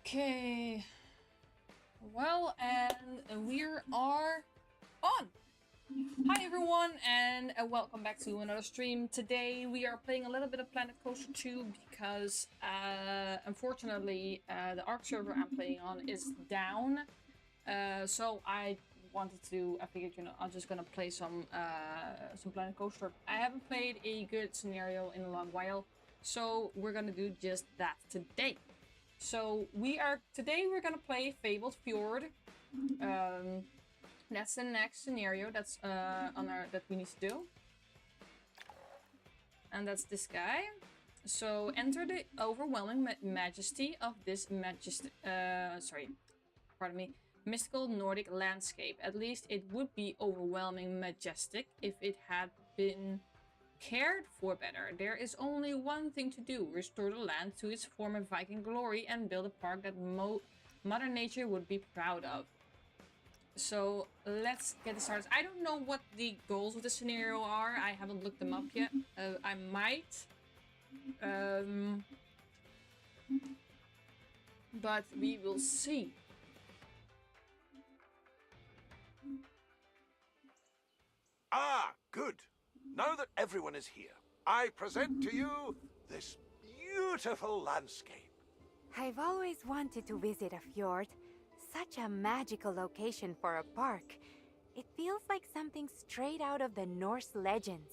Okay. Well, and we are on. Hi everyone, and welcome back to another stream. Today we are playing a little bit of Planet Coaster 2 because unfortunately the ARC server I'm playing on is down. So I figured, you know, I'm just gonna play some Planet Coaster. I haven't played a good scenario in a long while, so we're gonna do just that today. So today we're gonna play Fabled Fjord. That's the next scenario that's that we need to do. And that's this guy. So enter the overwhelming majesty of this mystical Nordic landscape. At least it would be overwhelming majestic if it had been cared for better. There is only one thing to do: restore the land to its former Viking glory and build a park that Mother Nature would be proud of. So let's get started. I don't know what the goals of the scenario are. I haven't looked them up yet. I might. But we will see. Ah, good. Now that everyone is here, I present to you this beautiful landscape. I've always wanted to visit a fjord. Such a magical location for a park. It feels like something straight out of the Norse legends.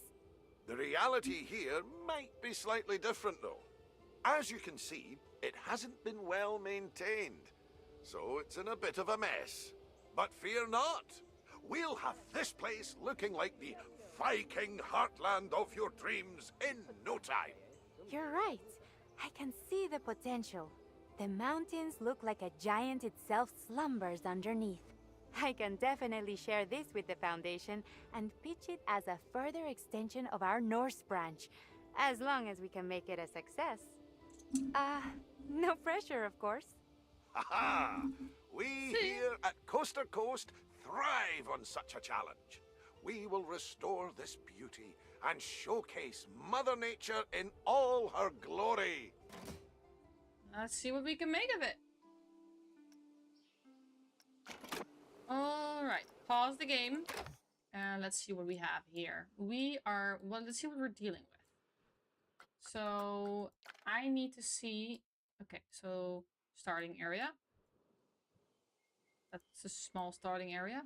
The reality here might be slightly different, though. As you can see, it hasn't been well maintained, so it's in a bit of a mess. But fear not. We'll have this place looking like the Viking heartland of your dreams in no time. You're right. I can see the potential. The mountains look like a giant itself slumbers underneath. I can definitely share this with the Foundation and pitch it as a further extension of our Norse branch, as long as we can make it a success. No pressure, of course. Ha-ha! We here at Coaster Coast thrive on such a challenge. We will restore this beauty and showcase Mother Nature in all her glory. Let's see what we can make of it. Alright, pause the game. And let's see what we have here. Let's see what we're dealing with. So, I need to see... Okay, so, starting area. That's a small starting area.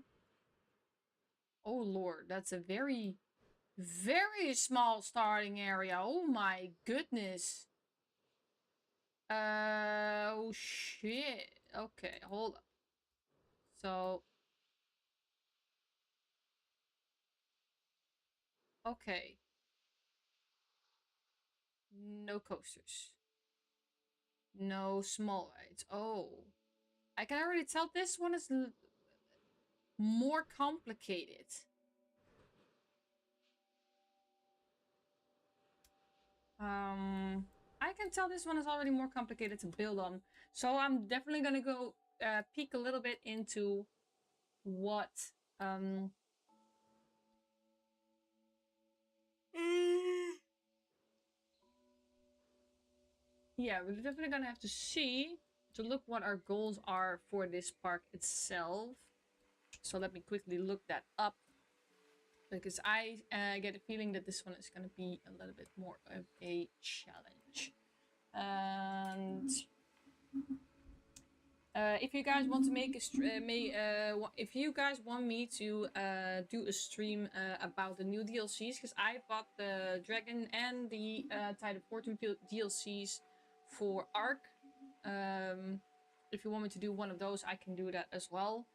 Oh lord, that's a very, very small starting area. Oh my goodness. Oh shit. Okay, hold up. So... Okay. No coasters. No small rides. Oh. I can already tell this one is more complicated. I can tell this one is already more complicated to build on. So I'm definitely gonna go peek a little bit into what yeah, we're definitely gonna have to see to look what our goals are for this park itself. So let me quickly look that up, because I get a feeling that this one is going to be a little bit more of a challenge. And if you guys want to make a if you guys want me to do a stream about the new DLCs, because I bought the Dragon and the Tide of Fortune DLCs for Ark. If you want me to do one of those, I can do that as well.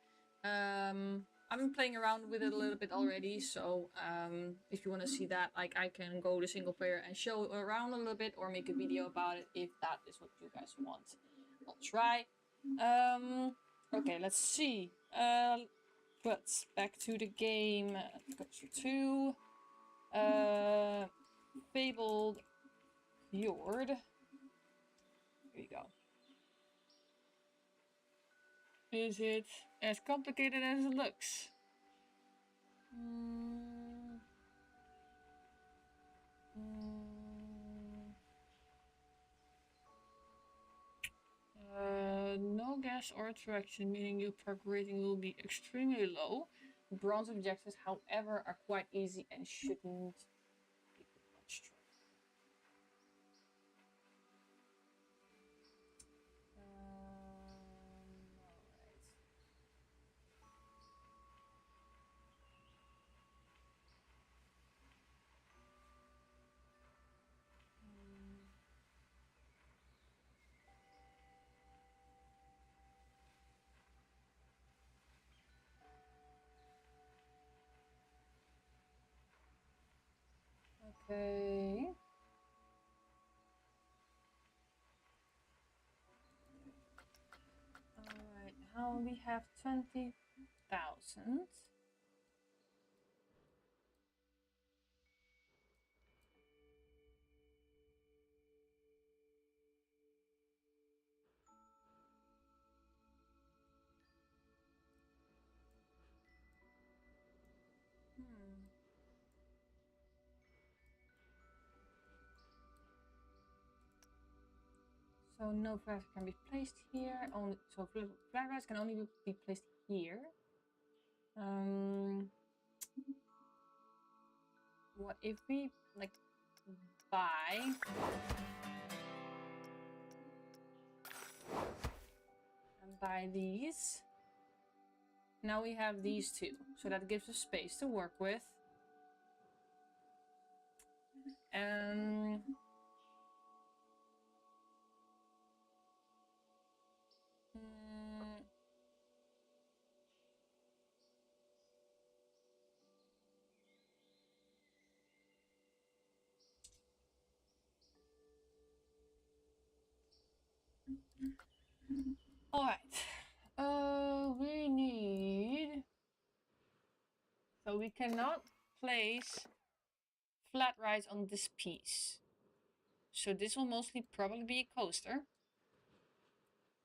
I've been playing around with it a little bit already, so if you want to see that, like, I can go to single player and show around a little bit, or make a video about it if that is what you guys want. I'll try. Okay, let's see. But back to the game. Goes to Fabled Fjord. Here you go. Is it as complicated as it looks? No gas or attraction, meaning your park rating will be extremely low. Bronze objectives, however, are quite easy and shouldn't be much trouble. Okay. Alright, now we have 20,000. So no flags can be placed here. Only so flags can only be placed here. What if we like buy and buy these? Now we have these two, so that gives us space to work with. All right. We need. So we cannot place flat rides on this piece. So this will mostly probably be a coaster.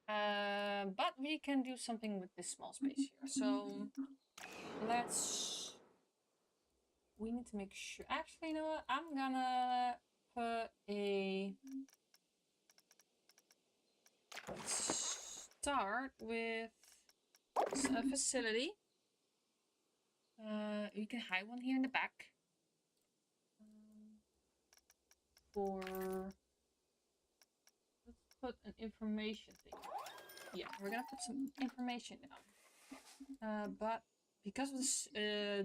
But we can do something with this small space here. So we need to make sure. Actually, you know what? I'm gonna put a. Let's start with a facility. You can hide one here in the back. Let's put an information thing. Yeah, we're gonna put some information down. But because of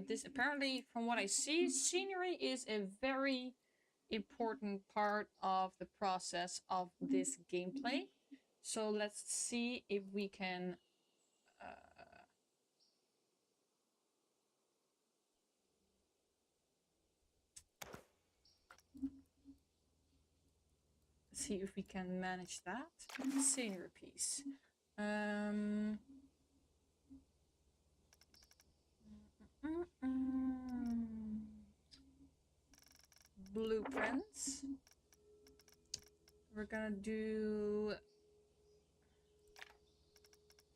this apparently, from what I see, scenery is a very important part of the process of this gameplay. So let's see if we can manage that. Scenery piece. Blueprints. We're gonna do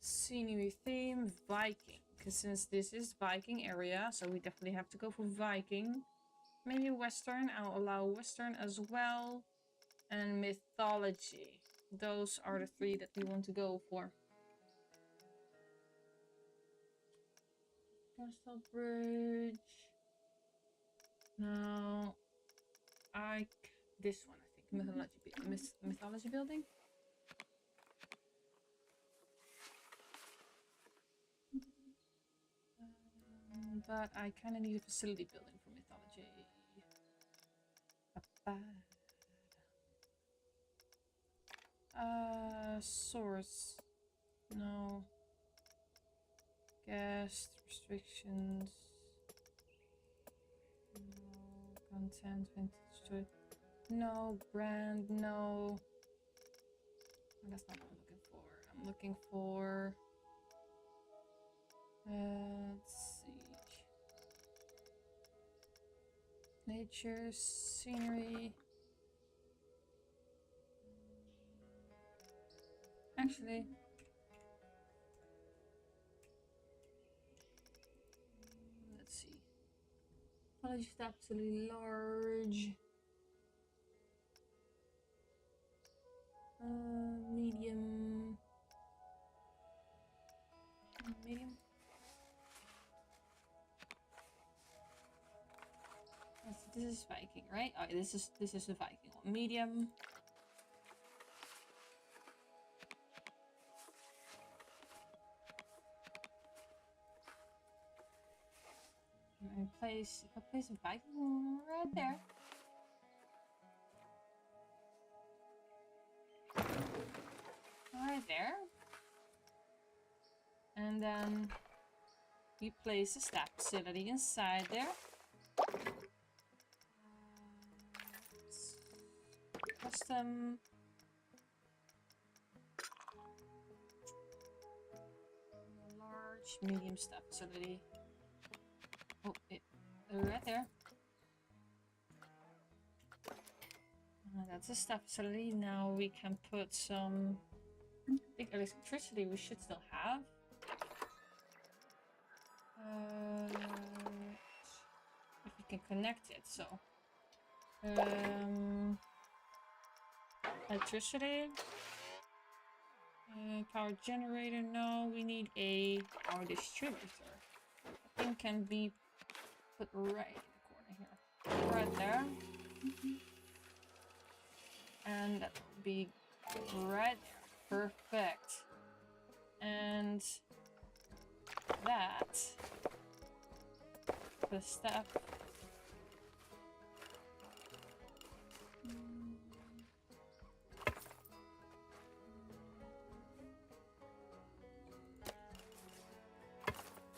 scenery theme Viking, because since this is Viking area, so we definitely have to go for Viking. Maybe Western. I'll allow Western as well. And mythology. those are the 3 that we want to go for. Castle Bridge. Now, this one I think, mythology building. But I kind of need a facility building for mythology. Source. No. Guest restrictions. No. Content, vintage. No. Brand, no. That's not what I'm looking for. I'm looking for... let's see. Nature, scenery. Actually, let's see. College is absolutely large. Medium. Medium. This is Viking, right? Oh, this is the Viking one. Medium. And place a Viking right there. Right there. And then we place a staff facility inside there. Custom. Large, medium staff facility. Oh, right there. That's a staff facility. Now we can put some. I think electricity we should still have. If we can connect it, so. Electricity. Power generator. No, we need a power distributor. I think can be put right in the corner here. Right there. And that will be right there. Perfect. And that. The stuff.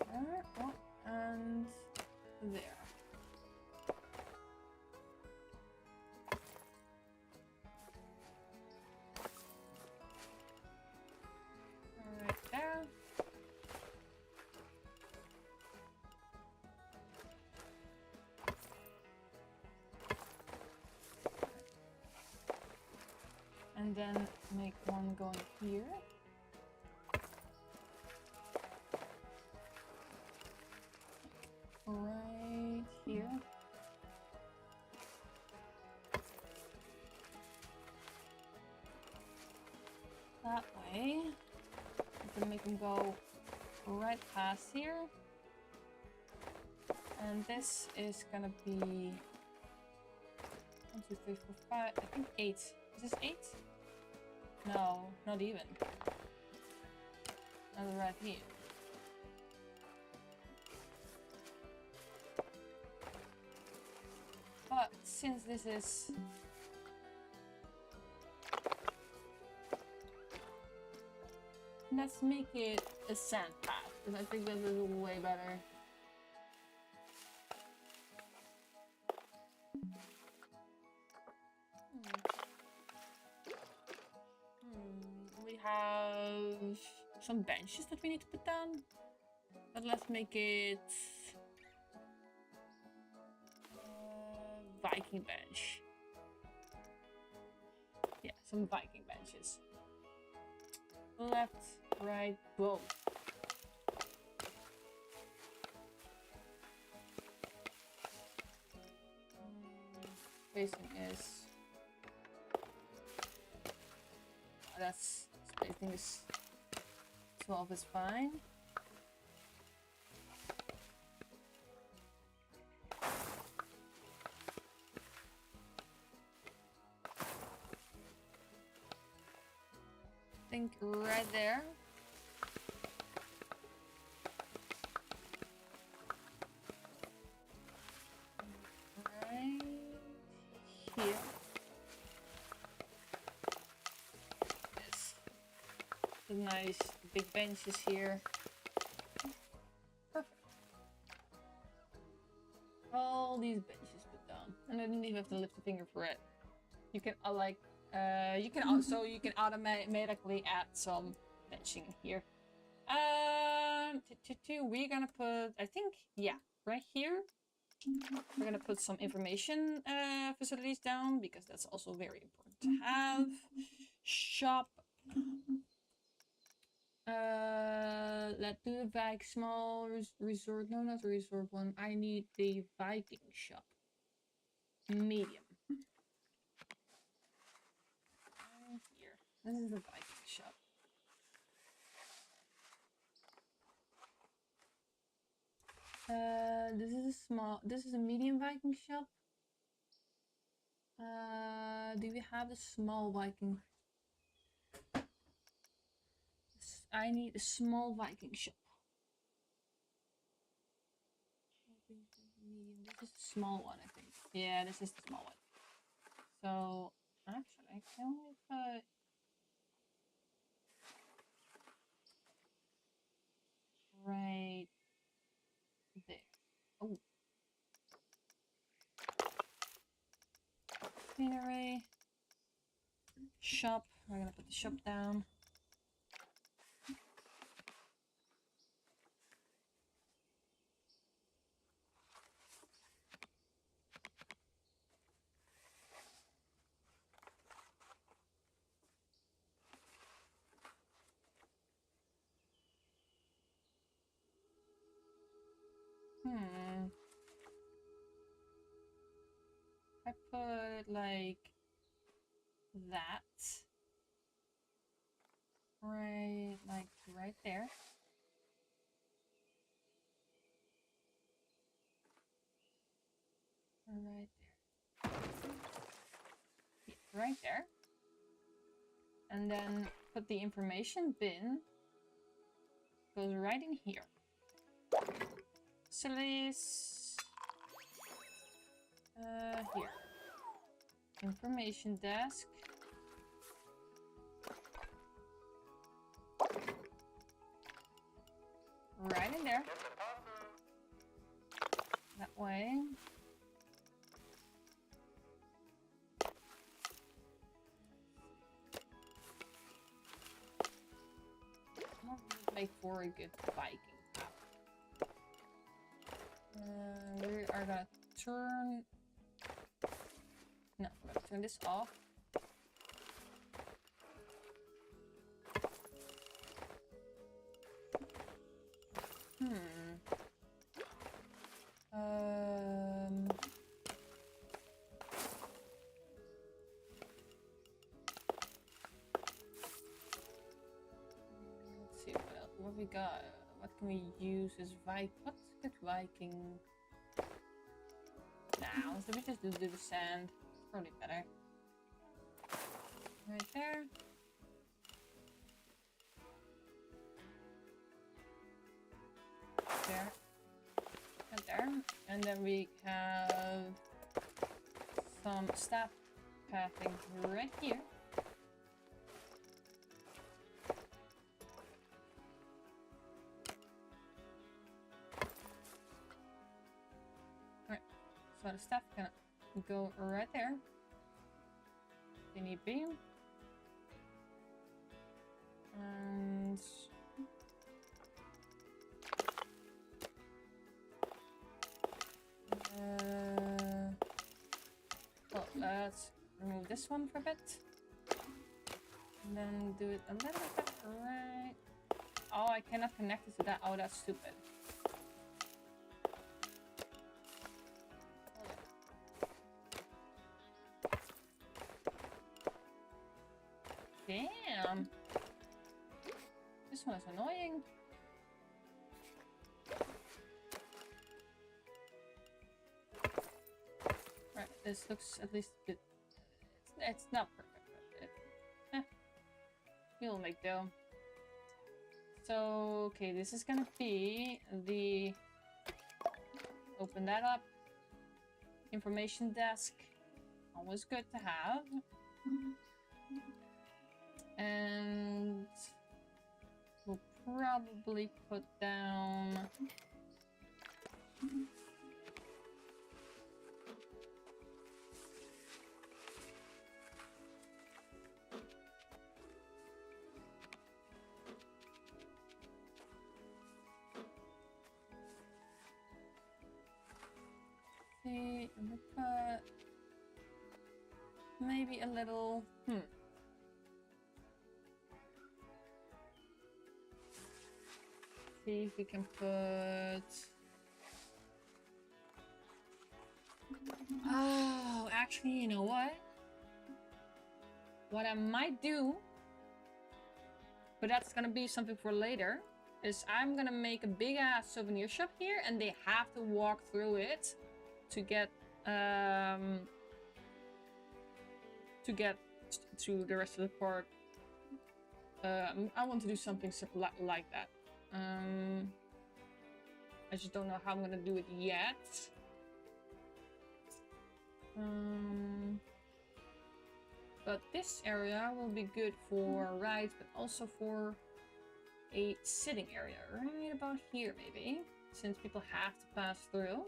There. Oh, and there. Right there. And then make one going here. Right here. That way. We can make them go right past here. And this is gonna be 1, 2, 3, 4, 5. I think 8. Is this 8? No, not even. Another right here. But since this is let's make it a sand path, because I think this is way better. We have some benches that we need to put down, but let's make it Viking bench. Yeah, some Viking benches. Left, right, both. Spacing is that's, I think it's 12 is fine. I think right there. Right here. Yes. The nice big benches here. Perfect. All these benches put down, and I didn't even have to lift a finger for it. You can you can also automatically add some benching here. We're gonna put, I think, yeah, right here. We're gonna put some information facilities down because that's also very important to have. Shop. Let's do the small resort. No, not the resort one. I need the Viking shop. Medium. Here. This is the Viking shop. This is a small. This is a medium Viking shop. Do we have a small Viking? I need a small Viking shop. Medium. This is the small one, I think. Yeah, this is the small one. So actually, can we put right there? Oh, scenery. Shop. We're gonna put the shop down. I put like that. Right there. Right there. Yeah, right there. And then put the information bin. Goes right in here. Facilities. Here. Information desk. Right in there. That way. What would make for a good Viking app? We are gonna turn. No, I'm gonna turn this off. Let's see what we got. What can we use as Viking? What's good Viking? Now, so we just do the sand. Probably better. Right there. There. And there. And then we have some staff pathing right here. Alright. So the staff can go right there. They need beam. And well, let's remove this one for a bit. And then do it a little bit right. Oh, I cannot connect it to that. Oh, that's stupid. Damn. Damn. This one is annoying. Right, this looks at least a bit... It's not perfect, but we'll make do. So, okay, this is gonna be the... Open that up. Information desk. Always good to have. And... we'll probably put down... and we'll put maybe a little see if we can put oh, actually, you know what I might do, but that's gonna be something for later, is I'm gonna make a big ass souvenir shop here and they have to walk through it to get to the rest of the part. I want to do something like that. I just don't know how I'm gonna do it yet. But this area will be good for rides, but also for a sitting area, right about here maybe, since people have to pass through.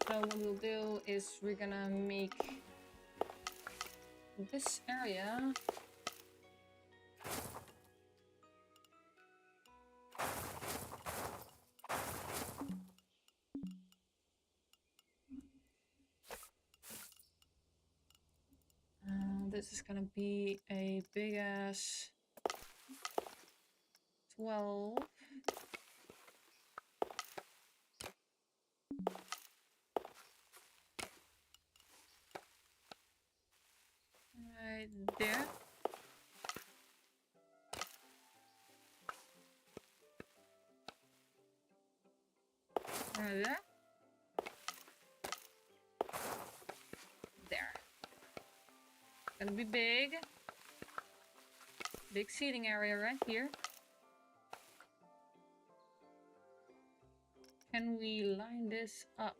So what we'll do is we're gonna make this area this is gonna be a big ass 12. Right there. Right there. There. Gonna be big. Big seating area right here. Can we line this up?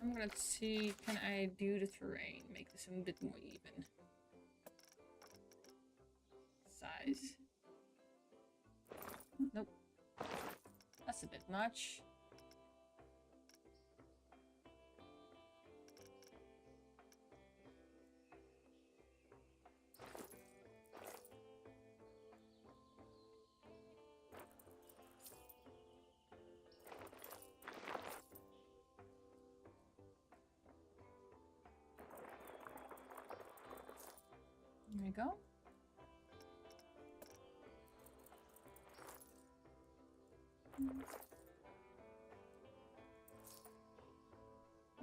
I'm gonna see, can I do the terrain? Make this a bit more even. Size. Nope. That's a bit much. There we go.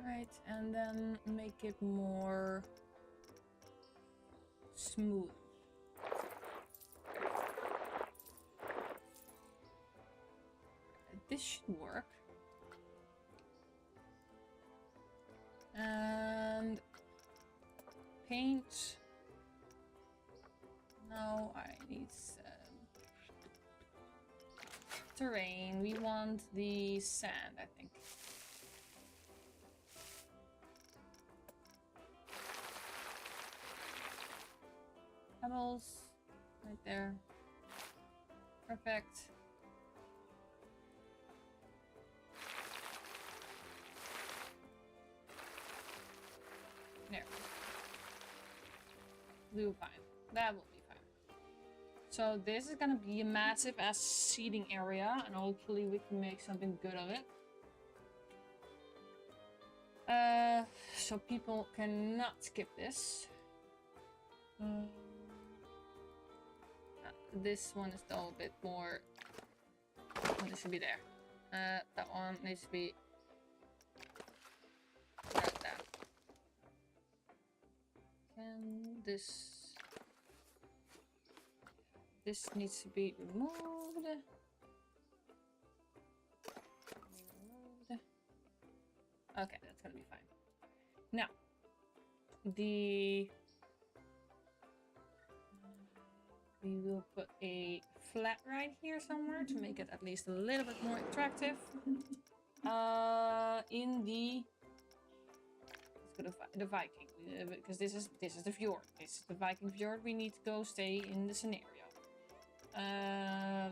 Right, and then make it more smooth. This should work. And paint. No, I need some terrain. We want the sand, I think. Pebbles, right there. Perfect. There. We will fine. That will be fine. So this is gonna be a massive ass seating area, and hopefully we can make something good of it. So people cannot skip this. This one is a little bit more. This should be there. That one needs to be this. This needs to be removed. Okay, that's gonna be fine. Now, we will put a flat right here somewhere to make it at least a little bit more attractive. In the let's go to the Viking, because this is the fjord. This is the Viking fjord. We need to go stay in the scenario.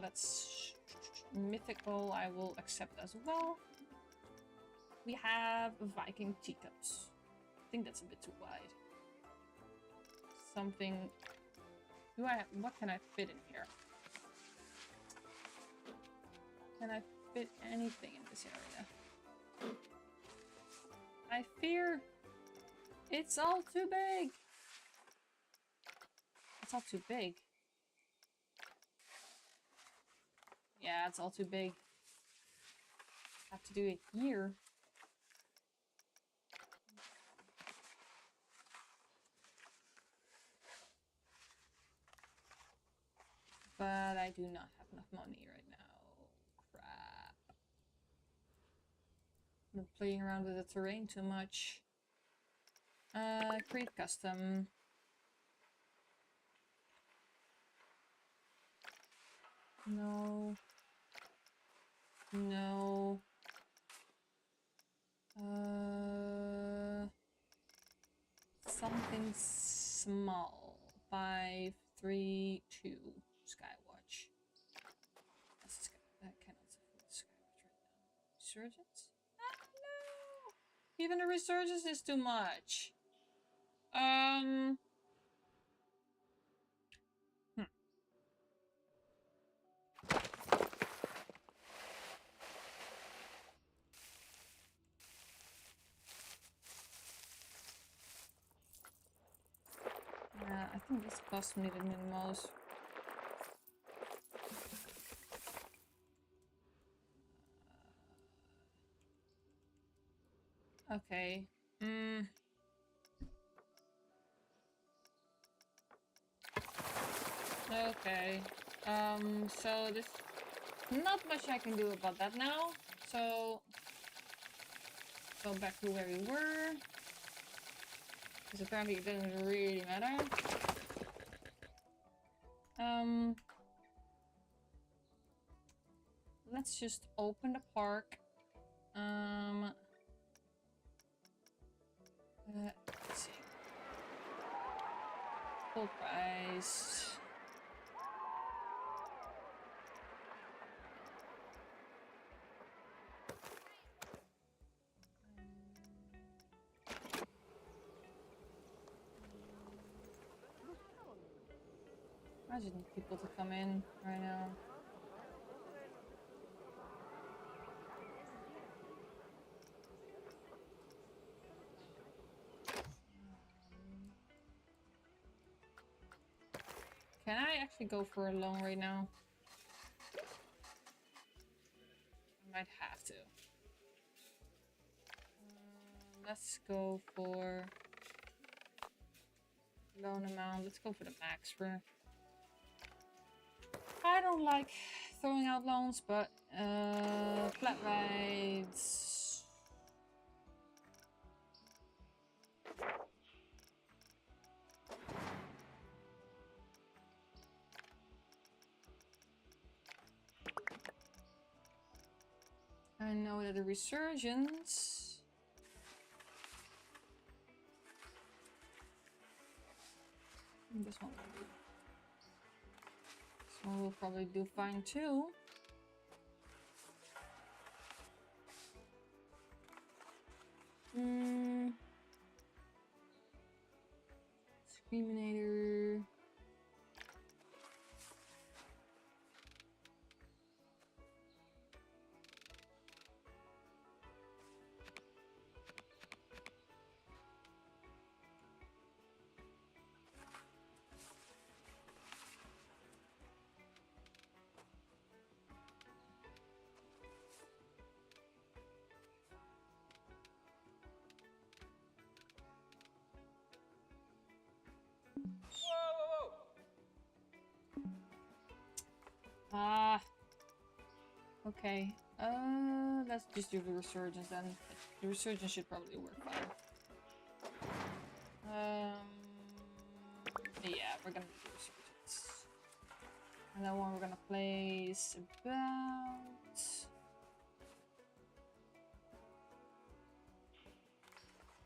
That's mythical. I will accept as well. We have Viking teacups. I think that's a bit too wide. Something. What can I fit in here? Can I fit anything in this area? I fear it's all too big. It's all too big. Yeah, it's all too big. Have to do it here. But I do not have enough money right now. Crap. I'm playing around with the terrain too much. Create custom. No. No. Something small. 5, 3, 2. Skywatch. That cannot support Skywatch right now. Resurgence? Ah, no! Even the resurgence is too much. I think this cost me the most. Okay. Okay. So this not much I can do about that now. So go back to where we were. Because apparently it doesn't really matter. Let's just open the park. Let's see. Full price. I just need people to come in right now. Can I actually go for a loan right now? I might have to. Let's go for loan amount. Let's go for the max for. I don't like throwing out loans, but flat rides. I know that the resurgence. This one will do. This one will probably do fine too. Screaminator. Ah. Okay. Let's just do the resurgence then. The resurgence should probably work fine. Yeah, we're gonna do the resurgence. And that one we're gonna place about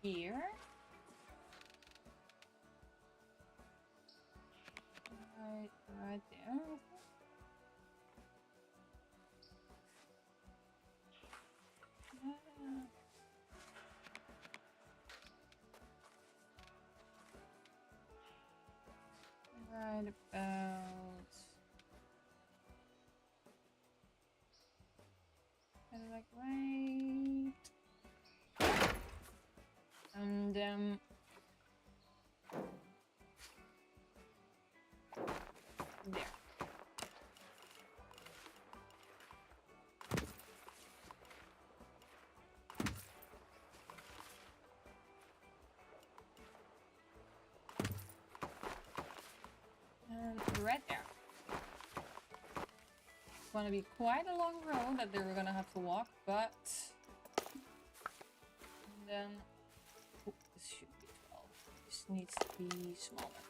here. Right there. Right about kind of like right, and there. And right there. It's gonna be quite a long road that they're gonna have to walk, but and then this should be 12. This needs to be smaller.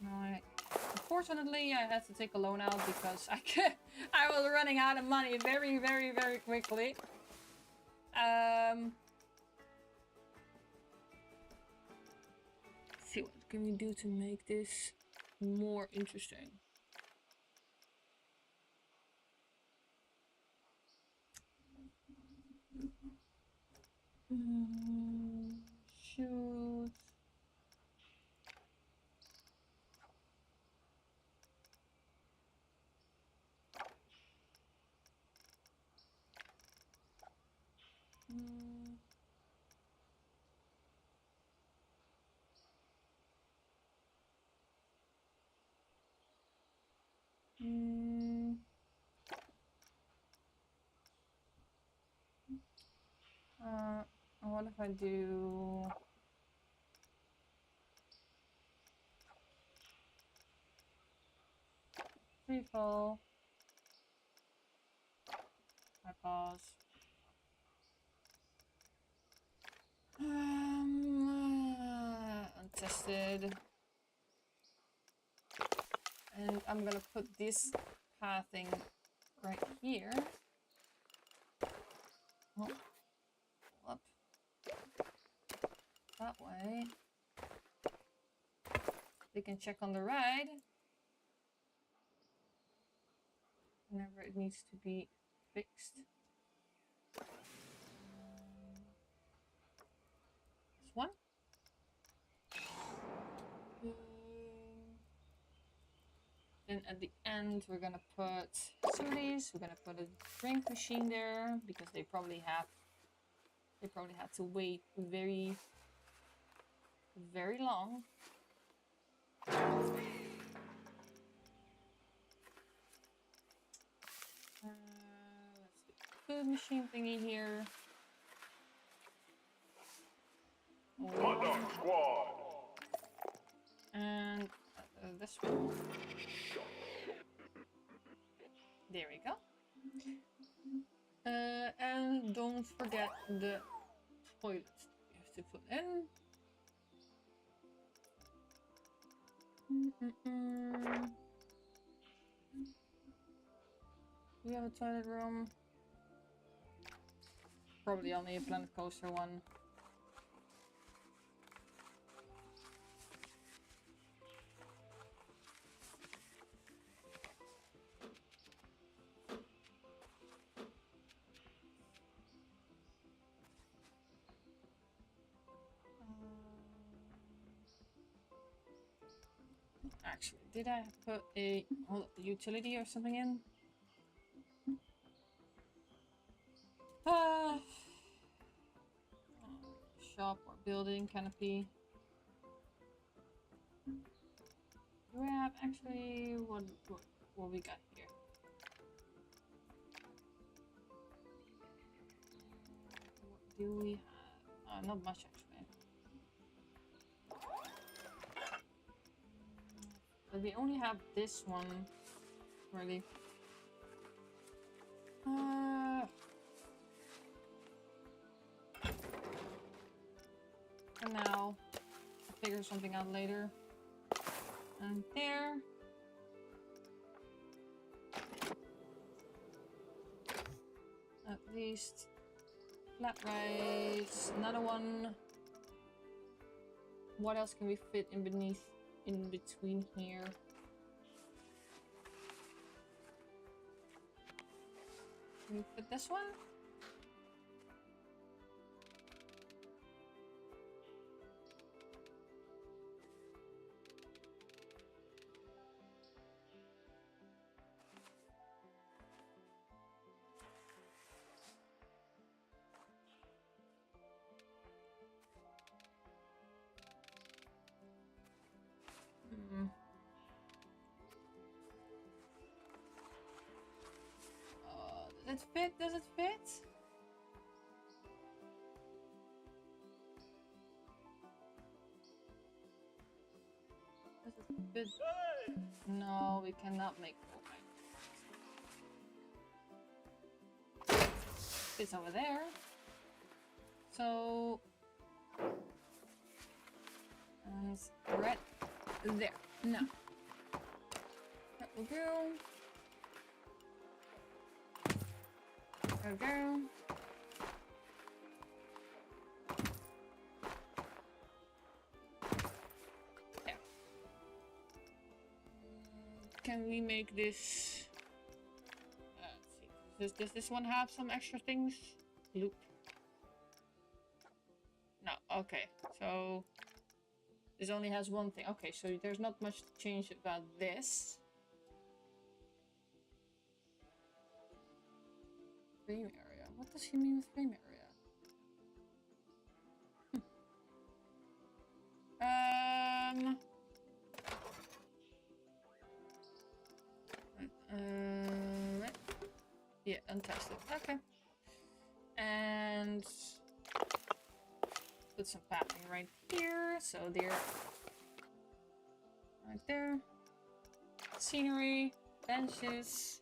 Alright. Unfortunately, I had to take a loan out because I was running out of money very, very, very quickly. Let's see what can we do to make this more interesting. Shoot. What if I do refill? I pause. Untested. And I'm gonna put this pathing right here. Oh, up. That way. They can check on the ride. Whenever it needs to be fixed. This one. Then at the end we're gonna put smoothies. We're gonna put a drink machine there because they probably had to wait very, very long. Let's do the food machine thingy here. Hot dog squad. And this one. There we go. And don't forget the toilet you have to put in. We have a toilet room. Probably only a Planet Coaster one. Actually, did I put a utility or something in? Shop or building canopy. Do we have actually what we got here? What do we have? Not much actually. But we only have this one really. For now, I'll figure something out later. And there. At least. Flat rice. Another one. What else can we fit in between here? Can we fit this one? Does it fit? Does it fit? Does it fit? No, we cannot make it. It's over there. So and right there. No. That will go. There we go. There. Can we make this? Let's see. Does this one have some extra things? Loop. No. Okay. So this only has one thing. Okay. So there's not much to change about this. Frame area. What does he mean with frame area? Yeah, untested. Okay. And put some pathing right here. So there. Right there. Scenery. Benches.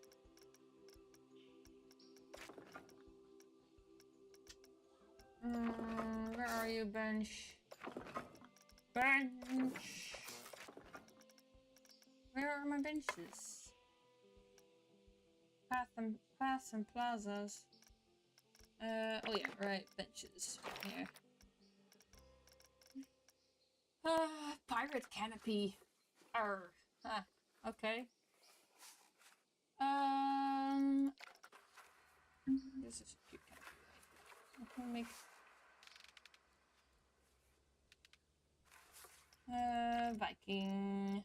Where are you, bench? Bench! Where are my benches? Paths and plazas. Oh yeah, right, benches. Here. Pirate canopy. Arr. Okay. This is a cute canopy. Okay, make Viking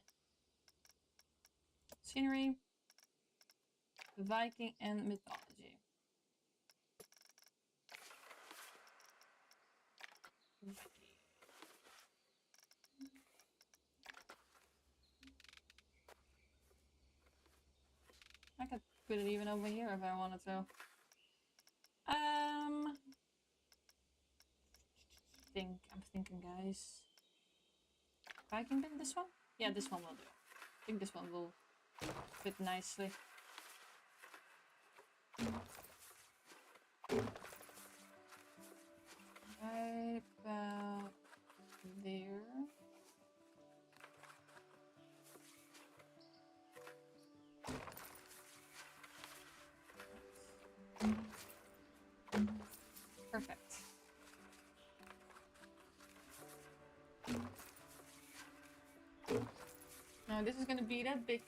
scenery, Viking and mythology. I could put it even over here if I wanted to. I'm thinking, guys. Viking bin, this one? Yeah, this one will do. I think this one will fit nicely. Right about there. Perfect. Now this is gonna be that big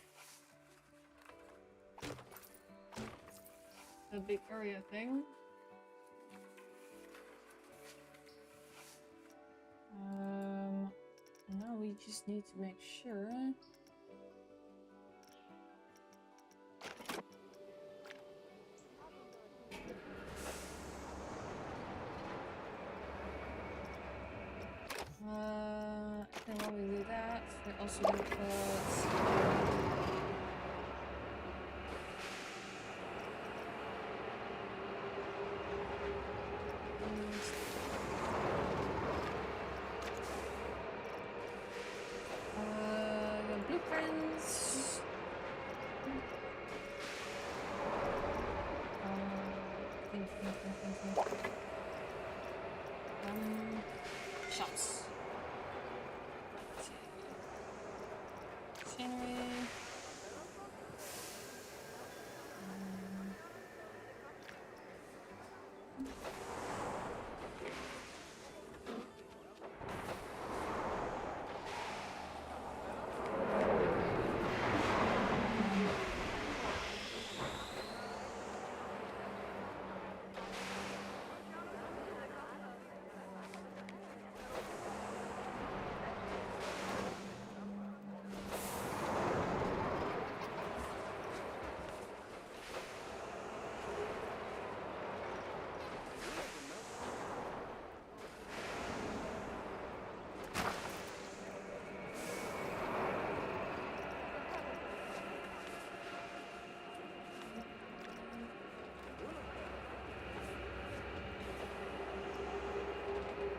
area thing. Now we just need to make sure. I can always do that. We're also gonna put the blueprints. shops. Let's see. Scenery.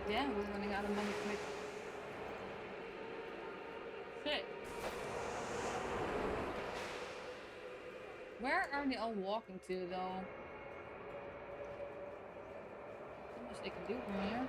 Yeah, we're running out of money quick. Shit. Where are they all walking to, though? Not much they can do from here.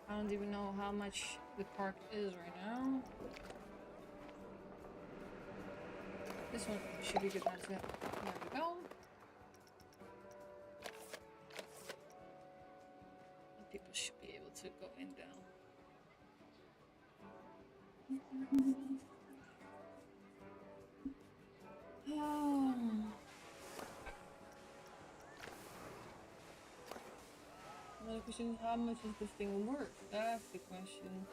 I don't even know how much the park is right now. This one should be good. That's it. There we go. People should be able to go in down. Another question is, how much is this thing worth? That's the question.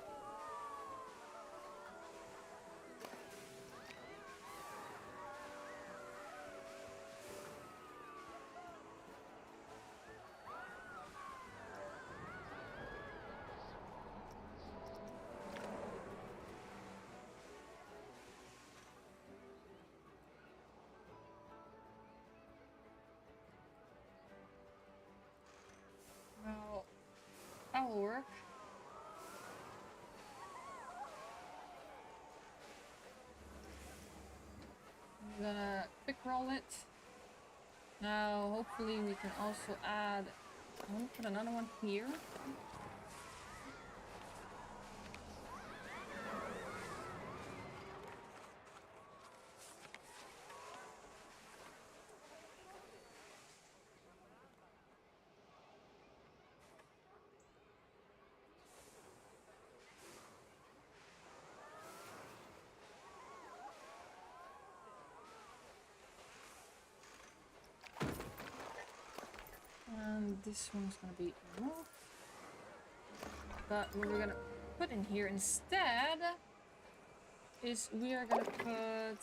Well, that will work. I'm gonna quick roll it. Now, hopefully we can also add... I'm gonna put another one here. And this one's gonna be enough. But what we're gonna put in here instead is we are gonna put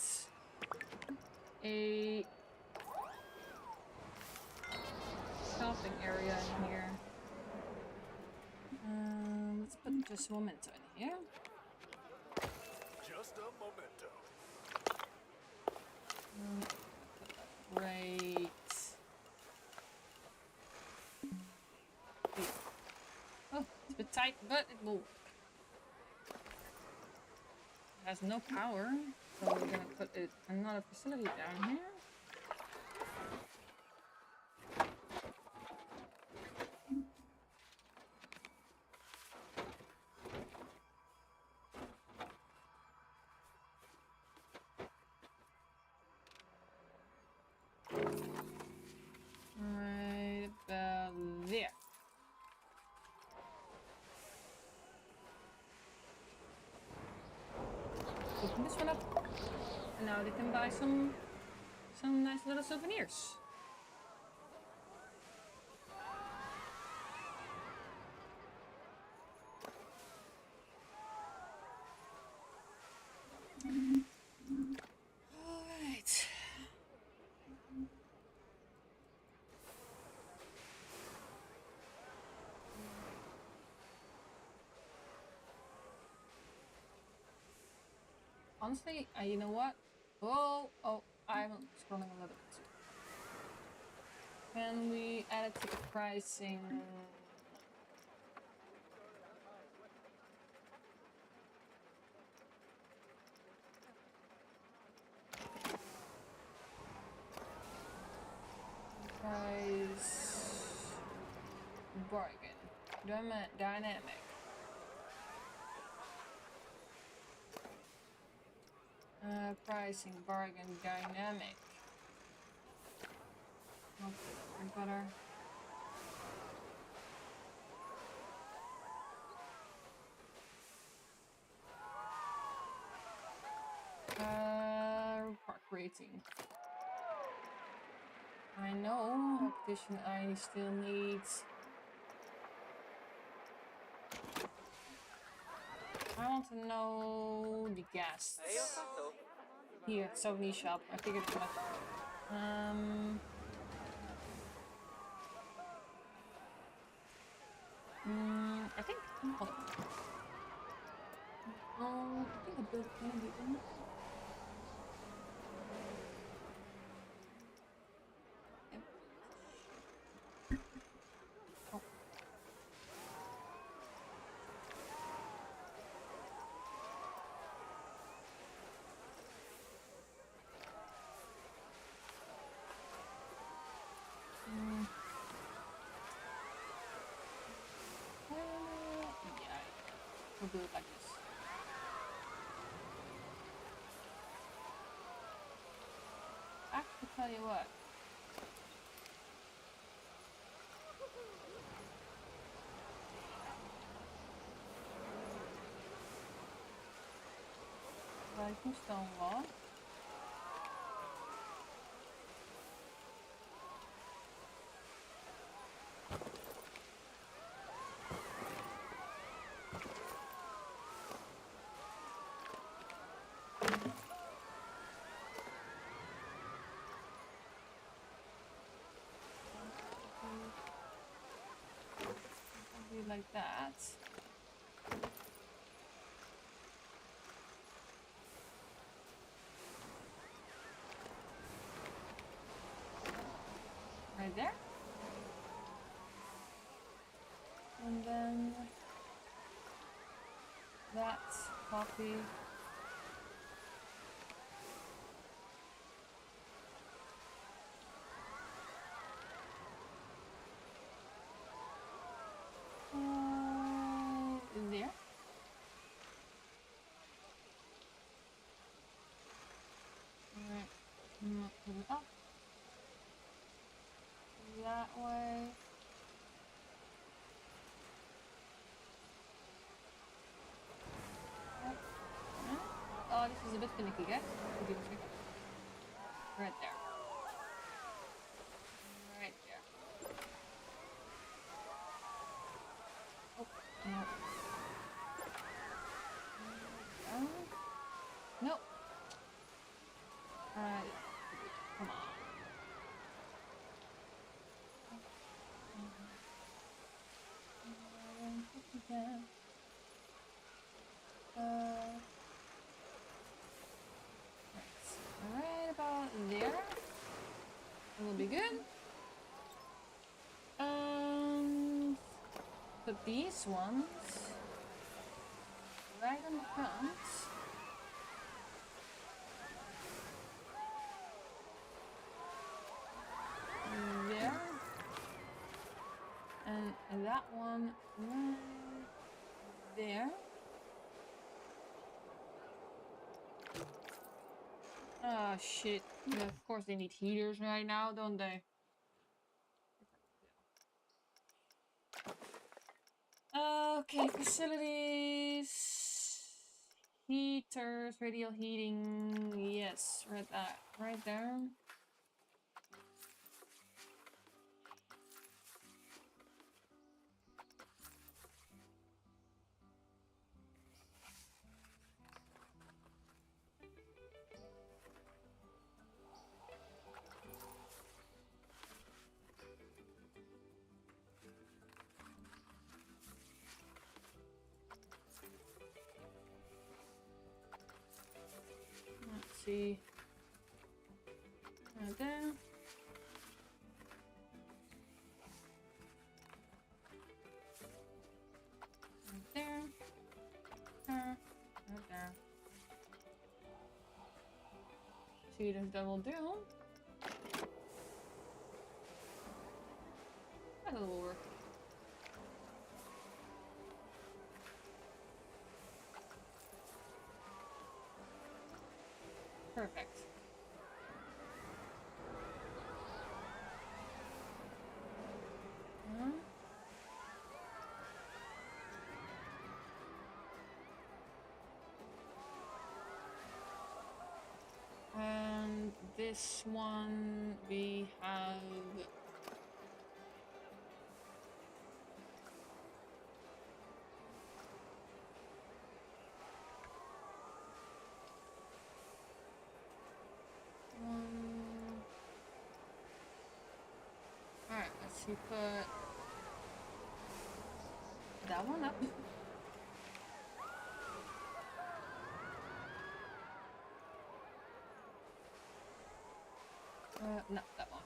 a shopping area in here. Let's put just Memento in here. Just a memento. Great. Oh, it's a bit tight, but it will work. It has no power, so we're gonna put another facility down here. Right about there. Open this one up, and now they can buy some nice little souvenirs. All right. Honestly, you know what? Oh, I'm scrolling a little bit. ticket pricing. Price bargain. Dynamic. Pricing bargain dynamic. Okay, butter. Park rating. I know repetition I still need. I want to know the guests. Here, souvenir shop. I figured it out. I think. Hold on. I think I built maybe one. Oh. Yeah, we'll do it like this. I can tell you what. Like some stone wall. Like that. Right there. And then that's copy. There. Alright. Put it up. That way. Oh, this is a bit finicky, guys. Give it a second. Right there. Right there. Oh, no. Nope. Alright. Come on. Right about there. Will be good. Put these ones right on the front. There. And that one right there. Oh shit. Yeah, of course they need heaters right now, don't they? Okay, facilities. Heaters, radial heating. Yes, right there. Let's see. Right there. see if that will do. That will work. Perfect. And this one we have alright, let's see, put that one up. No, that one.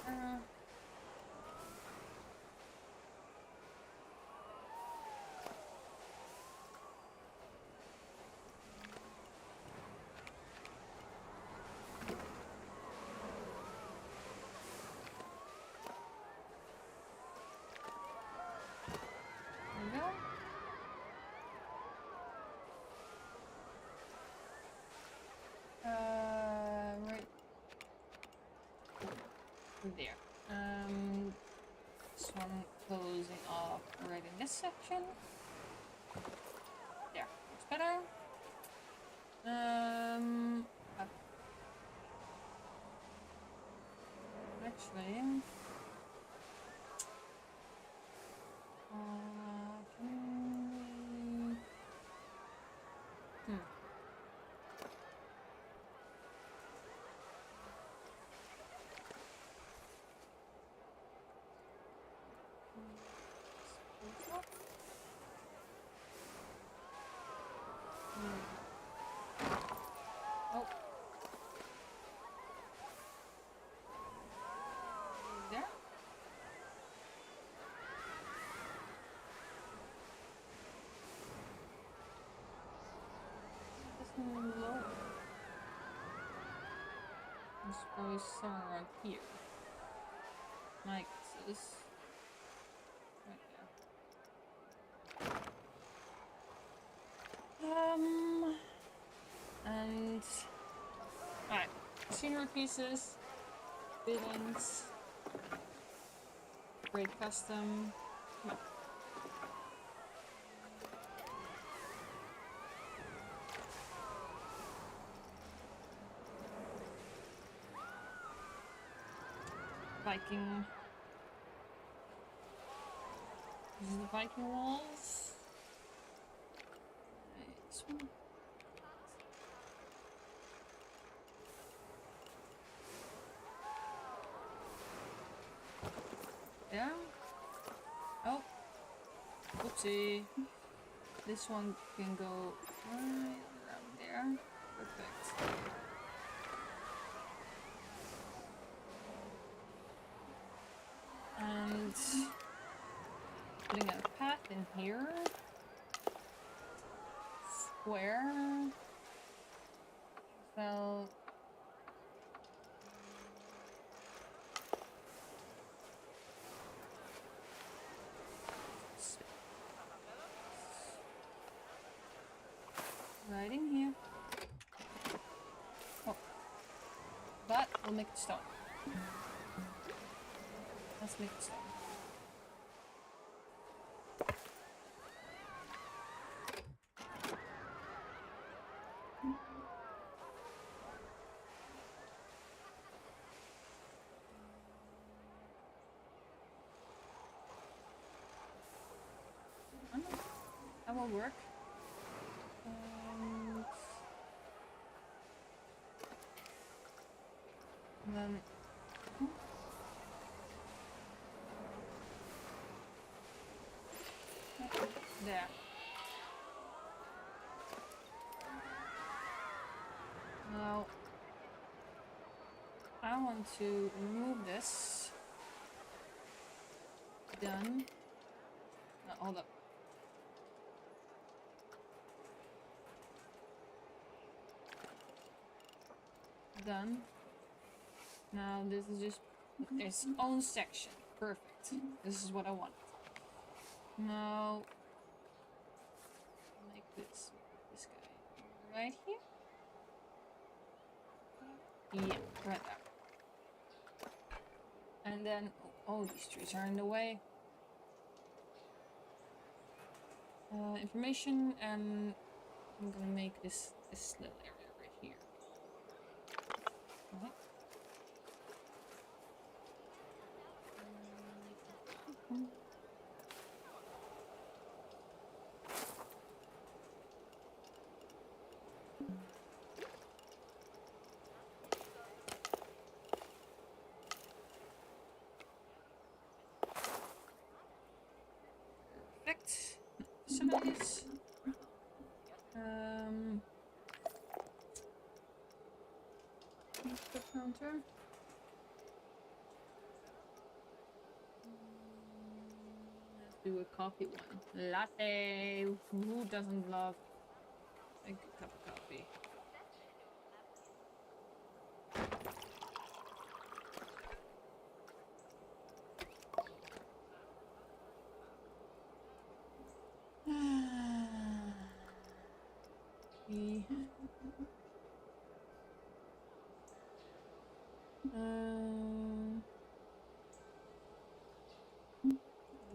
There we go. Right there. This one closing off right in this section. There, looks better. Actually, can we? Oh. There. This one low. It's probably somewhere around here. My guess is right there. And alright, scenery pieces, buildings, great custom. Come on. Viking. This is the Viking walls. This one. Yeah. Oh. Oopsie. This one can go right around there. Perfect. And putting a path in here. Square. So right in here. Oh. But we'll make it stone. Let's make it stone. That will work. And then there. Now I want to remove this. Done. hold up. Done. Now this is just its own section. Perfect. This is what I want. Now make this guy right here. Yeah, right there. And then oh, these trees are in the way. Information, and I'm gonna make this little area right here. Okay. Perfect. Facilities. The counter. Let's do a coffee one. Latte. Who doesn't love a good cup of coffee?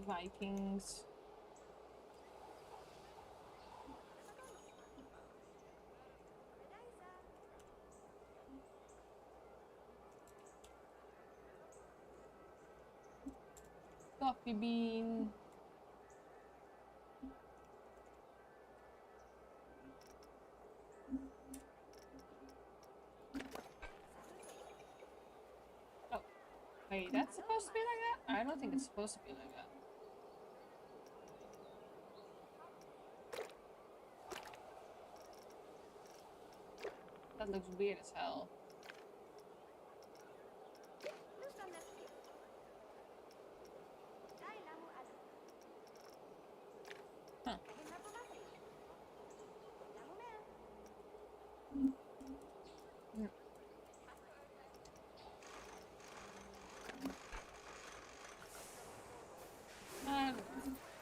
Vikings. Coffee bean. Oh, wait, that's supposed to be like that? I don't think it's supposed to be like that. That looks weird as hell. Huh. Mm.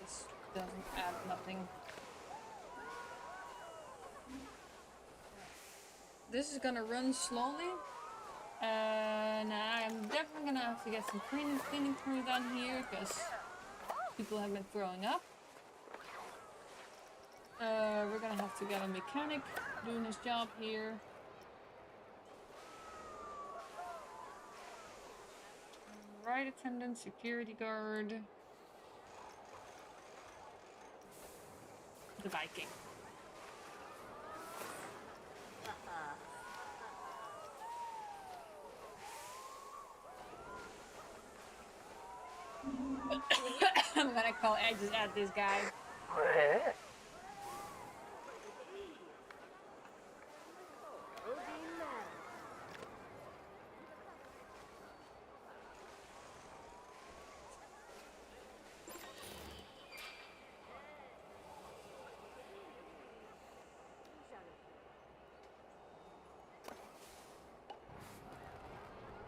This doesn't add nothing. This is gonna run slowly. Now I'm definitely gonna have to get some cleaning crew done here because people have been throwing up. We're gonna have to get a mechanic doing his job here. Ride attendant, security guard. The Viking. I'm gonna call edges at this guy.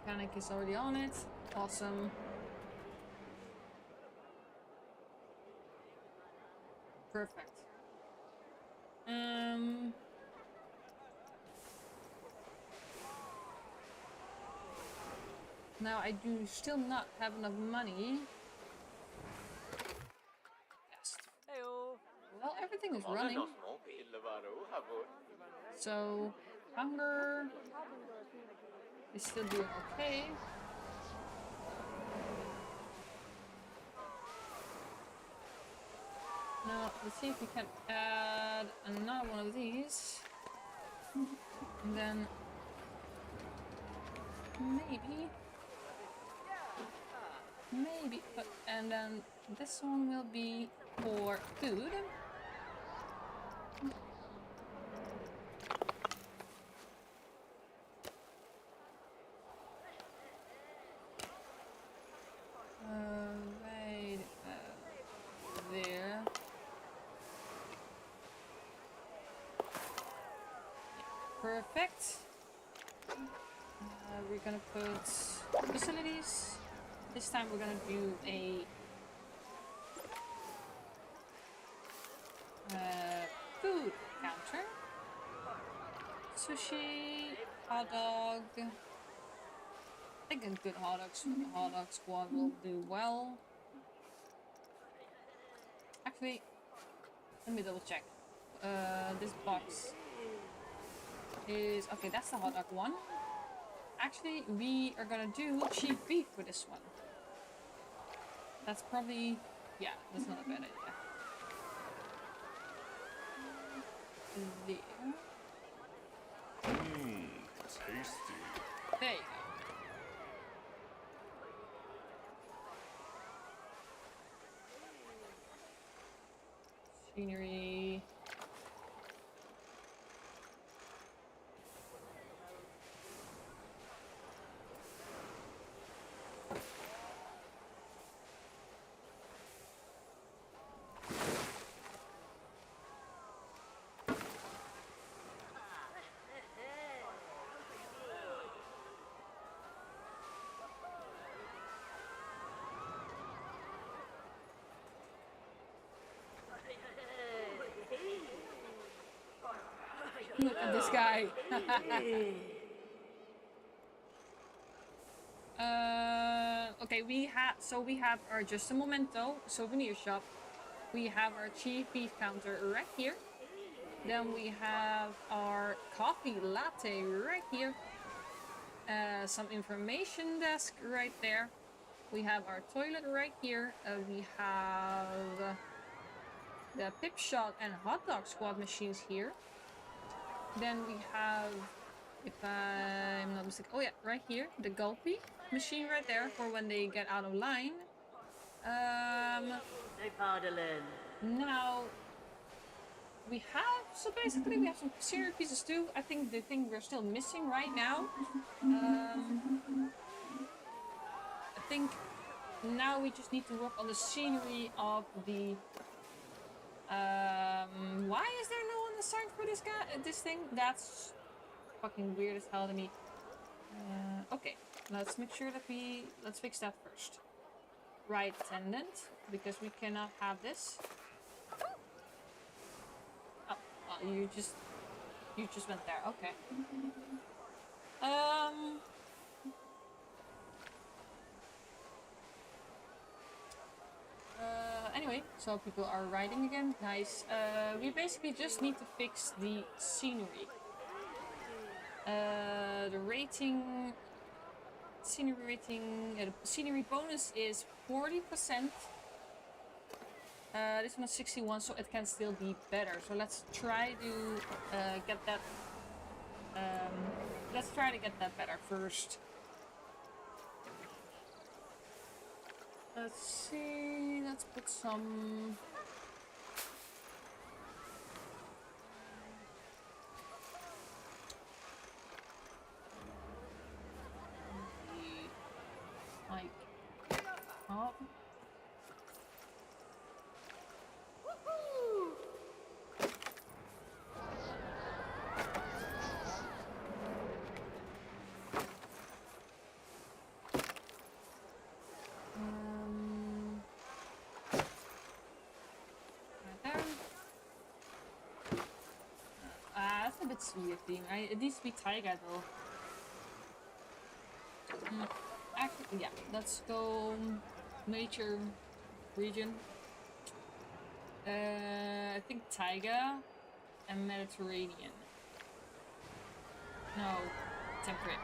Mechanic is already on it. Awesome. Perfect. Now I do still not have enough money. Yes. Well, everything is running. So, hunger is still doing okay. Now, let's see if we can add another one of these. And then maybe, and then this one will be for food. Right there. Perfect. We're gonna put facilities. This time we're gonna do a food counter. Sushi, hot dog. I think a good hot dog squad will do well. Actually, let me double check. This box is okay. That's the hot dog one. Actually, we are gonna do cheap beef for this one. That's probably, yeah, that's not a bad idea. There. Tasty. There you go. Scenery. Look at this guy. Okay, we have our just a momento souvenir shop. We have our cheap beef counter right here. Then we have our coffee latte right here. Some information desk right there. We have our toilet right here. We have the pip shot and hot dog squad machines here. Then we have, if I'm not mistaken, oh yeah, right here, the gulpy machine right there for when they get out of line. Now we have, so basically we have some scenery pieces too. I think the thing we're still missing right now. I think now we just need to work on the scenery of the. Why is there no on the sign for this guy? This thing? That's fucking weird as hell to me. Okay, let's make sure that let's fix that first. Right attendant, because we cannot have this. Oh, well, you just went there. Okay. Anyway, so people are riding again. Nice. We basically just need to fix the scenery. The rating, scenery rating, the scenery bonus is 40%. This one is 61, so it can still be better. So let's try to get that. Let's try to get that better first. Let's see. Let's put some. Like up. That's a bit weird theme. It needs to be taiga though. Actually, yeah, let's go nature region. I think taiga and Mediterranean. No, temperate.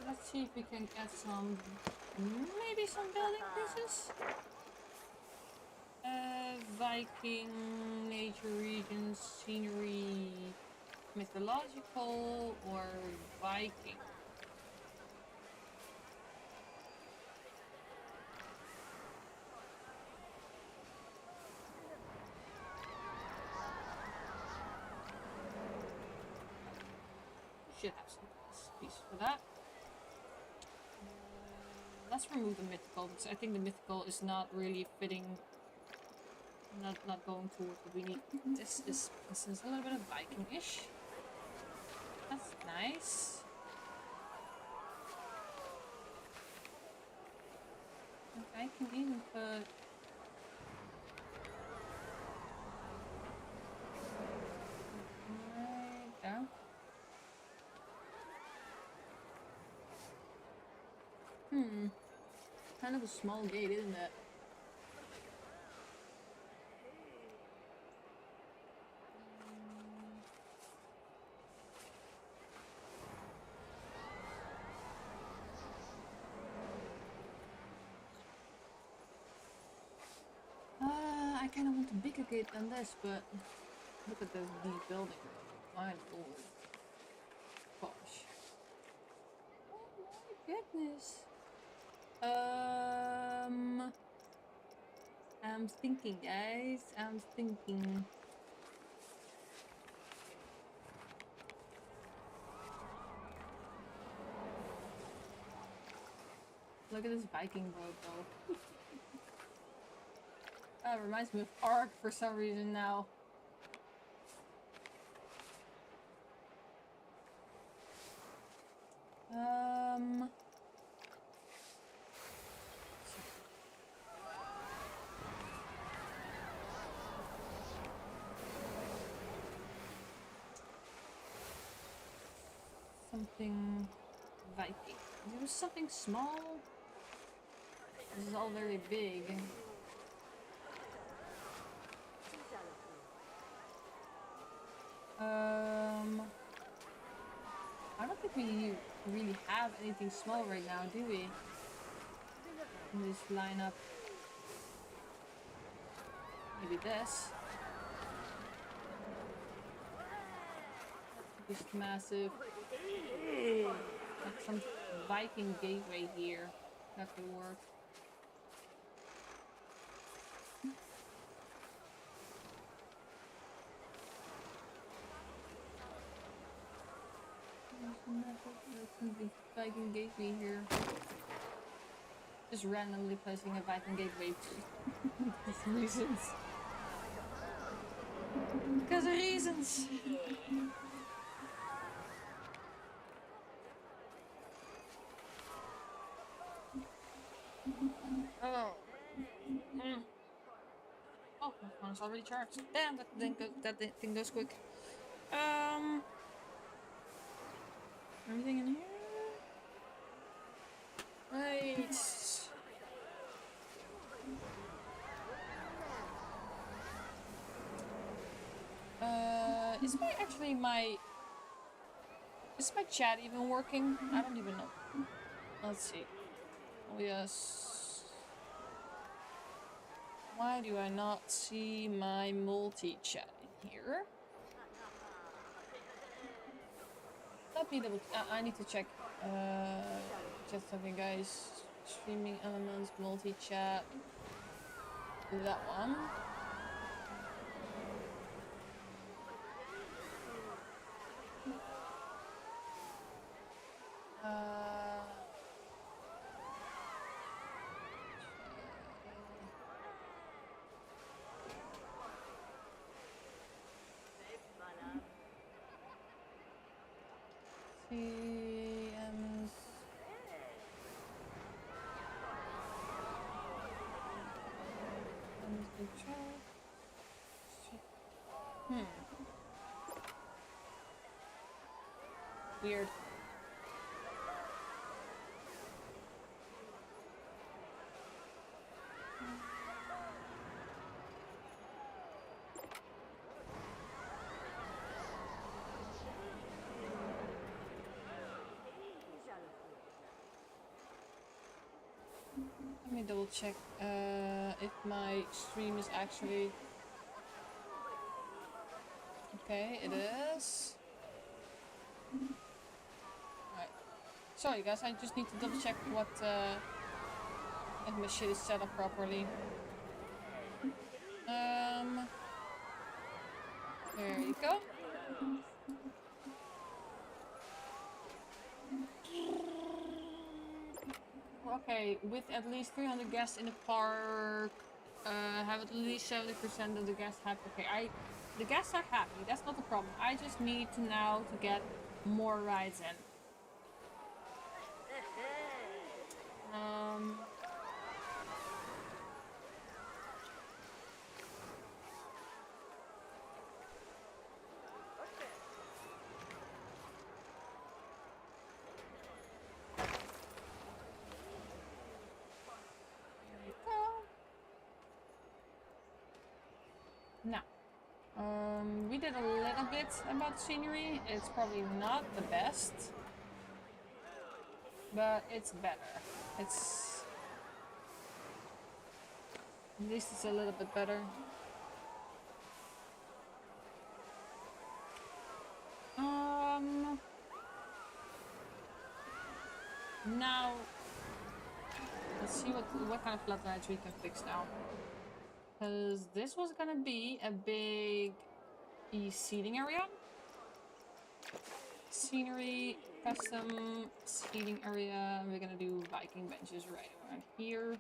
Let's see if we can get some maybe some building pieces. Viking, nature regions, scenery, mythological, or Viking. Should have some piece for that. Let's remove the mythical because I think the mythical is not really fitting. Not going towards what we need. This is a little bit of Viking-ish. That's nice. Okay, I can even put right there. Kind of a small gate, isn't it? I kind of want a bigger gate than this, but look at these buildings. My lord. Gosh. Oh my goodness. I'm thinking, guys. I'm thinking. Look at this Viking boat, though. That reminds me of Ark for some reason now. Something Viking. There was something small. This is all very big. I don't think we really have anything small right now, do we? In this lineup. Maybe this. Just massive. Like some Viking gateway here. That could work. The Viking gateway here. Just randomly placing a Viking gateway for reasons. Because of reasons. Oh. Oh, my phone is already charged. Damn, that thing goes quick. Everything in here? Right. Is my chat even working? I don't even know. Let's see. Oh yes. Why do I not see my multi-chat in here? Let me double. I need to check. Just something, guys. Streaming elements, multi-chat. That one. Weird. Let me double check if my stream is actually... Okay, it is. Alright. Sorry guys, I just need to double check what if my shit is set up properly. There you go. Okay, with at least 300 guests in the park, have at least 70% of the guests happy. Okay, the guests are happy. That's not the problem. I just need to now to get more rides in. Now, we did a little bit about scenery. It's probably not the best, but it's better. It's at least it's a little bit better. Now let's see what kind of floodlights we can fix now. Because this was gonna be a big seating area. Scenery, custom seating area. We're gonna do Viking benches right around here.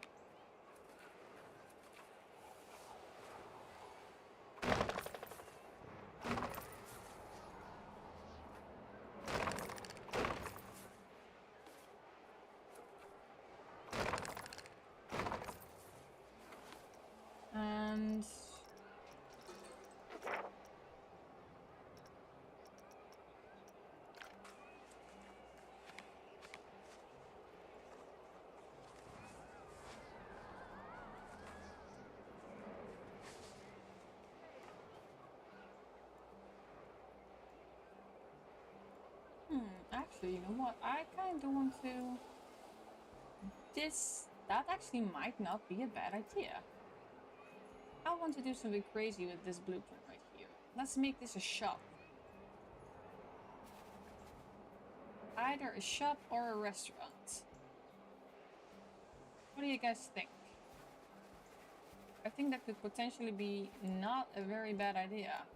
And actually, you know what? I kind of want to... That actually might not be a bad idea. I want to do something crazy with this blueprint right here. Let's make this a shop. Either a shop or a restaurant. What do you guys think? I think that could potentially be not a very bad idea.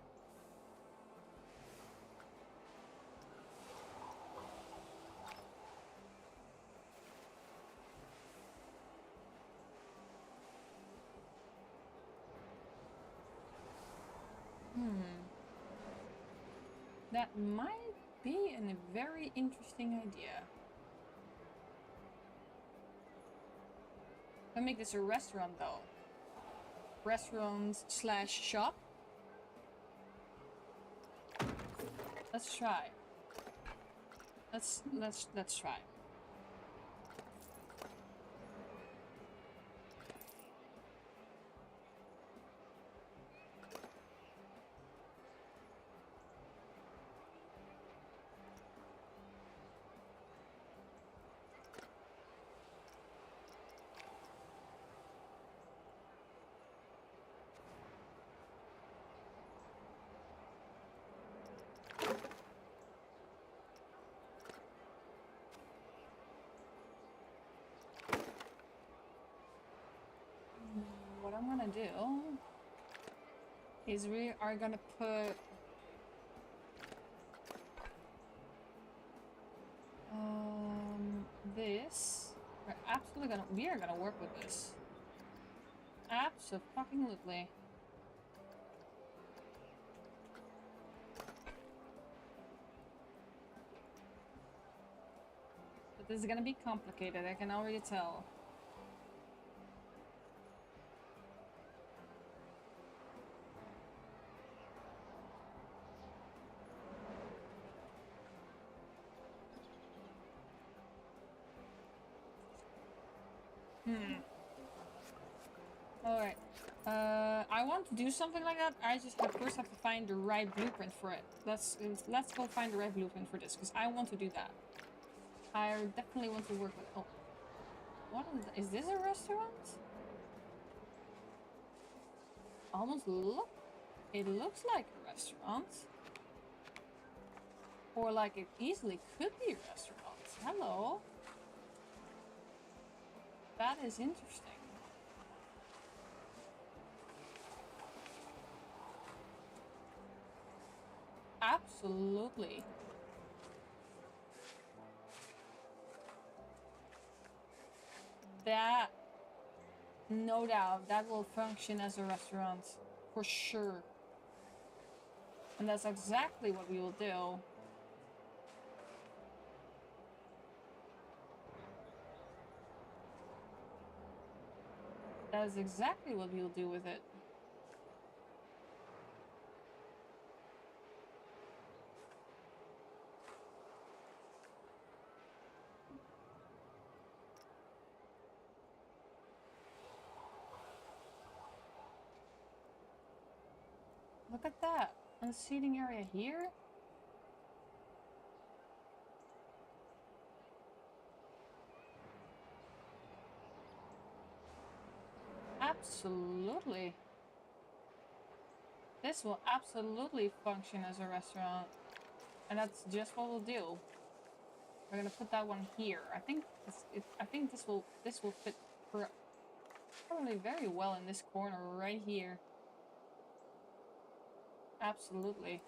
That might be a very interesting idea. I'll make this a restaurant though. Restaurant slash shop. Let's try. Let's try. What I'm gonna do is we are gonna put this. We are gonna work with this. Absolutely. But this is gonna be complicated, I can already tell. Alright. I want to do something like that. I just first have to find the right blueprint for it. Let's go find the right blueprint for this, because I want to do that. I definitely want to work with... Oh. What is this a restaurant? It looks like a restaurant. Or like it easily could be a restaurant. Hello. That is interesting. Absolutely. That, no doubt, that will function as a restaurant. For sure. And that's exactly what we will do. That is exactly what we'll do with it. Look at that. And the seating area here. Absolutely. This will absolutely function as a restaurant. And that's just what we'll do. We're gonna put that one here. I think this will fit probably very well in this corner right here. Absolutely.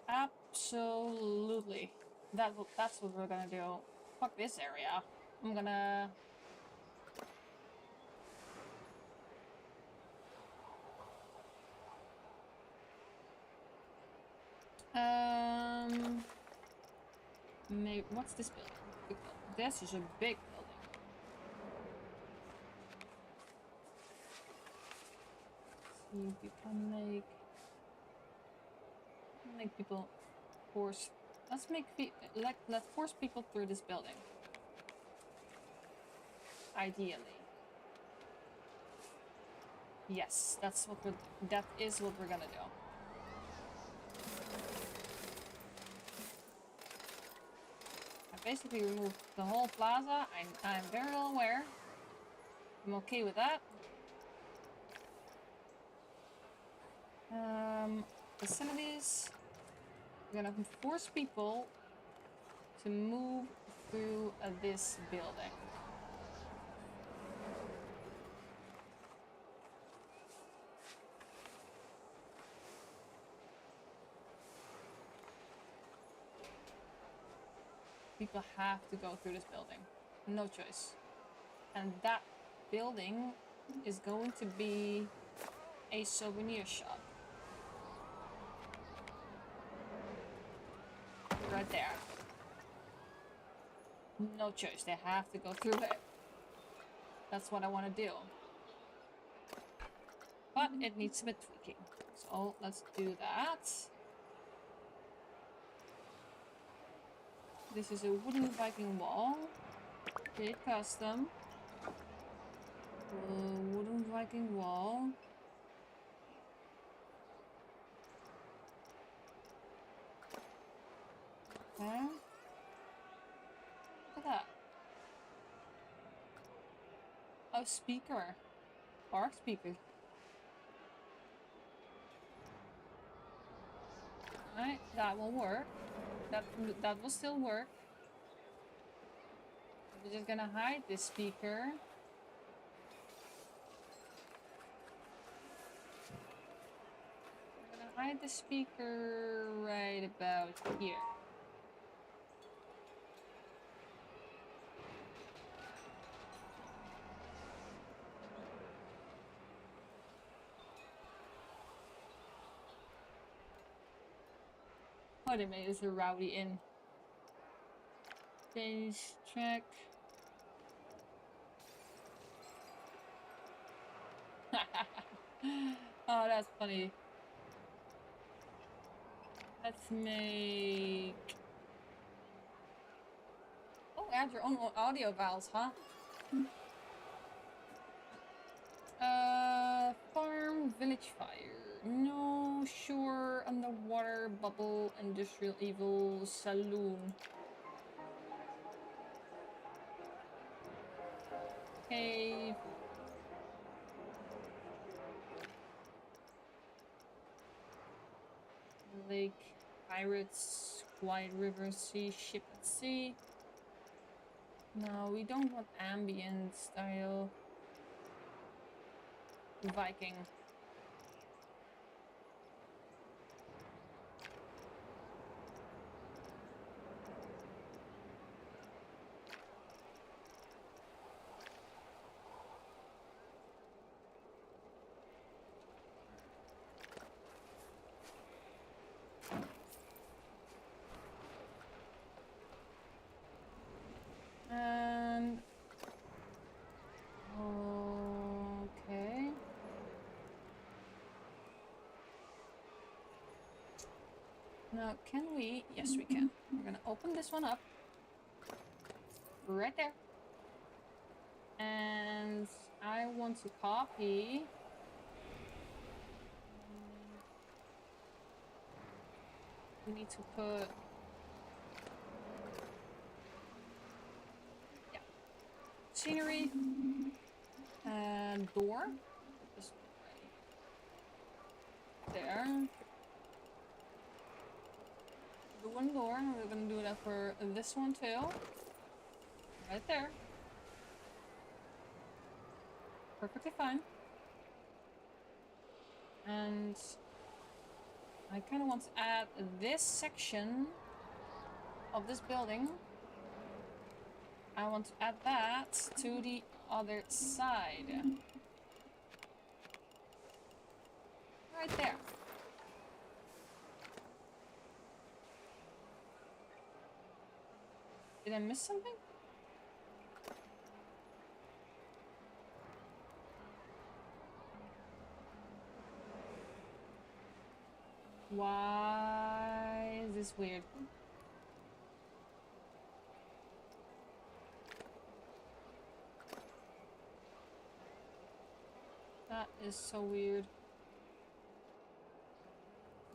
Absolutely. That's what we're gonna do. Fuck this area. I'm gonna... Maybe, what's this building? Big building. This is a big building. Let's see if we can make people force. Let's force people through this building. Ideally. Yes, that is what we're gonna do. I basically removed the whole plaza. I'm very well aware. I'm okay with that. Facilities. We're gonna force people to move through this building. People have to go through this building. No choice. And that building is going to be a souvenir shop. Right there. No choice. They have to go through it. That's what I want to do. But it needs a bit tweaking. So let's do that. This is a wooden Viking wall. Create custom. Wooden Viking wall. Okay. Look at that. Oh, speaker. Park speaker. Alright, that will work. That will still work. We're just gonna hide this speaker. We're gonna hide the speaker right about here. Oh, they made us a rowdy inn. Change track. Oh, that's funny. Let's make... Oh, add your own audio files, huh? Farm, village fire. No, sure, underwater, bubble, industrial evil, saloon. cave. Lake, pirates, quiet river, sea, ship at sea. No, we don't want ambient style. Viking. And okay. Now, can we? Yes, we can. We're gonna open this one up. Right there. And I want to copy. We need to put. Yeah. Scenery. And door. Just right there. The one door. We're gonna do that for this one too. Right there. Perfectly fine. And I kind of want to add this section of this building. I want to add that to the other side. Right there. Did I miss something? Why is this weird? That is so weird.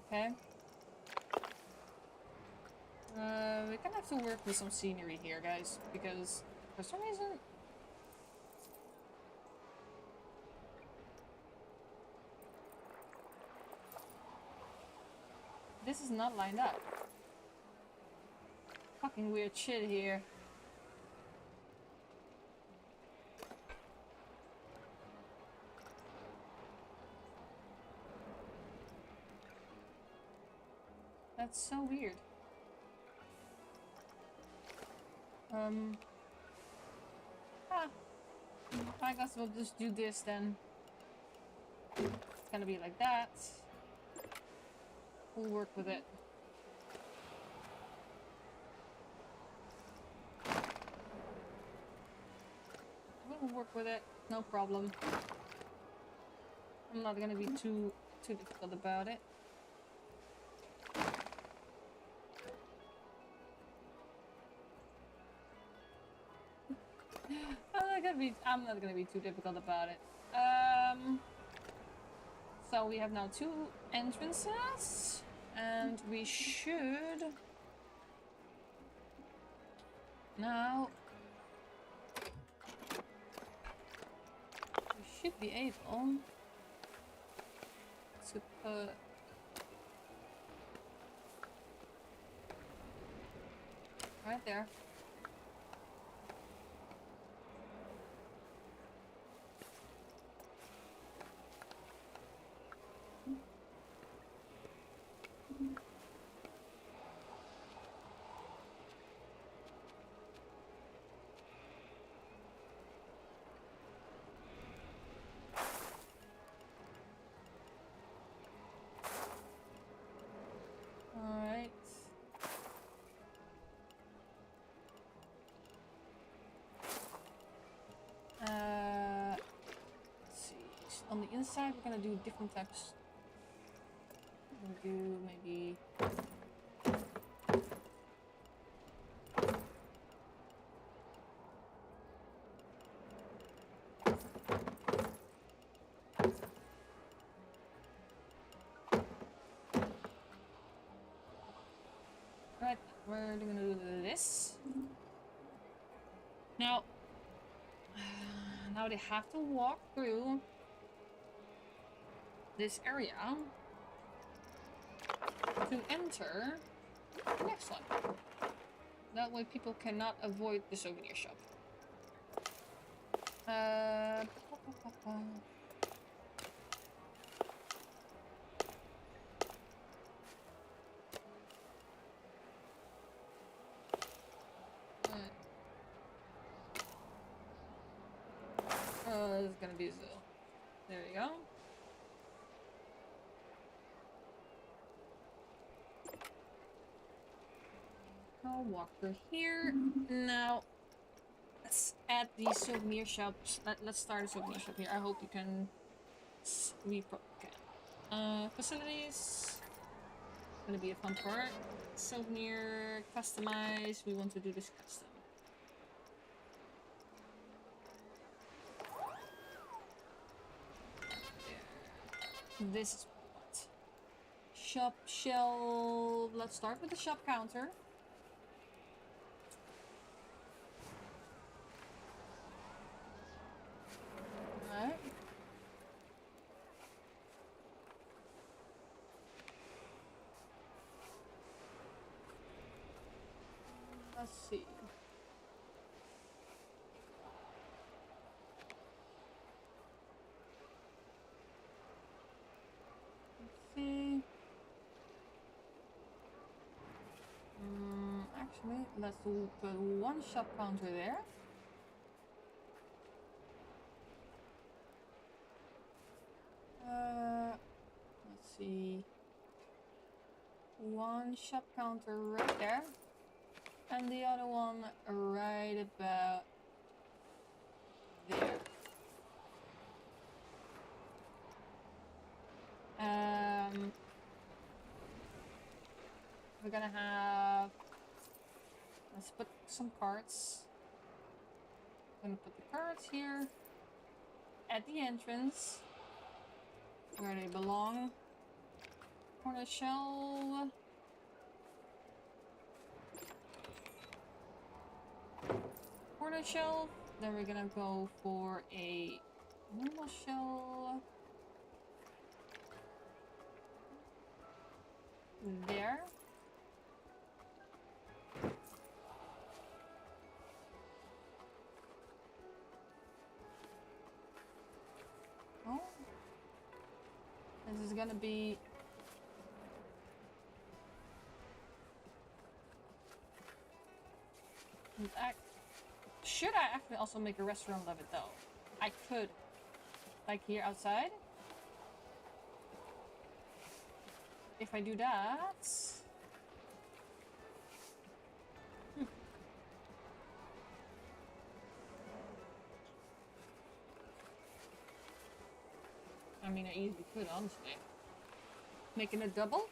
Okay. We're gonna have to work with some scenery here, guys, because for some reason this is not lined up. Fucking weird shit here. That's so weird. I guess we'll just do this then. It's gonna be like that. We'll work with it. We'll work with it, no problem. I'm not gonna be too difficult about it. I'm not gonna be too difficult about it. So we have now 2 entrances, and we should now be able to put right there. On the inside, we're gonna do different types. We'll do maybe right. We're gonna do this now. now they have to walk through this area to enter the next one. That way people cannot avoid the souvenir shop. It's gonna be zoo. There you go. I'll walk through here. Now, let's add these souvenir shops. Let's start a souvenir shop here. I hope you can. We can. Facilities. Gonna be a fun part. Souvenir, customize. We want to do this custom. This is what? Shop shelf. Let's start with the shop counter. Alright. Let's see. Actually, let's put one shop counter there. Let's see. One shop counter right there. And the other one right about there. We're gonna have, let's put some carts. I'm gonna put the carts here at the entrance where they belong. Corner shelf. Corner shelf. Then we're gonna go for a normal shelf. There. Oh. This is gonna be should I actually also make a restaurant of it though? I could. Like here outside. If I do that... I mean, I easily could, honestly. Making it double?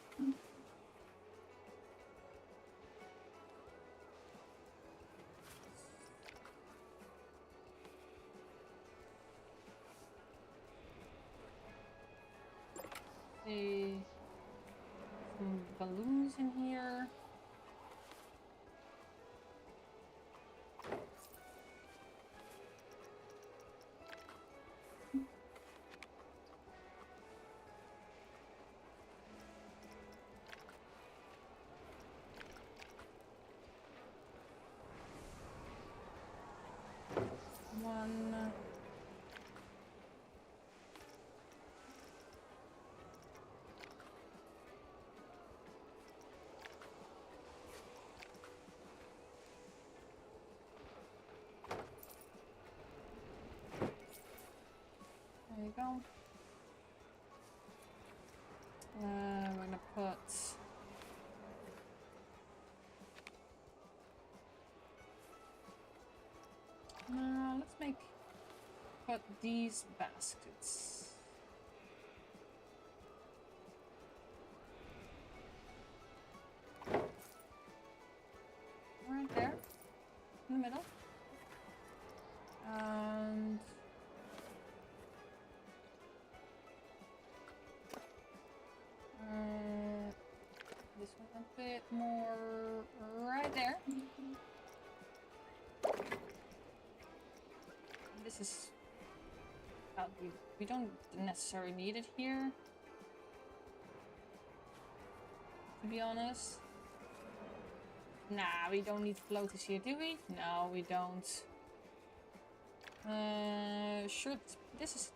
See, some balloons in here. One. There you go. We're gonna put let's put these baskets. Right there, in the middle. And this one a bit more right there. This is we don't necessarily need it here. To be honest. Nah, we don't need floaties here, do we? No, we don't. Sure, this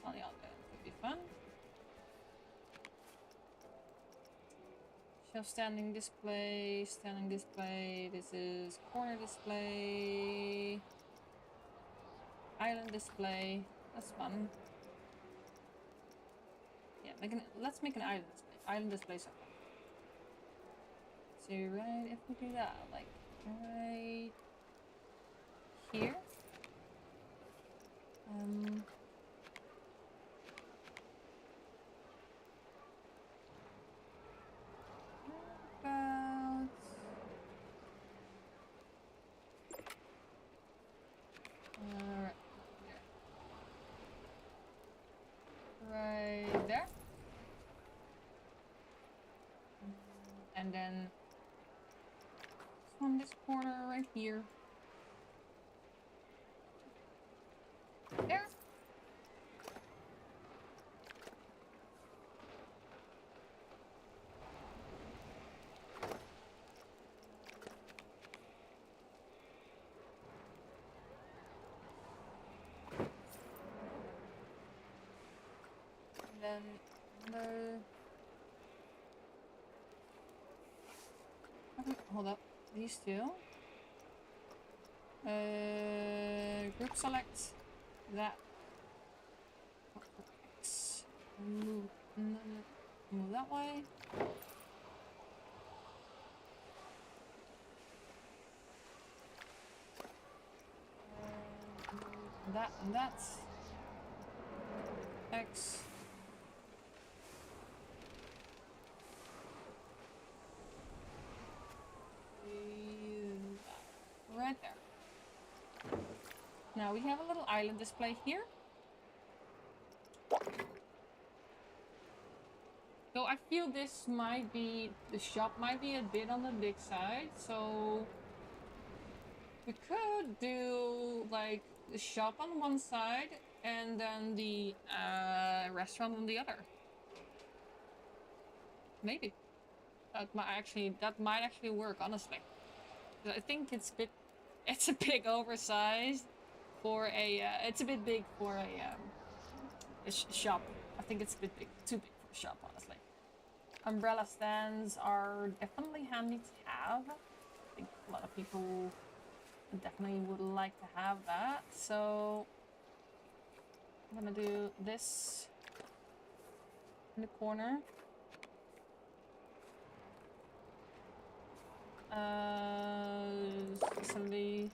on the other end would be fun. Shelf standing display, this is corner display, island display, that's fun. Yeah, let's make an island display so far. So right, if we do that, like right here. About right there, and then on this corner right here. There. And then hold up, these two. Group select that. X. Move that way. That and that's X. Right there. Now we have a little island display here. So I feel this might be, the shop might be a bit on the big side, so we could do like the shop on one side and then the restaurant on the other. Maybe. That might actually work, honestly. I think it's a bit oversized for a, it's a bit big for a shop. I think it's a bit big, too big for a shop, honestly. Umbrella stands are definitely handy to have. I think a lot of people definitely would like to have that. So I'm gonna do this in the corner. Facility.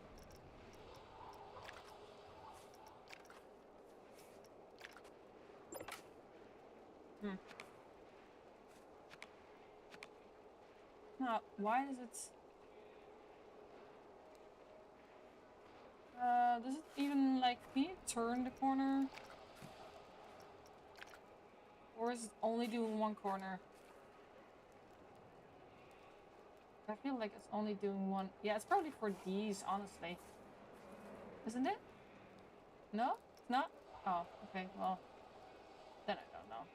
Now, why does it? Does it even like can you turn the corner? Or is it only doing one corner? I feel like it's only doing one. Yeah, it's probably for these, honestly. Isn't it? No? It's not? Oh, okay, well. Then I don't know.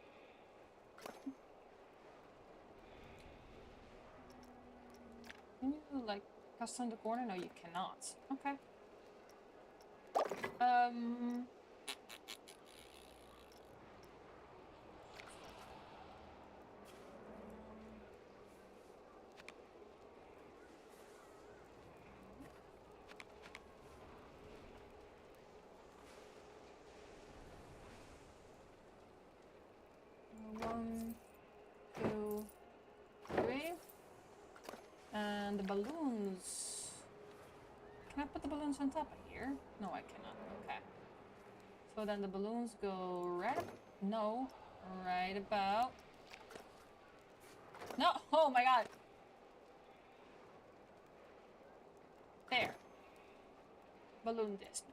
Can you, like, custom the corner? No, you cannot. Okay. One, two, three. And the balloons. Can I put the balloons on top of here? No, I cannot. Okay. So then the balloons go right. No, right about. No! Oh my god! There. Balloon disc.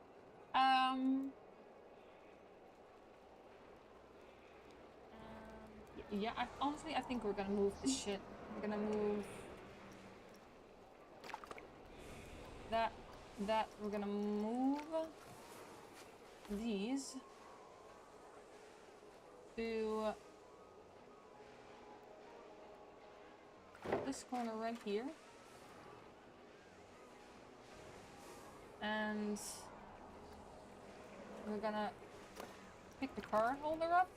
Yeah, honestly, I think we're gonna move this shit. We're gonna move that, we're gonna move these to this corner right here. And we're gonna pick the card holder up.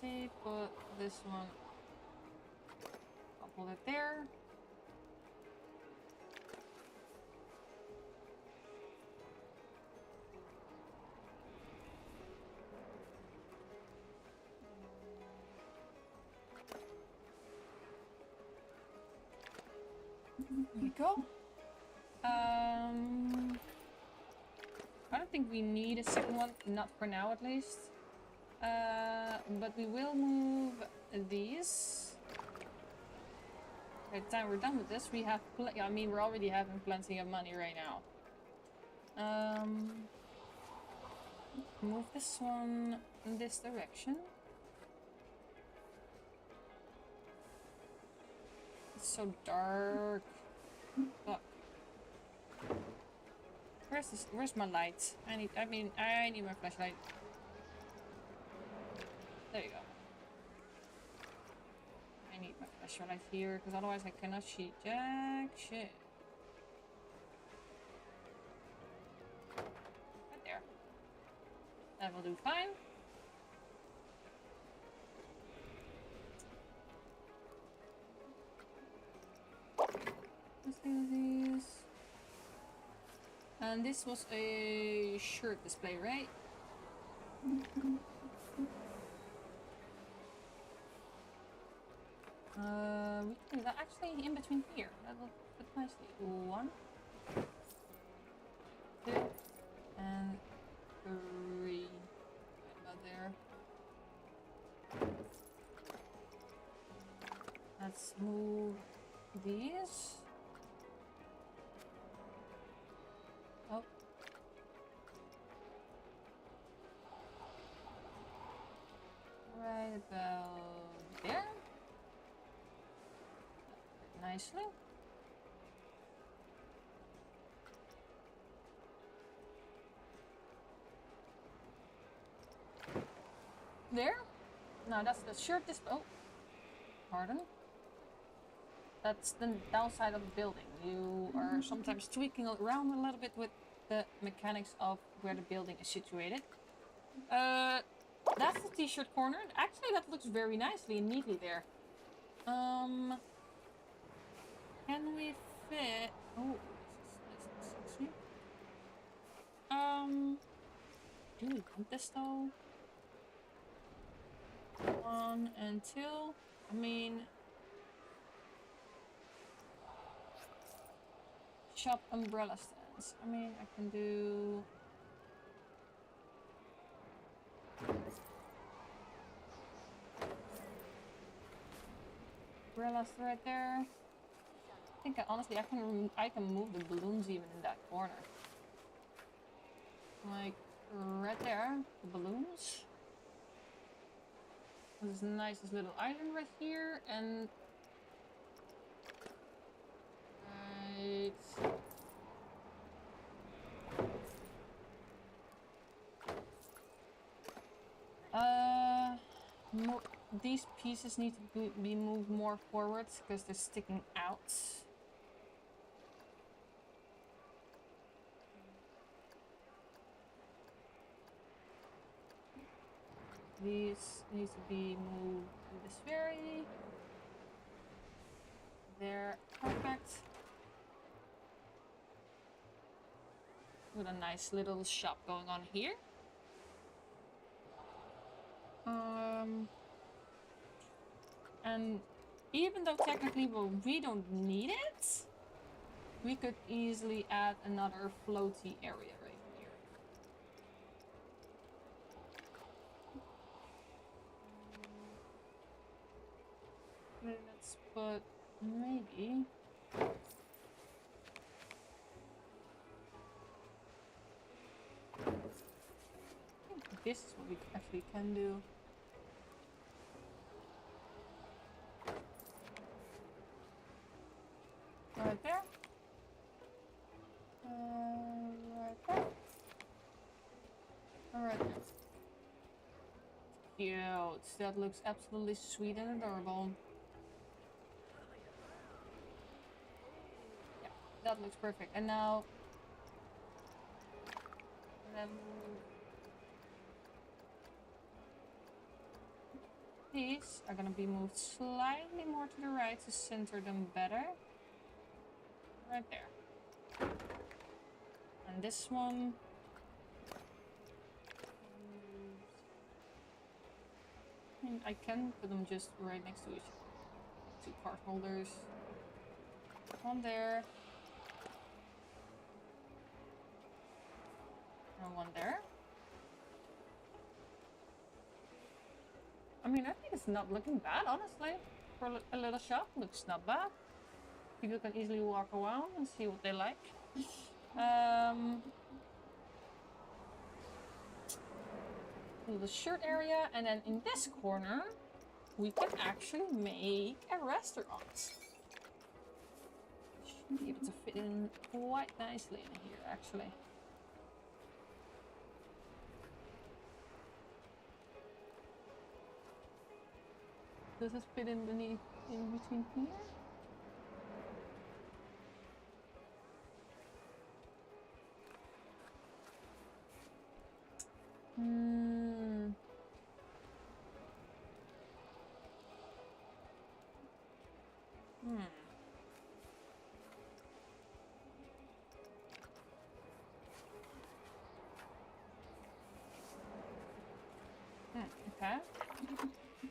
See, put this one, I'll put it there. There you go. I don't think we need a second one, not for now at least. But we will move these. By the time we're done with this, we have I mean, we're already having plenty of money right now. Move this one in this direction. It's so dark. Fuck. Where's my light? I need my flashlight. There you go. I need my flashlight here, because otherwise I cannot see jack shit. Right there. That will do fine. Let's do these. And this was a shirt display, right? We can do that actually in between here. That will fit nicely. 1, 2, and 3. Right about there. Let's move these. Oh. Right about there. Nicely. There. Now that's the shirt display. Oh, pardon. That's the downside of the building. You are sometimes tweaking around a little bit with the mechanics of where the building is situated. That's the t-shirt corner. Actually, that looks very nicely and neatly there. Can we fit? Oh, this is sexy. Do we want this though? 1 and 2. I mean, shop umbrella stands. I mean, I can do. Umbrellas right there. I think honestly I can move the balloons even in that corner. Like right there, the balloons. This nicest little island right here, and these pieces need to be moved more forwards because they're sticking out. These need to be moved to this ferry. They're perfect. With a nice little shop going on here. And even though technically we don't need it, we could easily add another floaty area right but maybe. I think this is what we actually can do. Right there. Right there. Alright. Cute. That looks absolutely sweet and adorable. Yeah, that looks perfect. And now... these are gonna be moved slightly more to the right to center them better. Right there. And this one... I mean, I can put them just right next to each other. 2 card holders. One there. And one there. I mean, I think it's not looking bad, honestly. For a little shop, looks not bad. People can easily walk around and see what they like. The shirt area, and then in this corner we can actually make a restaurant. Should be able to fit in quite nicely in here, actually. Does this fit in beneath, in between here? Okay.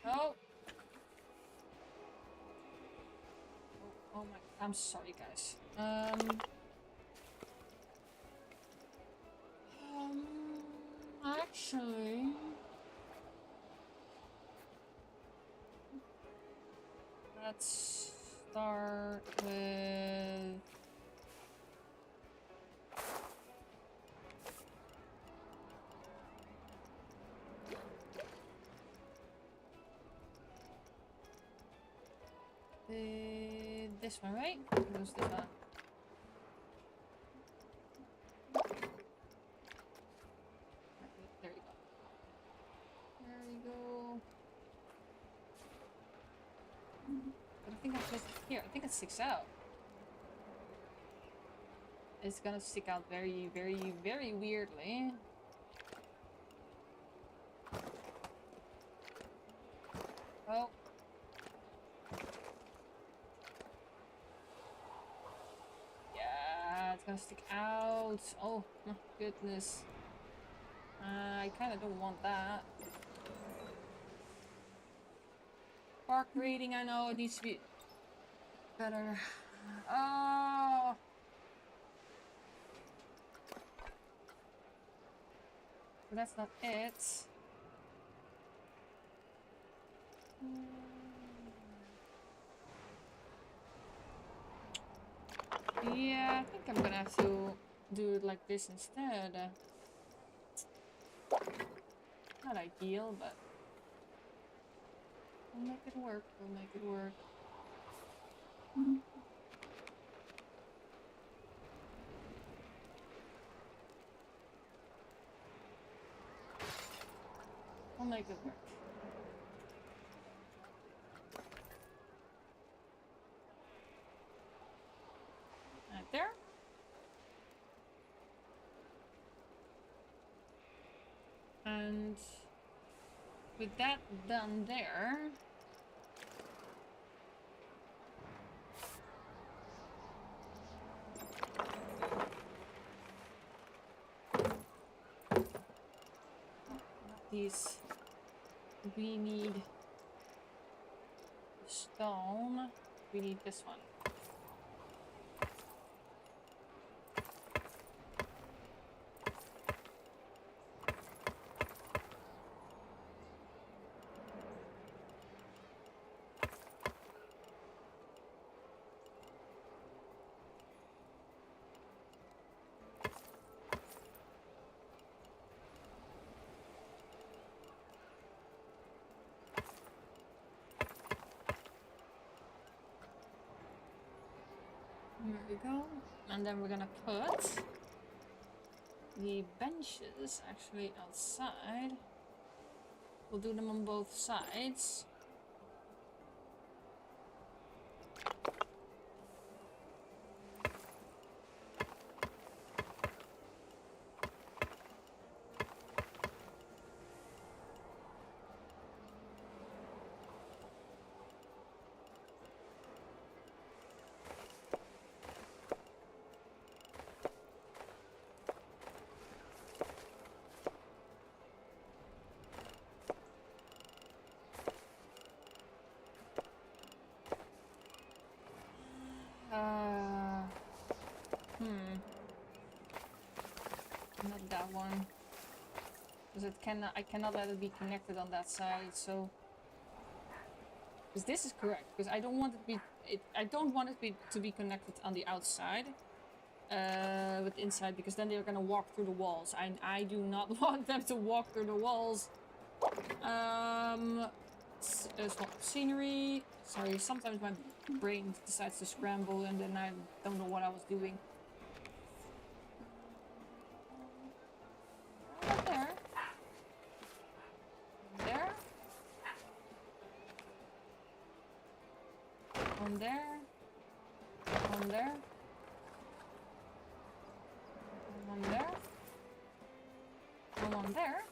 Oh. Oh my, I'm sorry guys. Actually, let's start with this one, right? Who's this one? There you go. There we go. But I think I placed it here. I think it sticks out. It's gonna stick out very, very, very weirdly. Oh. Yeah, it's gonna stick out. Oh my goodness. I kind of don't want that. Park rating, I know it needs to be better. Oh. But that's not it. Yeah, I think I'm gonna have to do it like this instead. Not ideal, but we'll make it work. We'll make it work. We'll make it work. Right there. And with that done there, these, we need stone, we need this one. There we go. And then we're gonna put the benches actually outside. We'll do them on both sides. Not that one. Because I cannot let it be connected on that side, so... Because this is correct, because I don't want it to be connected on the outside. With inside, because then they're gonna walk through the walls. I do not want them to walk through the walls. Swap scenery. Sorry, sometimes my brain decides to scramble and then I don't know what I was doing. Right there. There. On there. On there. One there. And one there.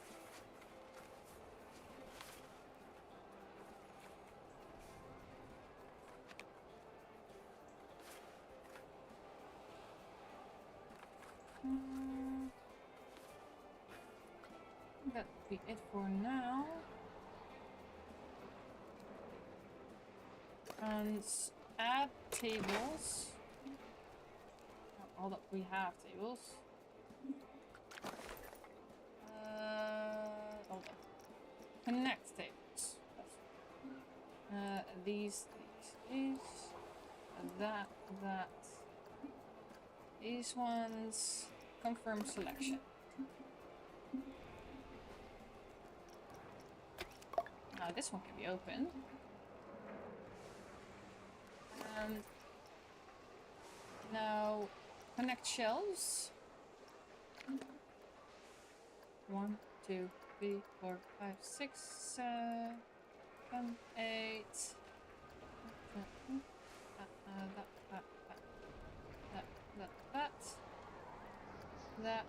That'll be it for now. And add tables. Hold up, we have tables. Hold on. Connect tables. These. That. These ones. Confirm selection. Now this one can be opened. And now connect shelves. 1, 2, 3, 4, 5, 6, 7, 8. That.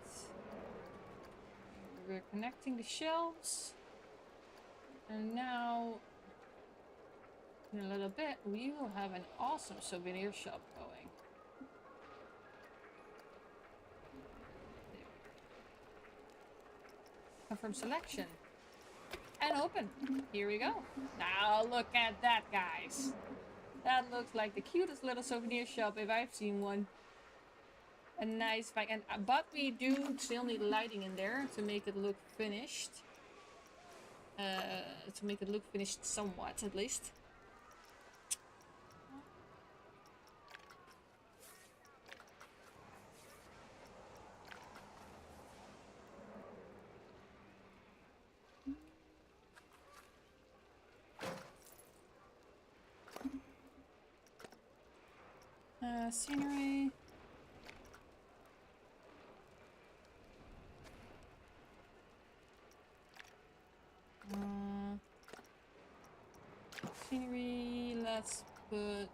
We're connecting the shelves. And now, in a little bit, we will have an awesome souvenir shop going. Confirm selection. And open. Here we go. Now look at that, guys. That looks like the cutest little souvenir shop if I've seen one. A nice bag. And but we do still need lighting in there to make it look finished. To make it look finished somewhat, at least. Scenery. Scenery, let's put...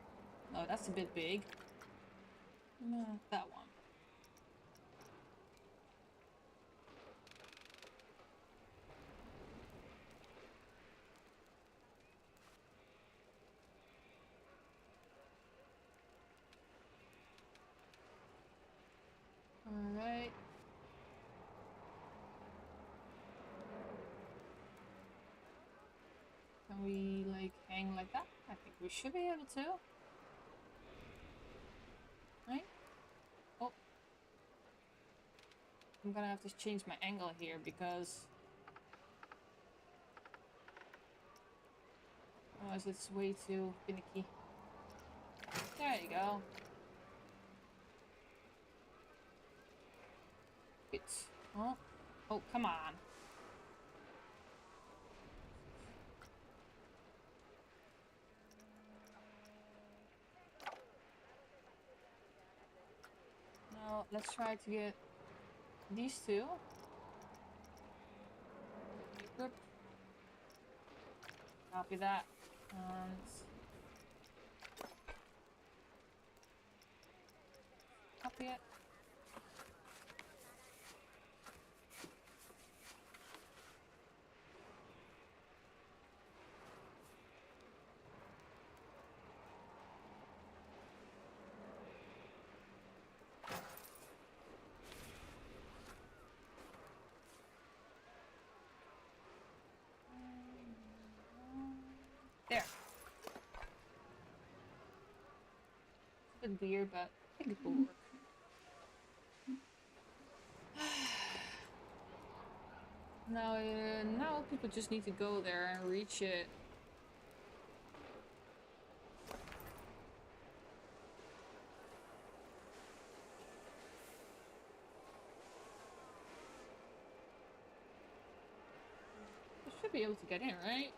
Oh, that's a bit big. No, that one. Alright. Can we, like, hang like that? I think we should be able to. Right? Oh. I'm gonna have to change my angle here because... Otherwise it's way too finicky. There you go. It's... Oh. Oh, come on. Well, let's try to get these two. Equip. Copy that. And copy it. There. It's a bit weird, but I think it will work. Now people just need to go there and reach it. I should be able to get in, right?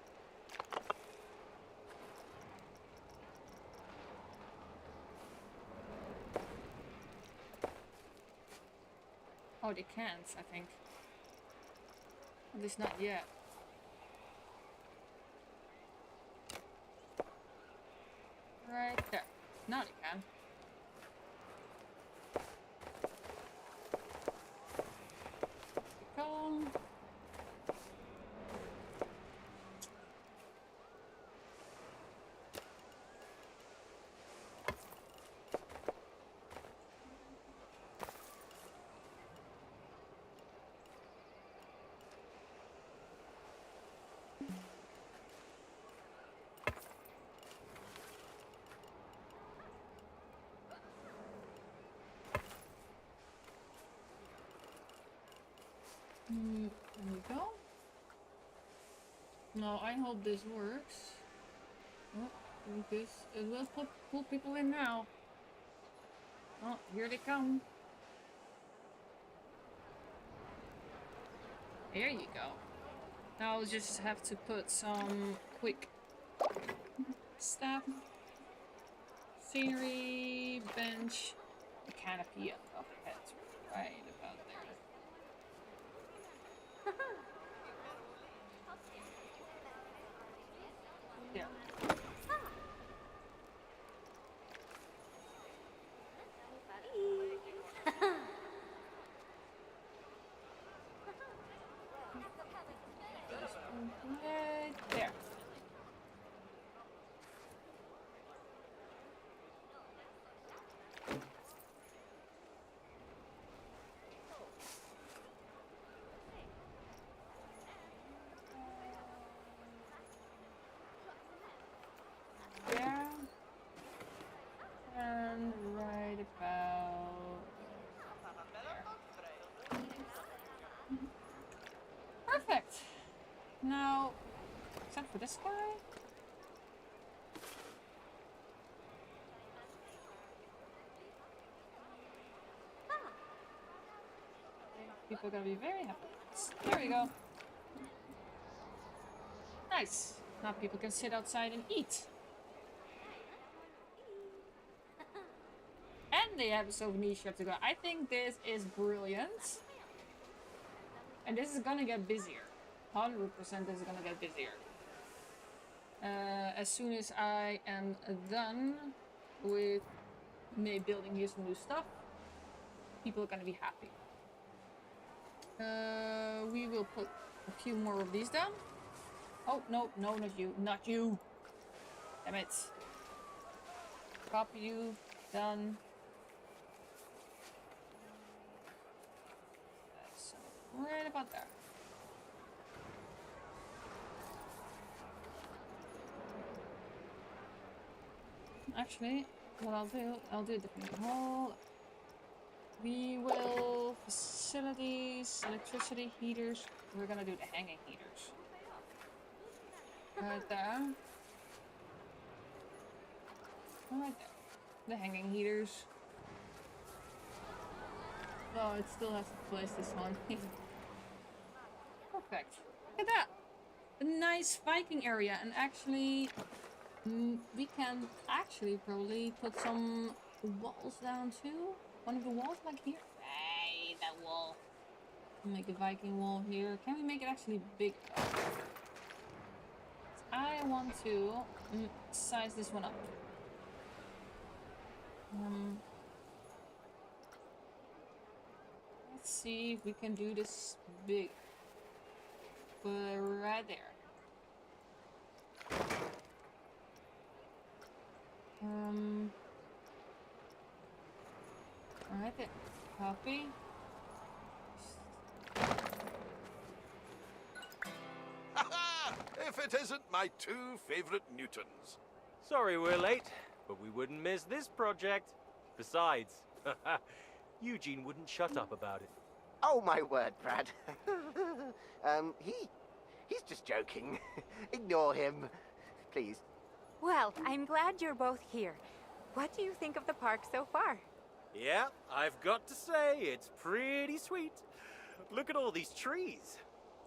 Oh, they can't, I think. At least not yet. Right there. Now they can. Go. There we go. Now I hope this works. Oh, this it will pull people in now. Oh, here they come. There you go. Now I'll just have to put some quick stuff. Scenery, bench, a canopy up top of heads right about there. There. Right there. There. And right about there. Perfect. Now, except for this guy. People are gonna be very happy with this. There we go. Nice. Now people can sit outside and eat. And they have a souvenir shop to go. I think this is brilliant. And this is gonna get busier. 100% this is gonna get busier. As soon as I am done with me building here some new stuff, people are gonna be happy. We will put a few more of these down. Oh, no, no, not you. Not you. Damn it. Copy you. Done. That's right about there. Actually, what I'll do a different hall. We will facilities, electricity, heaters. We're gonna do the hanging heaters. Right there. Right there. The hanging heaters. Oh, it still has to place this one. Perfect. Look at that. A nice Viking area, and actually we can actually probably put some walls down too. One of the walls like here? Hey, that wall. Make a Viking wall here. Can we make it actually big though? I want to size this one up. Let's see if we can do this big. Put it right there. Right there. Copy. Ha-ha! If it isn't my two favorite Newtons. Sorry we're late, but we wouldn't miss this project. Besides, Eugene wouldn't shut up about it. Oh, my word, Brad. He's just joking. Ignore him, please. Well, I'm glad you're both here. What do you think of the park so far? Yeah, I've got to say, it's pretty sweet. Look at all these trees.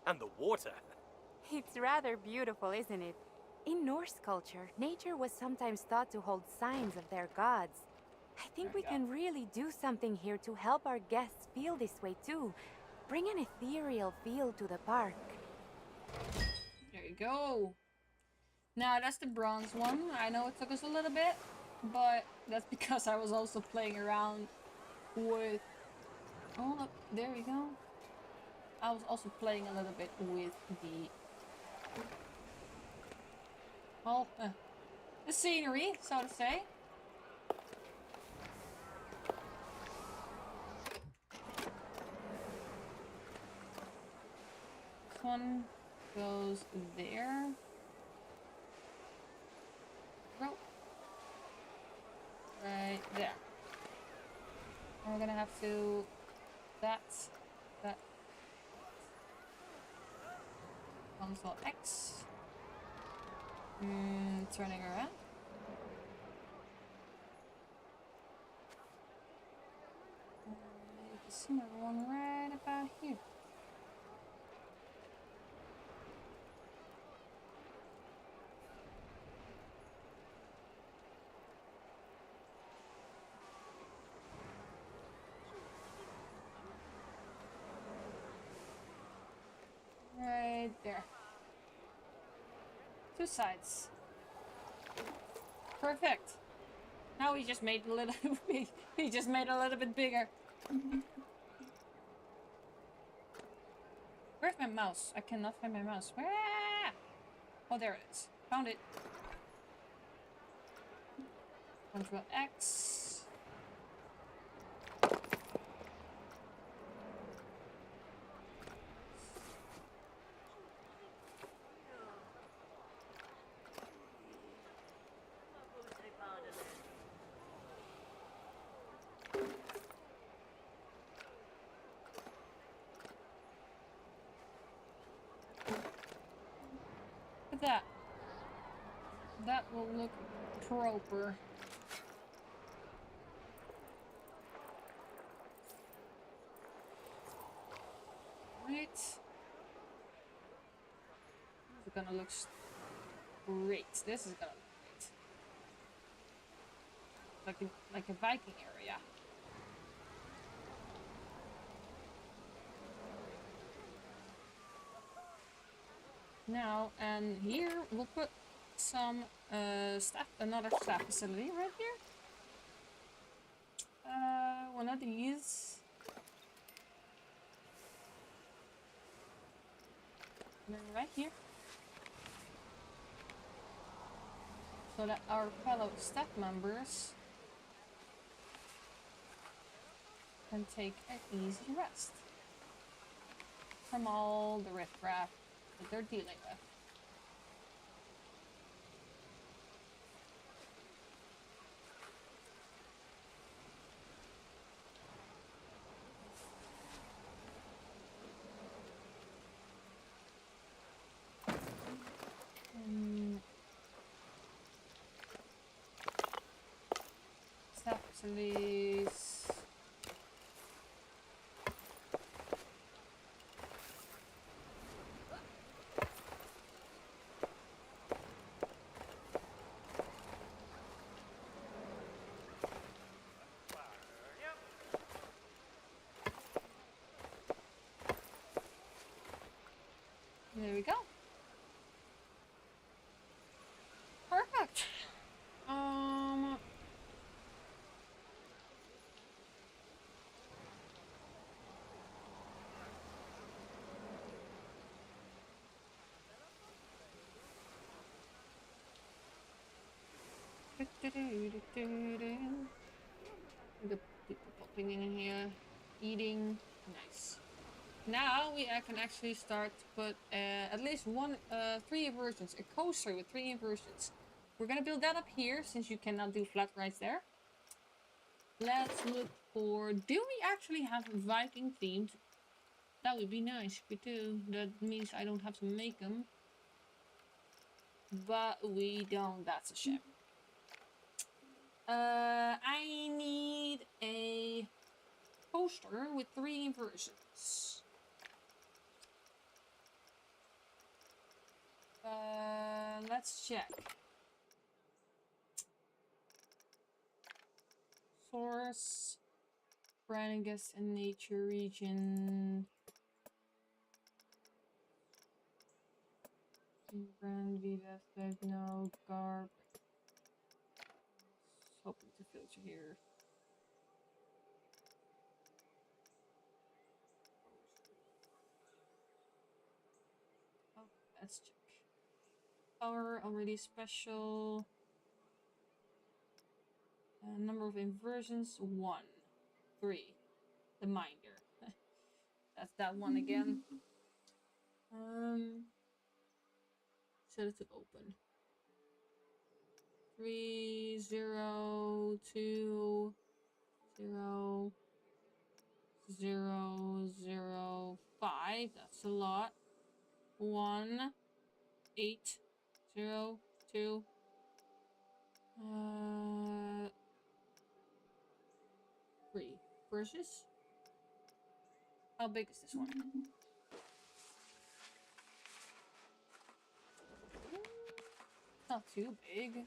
And the water. It's rather beautiful, isn't it? In Norse culture, nature was sometimes thought to hold signs of their gods. I think we can really do something here to help our guests feel this way too. Bring an ethereal feel to the park. There you go. Now that's the bronze one. I know it took us a little bit, but that's because I was also playing around with... Oh, look, there we go. I was also playing a little bit with the... Well, the scenery, so to say. This one goes there. Nope. Right there. And we're gonna have to... that. Console X. Turning around. Maybe a similar one right about here. Right there. Two sides. Perfect. Now we just made a little he just made a little bit bigger. Where's my mouse? I cannot find my mouse. Where? Oh, there it is. Found it. Control X. That. That will look proper. Right. This is gonna look great. This is gonna look great. Like a Viking area. Now, and here we'll put some another staff facility right here. One of these. And then right here. So that our fellow staff members can take an easy rest from all the riffraff that they're dealing with. Staff facilities. There we go. Perfect. The people popping in here, eating. Nice. Now I can actually start to put at least three inversions, a coaster with 3 inversions. We're gonna build that up here since you cannot do flat rides there. Let's look for. Do we actually have a Viking themed? That would be nice if we do. That means I don't have to make them. But we don't. That's a shame. I need a coaster with 3 inversions. Let's check. Source, Brannigus and Nature Region. Brand, Vidas, Diagonal, Garb. Hoping to filter here. Oh, let's check. Power already special. Number of inversions 1, 3. The minder. That's that one again. Set it to open. 3, 0, 2, 0, 0, 0, 5. That's a lot. 1, 8, 0, 2. 3 versus. How big is this one? Not too big.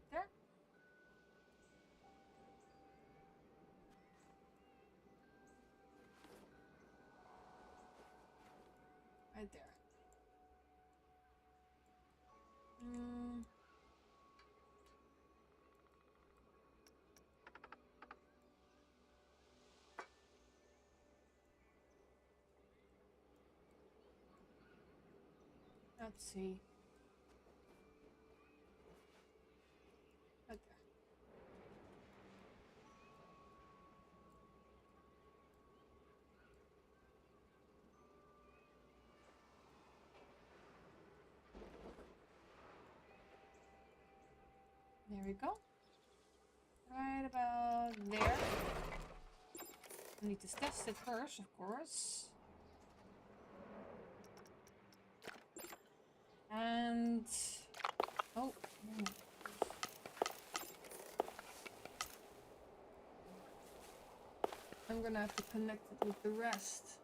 Right there. Right there. Let's see. Right there. There we go. Right about there. I need to test it first, of course. And oh, I'm gonna have to connect it with the rest.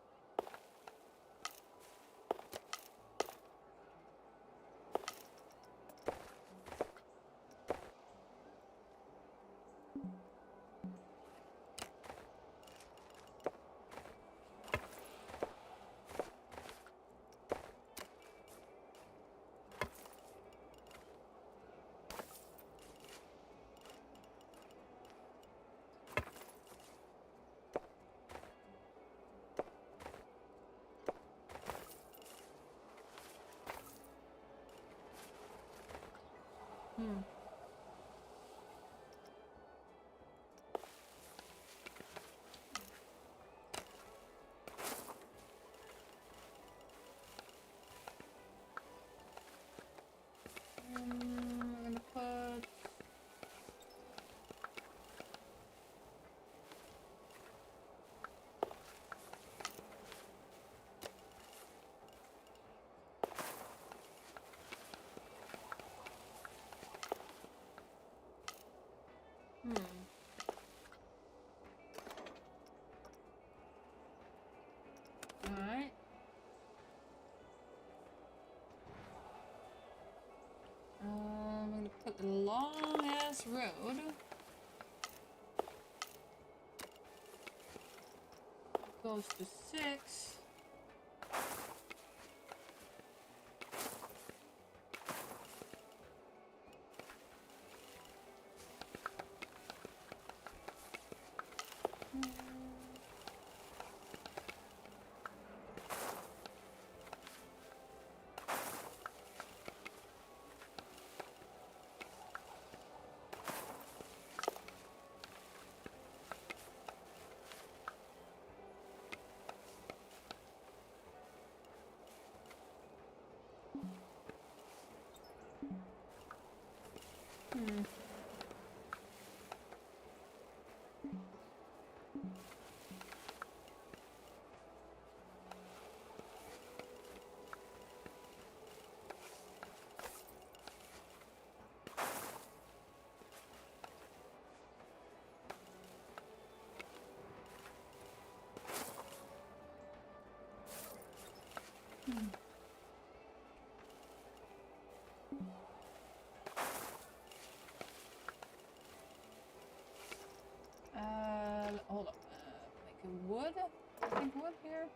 I'm gonna put a long ass road. Goes to 6. Hold up. Make a wood. I think wood here.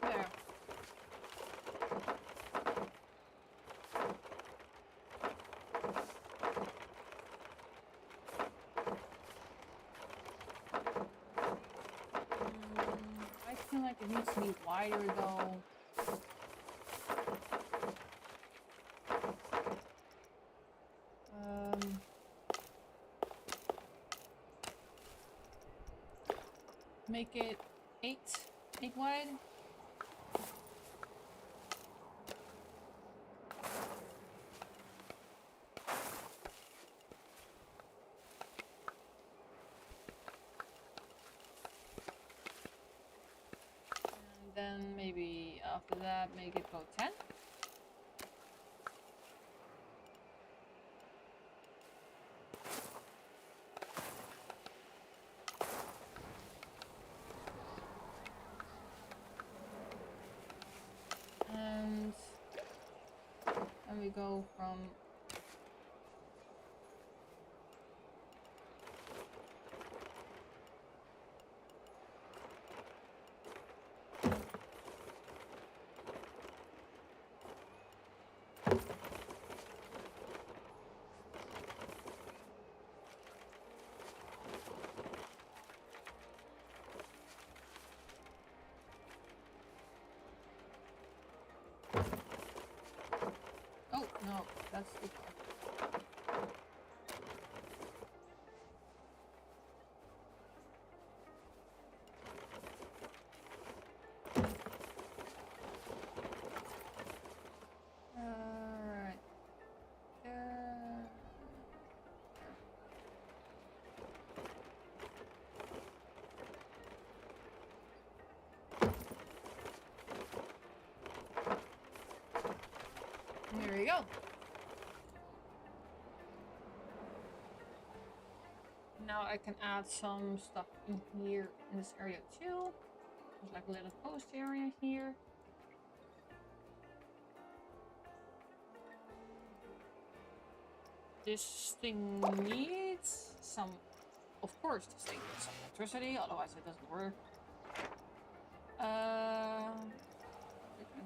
There. I feel like it needs to be wider though. Make it 8 wide. And then maybe after that make it go 10. And we go from oh no, that's the alright. There we go. Now I can add some stuff in here in this area too. There's like a little post area here. This thing needs some, of course this thing needs some electricity, otherwise it doesn't work. We're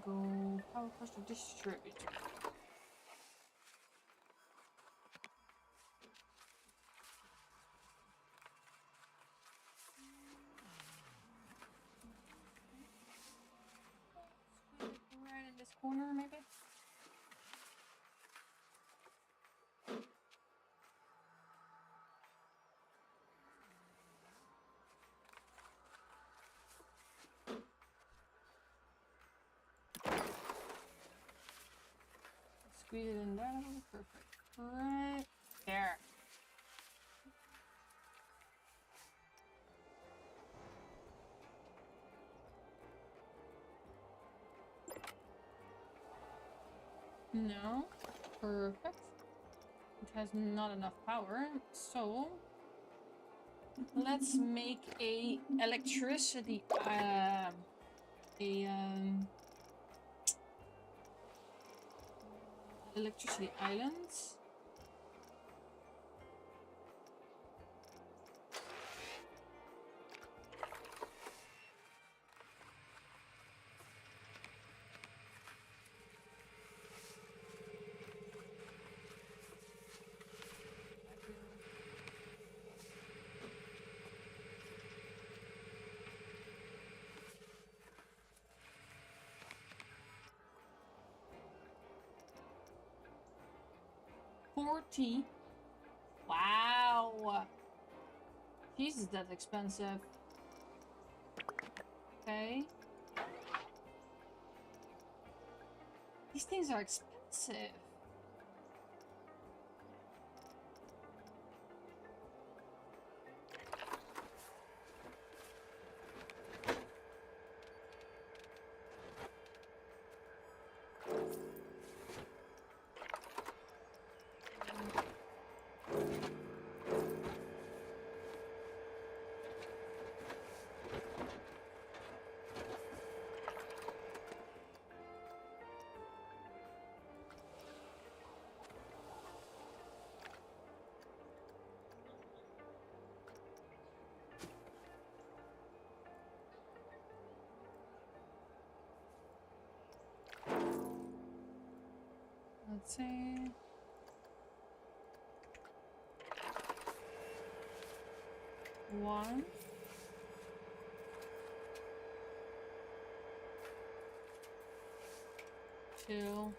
gonna go power cluster distributor. Right in this corner, maybe. squeeze it in there. Perfect. Right there. No. Perfect. It has not enough power, so let's make a electricity electricity islands. $40. Wow. Jesus, that's expensive. Okay. These things are expensive. Let's see. One. Two.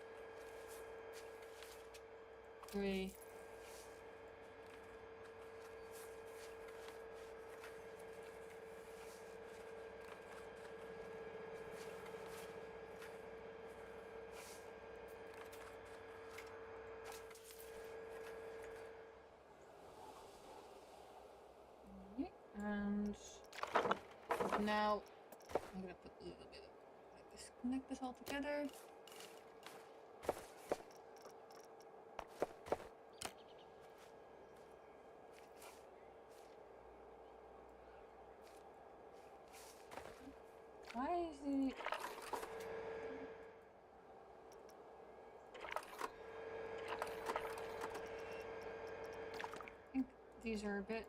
Three. And now I'm gonna put a little bit of like this, connect this all together. Why is he? I think these are a bit.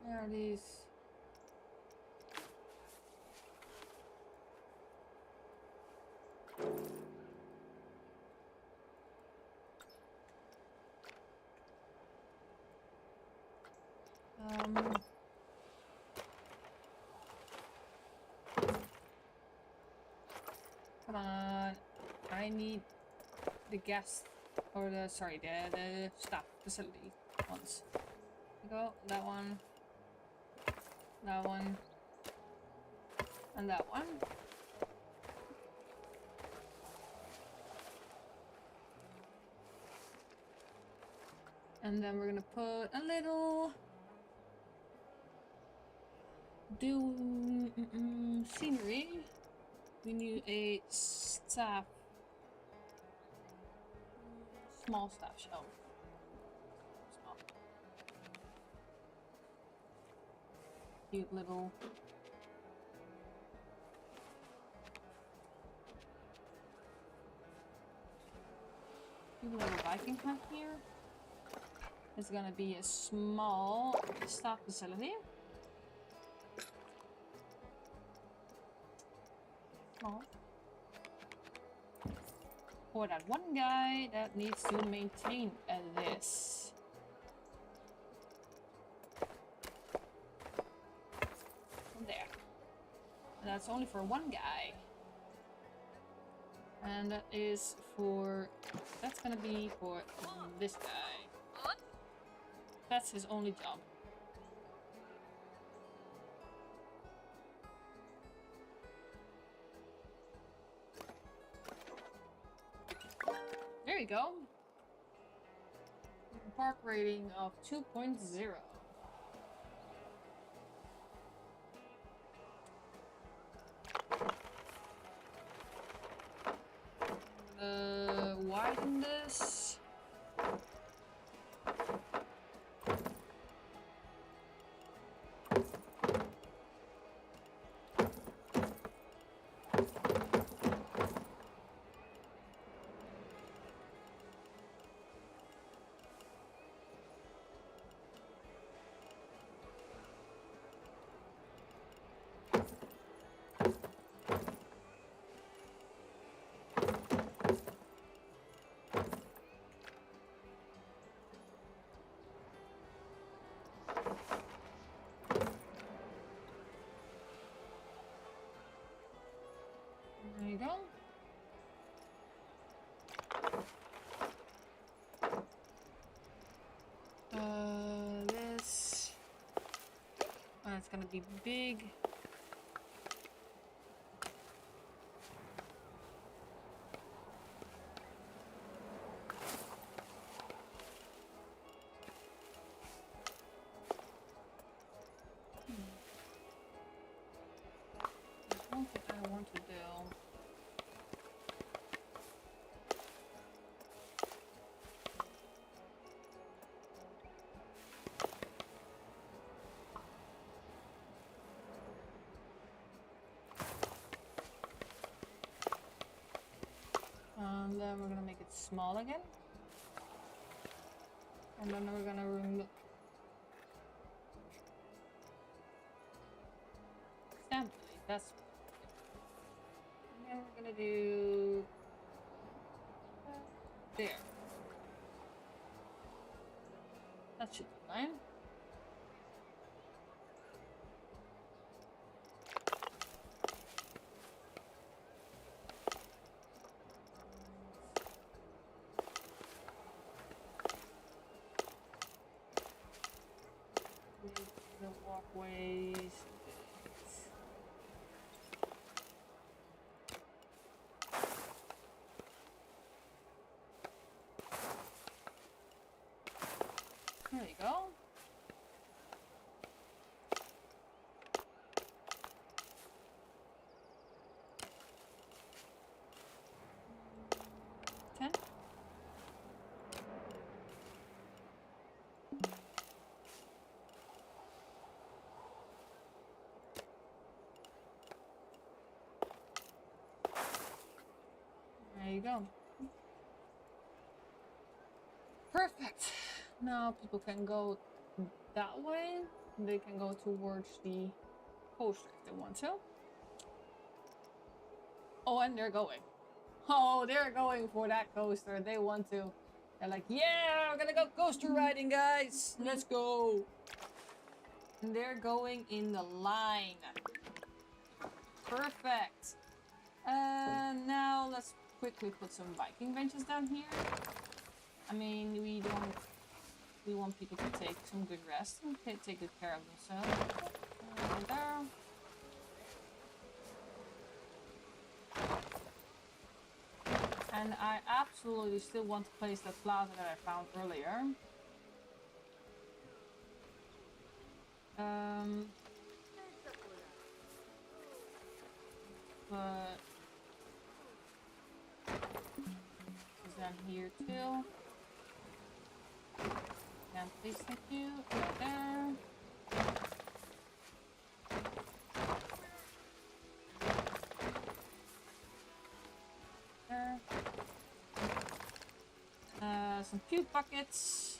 Where are these? Come on. I need the gas, or the, sorry, the staff facility ones. Go, that one, and that one. And then we're gonna put a little scenery. We need a staff, small staff shelf. Small. Cute little. Cute little Viking hut here. It's gonna be a small staff facility. Small. For that one guy that needs to maintain this. There. And that's only for one guy. And that is for... That's gonna be for this guy. That's his only job. you go. Park rating of 2.0. Widen this. There you go. This. Oh, it's gonna be big. One thing I want to do. And then we're gonna make it small again. And then we're gonna remove stamp plate, that's and then we're gonna do there. That should be fine. The walkways. There you go. Ten. There you go. Perfect. Now people can go that way. They can go towards the coaster if they want to. Oh, and they're going. Oh, they're going for that coaster. They want to. They're like, yeah, we're gonna go coaster riding, guys. Let's go. And they're going in the line. Perfect. Now let's quickly put some Viking benches down here. I mean, we want people to take some good rest and take good care of themselves. There. And I absolutely still want to place that plaza that I found earlier. But is down here too. And please, thank you. Right there. There. Some puke buckets.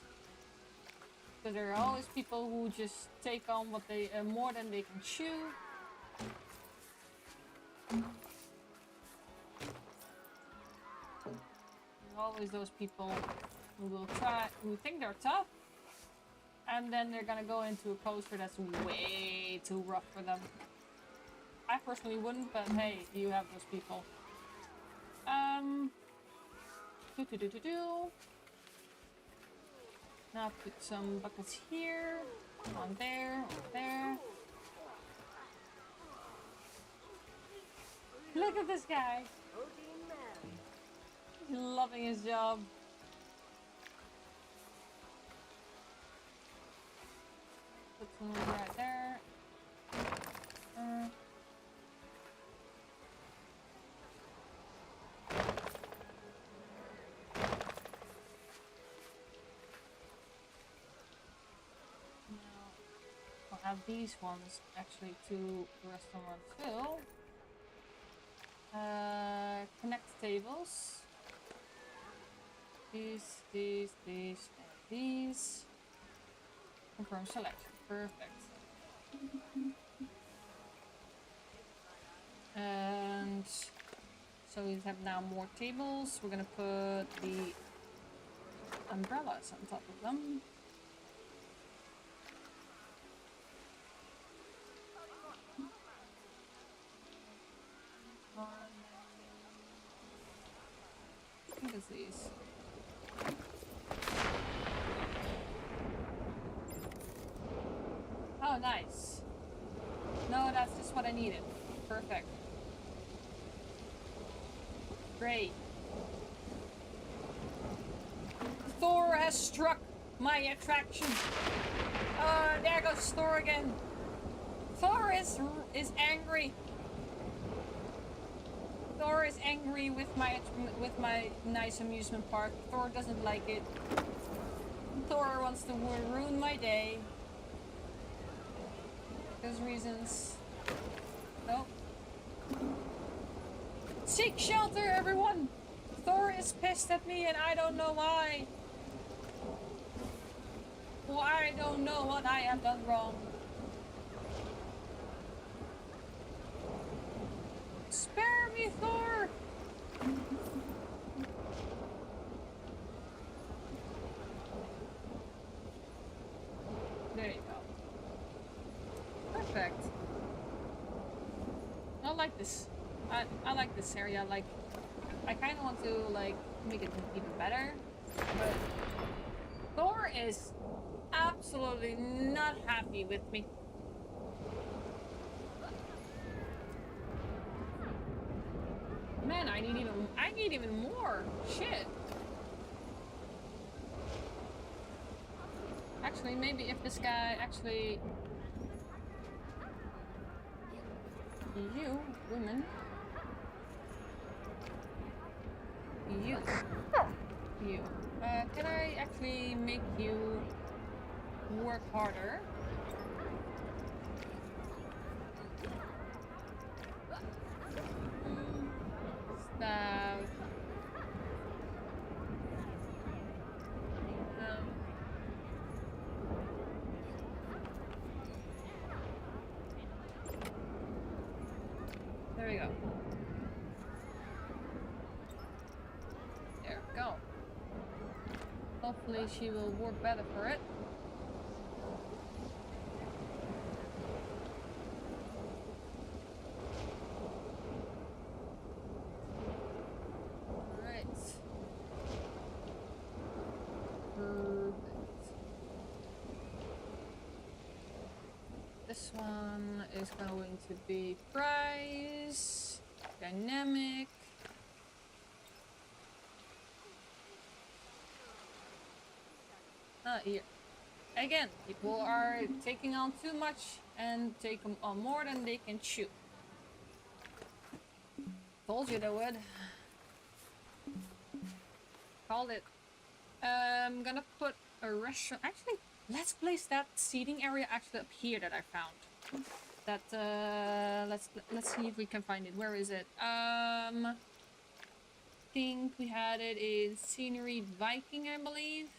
Because there are always people who just take on what they more than they can chew. There's always those people who think they're tough, and then they're gonna go into a coaster that's way too rough for them. I personally wouldn't, but hey, you have those people. Now put some buckets here, on there, over there. Look at this guy. Loving his job. Put some right there. I'll have these ones actually to the restaurant too. Connect tables. These, and these. Confirm selection. Perfect. And so we have now more tables. We're gonna put the umbrellas on top of them. What is these? Oh, nice. No, that's just what I needed. Perfect. Great. Thor has struck my attraction. There goes Thor again. Thor is angry. Thor is angry with my nice amusement park. Thor doesn't like it. Thor wants to ruin my day. Those reasons. Nope. Seek shelter, everyone! Thor is pissed at me and I don't know why. Well, I don't know what I have done wrong. Spare me, Thor! There you go. Perfect. I like this. I like this area. Like, I kind of want to like make it even better, but Thor is absolutely not happy with me. Man, I need even more. Shit. Actually, maybe if this guy actually... You, women. You. You. Can I actually make you work harder? Stuff. There we go. There we go. Hopefully she will work better for it. Alright. Perfect. This one is going to be price, dynamic. Here. Again, people are taking on too much and take on more than they can chew. Told you they would. Called it. I'm gonna put a restaurant. Actually, let's place that seating area actually up here that I found. That let's see if we can find it. Where is it? Think we had it in Scenery Viking, I believe.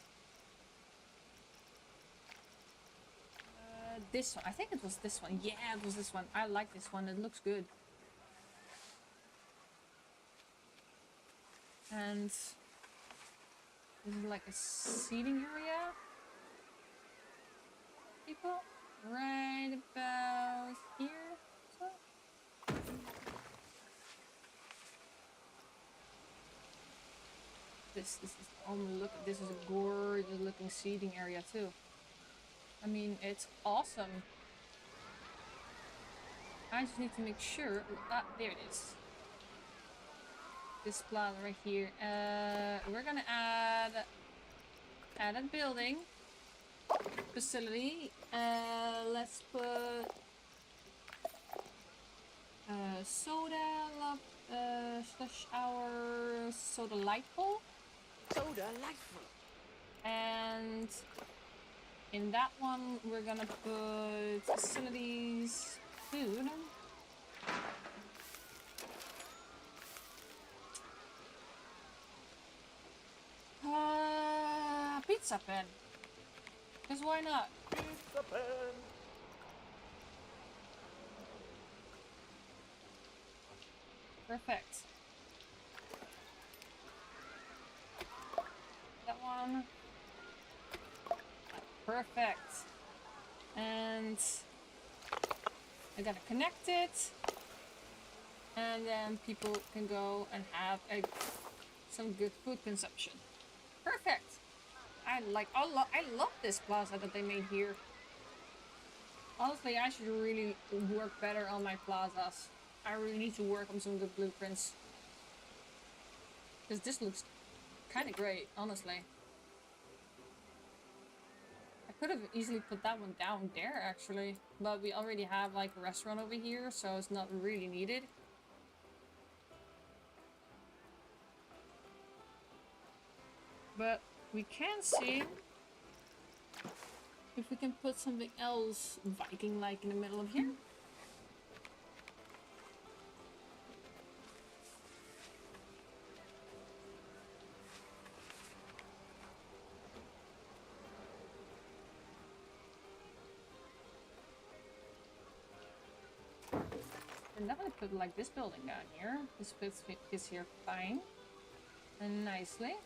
This one. I think it was this one. Yeah, it was this one. I like this one. It looks good. And this is like a seating area. People right about here. So. This is oh look. This is a gorgeous looking seating area too. I mean, it's awesome. I just need to make sure. There it is. this plaza right here. We're gonna add a building facility. Let's put soda slash our soda light pole. So delightful. And in that one, we're gonna put facilities, food. Pizza pen. Because why not? Pizza pen. Perfect. That one. Perfect. And I gotta connect it. And then people can go and have some good food consumption. Perfect. I love this plaza that they made here. Honestly, I should really work better on my plazas. I really need to work on some good blueprints. Because this looks kind of great, honestly. I could have easily put that one down there, actually. But we already have, like, a restaurant over here, so it's not really needed. But we can see if we can put something else Viking-like in the middle of here. I'm definitely put like this building down here. This fits here fine and nicely.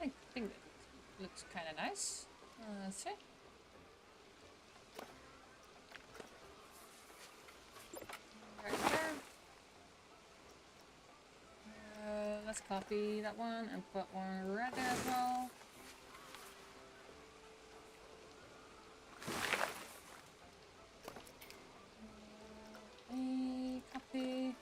I think that looks kind of nice. Let's see. Right there. Let's copy that one and put one right there as well. Copy.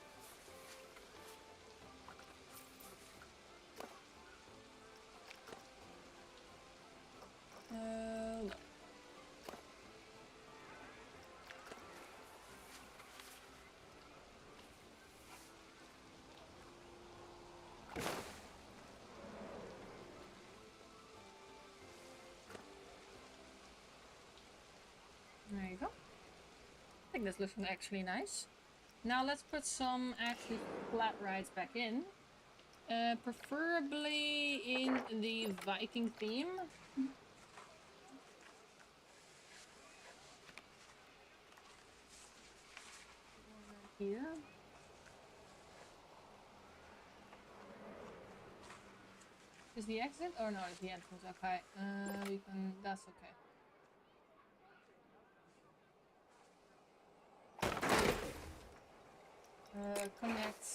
There you go. I think this looks actually nice. Now let's put some actually flat rides back in. Preferably in the Viking theme. Here. Is the exit? Oh no, it's the entrance. Okay. We can. That's okay. Connect.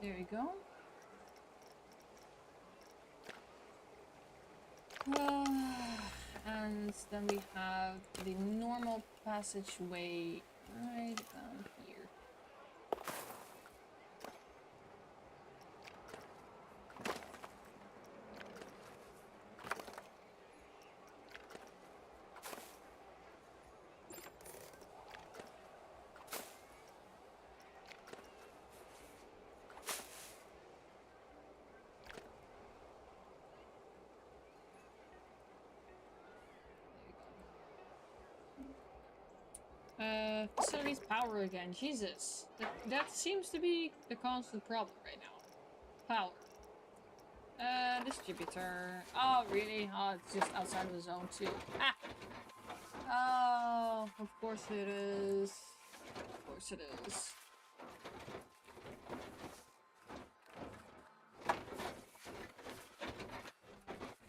There you go. And then we have the normal passageway right down here. Facilities power again. Jesus. That seems to be the constant problem right now. Power. Distributor. Oh, really? Oh, it's just outside of the zone too. Ah! Oh, of course it is. Of course it is.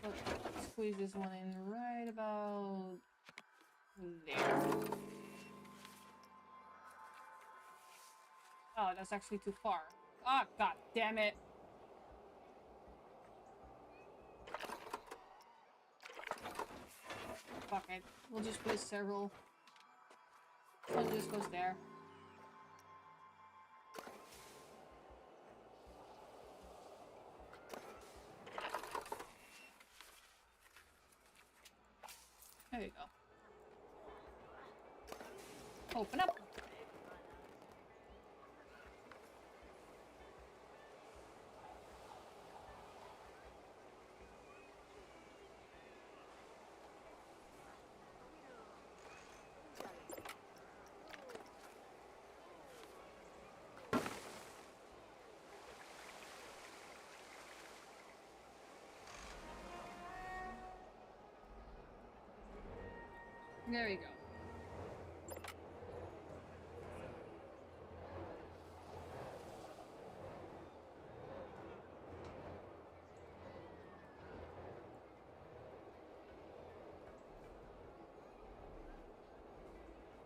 Let's squeeze this one in right about there. Oh, that's actually too far. Ah, god damn it. Fuck it. We'll just place several. One just goes there. There you go. Open up. There you go.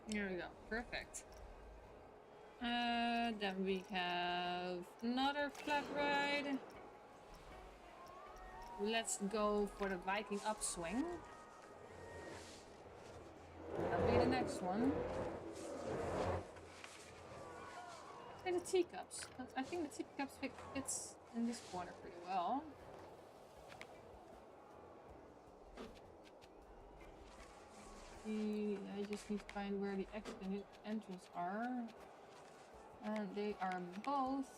There we go. Perfect. Then we have another flat ride. Let's go for the Viking upswing. That'll be the next one. And the teacups. I think the teacups fits in this corner pretty well. I just need to find where the exit and the entrance are. And they are both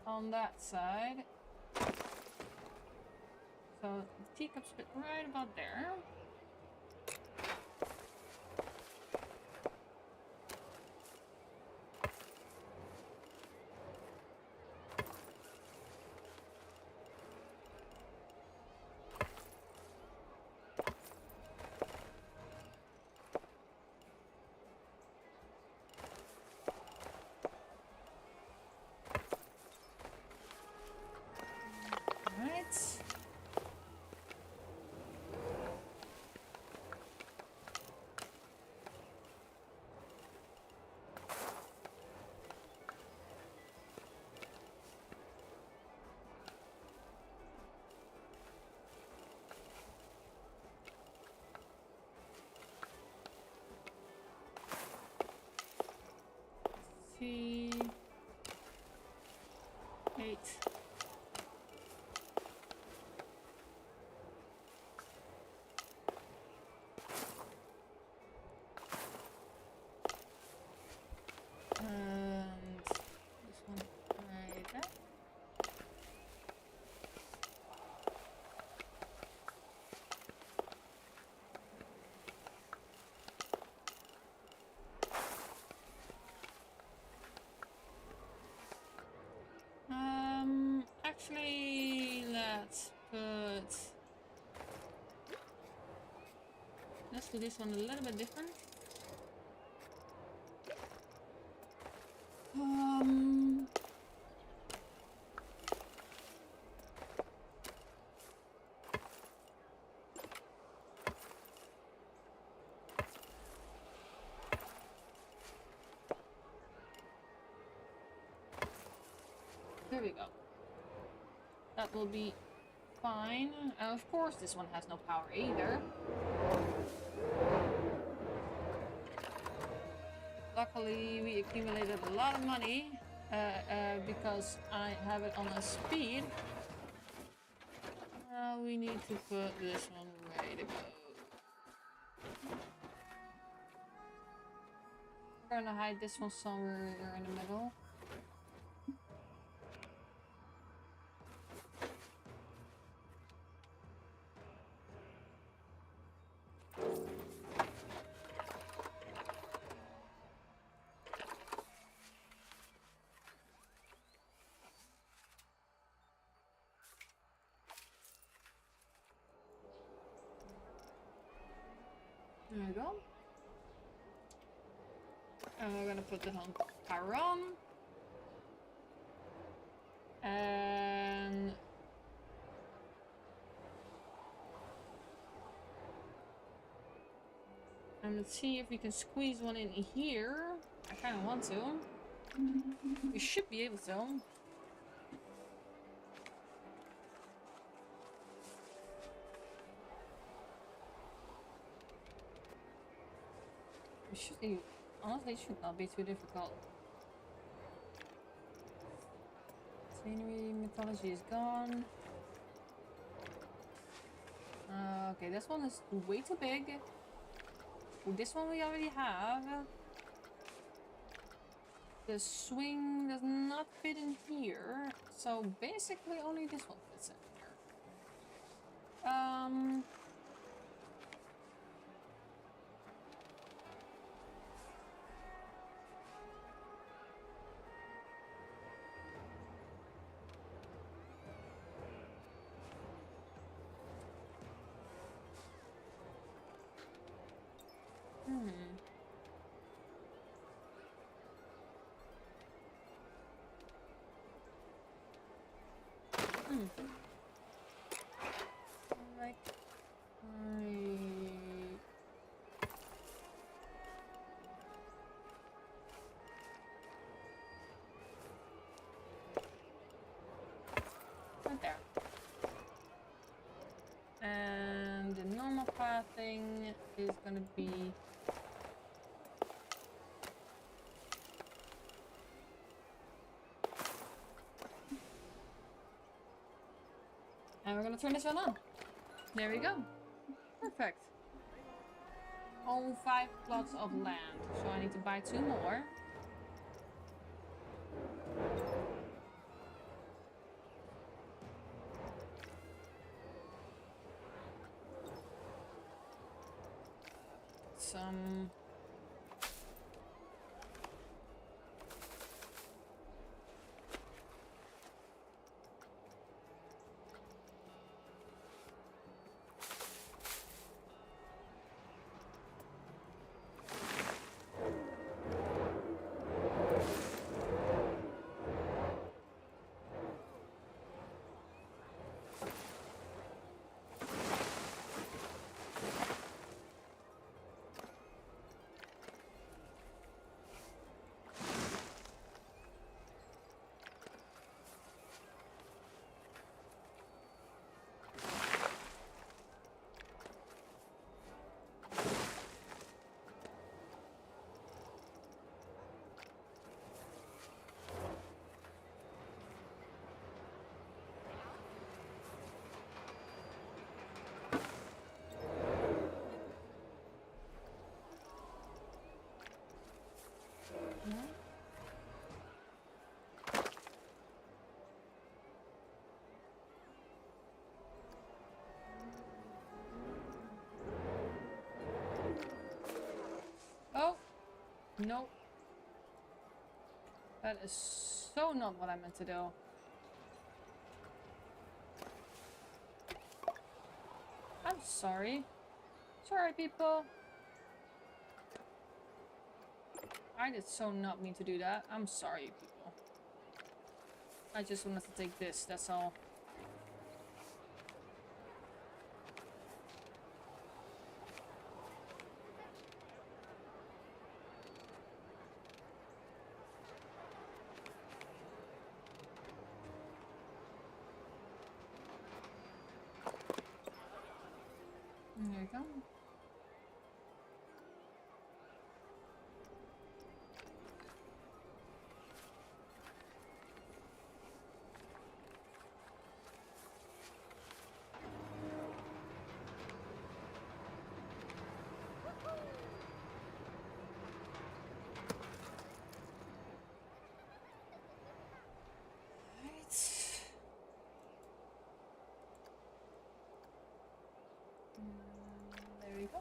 on that side. So the teacups fit right about there. See 8. And this one right there. Actually, let's do this one a little bit different. There we go. That will be fine. Of course, this one has no power either. Luckily, we accumulated a lot of money because I have it on a speed. We need to put this one right about. We're gonna hide this one somewhere in the middle. There we go. And we're gonna put this on power on. And let's see if we can squeeze one in here. I kind of want to. We should be able to. Honestly, it should not be too difficult. Scenery, mythology is gone. Okay, this one is way too big. Ooh, this one we already have. The swing does not fit in here, so basically only this one fits in here. Like, right there. And the normal pathing is gonna be and we're gonna turn this one on. There we go. Perfect. Own 5 plots of land. So I need to buy 2 more. Some oh, no. That is so not what I meant to do. I'm sorry. Sorry, people. I did so not mean to do that. I'm sorry, people. I just wanted to take this, that's all. There you go. There you go.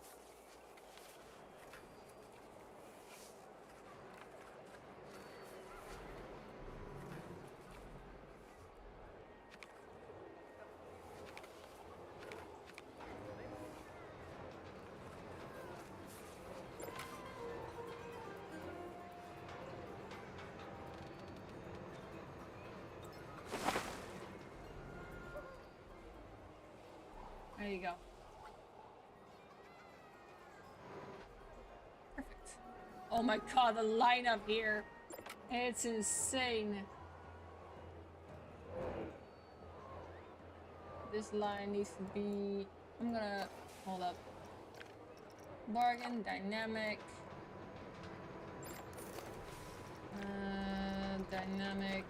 you go. Perfect. Oh my god, the lineup here. It's insane. This line needs to be... I'm gonna... Hold up. Bargain, dynamic. Dynamic.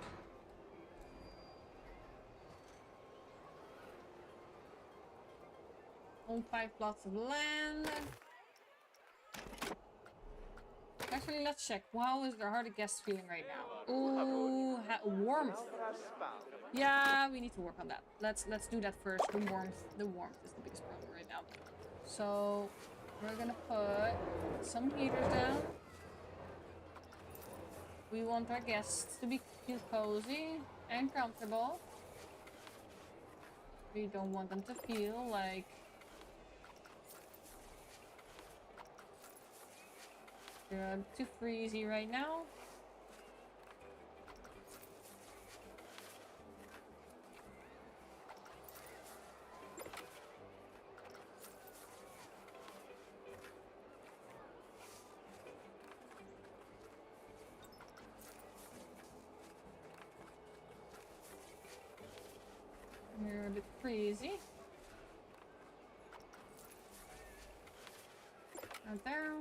Own 5 plots of land. Actually, let's check. How is the heart of guest feeling right now? Ooh, warmth. Yeah, we need to work on that. Let's do that first. The warmth is the biggest problem right now. So we're gonna put some heaters down. We want our guests to feel cozy and comfortable. We don't want them to feel like they're too freezy right now. You're a bit crazy. Out there.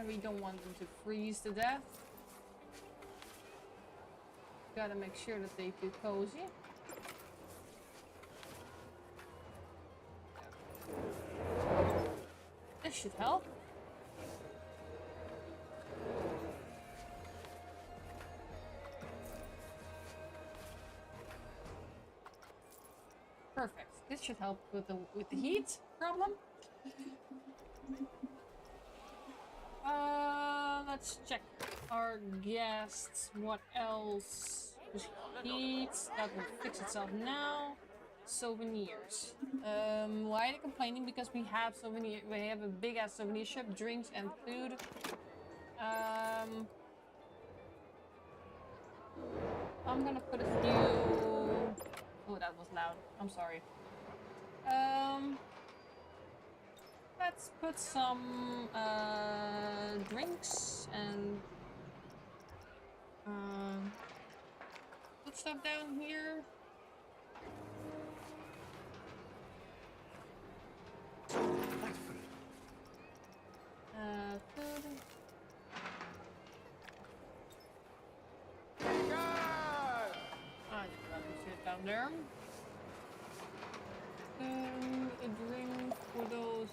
We don't want them to freeze to death. Gotta make sure that they feel cozy. This should help. Perfect. This should help with the heat problem. Let's check our guests. What else? Heat. That will fix itself now. Souvenirs. Why are they complaining? Because we have we have a big ass souvenir shop, drinks and food. I'm gonna put a few. Oh, that was loud. I'm sorry. Let's put some drinks and put stuff down here. Food. You got to sit down there. A drink for those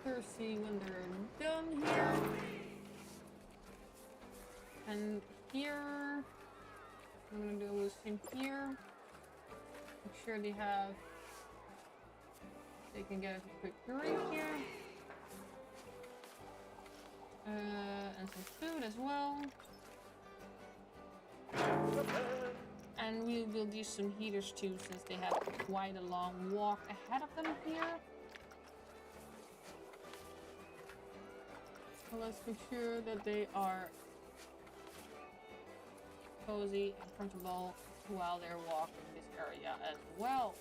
thirsty when they're done here. And here, I'm gonna do the same here. Make sure they can get a quick drink here. And some food as well. And we will use some heaters too, since they have quite a long walk ahead of them here. So let's make sure that they are cozy and comfortable while they're walking this area as well.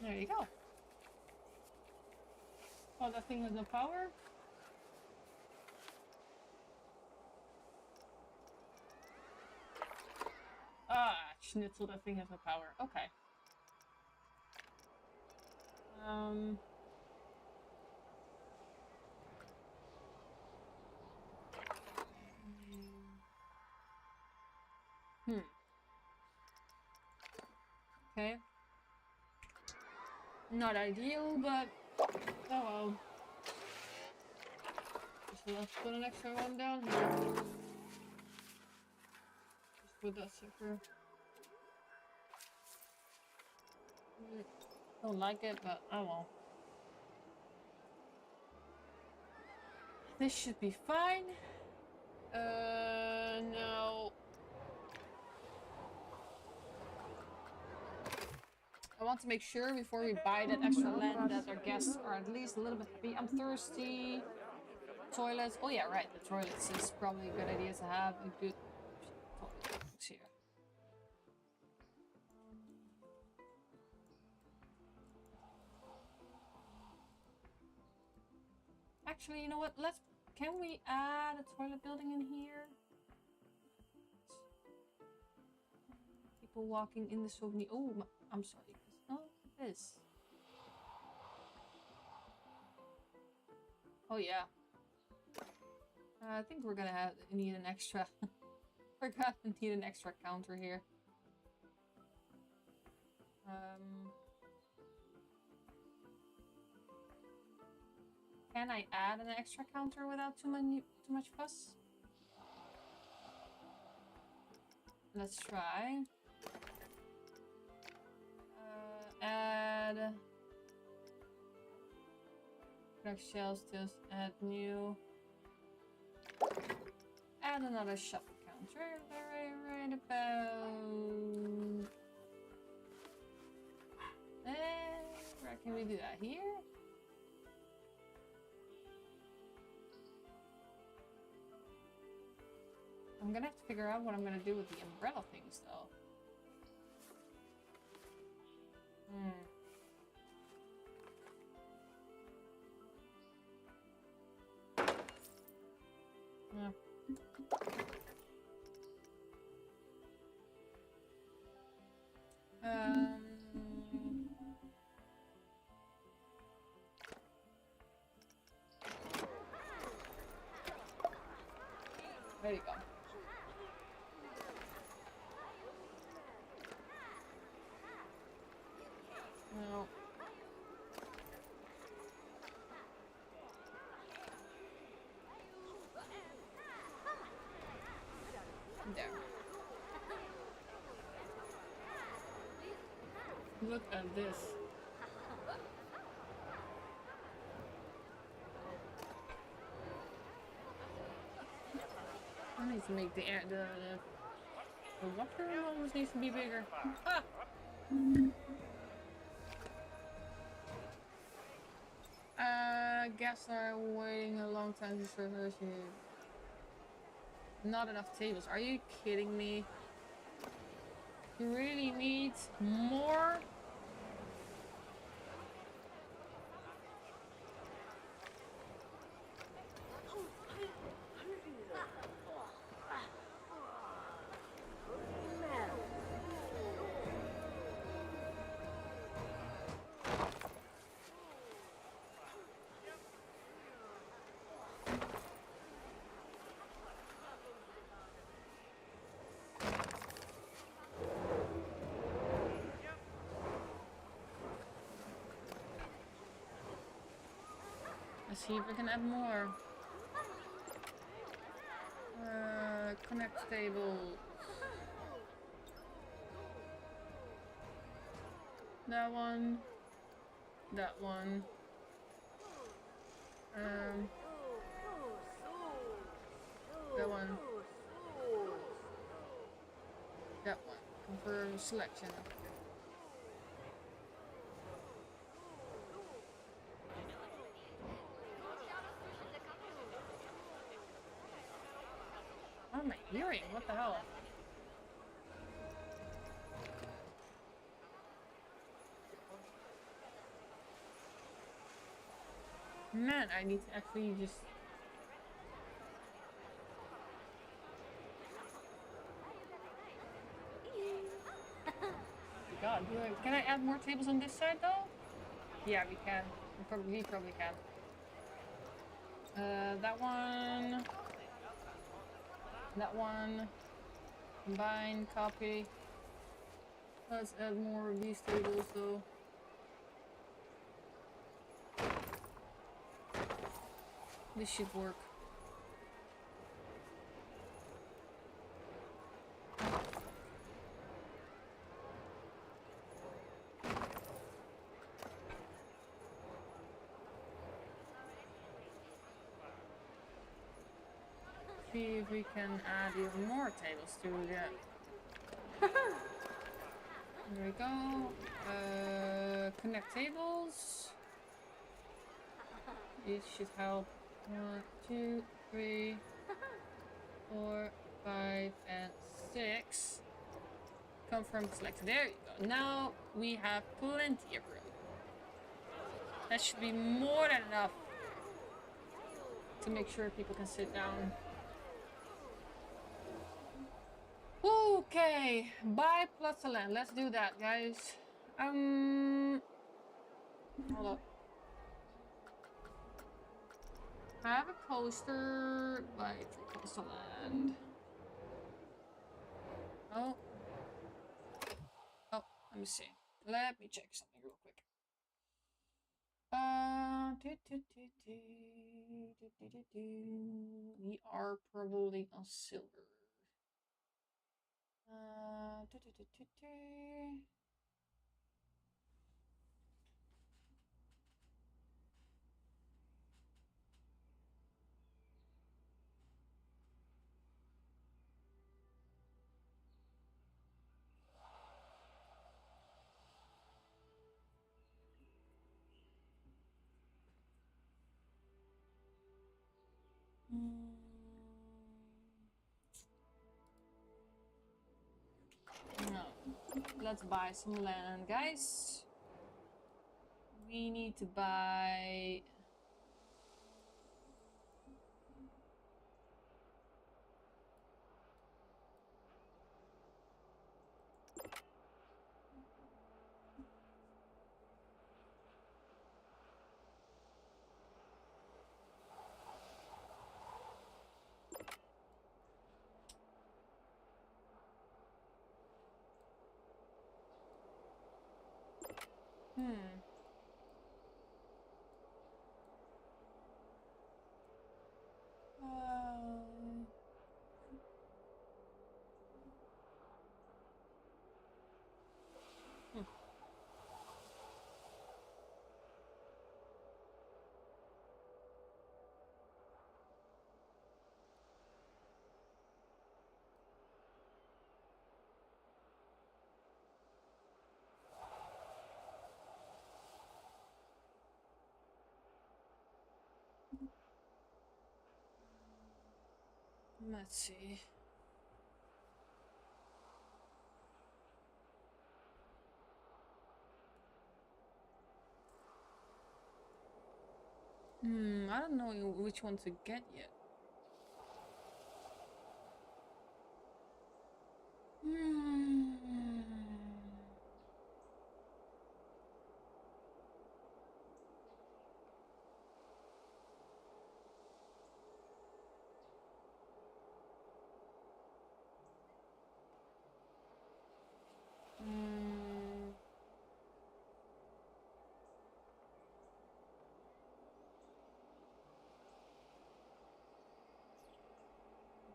There you go. Oh, that thing has no power? Ah, schnitzel, that thing has no power. Okay. Okay. Not ideal, but oh well. So let's put an extra one down here. Just put that sucker. Don't like it, but oh well. This should be fine. No. I want to make sure before we buy that extra land that our guests are at least a little bit happy. I'm thirsty. Toilets. Oh yeah, right. The toilets is probably a good idea to have a good toilet here. Actually, you know what? Can we add a toilet building in here? People walking in the souvenir. Oh, I'm sorry. Oh, this. Oh yeah. I think we're gonna need an extra. We're gonna need an extra counter here. Can I add an extra counter without too much fuss? Let's try. Add. Connect shelves, just add new. Add another shop counter. Right about. Where can we do that? Here? I'm gonna have to figure out what I'm gonna do with the umbrella things, though. Yeah. There you go. No. There. Look at this. I need to make the water almost needs to be bigger. Guests are waiting a long time to serve us here. Not enough tables. Are you kidding me? You really need more? Let's see if we can add more. Connect table. That one. That one. That one. That one. Confirm selection. What am I hearing? What the hell? Man, I need to actually just... God, can I add more tables on this side though? Yeah, we can. We probably can. That one. That one. Combine, copy. Let's add more of these tables though. This should work. See if we can add even more tables to that. There we go. Connect tables. It should help. 1, 2, 3, 4, 5, and 6. Confirm select. There you go. Now we have plenty of room. That should be more than enough to make sure people can sit down. Okay, buy plus a land. Let's do that, guys. Hold up. Have a coaster, buy 3 coastal land. Oh. Oh, let me see. Let me check something real quick. We are probably on silver. No. Let's buy some land, guys. We need to buy... Let's see. I don't know which one to get yet.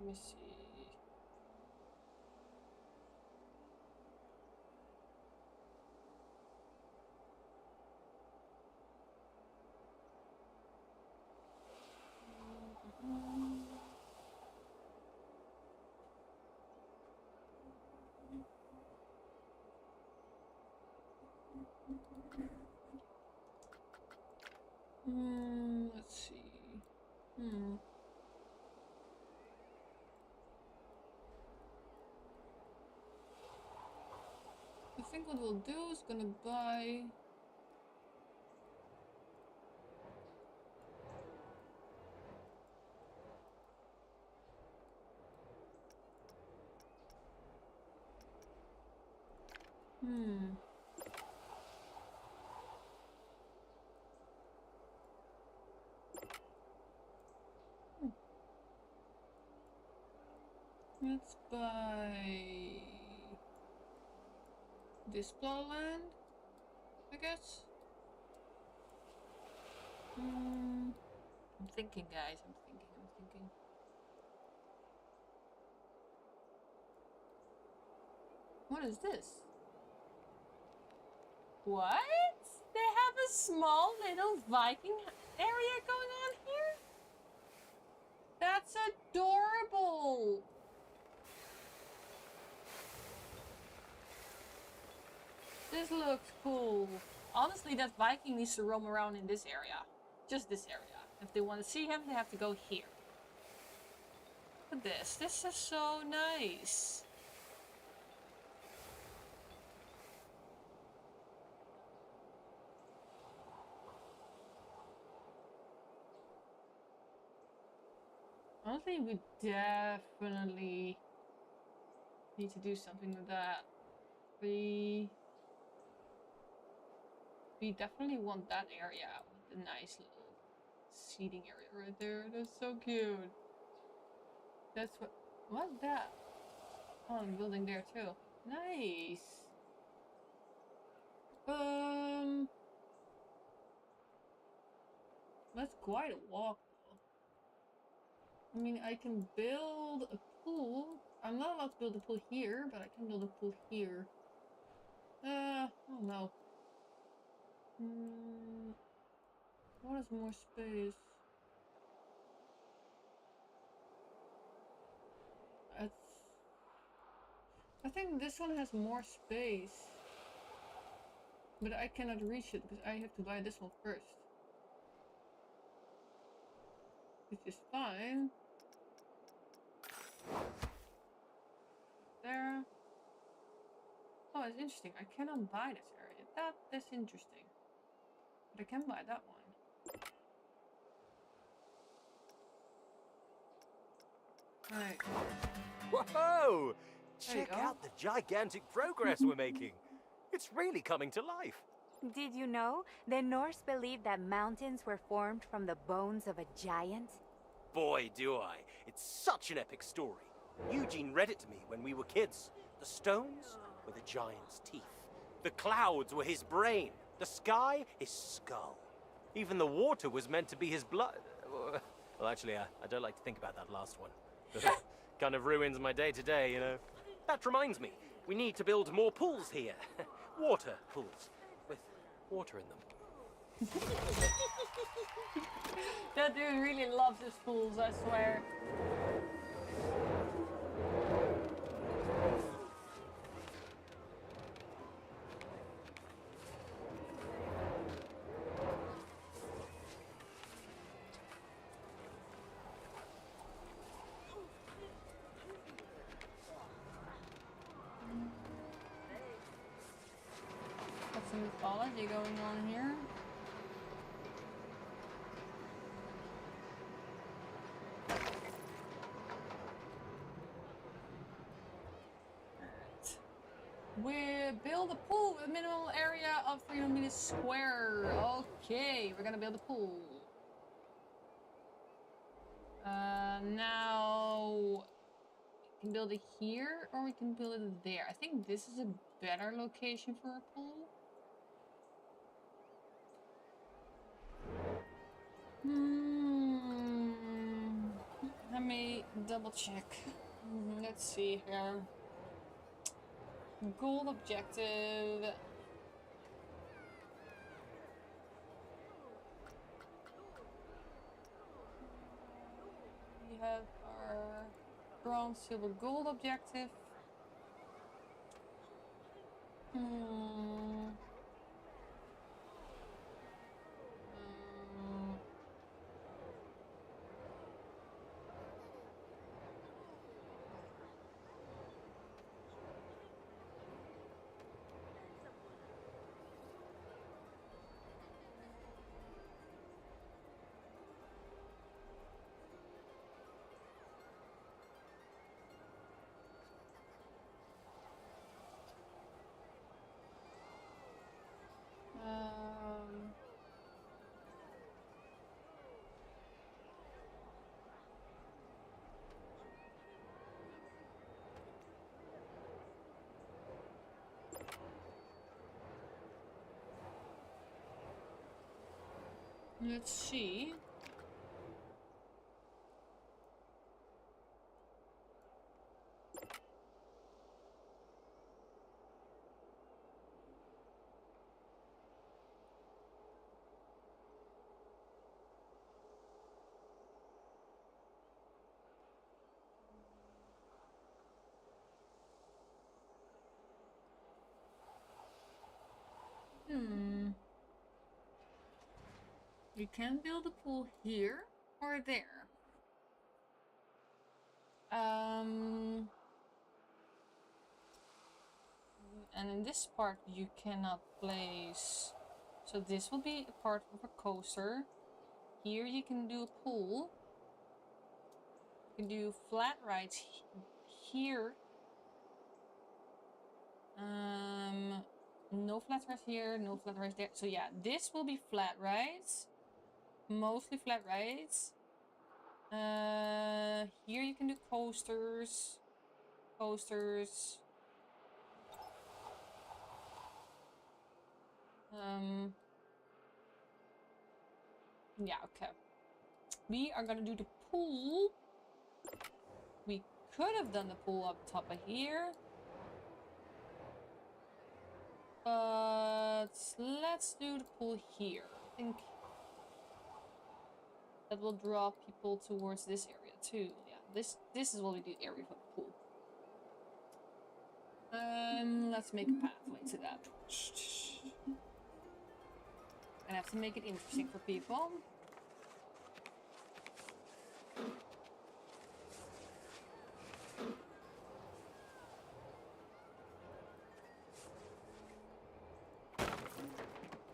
Let me see. Let's see. I think what we'll do is gonna buy... Let's buy this plow land, I guess. I'm thinking, guys. I'm thinking. What is this? What? They have a small little Viking area going on here? That's adorable. This looks cool. honestly, that Viking needs to roam around in this area. Just this area. If they want to see him, they have to go here. Look at this. This is so nice. Honestly, we definitely need to do something with that. We definitely want that area with the nice little seating area right there. That's so cute. That's what's that? Oh, I'm building there too. Nice. That's quite a walk though. I mean, I can build a pool. I'm not allowed to build a pool here, but I can build a pool here. I don't know. What has more space? I think this one has more space. But I cannot reach it because I have to buy this one first. Which is fine. There. Oh, it's interesting. I cannot buy this area. That's interesting. But I can buy that one. Alright. Whoa! There you Check go. out the gigantic progress we're making. It's really coming to life. Did you know the Norse believed that mountains were formed from the bones of a giant? Boy, do I. It's such an epic story. Eugene read it to me when we were kids. The stones were the giant's teeth. The clouds were his brain. The sky, his skull. Even the water was meant to be his blood. Well, actually, I don't like to think about that last one. Kind of ruins my day-to-day, you know. That reminds me, we need to build more pools here. Water pools, with water in them. That dude really loves his pools, I swear. Got some mythology going on here. We build a pool with a minimal area of 300 meters square. Okay, we're gonna build a pool. Now we can build it here or we can build it there. I think this is a better location for a pool. Let me double check. Let's see here. Gold objective. We have our bronze, silver, gold objective. Let's see. We can build a pool here or there. And in this part you cannot place, so this will be a part of a coaster. Here you can do a pool. You can do flat rides here. No flat rides here, no flat rides there. So yeah, this will be flat rides. Mostly flat rides. Here you can do coasters. Coasters. Yeah, okay. We are gonna do the pool. We could have done the pool up top of here. But let's do the pool here. I think that will draw people towards this area too. Yeah, this is what we do area for the pool. Let's make a pathway to that. I have to make it interesting for people.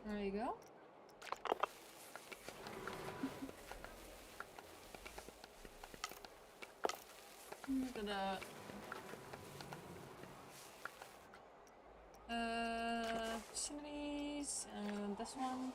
There you go. We're gonna facilities and this one.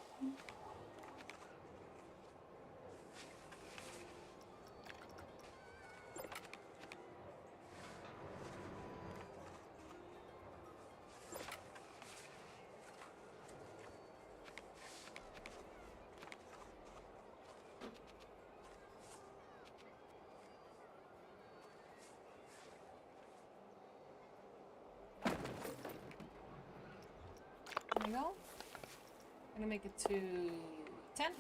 There we go. I'm gonna make it to 10.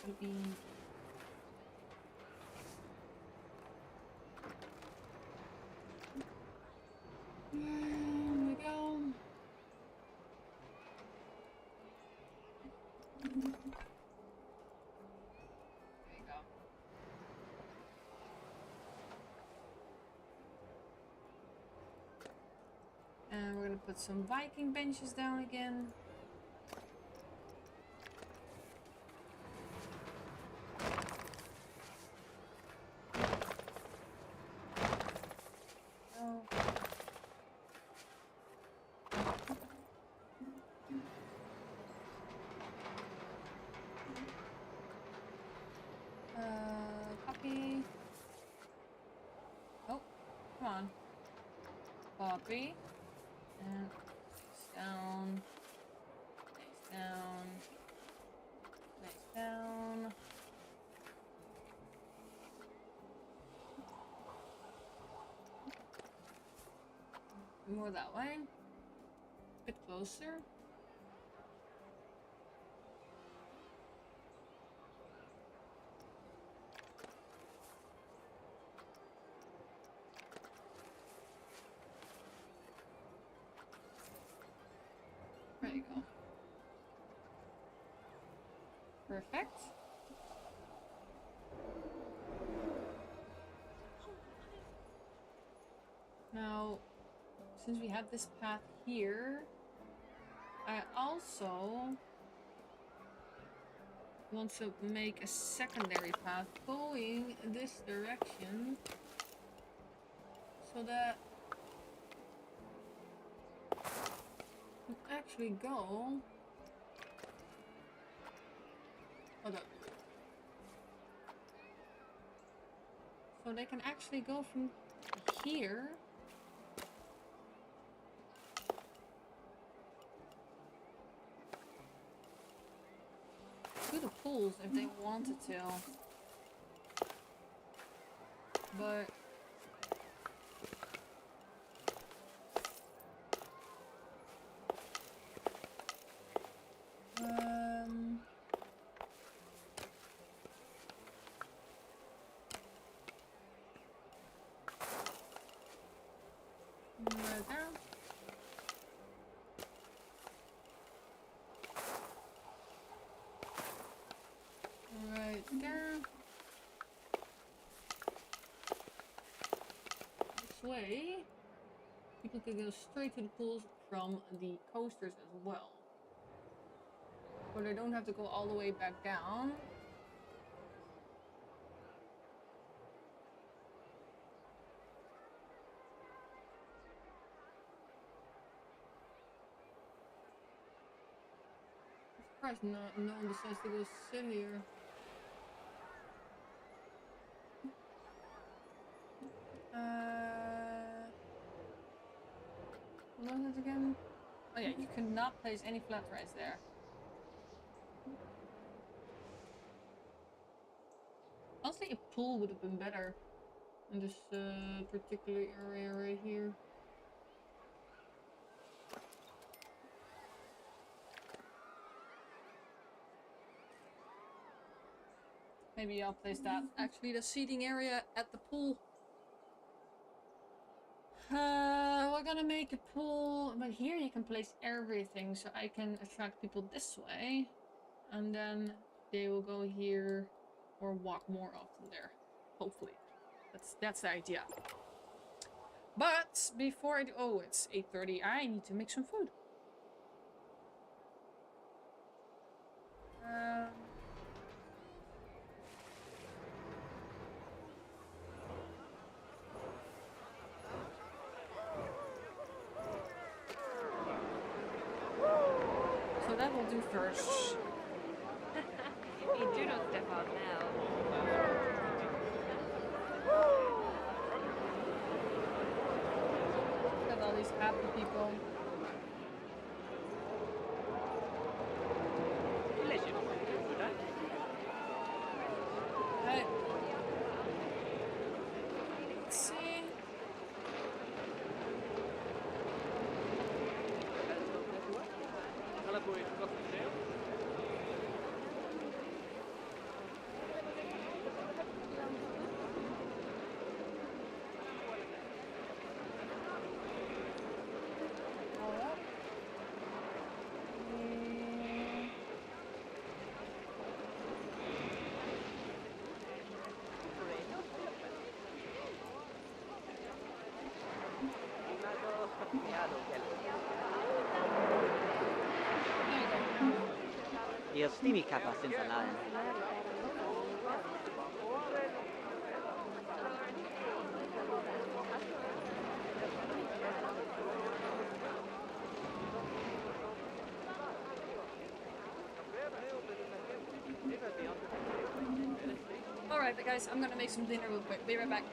Would be there we go. There you go. And we're gonna put some Viking benches down again. Copy. Oh, come on. Copy. And face down. Face down. Face down. More that way. A bit closer. There you go. Perfect. Now, since we have this path here, I also want to make a secondary path going this direction so that we can actually go. Hold up. So they can actually go from here pools if they wanted to. But right there. Right there. This way, people can go straight to the pools from the coasters as well. But they don't have to go all the way back down. I'm surprised no one decides to go sit here. What was it again? Oh yeah, you cannot place any flat rides there. Honestly, a pool would have been better in this particular area right here. Maybe I'll place that. Actually, the seating area at the pool. We're gonna make a pool, but here you can place everything, so I can attract people this way, and then they will go here or walk more often there. Hopefully, that's the idea. But before I do, oh, it's 8:30. I need to make some food. So that will do first. You do not step out now. Look at all these happy people. Hey. Let's see. Io stimi capa senza lana. Alright guys, I'm gonna make some dinner real quick. Be right back.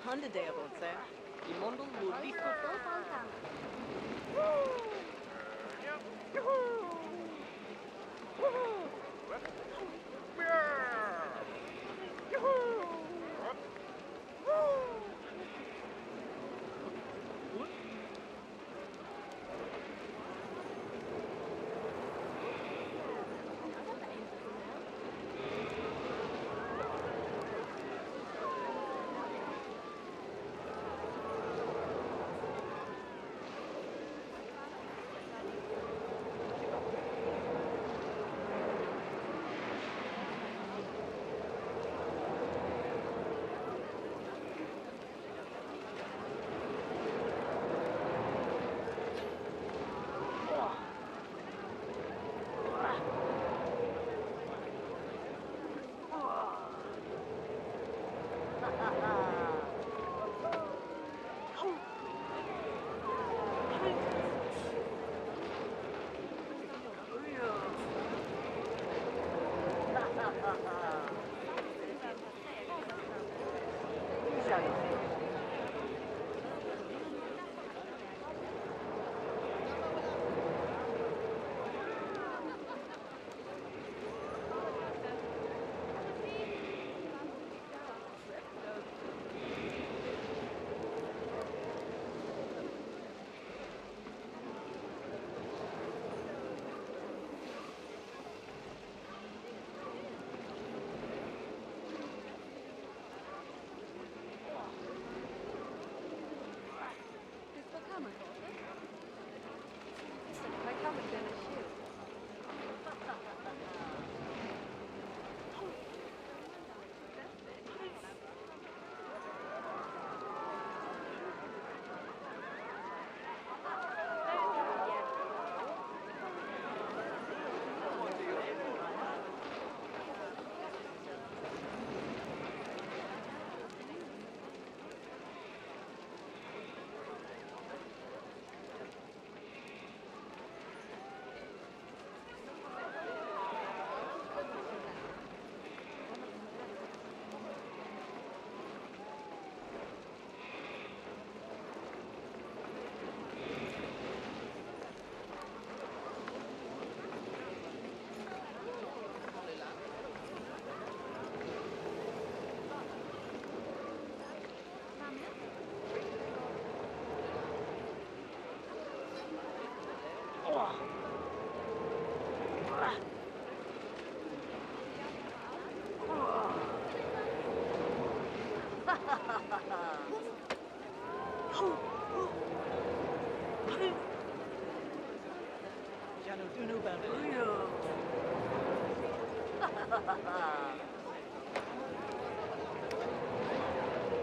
Hande det jag säga. I måndag borde vi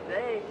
Hey.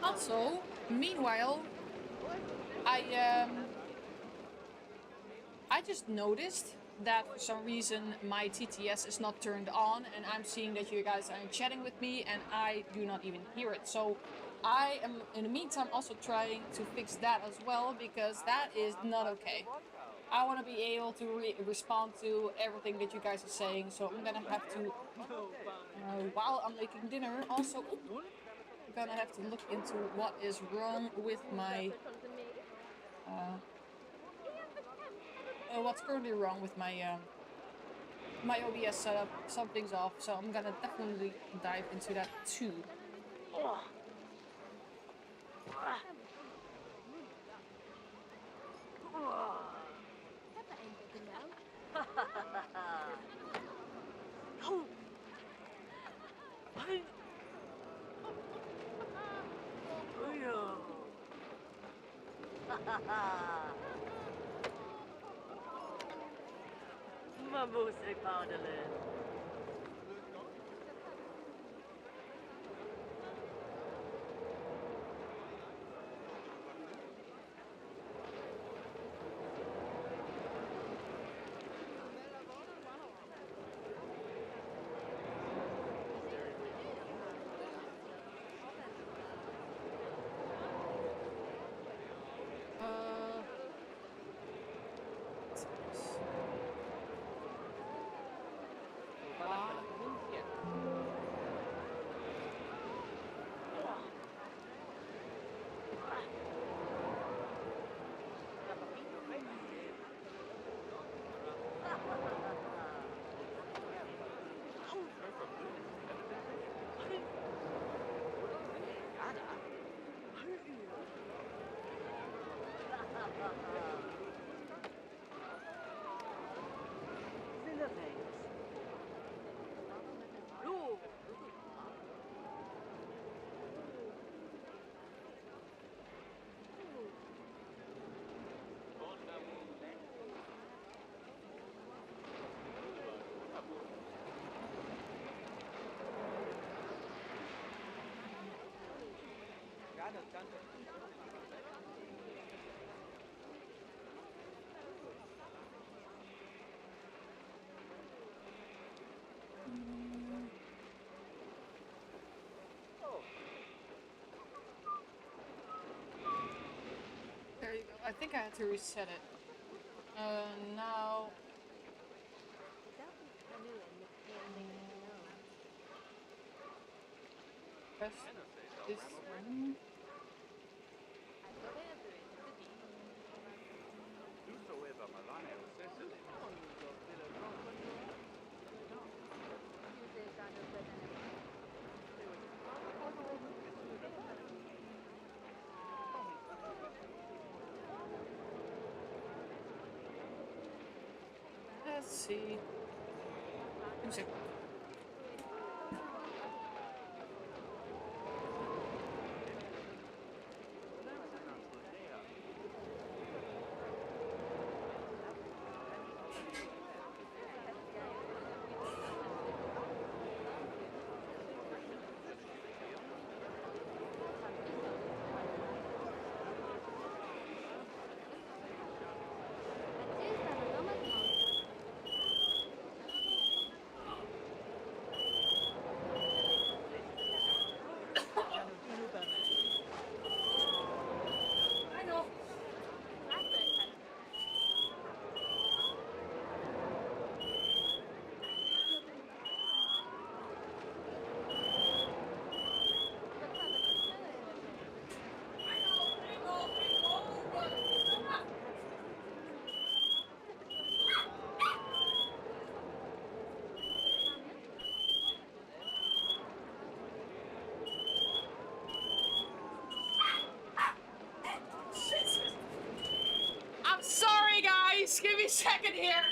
Also, meanwhile, I just noticed that for some reason my TTS is not turned on, and I'm seeing that you guys are chatting with me, and I do not even hear it. So I am, in the meantime, also trying to fix that as well, because that is not okay. I want to be able to respond to everything that you guys are saying, so I'm gonna have to, while I'm making dinner, also gonna have to look into what is wrong with my what's currently wrong with my my OBS setup. Something's off, so I'm gonna definitely dive into that too. Ma music Madeline. There you go. I think I had to reset it. Now. Press this one. Let's see. Music. I'm sorry, guys. Give me a second here.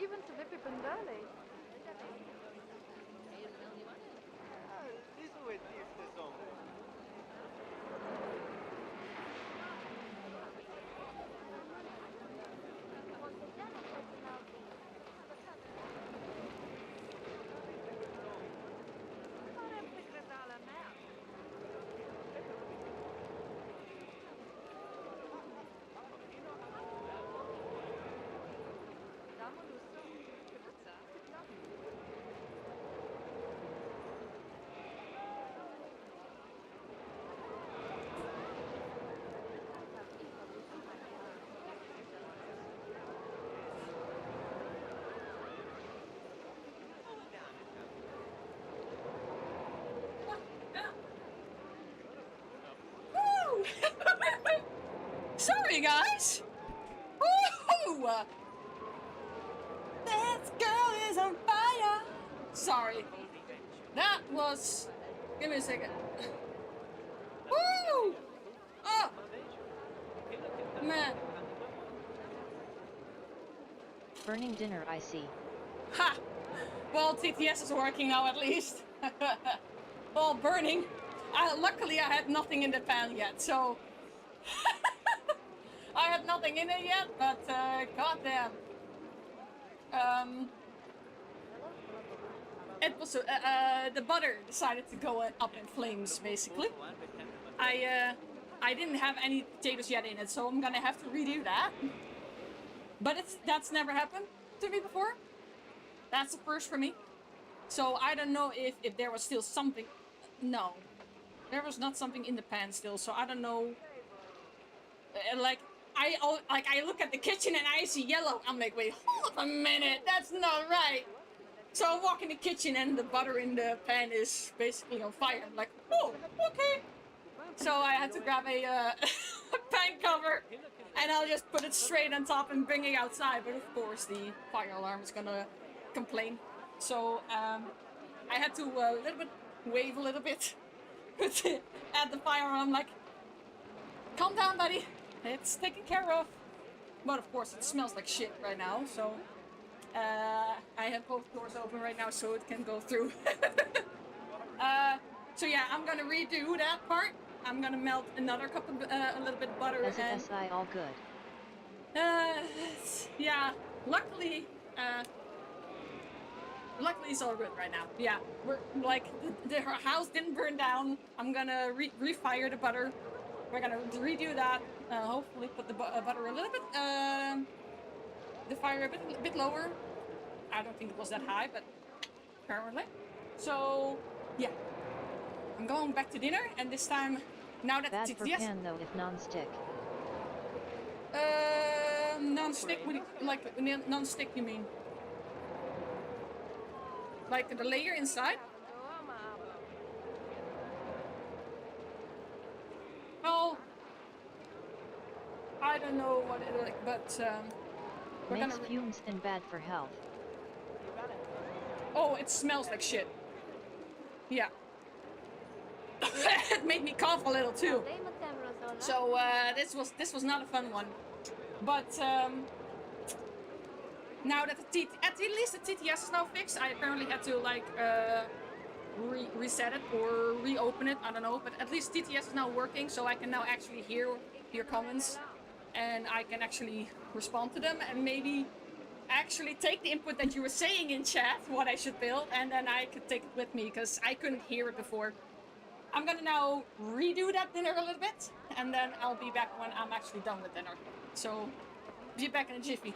Even to Vippy Pendale. guys! Woo! This girl is on fire! Sorry. That was... Give me a second. Woo! Oh! Man. Burning dinner, I see. Ha! Well, TTS is working now at least. Well, burning. Luckily, I had nothing in the pan yet, so... I had nothing in it yet, but goddamn. It was the butter decided to go up in flames, basically. I didn't have any potatoes yet in it, so I'm gonna have to redo that. But that's never happened to me before. That's the first for me. So I don't know if there was still something. No, there was not something in the pan still. So I don't know. Like I look at the kitchen and I see yellow. I'm like, wait, hold up a minute, that's not right. So I walk in the kitchen and the butter in the pan is basically on fire. I'm like, oh, okay. So I had to grab a pan cover and I'll just put it straight on top and bring it outside. But of course the fire alarm is gonna complain. So I had to wave a little bit at the fire alarm, like, calm down, buddy. It's taken care of. But of course it smells like shit right now. So I have both doors open right now so it can go through. So yeah, I'm gonna redo that part. I'm gonna melt another cup of a little bit of butter. As an SI, all good. Yeah, luckily it's all good right now. Yeah, we're like the house didn't burn down. I'm gonna refire the butter. We're gonna redo that. Hopefully put the butter a little bit the fire a bit lower. I don't think it was that high, but apparently. So yeah, I'm going back to dinner, and this time, now that Bad it's for pan though if non-stick. Non-stick. Like non-stick, you mean? Like the layer inside? Well, I don't know what it like, but we're Makes gonna. fumes and bad for health. Oh, it smells like shit. Yeah. It made me cough a little too. So this was not a fun one, but now that at least the TTS is now fixed, I apparently had to like reset it or reopen it. I don't know, but at least TTS is now working, so I can now actually hear your comments, and I can actually respond to them, and maybe actually take the input that you were saying in chat, what I should build, and then I could take it with me, because I couldn't hear it before. I'm gonna now redo that dinner a little bit, and then I'll be back when I'm actually done with dinner. So, be back in a jiffy.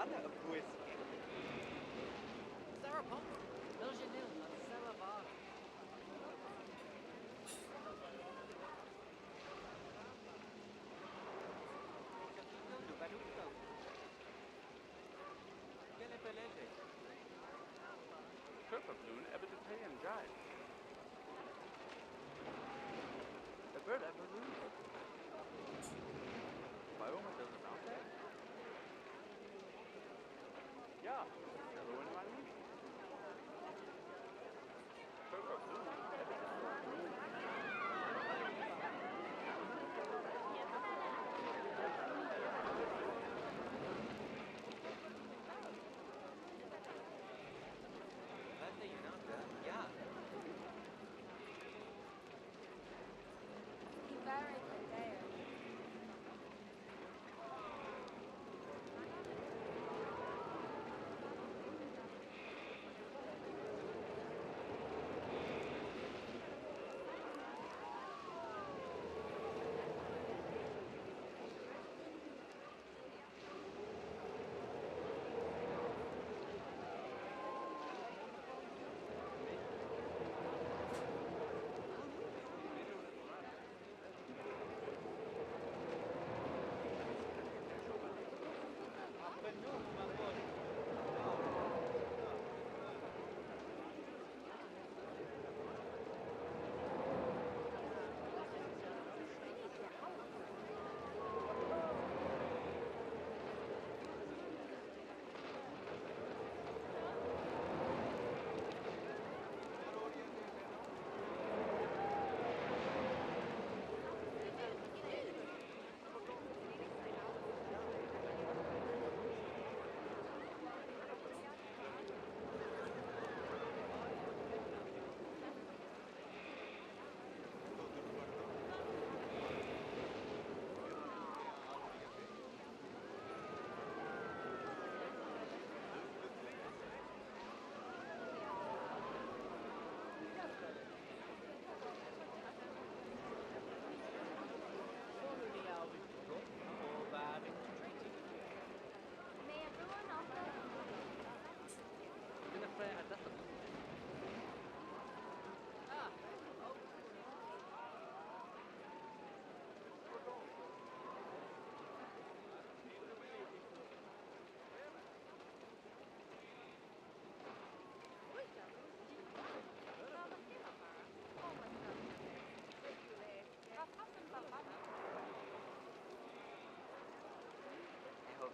Savannah of whiskey. Sarah Palmer. Virginie, Sarah Bar. Purple ebbe de pay and jive. The bird ebbe room. Waarom is dat een altijd? Ja, dat doen we maar niet. Purple ebbe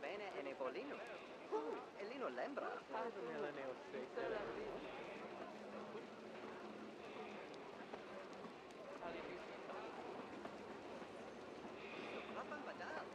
Bene e ne Bolino. E Lino Lembra. Nella neoseca. Rapan Badal.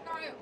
Mario.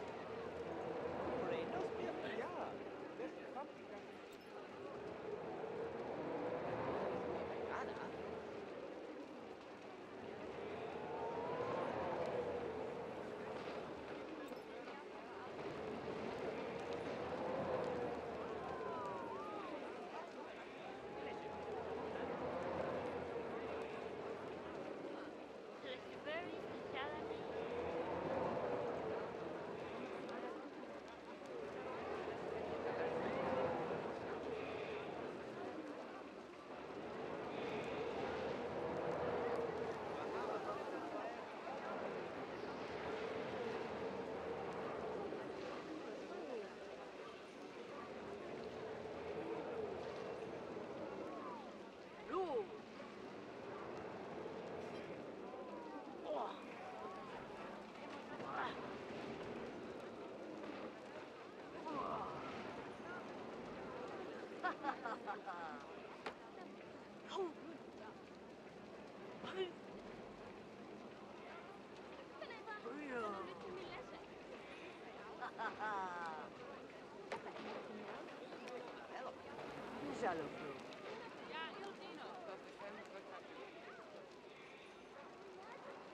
shallow flow.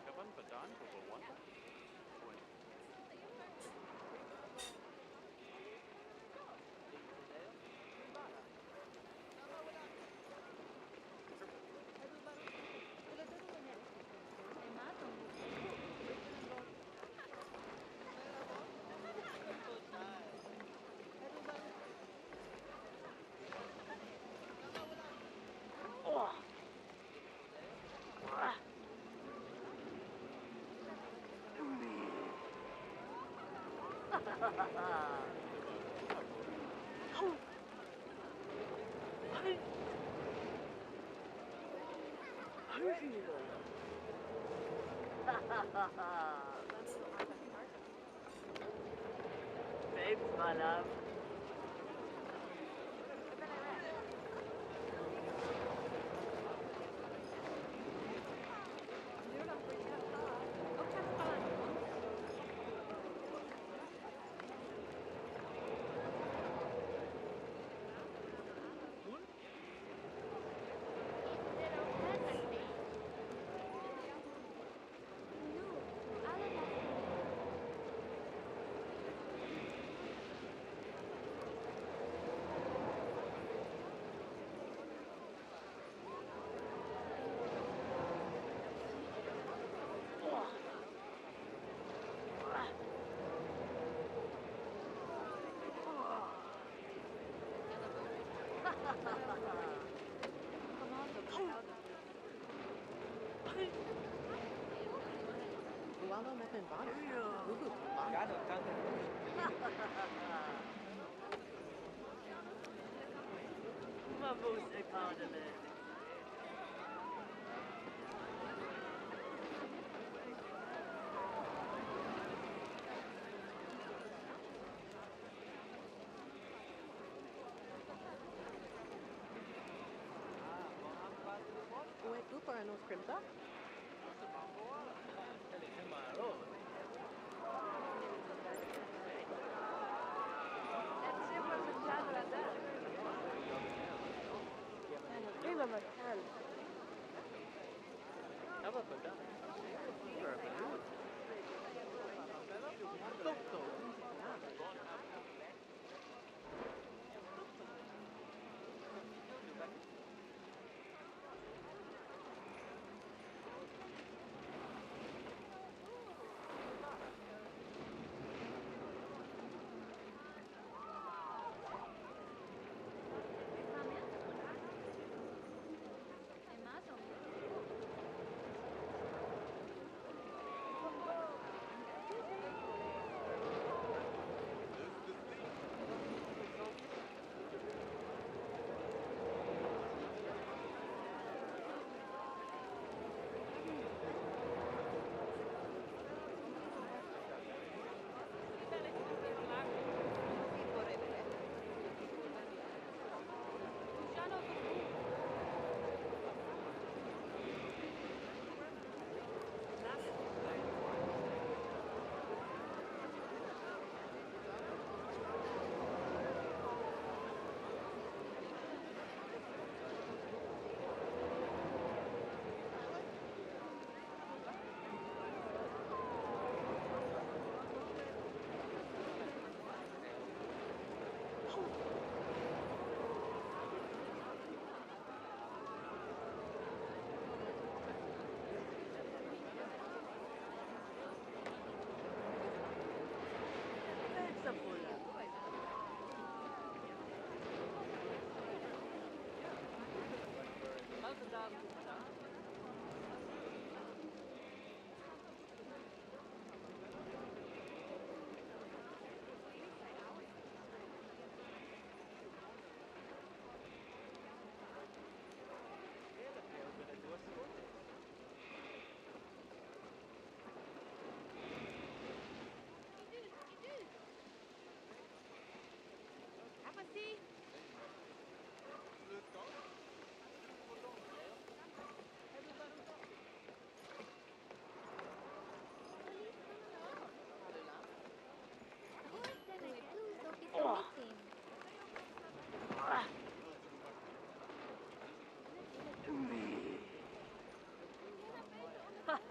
Kapan Badan Bobawanda? Babes, my love. Wala na pin bana. Uhu. My most economy. Uwe Cooper and those crimta.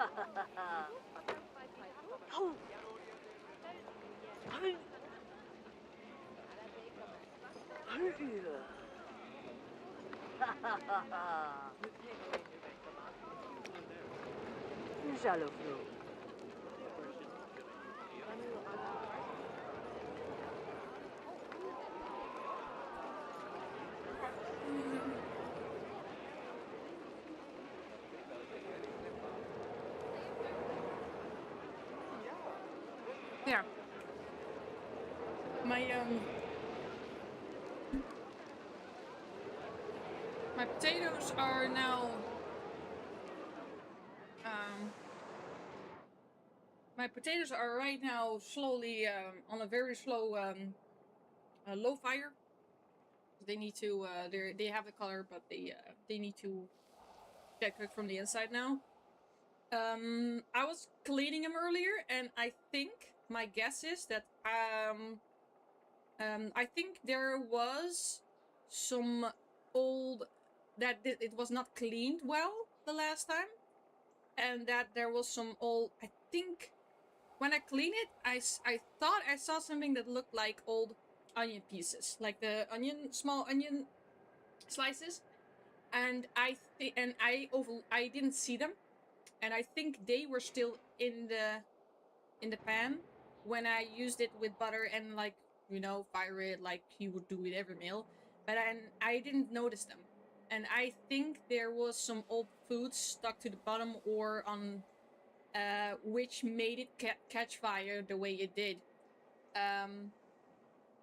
Oh. Jaloflo. Yeah. My potatoes are now my potatoes are right now slowly on a very slow low fire. They need to they have the color, but they need to get cooked from the inside now. I was cleaning them earlier, and I think my guess is that I think there was some old that it was not cleaned well the last time, and that there was some old. I think when I cleaned it, I thought I saw something that looked like old onion pieces, like the small onion slices, and I didn't see them, and I think they were still in the pan when I used it with butter and, like, you know, fire it like you would do with every meal, but I didn't notice them, and I think there was some old food stuck to the bottom or on which made it catch fire the way it did.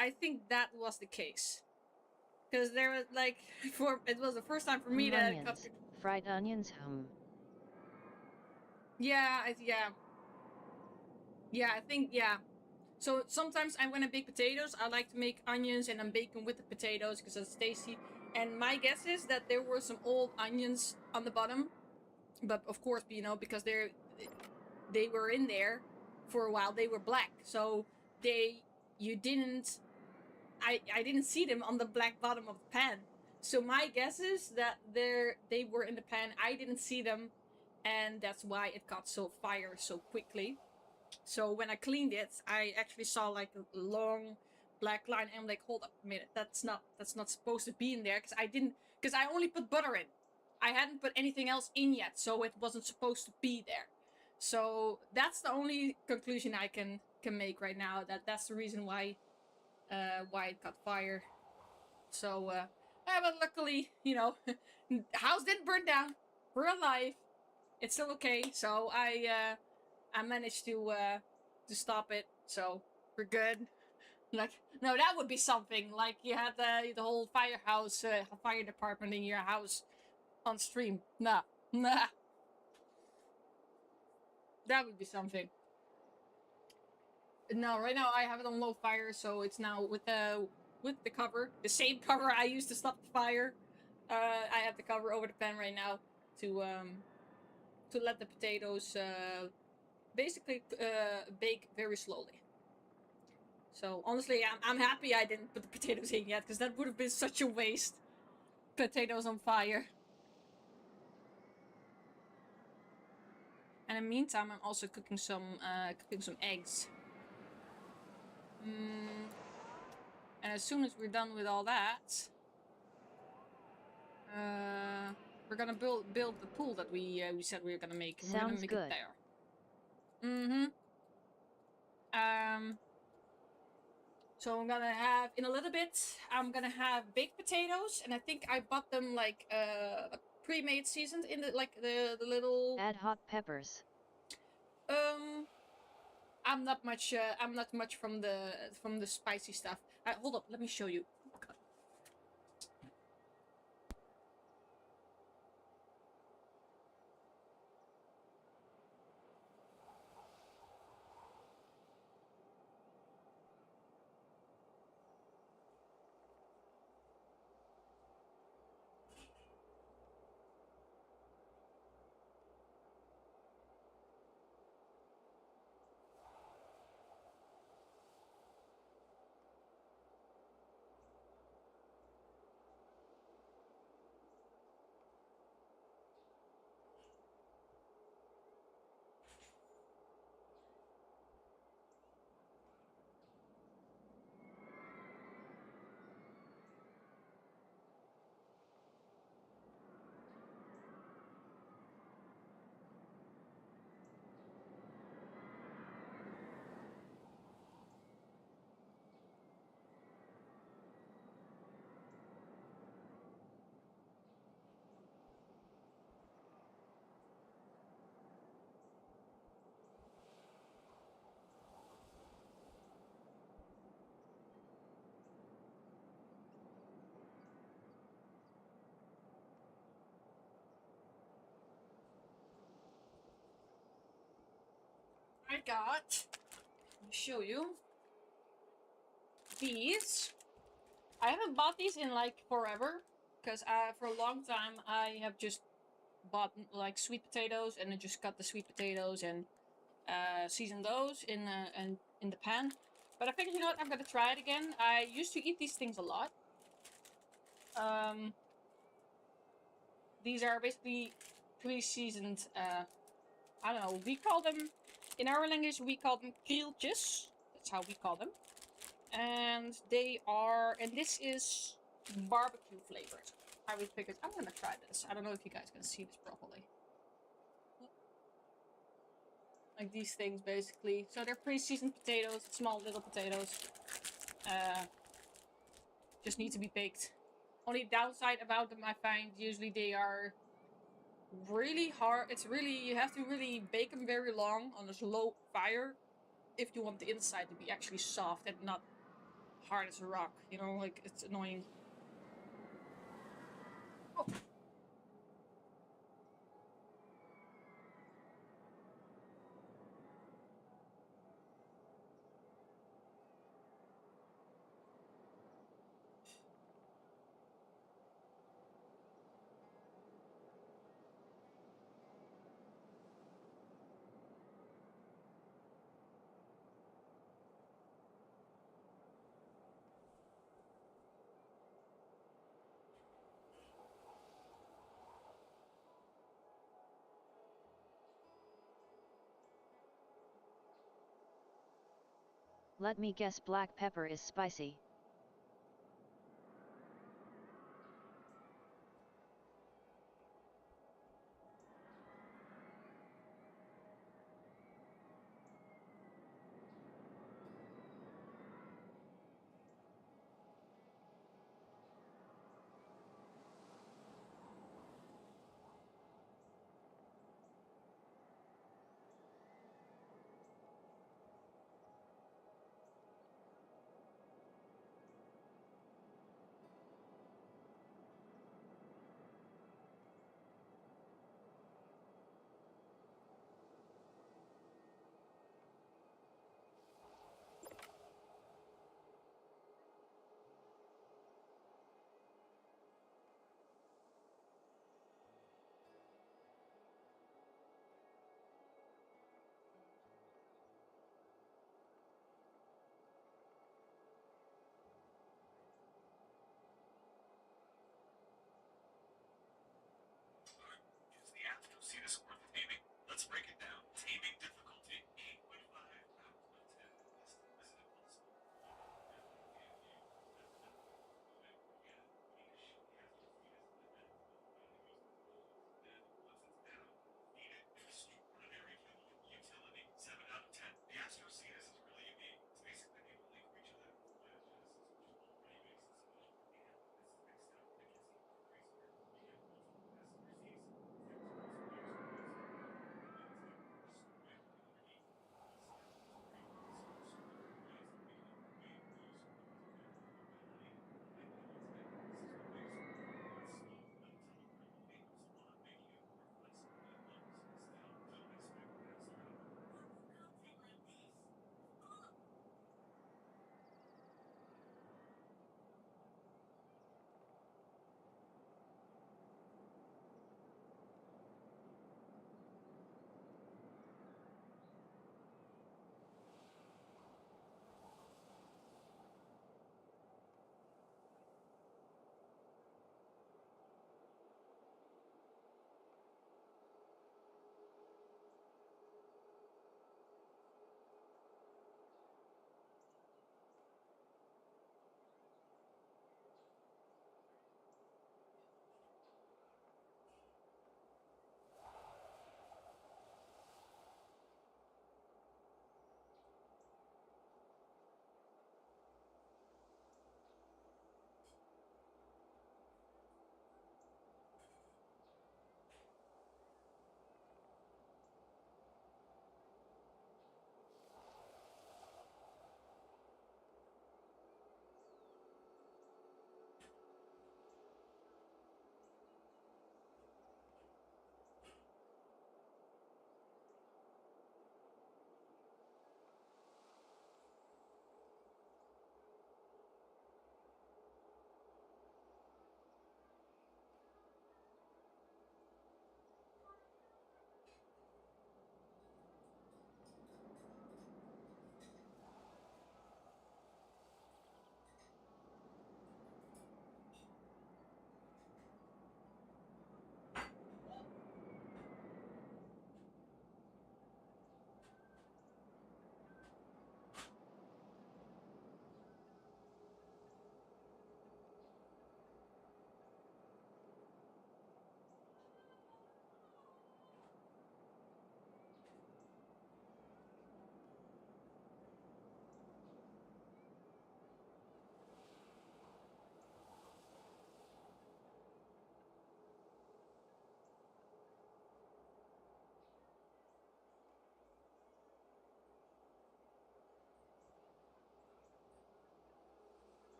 I think that was the case. Because there was, like, it was the first time for me that Onions. Fried onions, Yeah, I think, yeah. So sometimes when I bake potatoes, I like to make onions and then bake them with the potatoes because it's tasty. And my guess is that there were some old onions on the bottom. But of course, you know, because they were in there for a while, they were black. So you didn't, I didn't see them on the black bottom of the pan. So my guess is that they were in the pan. I didn't see them, and that's why it caught so fire so quickly. So when I cleaned it, I actually saw like a long black line, and I'm like, hold up a minute, that's not supposed to be in there, because I only put butter in. I hadn't put anything else in yet, so it wasn't supposed to be there. So that's the only conclusion I can make right now. That's the reason why it caught fire. So but luckily, you know, house didn't burn down. We're alive. It's still okay. So I managed to stop it. So we're good. Like, no, that would be something. Like, you had the whole firehouse, fire department in your house on stream. Nah. That would be something. No, right now I have it on low fire, so it's now with the cover, the same cover I used to stop the fire. I have the cover over the pan right now to let the potatoes basically bake very slowly. So honestly, I'm happy I didn't put the potatoes in yet, because that would have been such a waste. Potatoes on fire. And in the meantime, I'm also cooking some eggs. And as soon as we're done with all that, we're gonna build the pool that we said we were gonna make. We're gonna make it there. So I'm gonna have, in a little bit, I'm gonna have baked potatoes, and I think I bought them like pre-made, seasoned in the the little. Add hot peppers. I'm not much from the spicy stuff. Hold up, let me show you. Oh, God. I got, let me show you, these. I haven't bought these in like forever, because for a long time I have just bought like sweet potatoes and then just cut the sweet potatoes and season those in the pan. But I figured, you know what, I'm gonna try it again. I used to eat these things a lot. These are basically pre-seasoned, I don't know, we call them, in our language, we call them krieltjes. That's how we call them. And they are, and this is barbecue flavored. I would figured, I'm gonna try this. I don't know if you guys can see this properly. Like these things, basically. So they're pre-seasoned potatoes, small little potatoes. Just need to be baked. Only downside about them, I find, usually they are really hard. It's really, you have to really bake them very long on a slow fire if you want the inside to be actually soft and not hard as a rock. You know, like, it's annoying. Oh. Let me guess, black pepper is spicy. Is the astral cetus worth taming? Let's break it down. Taming difficulty 8.5 out of 10. This is impossible. Feed it extraordinary killer utility 7 out of 10. The astral cetus is really unique. It's basically the only creature that has biogenesis, which already makes it special. And this is mixed up. It gets even crazier. You get multiple SRCs. There's also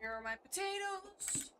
Here are my potatoes.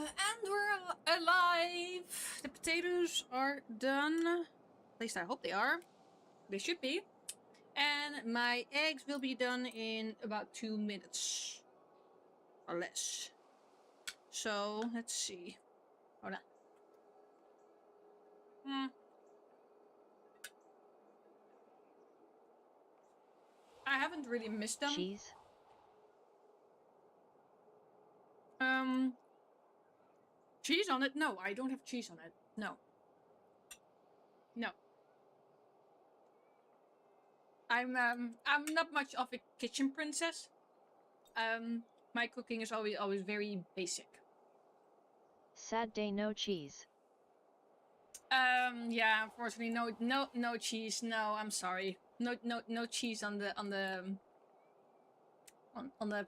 And we're alive. The potatoes are done. At least I hope they are. They should be. And my eggs will be done in about 2 minutes. Or less. So, let's see. Hold on. I haven't really missed them. Cheese? Cheese on it? No, I don't have cheese on it. No. No. I'm not much of a kitchen princess. My cooking is always very basic. Sad day, no cheese. Yeah, unfortunately, no cheese. No, I'm sorry. No cheese on the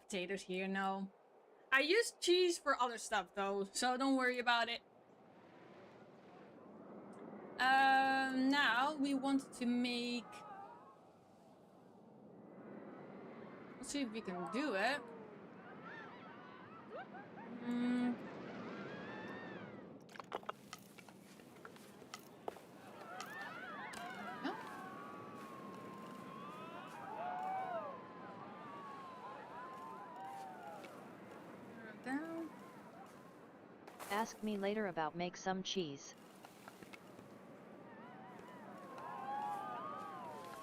potatoes here. No. I use cheese for other stuff though, so don't worry about it. Now we want to make. Let's see if we can do it. Down. Ask me later about make some cheese.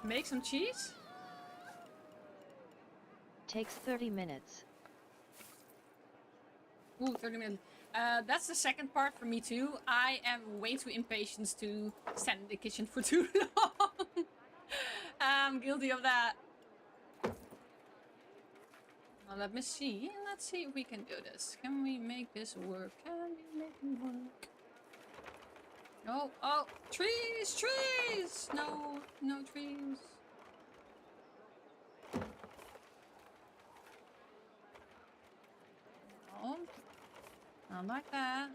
Make some cheese? Takes 30 minutes. Ooh, 30 minutes. That's the second part for me too. I am way too impatient to stand in the kitchen for too long. I'm guilty of that. Well, let me see. Let's see if we can do this. Can we make this work? Can we make it work? No. Oh, trees! Trees! No, no trees. No. Not like that.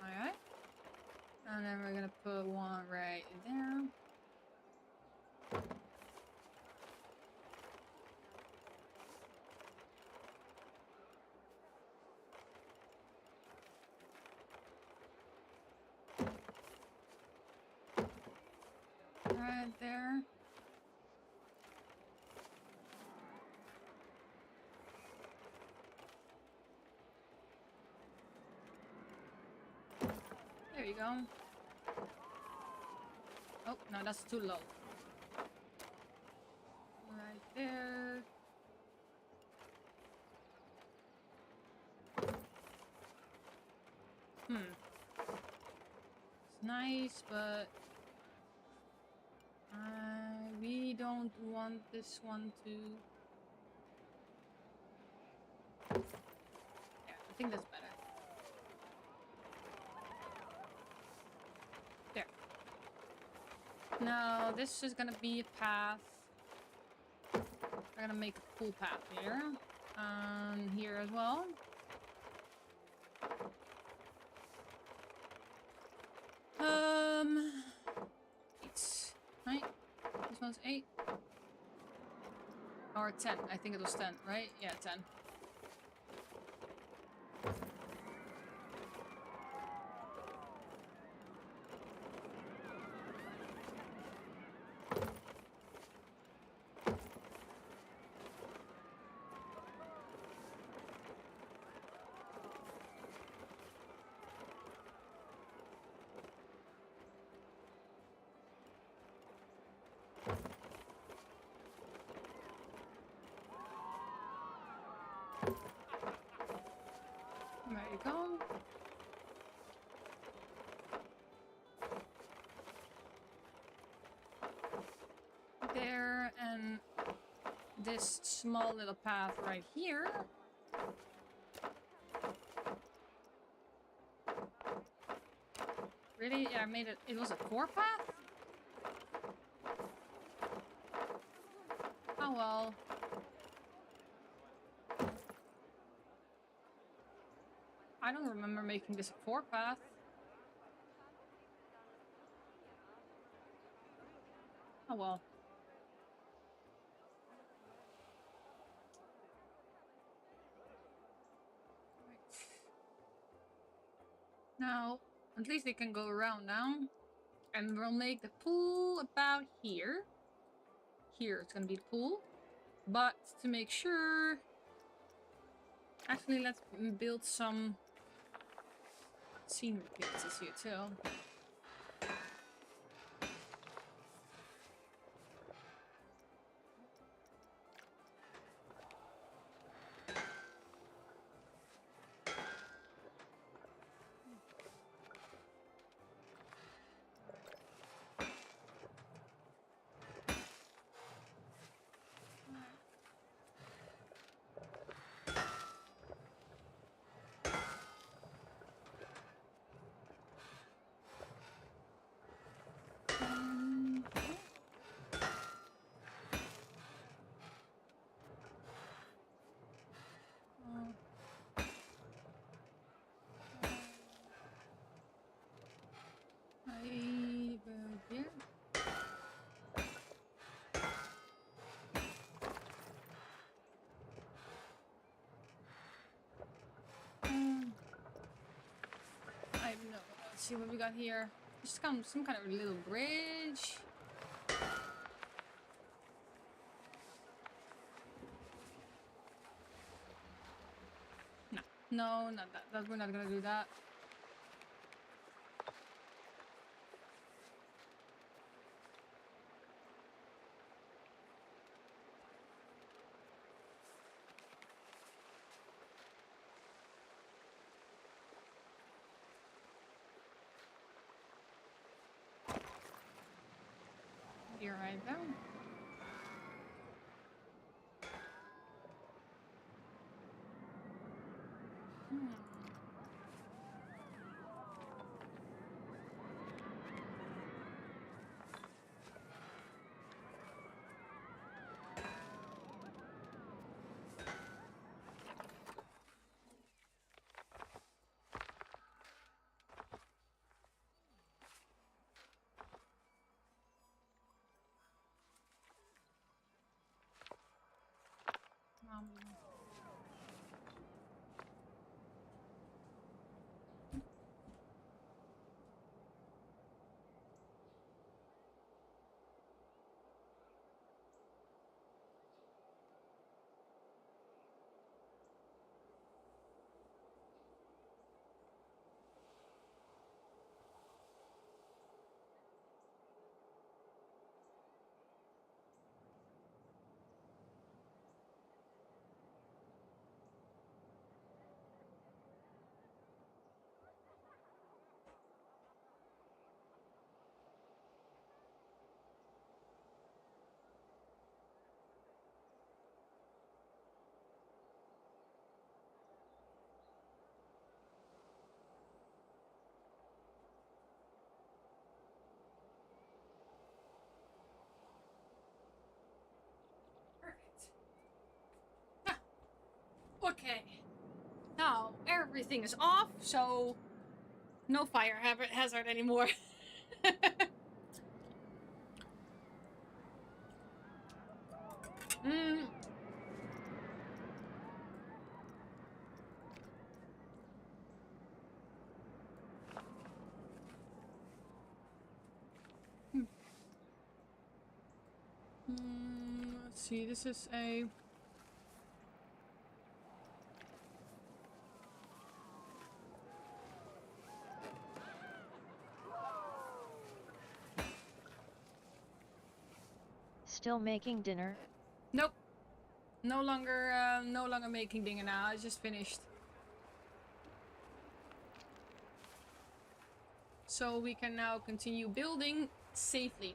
Alright. And then we're gonna put one right there. Right there. There you go. Oh, no, that's too low. Right there. It's nice, but we don't want this one to... Yeah, I think that's better. There. Now, this is gonna be a path. We're gonna make a full path here. And here as well. 8. Right? This one's 8. Or 10. I think it was 10, right? Yeah, 10. go. There, and this small little path right here. Really? Yeah, I made it. It was a 4-path? Oh well. I don't remember making this a 4-path. Oh well. Now, at least we can go around now. And we'll make the pool about here. Here it's gonna be the pool. But to make sure... Actually, let's build some scenery pieces here too. Here. I don't know. Let's see what we got here. Just some kind of little bridge. No, no, not that. We're not gonna do that. Here I go. Okay. Now everything is off, so no fire hazard anymore. Let's see, this is a... Still making dinner? Nope. No longer making dinner now. I just finished. So we can now continue building safely.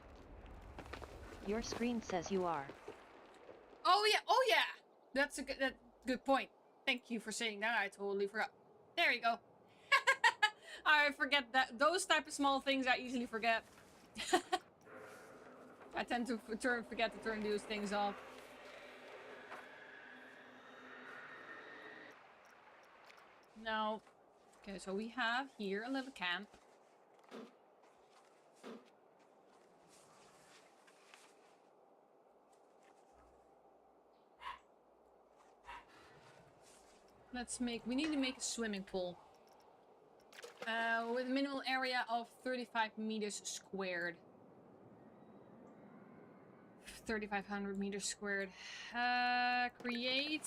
Your screen says you are. Oh yeah! That's a good point. Thank you for saying that. I totally forgot. There you go. I forget that those type of small things I easily forget. I tend to forget to turn those things off. Now, okay, so we have here a little camp. We need to make a swimming pool. With a minimal area of 35 meters squared. 3,500 meters squared. Create.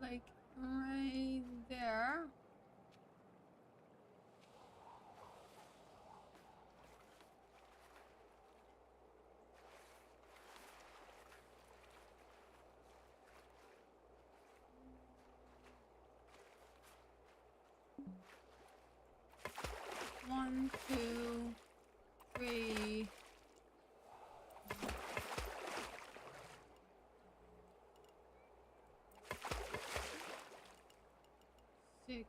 Like right there. One, two, three. Six.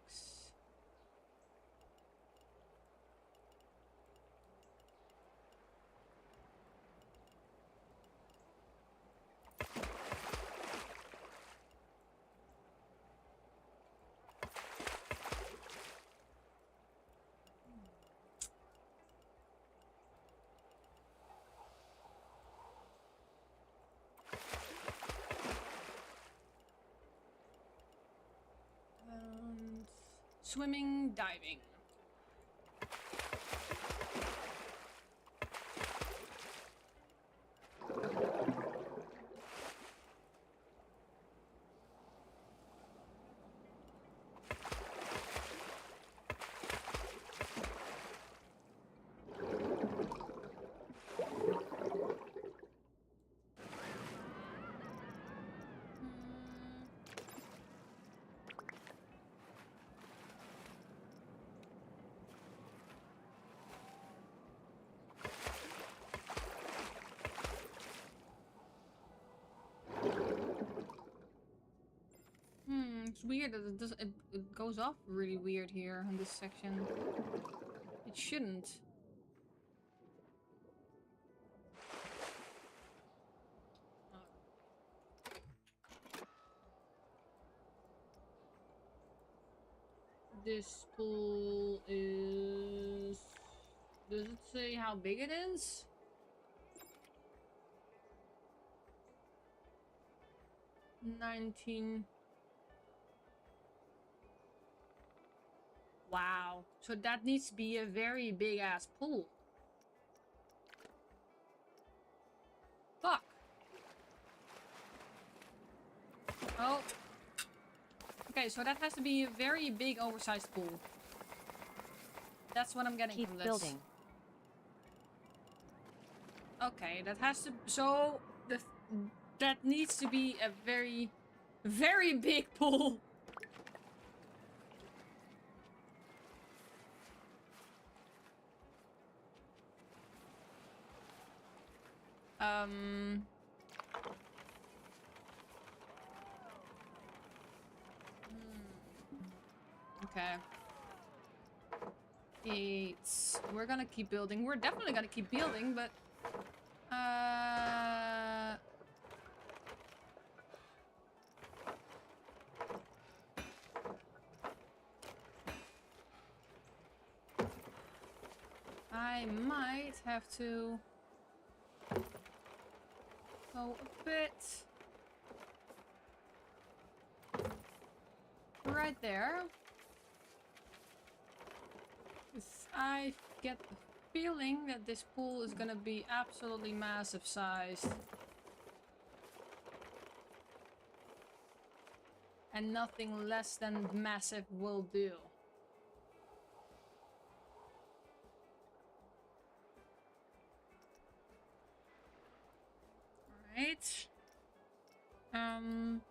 And swimming, diving. It's weird that it goes off really weird here on this section. It shouldn't. This pool is... Does it say how big it is? $19. Wow. So that needs to be a very big ass pool. Fuck. Oh. Okay, so that has to be a very big oversized pool. That's what I'm getting Keep from this. building. Okay, that has to... So, that needs to be a very, very big pool. Okay. We're gonna keep building. We're definitely gonna keep building, but... I might have to go a bit right there. I get the feeling that this pool is gonna be absolutely massive sized. And nothing less than massive will do. Alright. And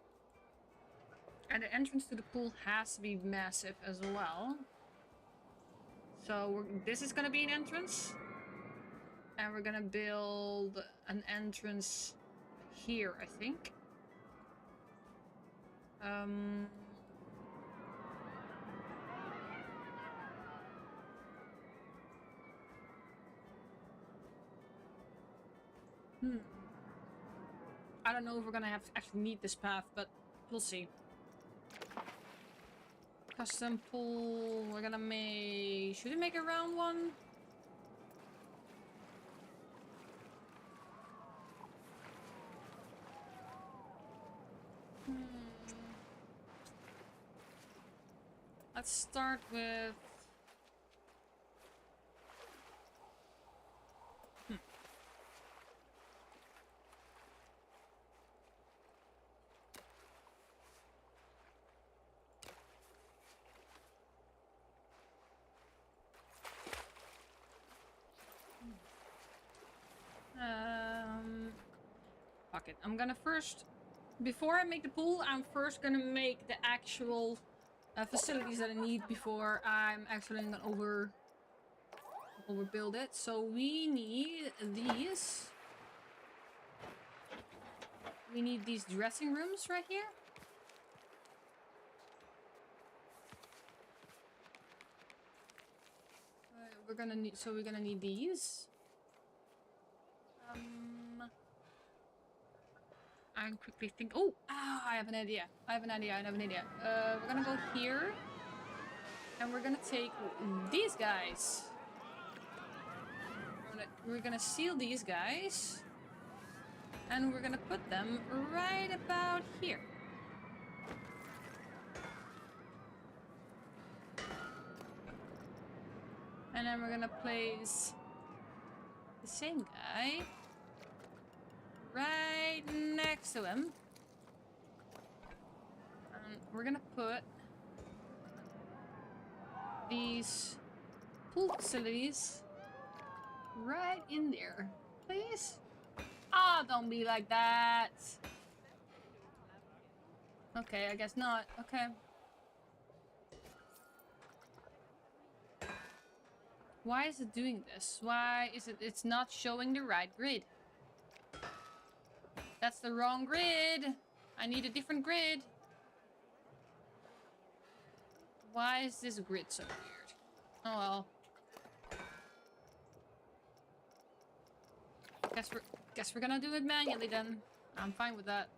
the entrance to the pool has to be massive as well. So this is gonna be an entrance. And we're gonna build an entrance here, I think. I don't know if we're gonna have to actually need this path, but we'll see. Custom pool, we're gonna make... Should we make a round one? Let's start with... Fuck it. I'm gonna first... Before I make the pool, I'm first gonna make the actual facilities that I need before I'm actually gonna overbuild it. So we need these. We need these dressing rooms right here. We're gonna need these. I'm quickly think. Oh, I have an idea. We're gonna go here, and we're gonna take these guys. We're gonna seal these guys, and we're gonna put them right about here. And then we're gonna place the same guy right next to him. And we're gonna put these pool facilities right in there. Please? Ah, don't be like that. Okay, I guess not. Okay. Why is it doing this? Why is it's not showing the right grid? That's the wrong grid. I need a different grid. Why is this grid so weird? Oh well. Guess we're gonna do it manually then. I'm fine with that.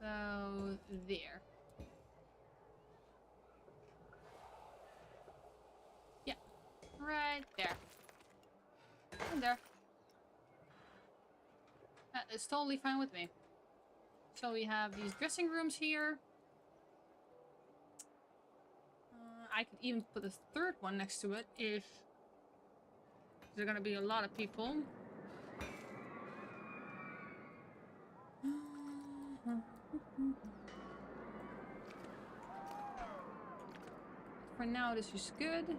So there. Yeah, right there. And there. That is totally fine with me. So we have these dressing rooms here. I could even put a third one next to it if there are gonna be a lot of people. For now, this is good.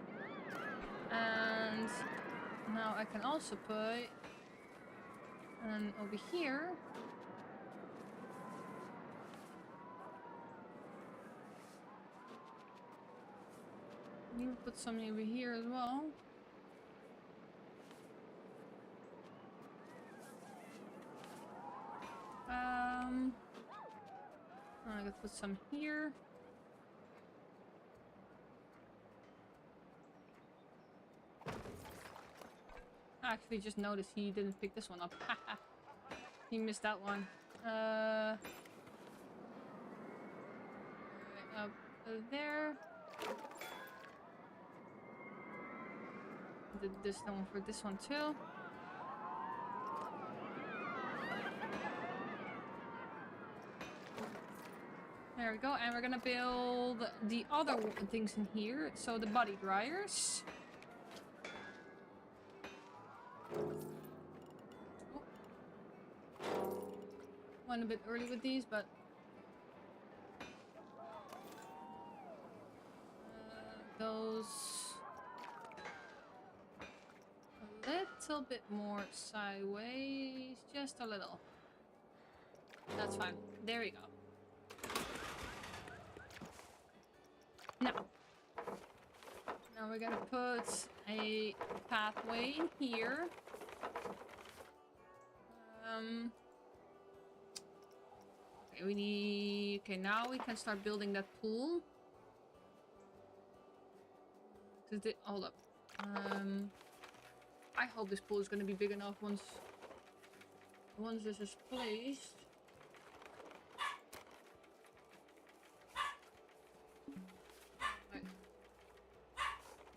And now I can also put and over here. Maybe put something over here as well. I could put some here. I actually just noticed he didn't pick this one up. He missed that one. Right up there. Did this one for this one too. There we go, and we're gonna build the other things in here. So the body dryers. Oh. Went a bit early with these, but those a little bit more sideways, just a little. That's fine. There we go. Now we're gonna put a pathway in here. Okay, we need. Okay, now we can start building that pool. Hold up. I hope this pool is gonna be big enough once this is placed. Right.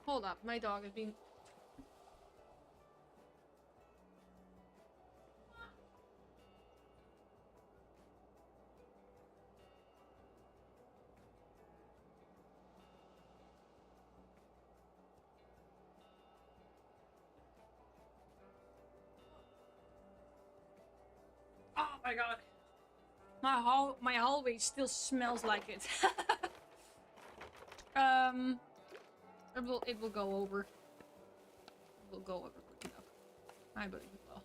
Hold up, my dog is being. Oh my god. My hallway still smells like it. It will go over. It will go over quick enough. I believe it will.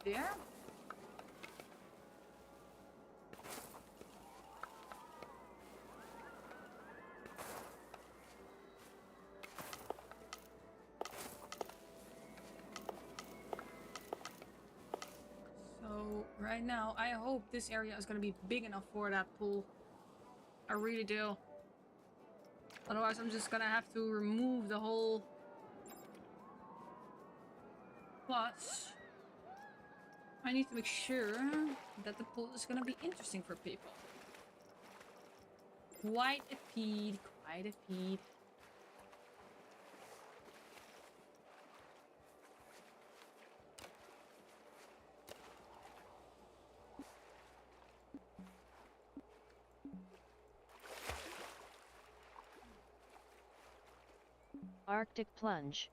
Right there. So right now, I hope this area is going to be big enough for that pool. I really do. Otherwise, I'm just going to have to remove the whole. Plus, I need to make sure that the pool is going to be interesting for people. Quite a feed, quite a feed. Arctic plunge.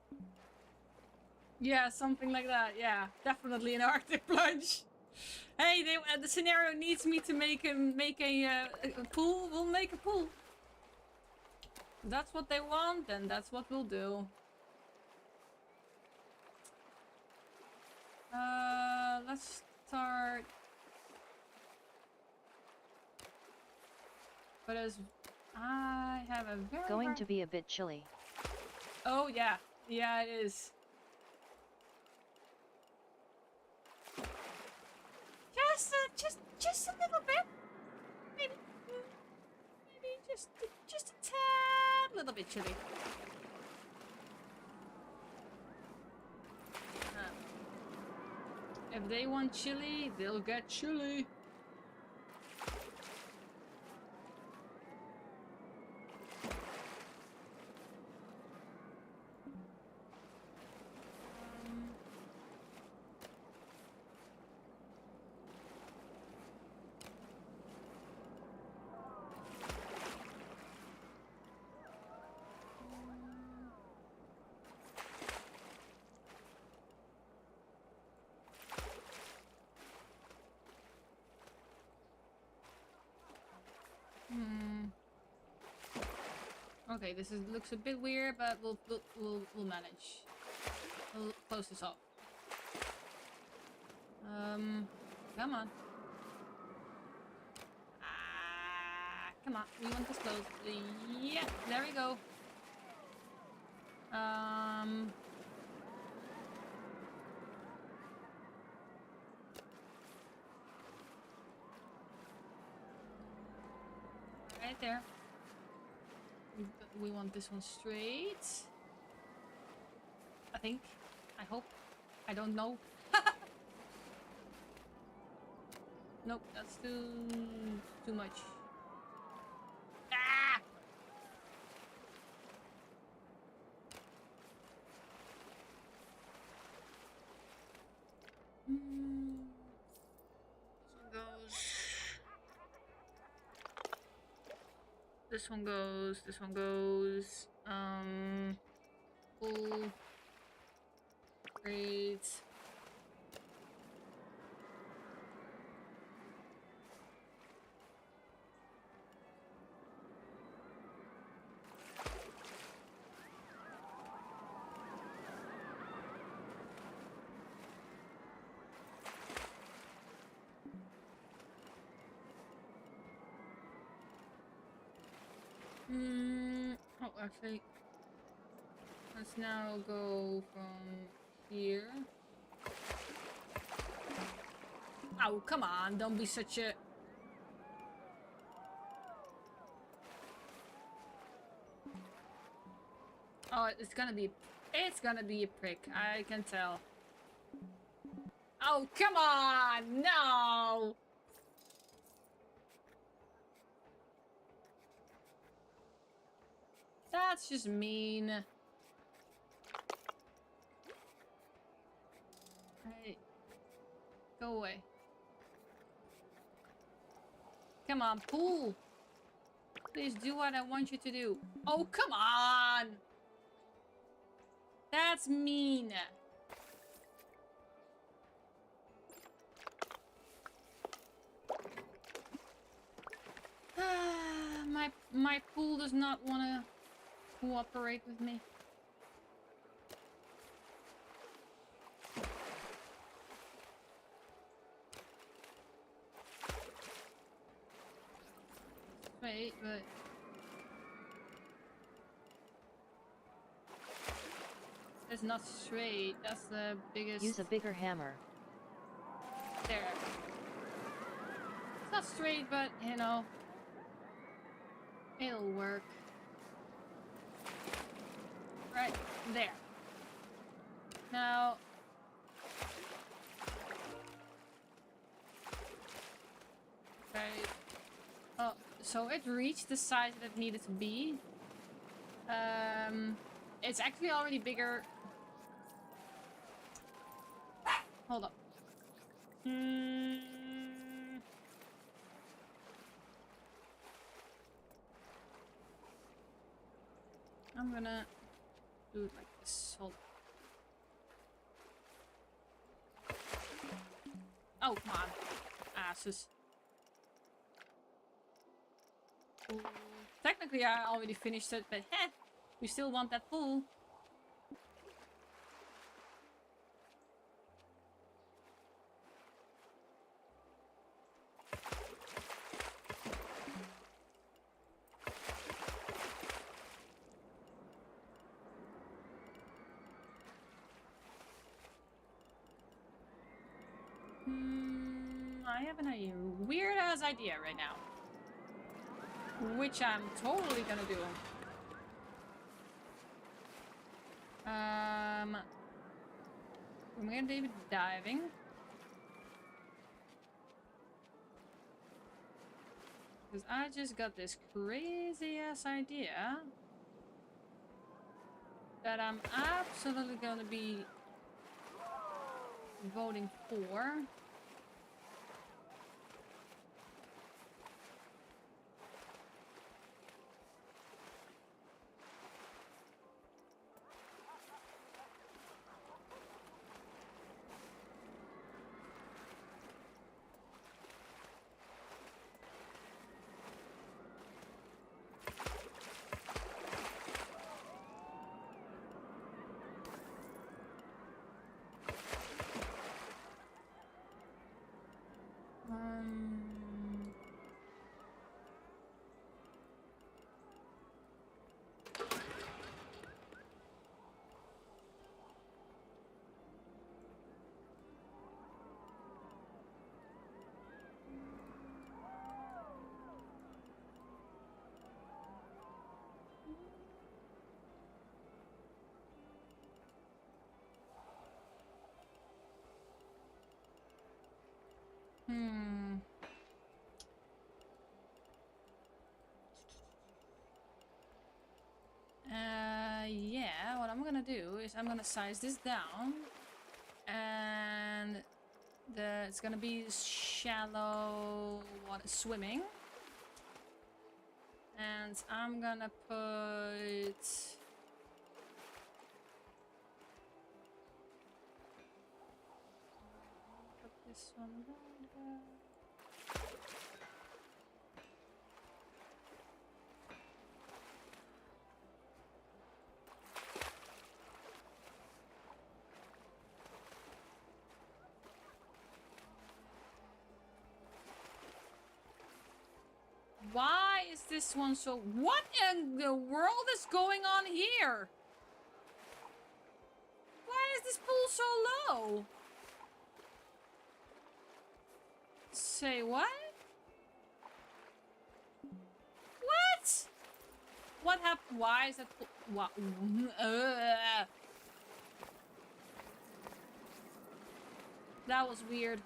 Yeah, something like that. Yeah, definitely an Arctic plunge. Hey, the scenario needs me to make a pool. We'll make a pool. If that's what they want, then that's what we'll do. Let's start. But as I have a very Going to be a bit chilly. Oh yeah, yeah it is. Just a little bit. Maybe just a tad little bit chilly. If they want chili, they'll get chili. Okay, this looks a bit weird, but we'll manage. We'll close this off. Come on. Come on. We want this closed. Yeah, there we go. Right there. We want this one straight. I think. I hope. I don't know. Nope, that's too much. Ah! This one goes. This one goes. Pull. Great. Oh, actually, let's now go from here. Oh, come on, don't be such a... Oh, it's gonna be a prick, I can tell. Oh, come on, no! That's just mean. Hey. Go away. Come on, pull. Please do what I want you to do. Oh, come on. That's mean. My pool does not want to cooperate with me. Wait, but it's not straight. That's the biggest. Use a bigger hammer. There. It's not straight, but you know, it'll work. Right there. Now. Okay. Oh, so it reached the size that it needed to be. It's actually already bigger. Hold up. I'm gonna do it like this. Hold on. Oh, come on. Asses. Technically, I already finished it, but heh, we still want that pool. I have a weird ass idea right now. Which I'm totally gonna do. We're gonna do diving. Because I just got this crazy ass idea that I'm absolutely gonna be voting for. Yeah, what I'm gonna do is I'm gonna size this down, and it's gonna be shallow water swimming, and And I'm gonna put... Put this one down there. Why is this one so... What in the world is going on here? Why is this pool so low? Say what? What? What happened? Why is that... What? That was weird.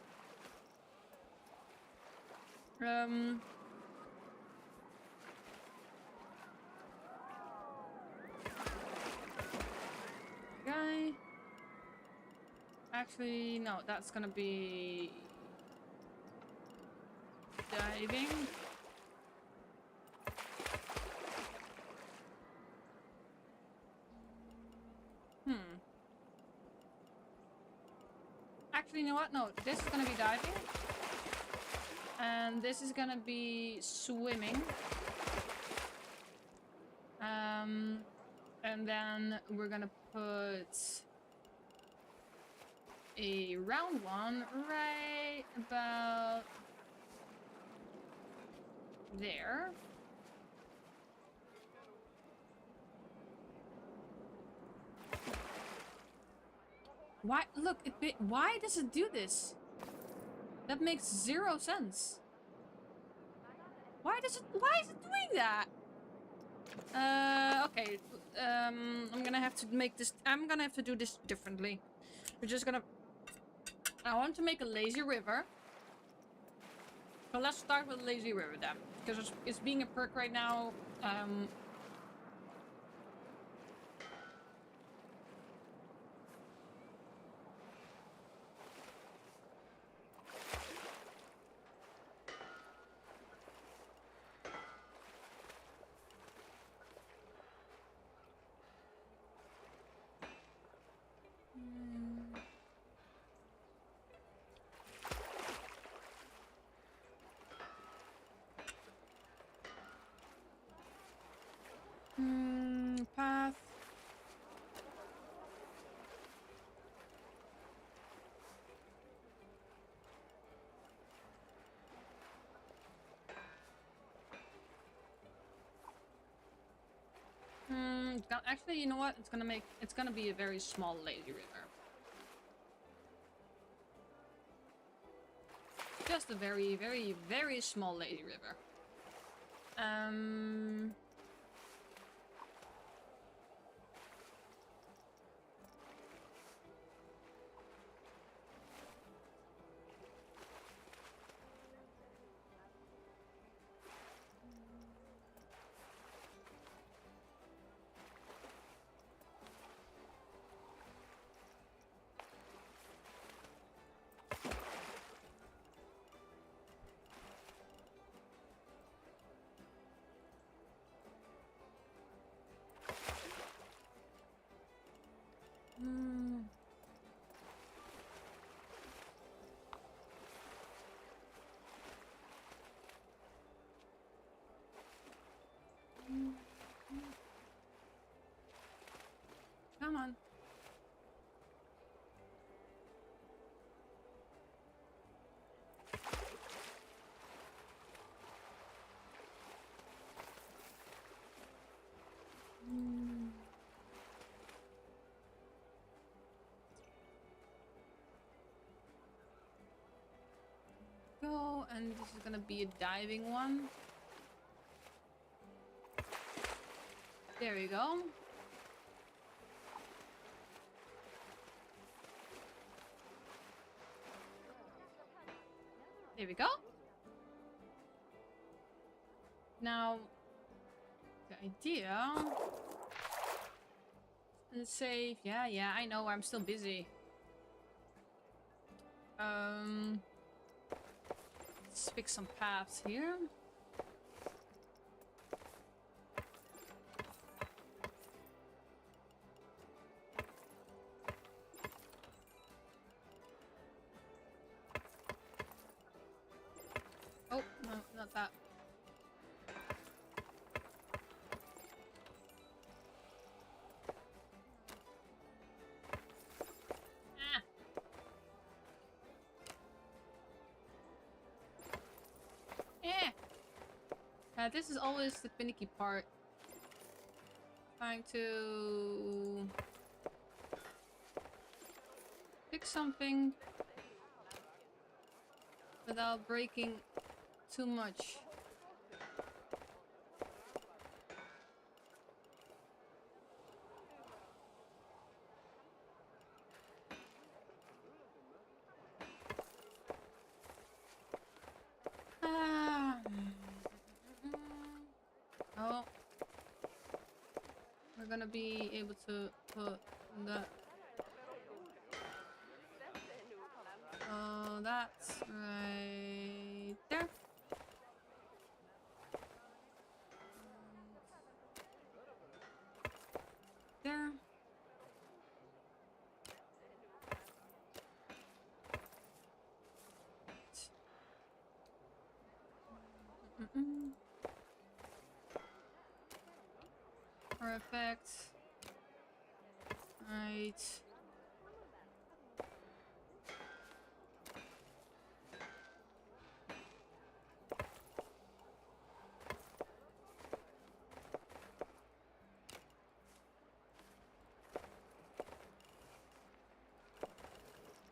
Guy. Actually, no, that's gonna be diving. Actually, you know what? No, this is gonna be diving. And this is gonna be swimming. And then we're gonna put a round one right about there. Why? Look, why does it do this? That makes zero sense. Why is it doing that? Okay. I'm gonna have to make this. I'm gonna have to do this differently. We're just gonna. I want to make a lazy river. So let's start with lazy river then, because it's being a perk right now. Path. Actually, you know what? It's gonna be a very small lazy river. Just a very, very, very small lazy river. Come on. Go, and this is gonna be a diving one. There we go. There we go. Now, the idea... Let's save. Yeah, I know, I'm still busy. Let's pick some paths here. Not that. Ah. This is always the finicky part. Trying to pick something without breaking too much. Oh. We're gonna be able to put that. Oh, that's right there. There. Perfect. Right.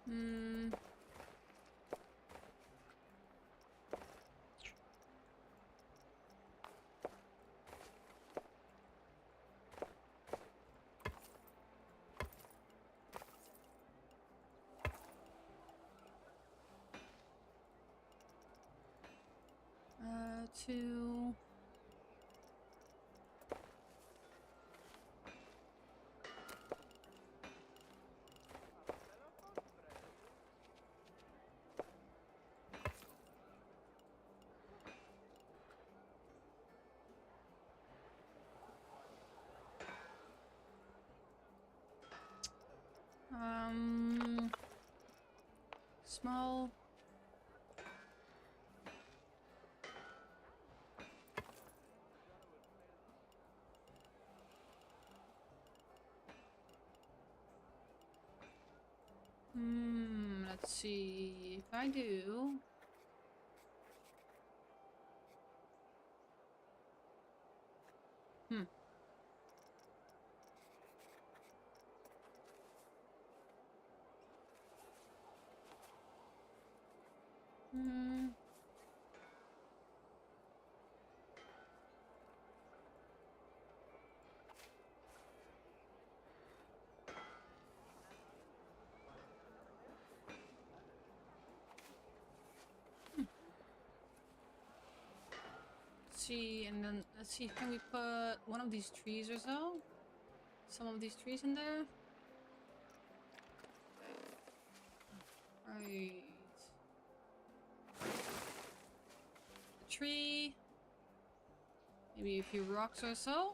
Hmm. Two. Small. Let's see if I do. See, and then let's see, can we put one of these trees or so? Some of these trees in there? Right. A tree. Maybe a few rocks or so.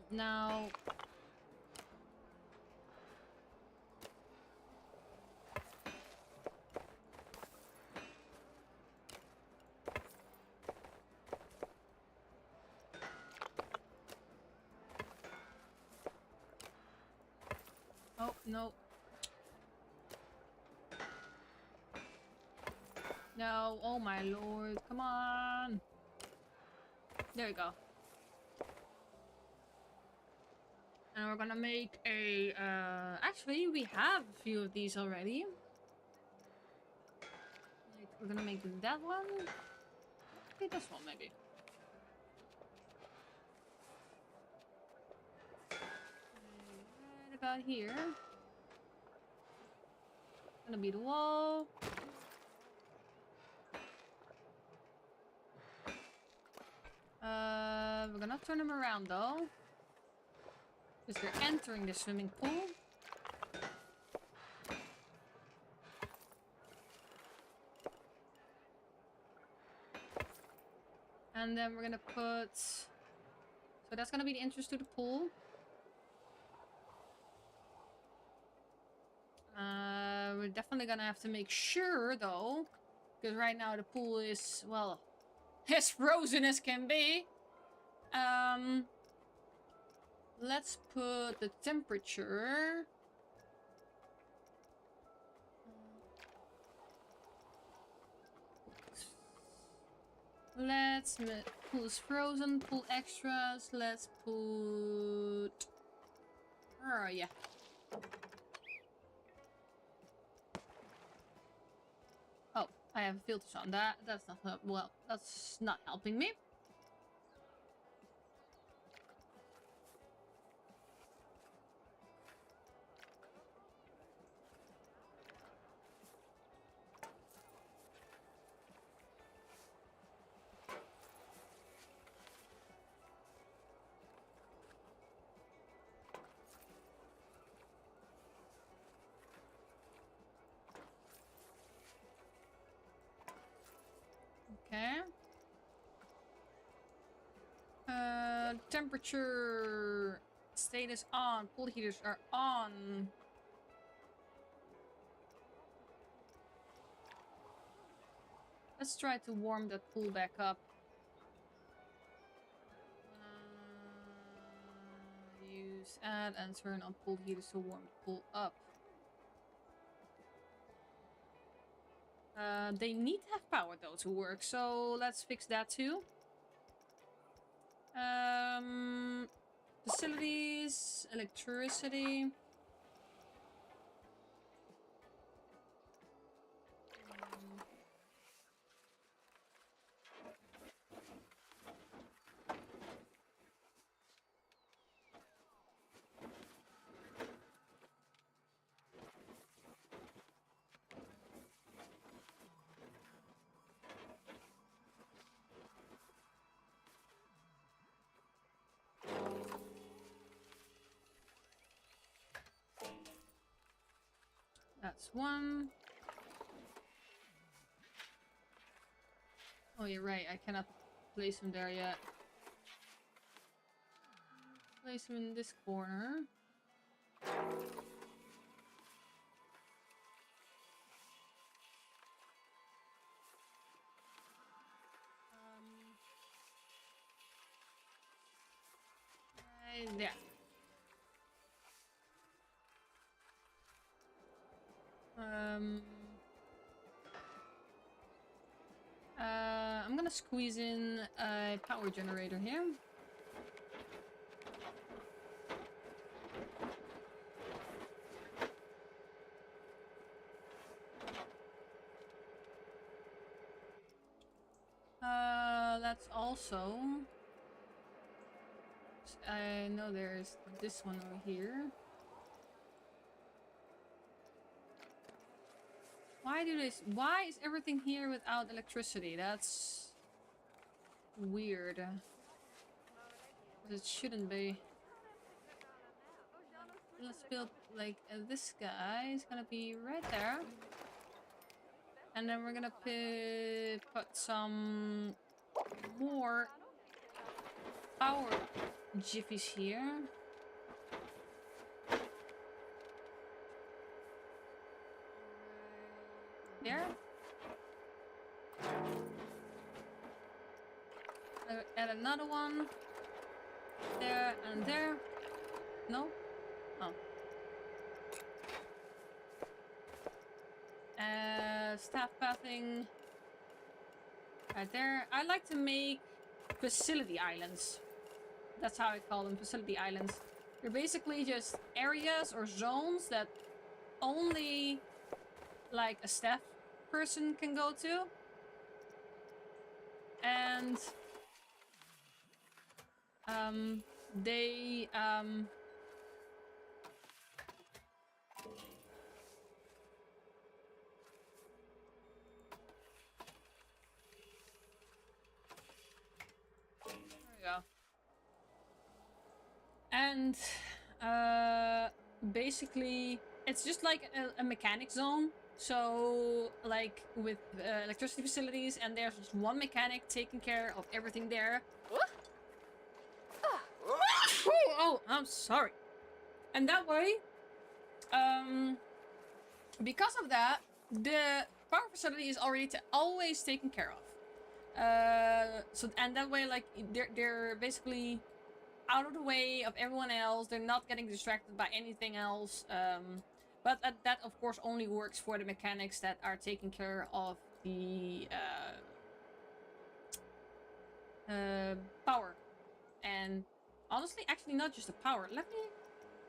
Now, oh no, no, oh my lord, come on, there we go. And we're gonna make a, actually we have a few of these already. Like, we're gonna make that one. Okay, this one maybe. Right about here. Gonna be the wall. We're gonna turn them around though. Because we're entering the swimming pool. And then we're gonna put... So that's gonna be the entrance to the pool. We're definitely gonna have to make sure, though, because right now the pool is, well, as frozen as can be. Let's put the temperature. Let's pool is frozen, pool extras. Let's put. Oh yeah. Oh, I have filters on that. That's not well. That's not helping me. Okay. Temperature status on. Pool heaters are on. Let's try to warm that pool back up. Use add and turn on pool heaters to warm the pool up. They need to have power though to work, so let's fix that too. Facilities, electricity. That's one. Oh, you're right. I cannot place him there yet. Place him in this corner. Right there. I'm gonna squeeze in a power generator here. Let's also... I know there's this one over here. Why is everything here without electricity? That's weird. It shouldn't be. Let's build like this guy is gonna be right there. And then we're gonna put some more power jiffies here. There. Add another one. There and there. No? Oh. Staff pathing. Right there. I like to make facility islands. That's how I call them, facility islands. They're basically just areas or zones that only like a staff person can go to. And they there we go. And basically, it's just like a mechanic zone. So, like with electricity facilities, and there's just one mechanic taking care of everything there. Oh, I'm sorry. And that way, because of that, the power facility is already always taken care of. So and that way, like they're basically out of the way of everyone else. They're not getting distracted by anything else. But that of course only works for the mechanics that are taking care of the power. And honestly, actually not just the power. Let me,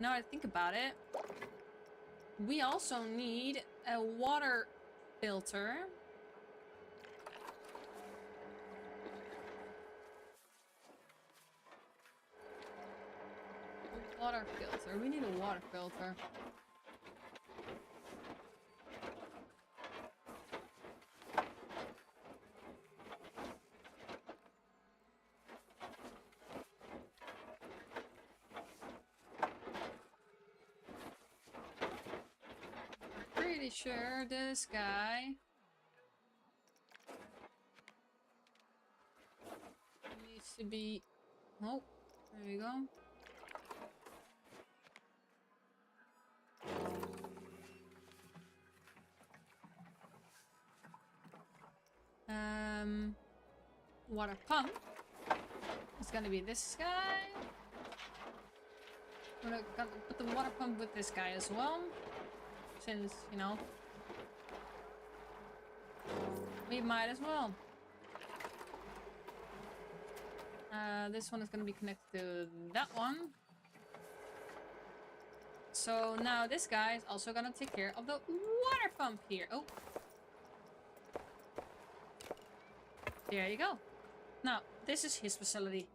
now I think about it, we also need a water filter. Water filter. We need a water filter. Pretty sure this guy needs to be... Oh, there you go. Water pump. It's gonna be this guy. I'm gonna put the water pump with this guy as well. Since, you know, we might as well. This one is gonna be connected to that one. So now this guy is also gonna take care of the water pump here. Oh. There you go. Now, this is his facility.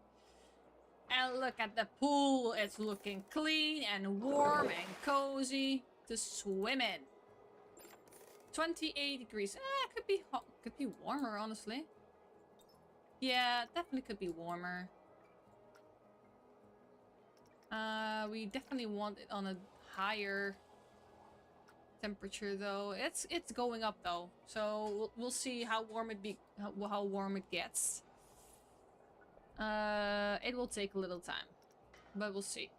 And look at the pool. It's looking clean and warm and cozy to swim in. 28 degrees. Could be hot. Could be warmer, honestly. Yeah, definitely could be warmer. We definitely want it on a higher temperature, though. It's going up, though. So we'll see how warm how warm it gets. It will take a little time, but we'll see.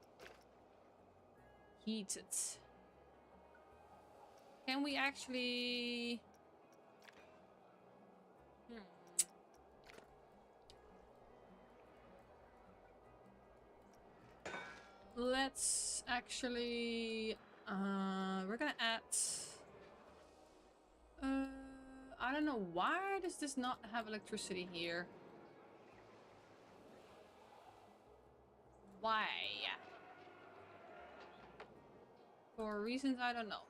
Heat it. Can we actually... Let's actually... we're gonna add... I don't know, why does this not have electricity here? Why? For reasons I don't know.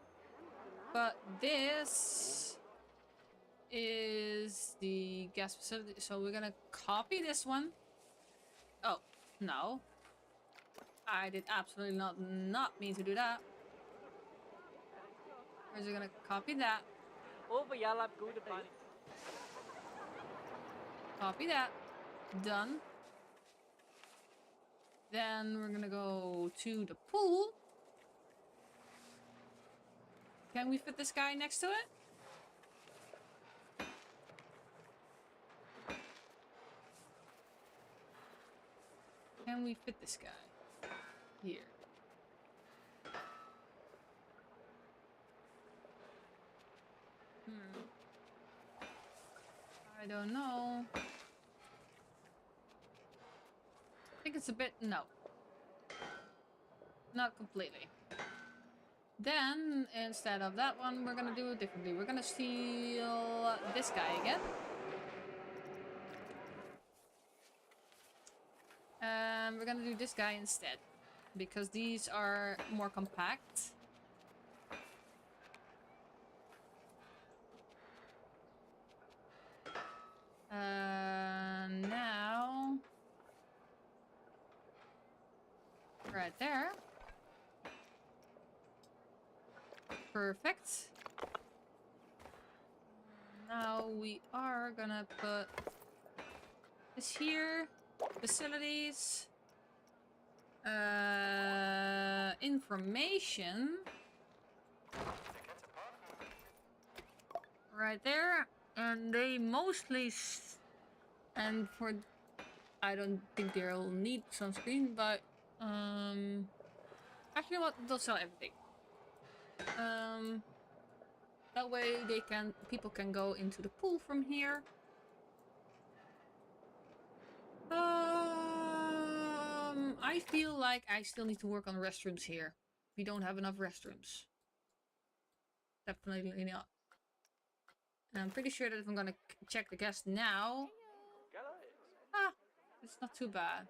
But this is the gas facility, so we're gonna copy this one. Oh, no. I did absolutely not mean to do that. We're just gonna copy that. Copy that. Done. Then we're gonna go to the pool. Can we fit this guy next to it? Can we fit this guy here? I don't know. I think it's a bit... no. Not completely. Then, instead of that one, we're gonna do it differently. We're gonna steal this guy again. We're gonna do this guy instead. Because these are more compact. Now... right there. Perfect. Now we are gonna put this here. Facilities. Information. Right there. And they mostly... and for... I don't think they'll need sunscreen, but... actually, what? They'll sell everything. That way people can go into the pool from here. I feel like I still need to work on restrooms here. We don't have enough restrooms. Definitely not. And I'm pretty sure that if I'm gonna check the guests now... it's not too bad.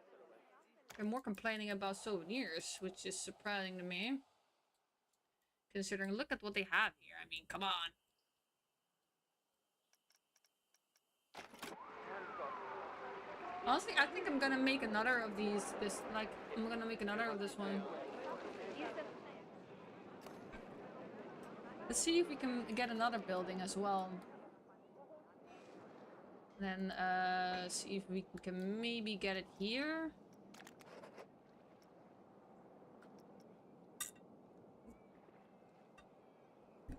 They're more complaining about souvenirs, which is surprising to me. Considering, look at what they have here. I mean, come on. Honestly, I think I'm gonna make another of these. I'm gonna make another of this one. Let's see if we can get another building as well. Then, see if we can maybe get it here.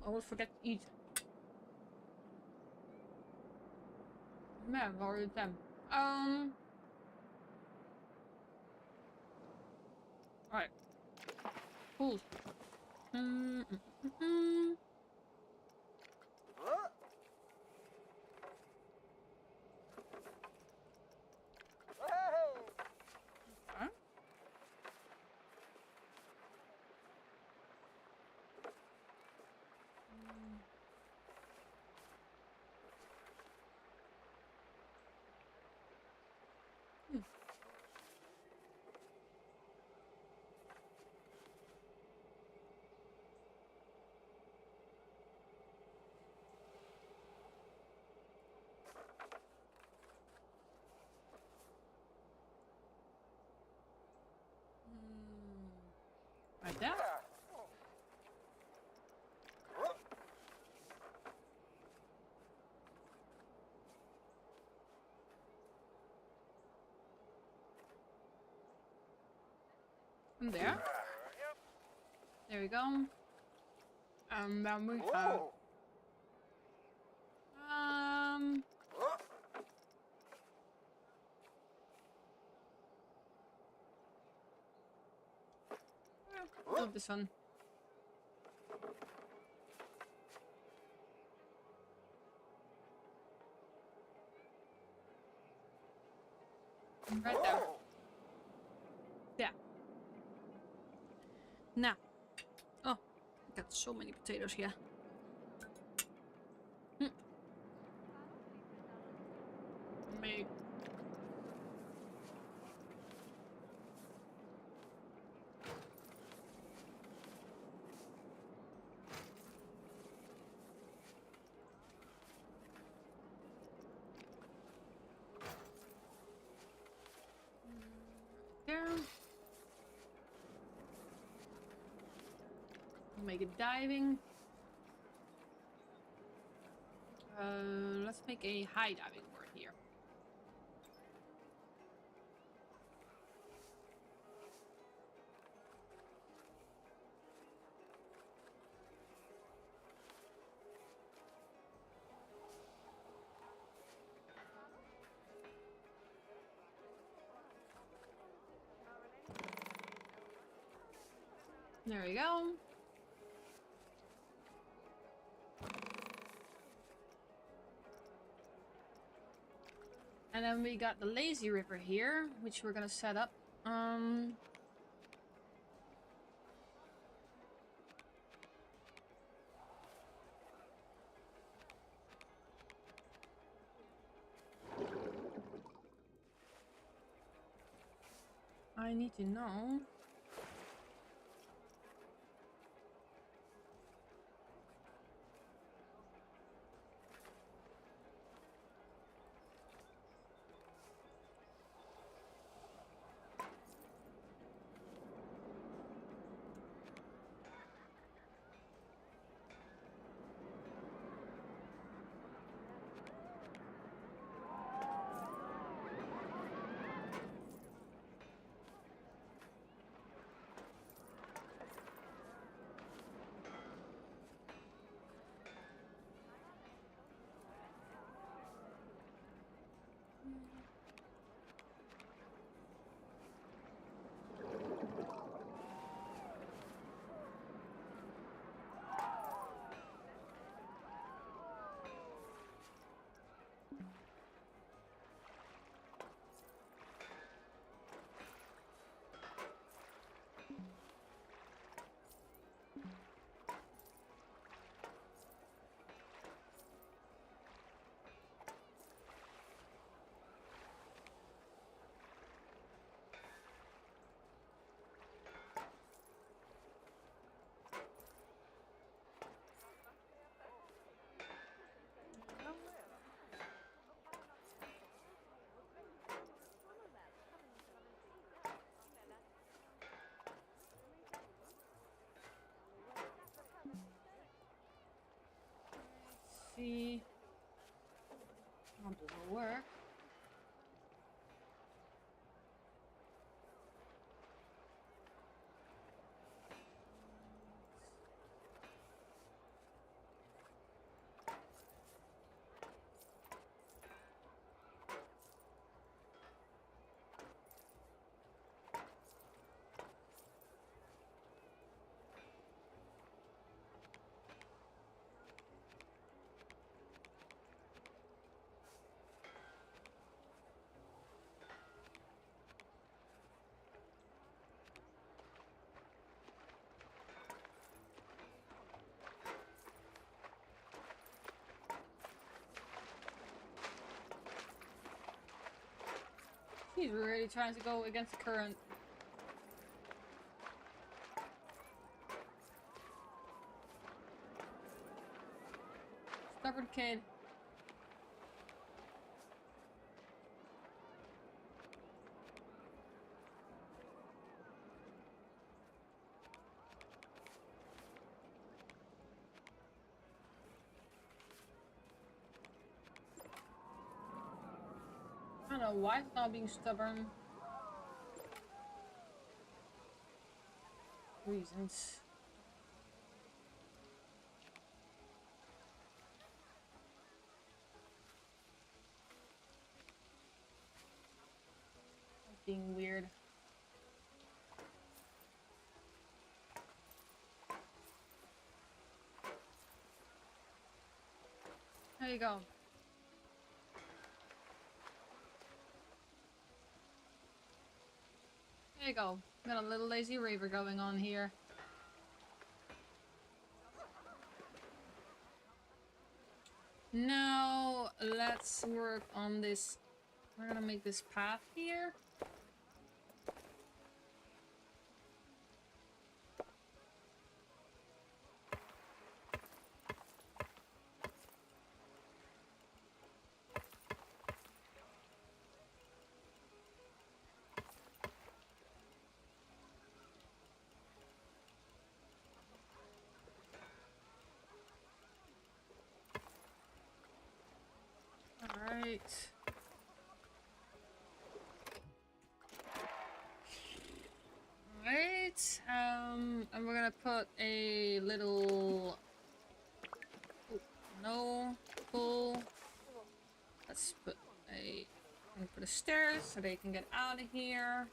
I always forget to eat. Man, I've already done. Alright. Cool. Huh? Right there. And there. There we go. Then we have... love this one. Right there. Yeah. Now. Oh, I got so many potatoes here. Make. There. Make it diving. Let's make a high diving board here. There we go. And then we got the lazy river here, which we're gonna set up. I need to know. see. How does it work? He's really trying to go against the current. Stubborn kid. I don't know why it's not being stubborn. Reasons. Being weird. There you go. There you go. Got a little lazy raver going on here. Now let's work on this. We're gonna make this path here. Alright. Alright. And we're gonna put a little... Ooh, no. Pull. Let's put a... I'm gonna put a stairs so they can get out of here.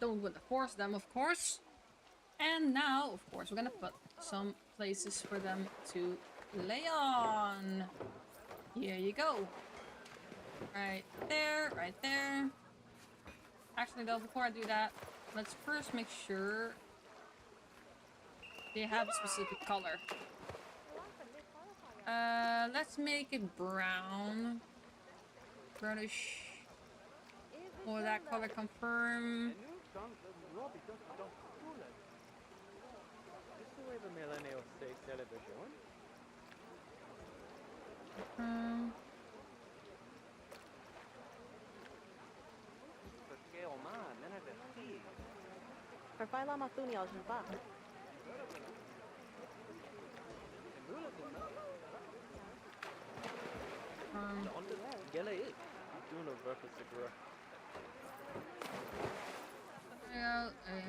Don't want to force them, of course. And now, of course, we're gonna put some places for them to lay on. Here you go. Right there, right there. Actually, though, before I do that, let's first make sure they have a specific color. Let's make it brown. Brownish. Or that color confirm. Verfaila Mathuni al Jabba.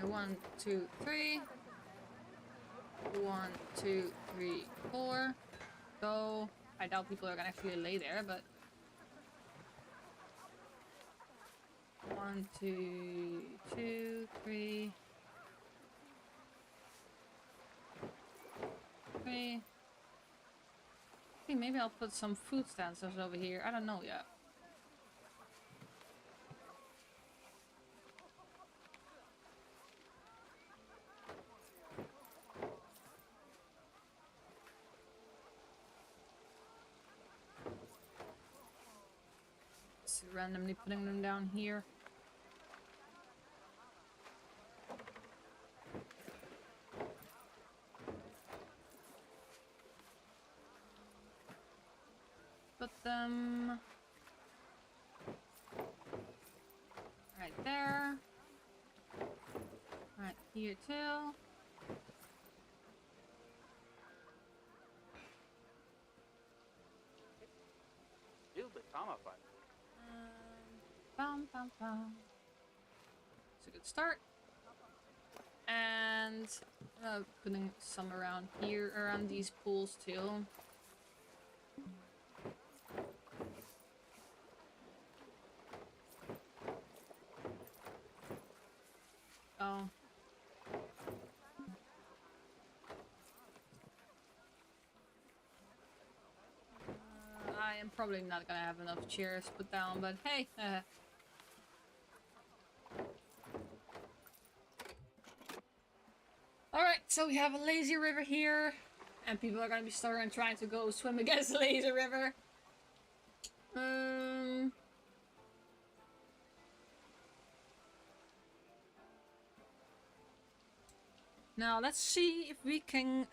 One, two, three. 1, 2, 3, 4. Go. I doubt people are gonna actually lay there, but 1, 2, 2, 3, 3. I think maybe I'll put some food stands over here. I don't know yet. Randomly putting them down here. Put them right there. Right here too. llama fight. Bum, bum, bum. It's a good start. And putting some around here, around these pools too. Oh. I am probably not gonna have enough chairs put down, but hey. Alright, so we have a lazy river here. And people are gonna be starting trying to go swim against the lazy river. Now let's see if we can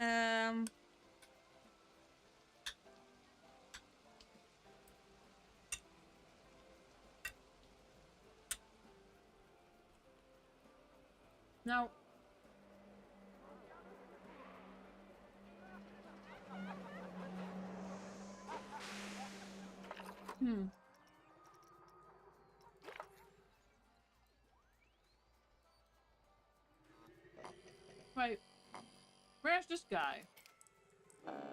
now wait, where's this guy?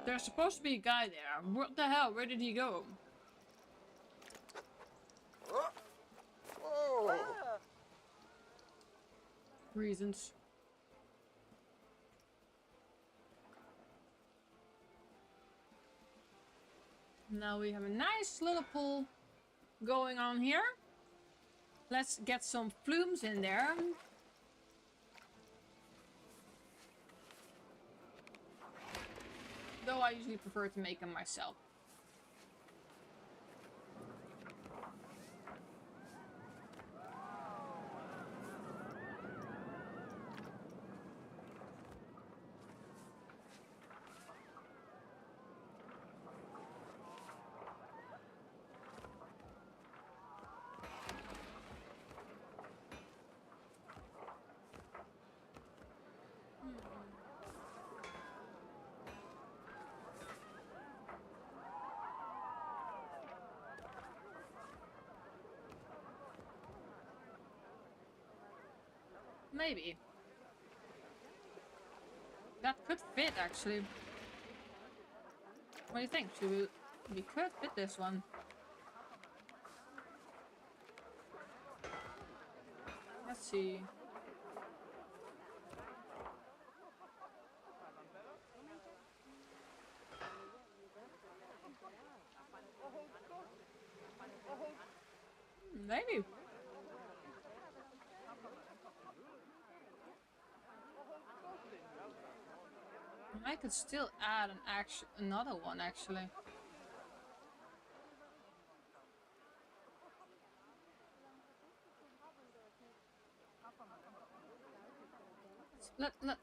There's supposed to be a guy there. What the hell? Where did he go? Oh. Reasons. Now we have a nice little pool going on here. Let's get some flumes in there. Though I usually prefer to make them myself. Maybe. That could fit, actually. What do you think? We could fit this one. Let's see. Maybe. I could still add another one, actually.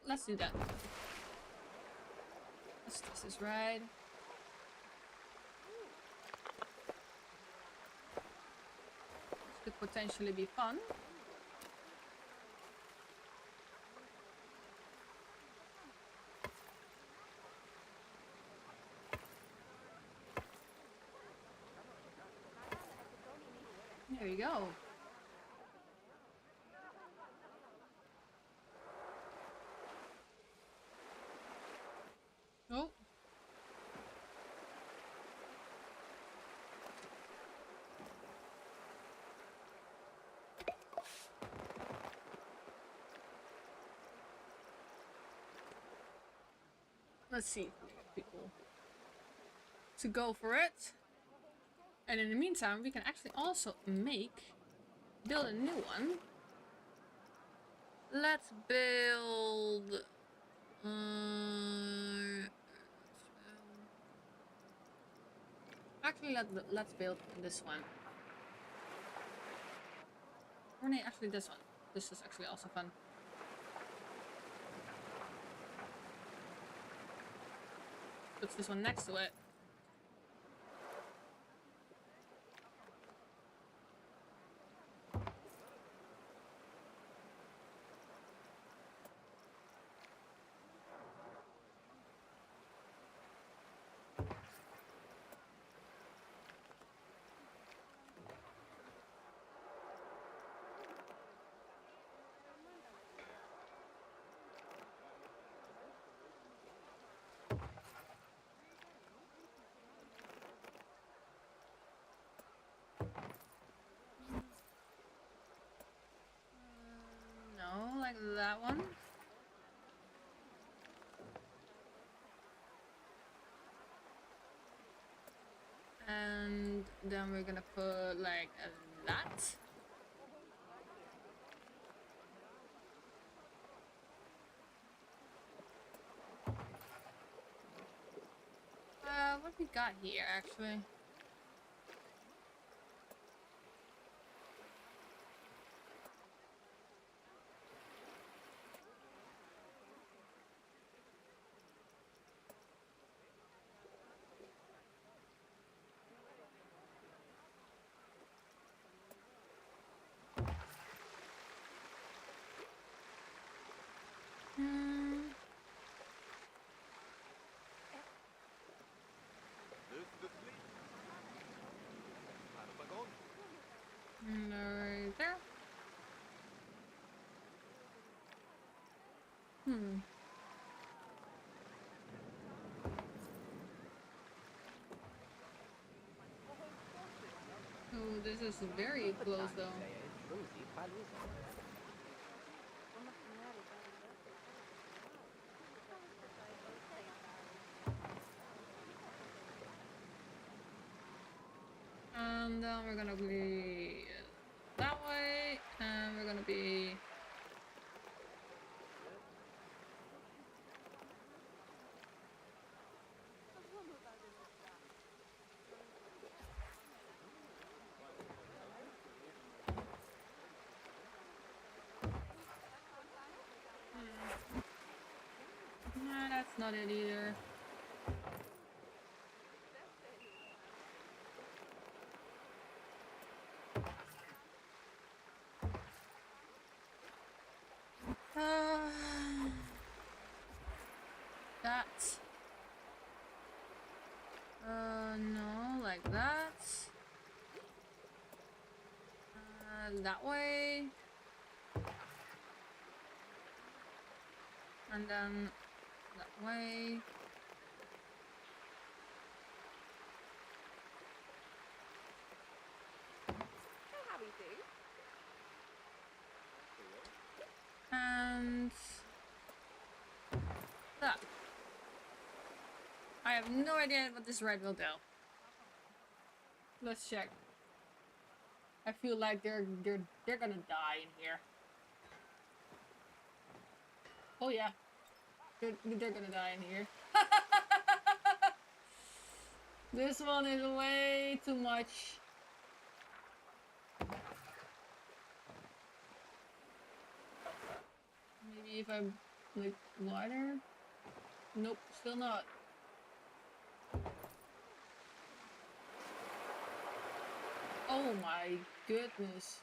Let's do that. This is right. This could potentially be fun. There you go. Oh. Let's see if we get people to go for it. And in the meantime, we can actually also build a new one. Let's build... actually, let's build this one. Or no, actually this one. This is actually also fun. Put this one next to it. that one. And then we're gonna put like that. What we got here actually? Right there. Oh, this is very close though. And then we're gonna be that way, and we're gonna be nah, that's not it either. That. No, like that. That way. And then that way. And that. I have no idea what this red will do. Let's check. I feel like they're gonna die in here. Oh yeah, they're gonna die in here. This one is way too much. Maybe if I like wider. Nope, still not. Oh my goodness.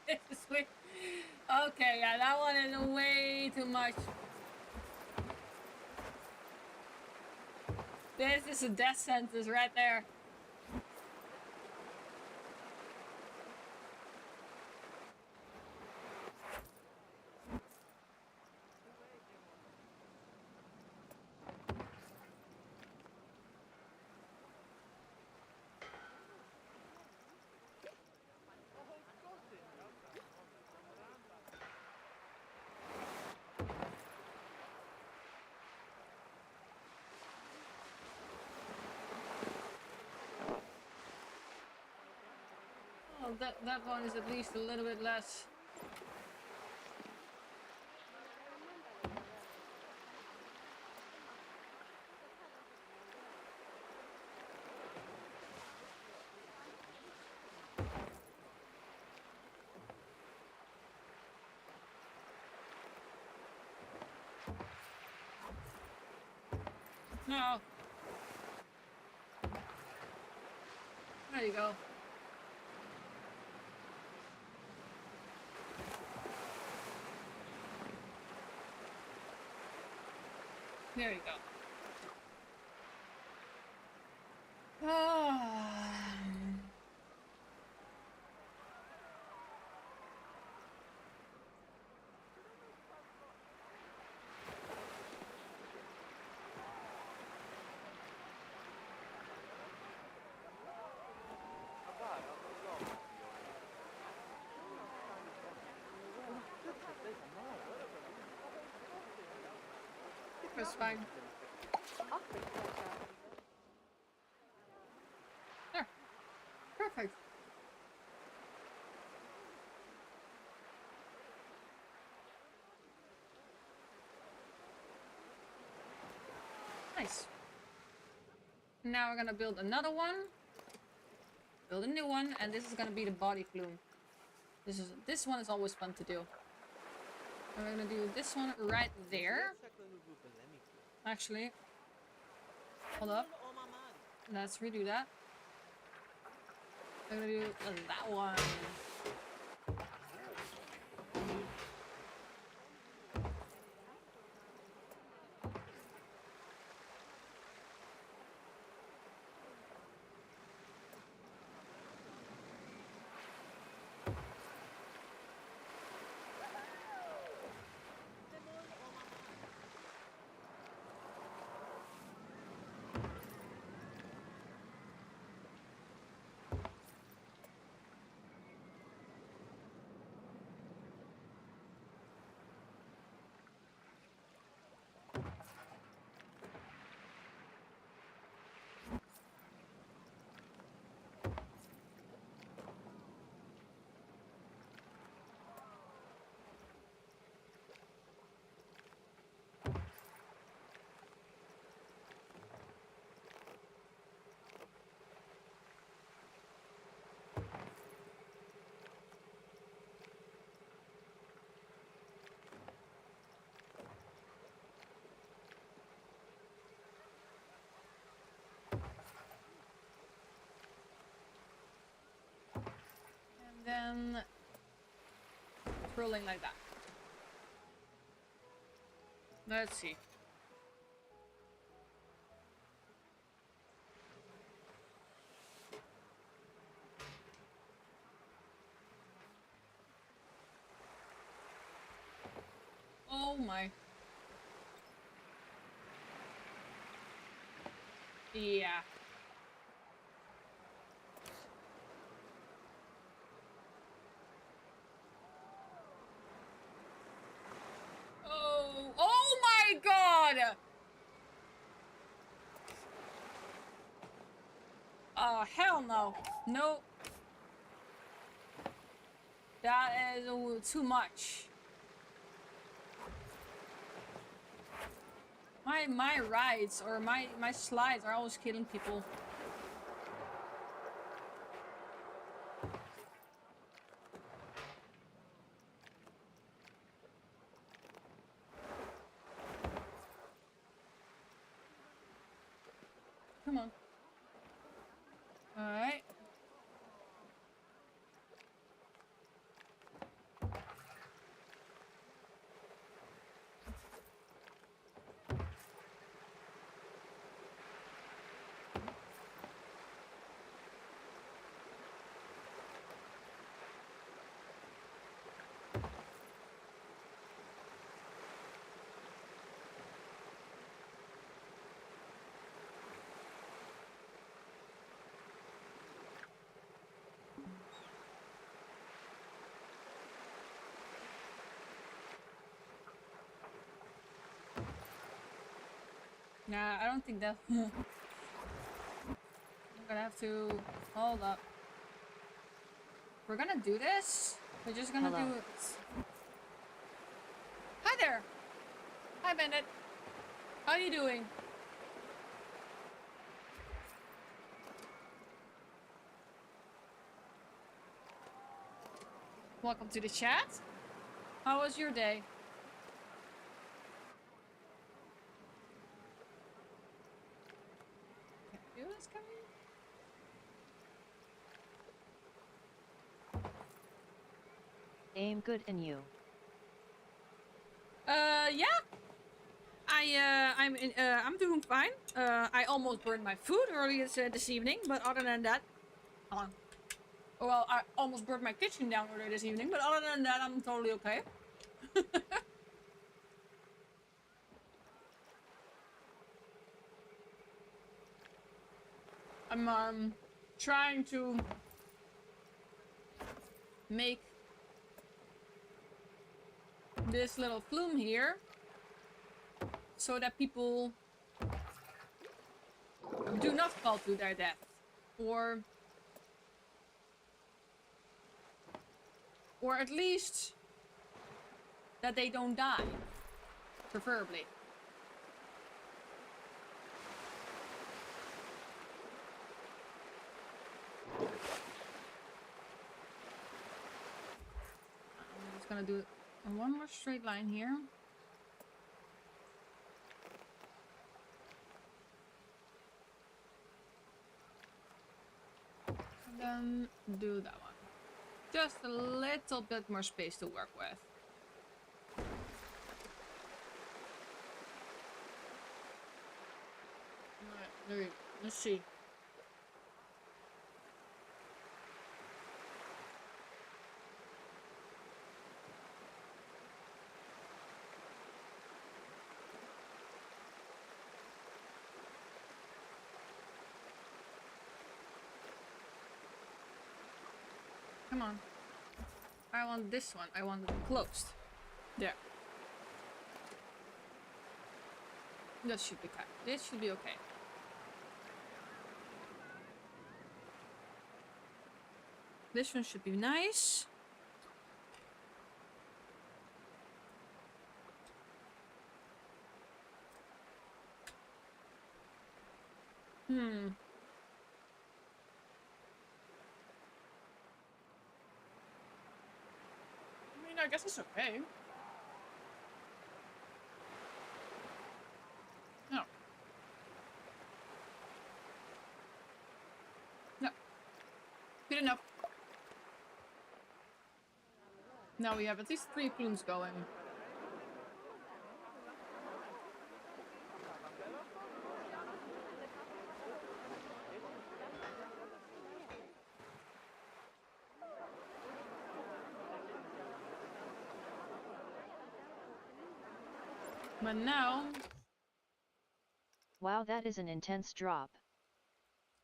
This is weird. Okay, yeah, that one is way too much. This is a death sentence right there. Oh, that one is at least a little bit less. No. There you go. There you go. It's fine. I'll fix that guy. There. Perfect. Nice. Now we're gonna build another one. Build a new one, and this is gonna be the body plume. This one is always fun to do. And we're gonna do this one right there. Actually, hold up. Let's redo that. We're gonna do that one. Then twirling like that. Let's see. Oh my. Yeah. Oh my god! Oh, hell no. No. That is too much. My rides or my slides are always killing people. Come on. Alright. Nah, I don't think that. I'm gonna have to hold up. We're gonna do this. We're just gonna do it. Hi there. Hi, Bandit. How are you doing? Welcome to the chat. How was your day? Can you come in? Aim good and you. Yeah. I'm doing fine. I almost burned my food earlier this evening, but other than that, well, I almost burned my kitchen down earlier this evening, but other than that, I'm totally okay. I'm trying to make this little flume here so that people do not fall to their death, or at least that they don't die, preferably. I'm just gonna do one more straight line here. And then do that one. Just a little bit more space to work with. Alright, there we go. Let's see. Come on. I want this one. I want it closed. There. This should be okay. This should be okay. This one should be nice. I guess it's okay. No. No. Good enough. Now we have at least 3 plumes going. But now... Wow, that is an intense drop.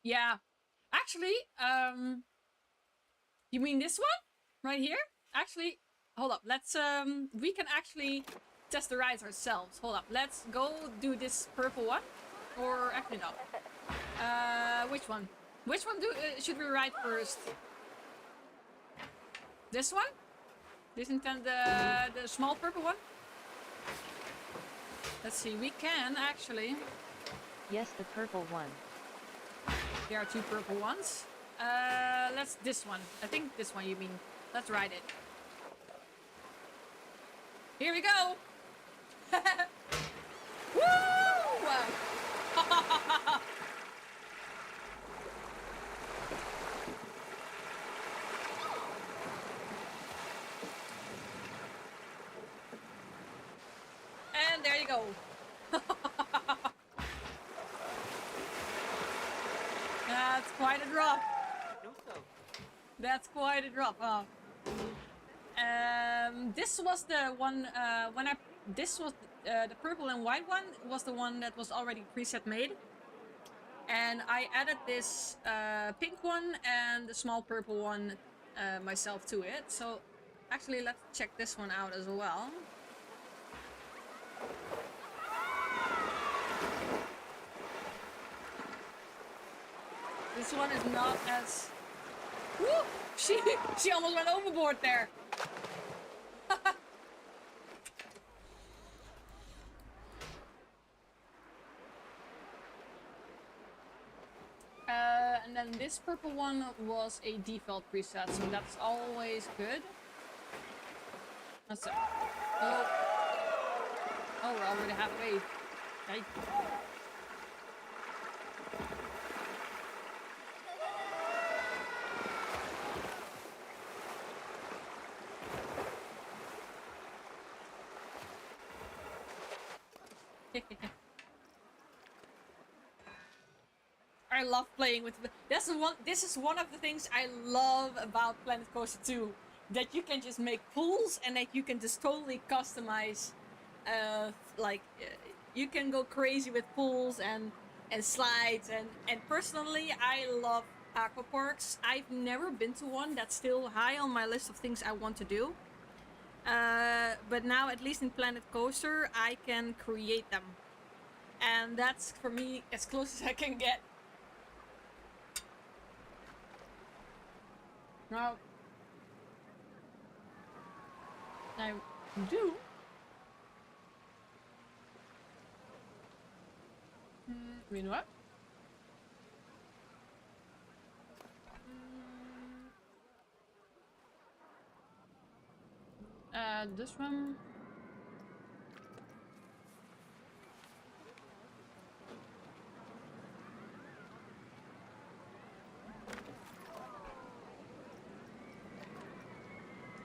Yeah. Actually, you mean this one? Right here? Actually, hold up. Let's, we can actually test the rides ourselves. Hold up. Let's go do this purple one. Or, actually, no. Which one? Which one should we ride first? This one? This intend the small purple one? Let's see, we can actually. Yes, the purple one. There are 2 purple ones. Let's this one. I think this one you mean. Let's ride it. Here we go! Woo! And there you go. That's quite a drop. That's quite a drop, huh? This was the one this was the purple and white one was the one that was already preset made, and I added this pink one and the small purple one myself to it. So actually, let's check this one out as well. This one is not as... Woo! She almost went overboard there. And then this purple one was a default preset, so that's always good. That's it. Oh, we're already halfway. Right. I love playing with this is one of the things I love about Planet Coaster 2, that you can just make pools and that you can just totally customize, you can go crazy with pools and slides, and personally I love aqua parks. I've never been to one. That's still high on my list of things I want to do. But now, at least in Planet Coaster, I can create them And that's, for me, as close as I can get. Now, I do. You know what? This one.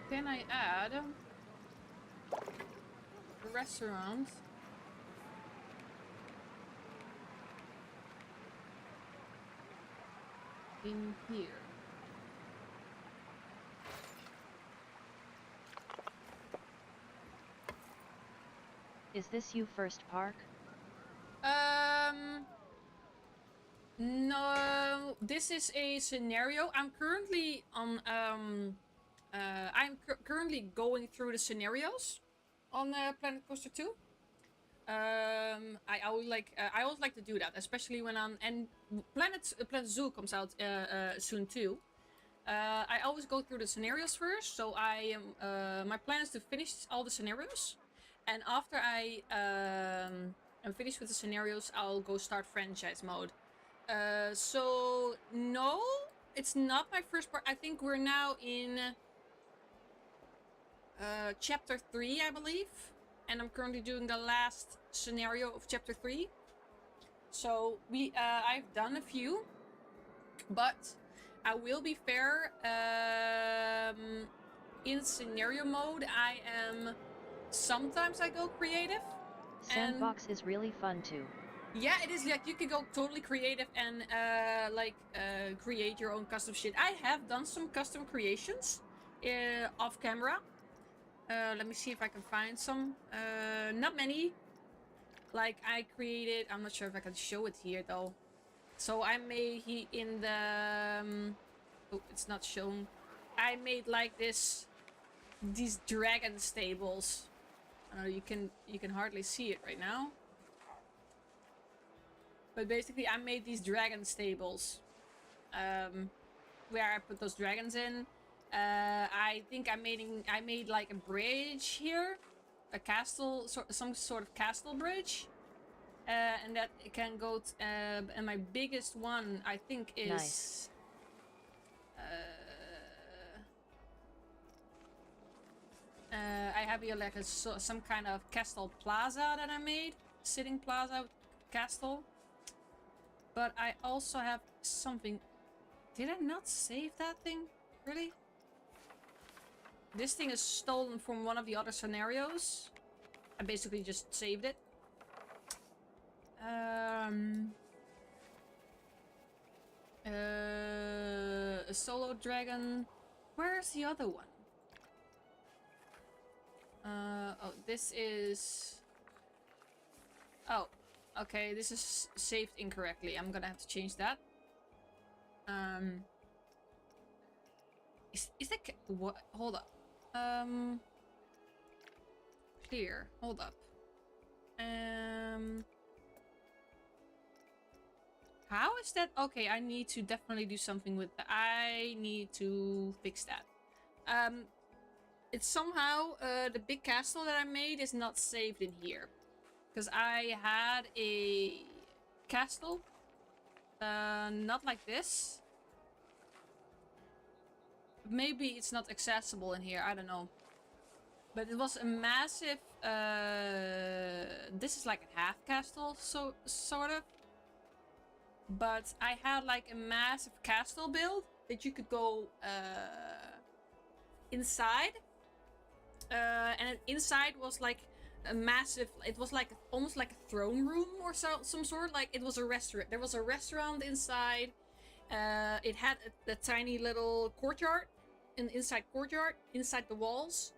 Can I add a restaurant? In here. Is this you first park? No, this is a scenario. I'm currently on, currently going through the scenarios on Planet Coaster 2. I always like to do that, especially when and Planet Zoo comes out soon too. I always go through the scenarios first, so I am my plan is to finish all the scenarios, and after I am finished with the scenarios, I'll go start franchise mode. So no, it's not my first part. I think we're now in chapter 3, I believe. And I'm currently doing the last scenario of chapter 3. So I've done a few, but I will be fair. In scenario mode, sometimes I go creative. Sandbox is really fun too. Yeah, it is. Like, you can go totally creative and create your own custom shit. I have done some custom creations off camera. Let me see if I can find some. Not many. Like, I created... I'm not sure if I can show it here, though. So, I made in the... oh, it's not shown. I made, like, these dragon stables. I don't know, you can hardly see it right now. But basically, I made these dragon stables. Where I put those dragons in. I think I made like a bridge here, a castle, some sort of castle bridge, and that it can go. And my biggest one, I think, is nice. I have here like some kind of castle plaza that I made, sitting plaza castle. But I also have something. Did I not save that thing? Really? This thing is stolen from one of the other scenarios. I basically just saved it. A solo dragon. Where's the other one? Oh, this is... Oh, okay, this is saved incorrectly. I'm gonna have to change that. Is that... What? Hold up. Clear. Hold up. How is that? Okay, I need to definitely do something with that. I need to fix that. It's somehow, the big castle that I made is not saved in here. Because I had a castle. Not like this. Maybe it's not accessible in here, I don't know. But it was a massive... this is like a half castle, so sort of. But I had like a massive castle build that you could go inside. And inside was like a massive... It was like almost like a throne room or some sort. Like it was a restaurant. There was a restaurant inside. It had a tiny little courtyard. An inside courtyard. Inside the walls.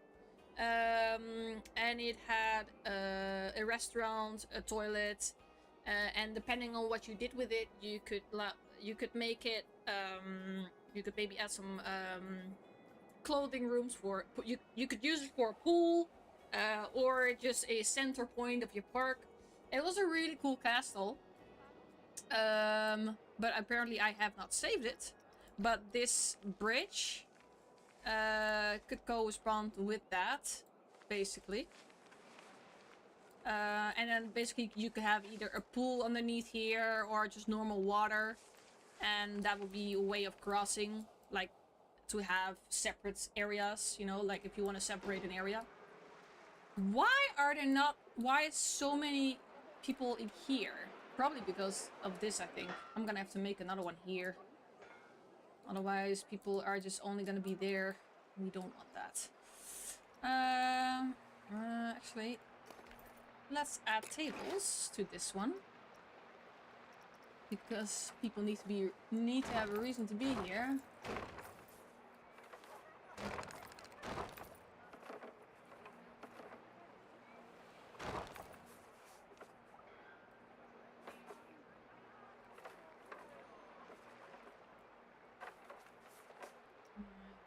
And it had a restaurant, a toilet, and depending on what you did with it, you could make it. You could maybe add some clothing rooms for. You could use it for a pool, or just a center point of your park. It was a really cool castle. But apparently I have not saved it. But this bridge could correspond with that, basically. And then basically you could have either a pool underneath here or just normal water. And that would be a way of crossing, like to have separate areas, you know, like if you want to separate an area. Why is so many people in here? Probably because of this, I think. I'm gonna have to make another one here. Otherwise, people are just only gonna be there. We don't want that. Actually, let's add tables to this one. Because people need to have a reason to be here.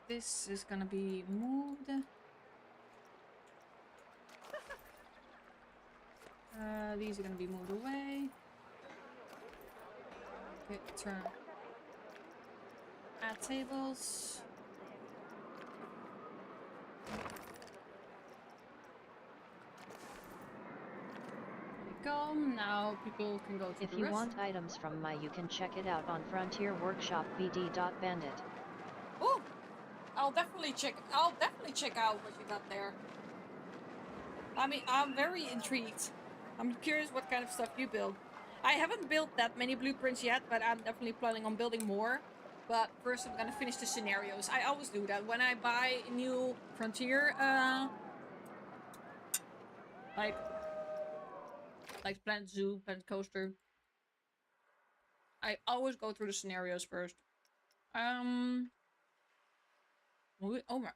This is gonna be moved. These are gonna be moved away. Okay, turn. Add tables. There we go. Now people can go to If the you rest. want items from my, you can check it out on Frontier Workshop BD.bandit. Oh, I'll definitely check out what you got there. I mean, I'm very intrigued. I'm curious what kind of stuff you build. I haven't built that many blueprints yet, but I'm definitely planning on building more. But first I'm gonna finish the scenarios. I always do that. When I buy a new Frontier, like Planet Zoo, Planet Coaster, I always go through the scenarios first. Oh my,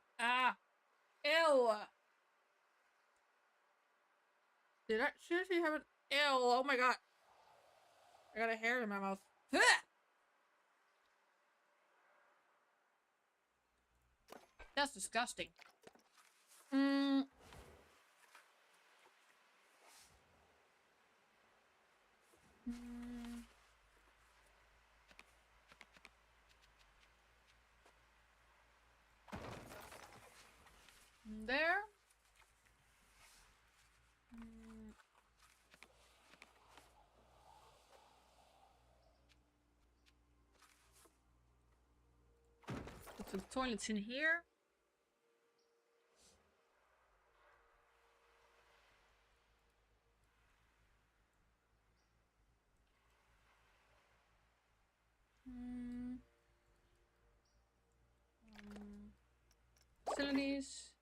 ew! Did I seriously have an, ew, oh my god. I got a hair in my mouth. That's disgusting. There. Put the toilets in here. Facilities.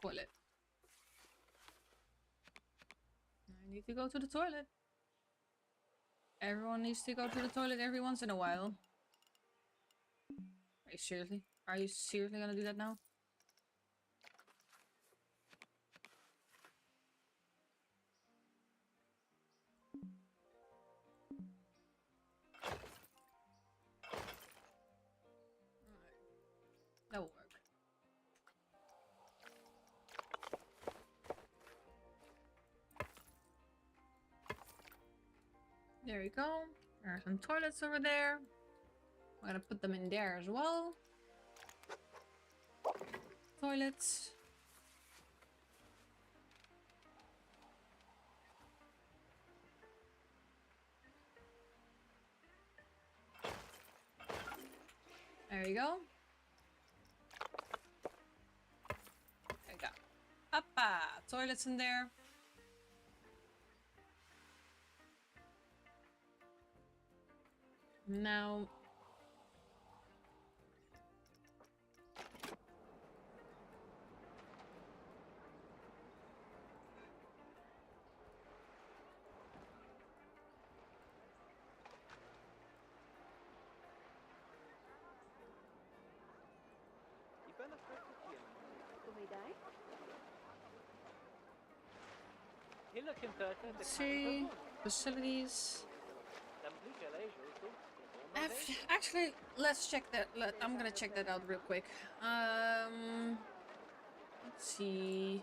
Toilet. I need to go to the toilet. Everyone needs to go to the toilet every once in a while. Are you seriously? Are you seriously gonna do that now? That will work. There you go. There are some toilets over there. I'm gonna put them in there as well. Toilets. There you go. There you go. Appa! Toilets in there. Now... Let's see. Facilities. Actually, let's check that. I'm gonna check that out real quick. Let's see.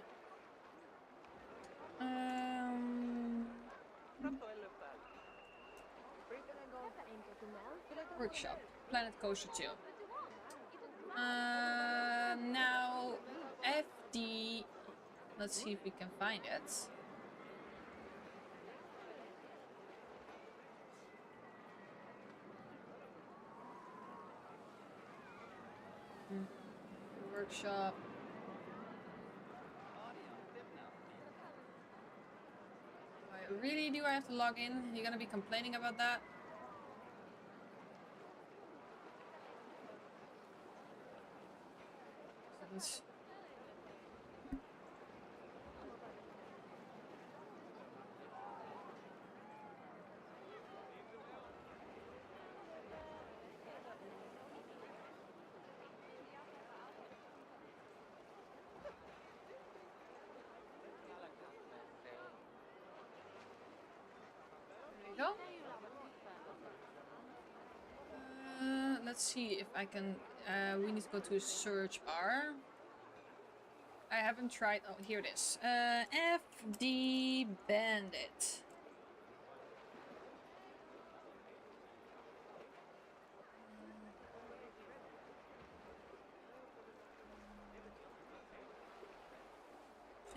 Workshop. Planet Coaster 2. Now, FD. Let's see if we can find it. Workshop. Really, do I have to log in? You're gonna be complaining about that? Settings. There you go. Let's see if I can. We need to go to a search bar. I haven't tried. Oh, here it is. FD Bandit.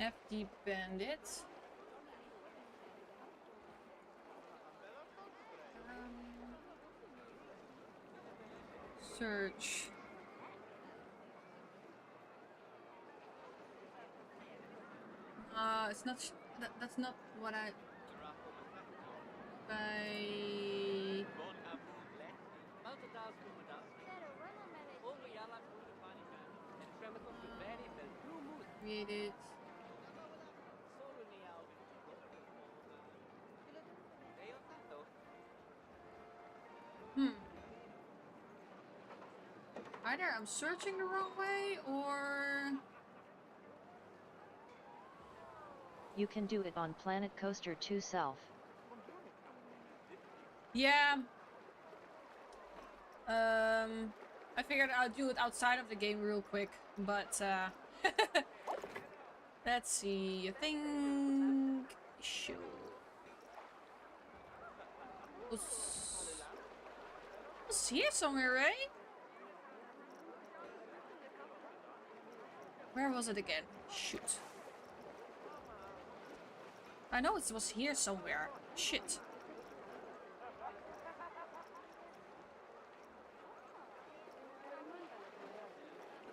FD Bandit. Search. It's not. That's not what I. Created. Either I'm searching the wrong way or... You can do it on Planet Coaster 2 self. Yeah. I figured I'd do it outside of the game real quick, but let's see. I think sure. Was here somewhere, right? Where was it again? Shoot. I know it was here somewhere. Shit.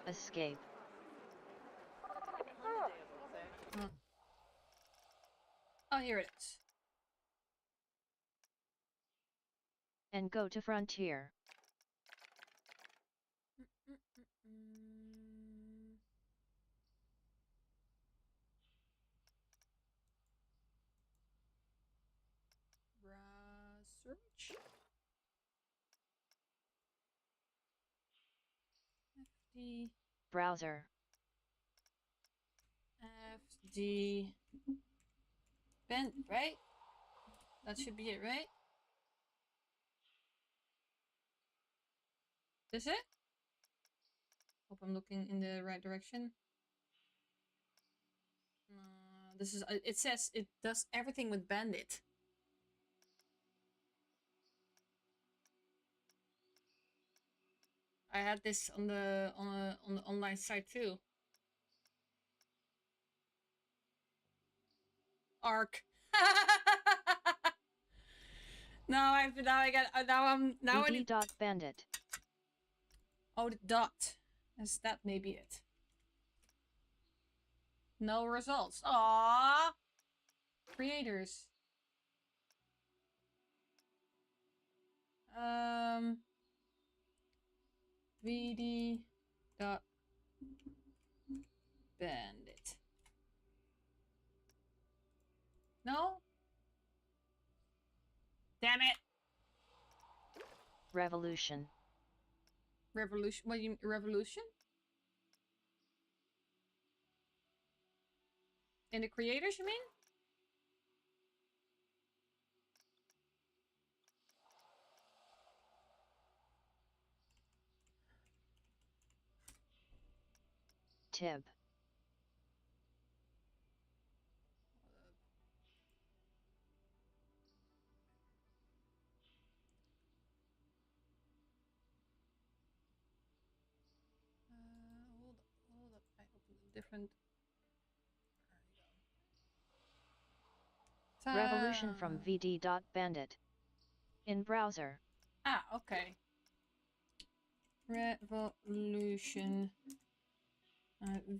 Escape. Oh, here it is. And go to Frontier. Search. FD. Browser. FD. Bend, right? That should be it, right? Is it? Hope I'm looking in the right direction. This is. It says it does everything with Bandit. I had this on the online site too. Arc. now I need dot bandit. Oh, the dot. Is that maybe it? No results. Aww. Creators. VD dot bandit. No? Damn it! Revolution. Revolution? What do you mean? Revolution? In the creators, you mean? Tib. second. Revolution from vd.bandit. In browser. Ah, okay. Revolution.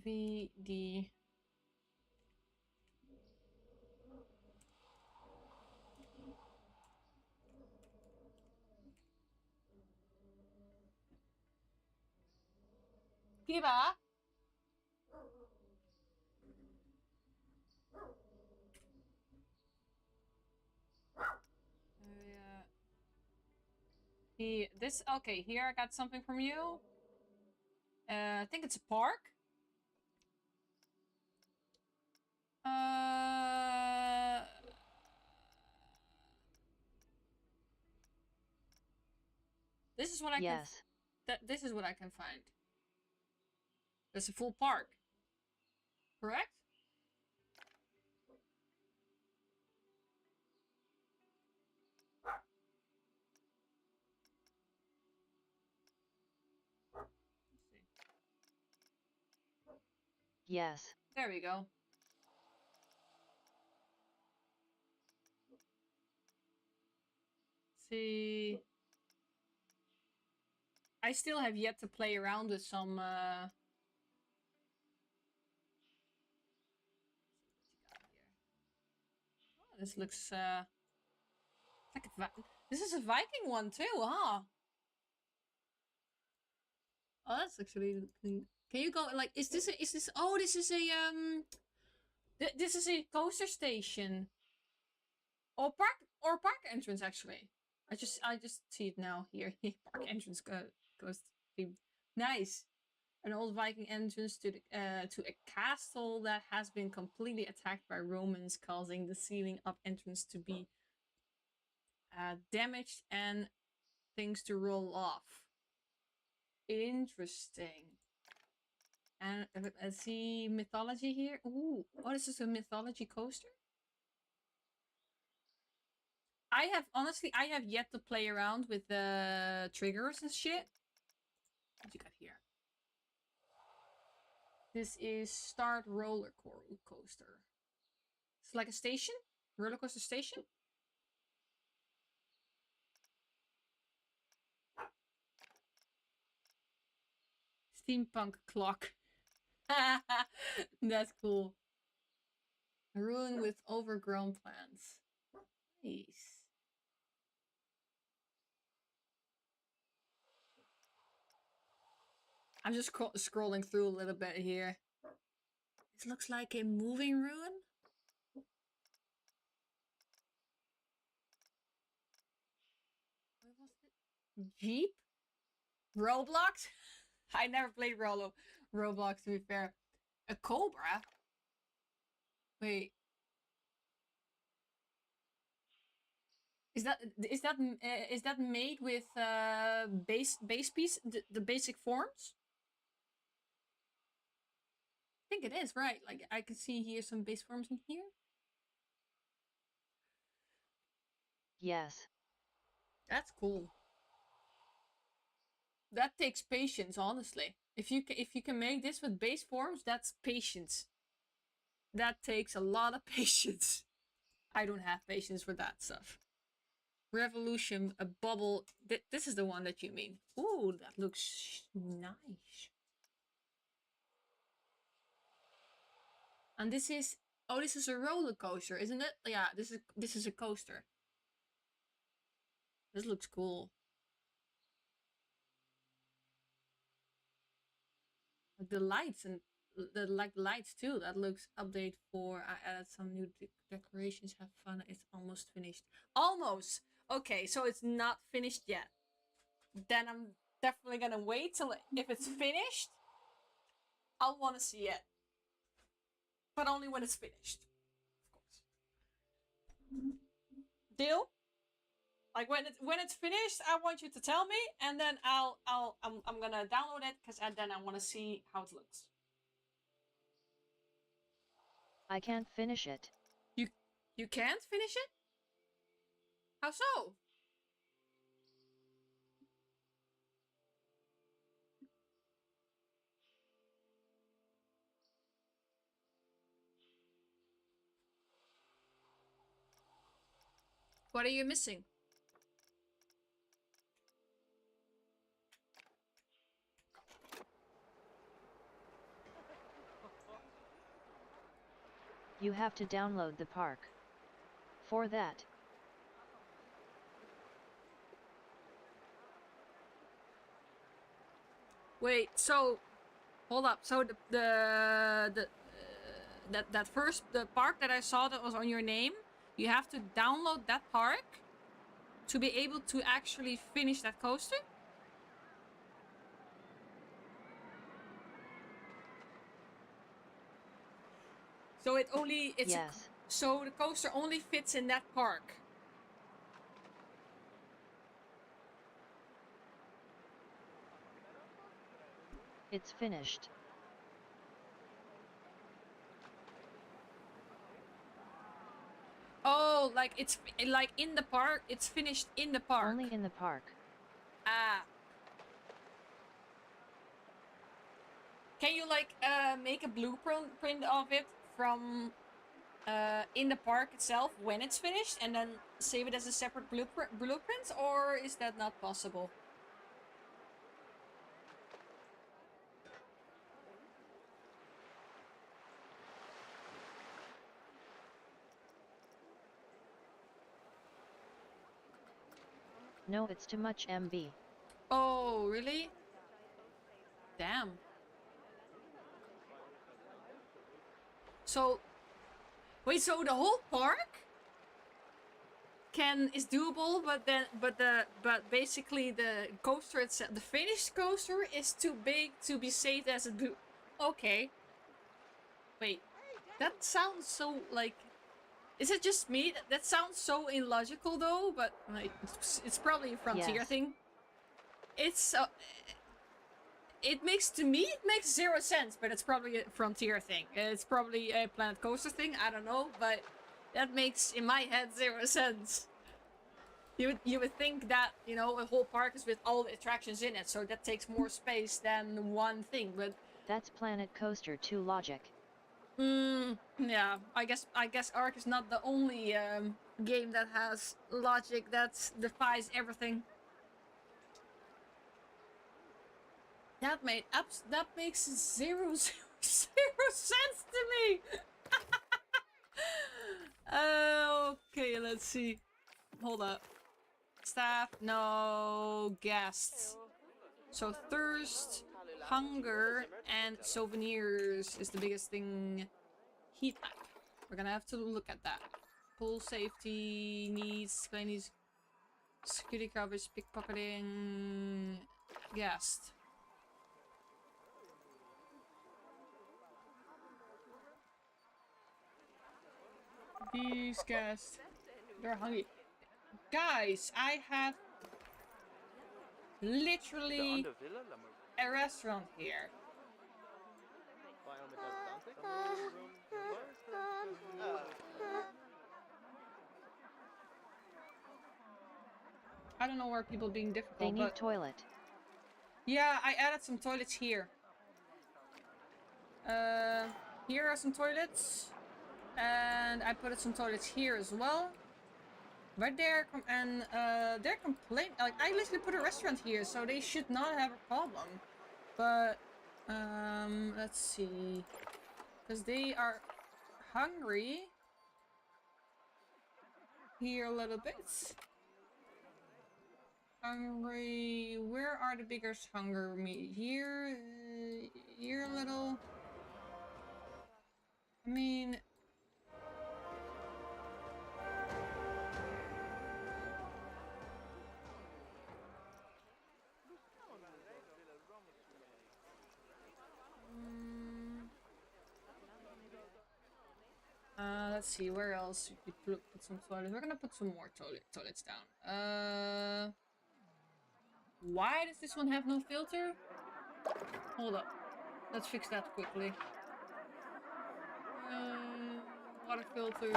VD. Kiba. This okay. Here I got something from you. I think it's a park. This is what I can. This is what I can find. There's a full park. Correct? Yes. There we go. See, I still have yet to play around with some oh, this looks like this is a Viking one too, huh? Oh, that's actually looking. Can you go like is this oh, this is a this is a coaster station. Or park entrance actually. I just see it now here. Park entrance goes to nice. An old Viking entrance to a castle that has been completely attacked by Romans, causing the ceiling up entrance to be damaged and things to roll off. Interesting. And I see mythology here. Ooh, oh, this is a mythology coaster. I have yet to play around with the triggers and shit. What you got here? This is Start Roller Coaster. It's like a station? Roller coaster station? Steampunk clock. That's cool. A ruin with overgrown plants. Nice. I'm just scrolling through a little bit here. This looks like a moving ruin. What was it? Jeep? Roblox? I never played Roblox, to be fair. A cobra? Wait. Is that made with base piece, the basic forms? I think it is, right? Like I can see here some base forms in here. Yes. That's cool. That takes patience, honestly. If you can make this with base forms, that's patience. That takes a lot of patience. I don't have patience for that stuff. Revolution, a bubble. This is the one that you mean. Ooh, that looks nice. And this is this is a roller coaster, isn't it? Yeah, this is a coaster. This looks cool. The lights and the lights too. That looks update for. I added some new decorations. Have fun. It's almost finished. Almost. Okay, so it's not finished yet. Then I'm definitely gonna wait till if it's finished. I'll want to see it, but only when it's finished, of course. Deal? Like when it's finished, I want you to tell me, and then I'm gonna download it because then I want to see how it looks. I can't finish it. You can't finish it? How so? What are you missing? You have to download the park. For that, Wait, so hold up. So that first the park that I saw that was on your name, you have to download that park to be able to actually finish that coaster? So yes. So the coaster only fits in that park. It's finished. Oh, like it's like in the park. It's finished in the park. Only in the park. Ah. Can you like make a blueprint of it from in the park itself when it's finished, and then save it as a separate blueprint, or is that not possible? No, it's too much MB. Oh, really? Damn. So, wait, so the whole park is doable, but basically the coaster itself, the finished coaster, is too big to be saved as a Okay. Wait, that sounds so like. Is it just me? That sounds so illogical though, but like, it's probably a Frontier Yes. thing. It's it makes 0 sense, but it's probably a Frontier thing. It's probably a Planet Coaster thing. I don't know, but that makes in my head 0 sense. You would think that, you know, a whole park is with all the attractions in it, so that takes more space than one thing. But That's Planet Coaster 2 logic. Yeah, I guess Ark is not the only game that has logic that defies everything. That makes zero sense to me. Okay, let's see. Hold up. Staff, no guests. So thirst, hunger, and souvenirs is the biggest thing. Heat map. We're gonna have to look at that. Pool safety needs, security coverage, pickpocketing, guest. These guests, they're hungry. Guys, I have literally a restaurant here. I don't know where people being difficult. They need toilet. Yeah, I added some toilets here. Here are some toilets. And I put some toilets here as well. But they're complaining. Like, I literally put a restaurant here, so they should not have a problem. But let's see, because they are hungry here a little bit. Hungry. Where are the biggest hunger me? Here, here a little. I mean. Let's see, where else we could put some toilets. We're gonna put some more toilets down. Why does this one have no filter? Hold up. Let's fix that quickly. Water filter.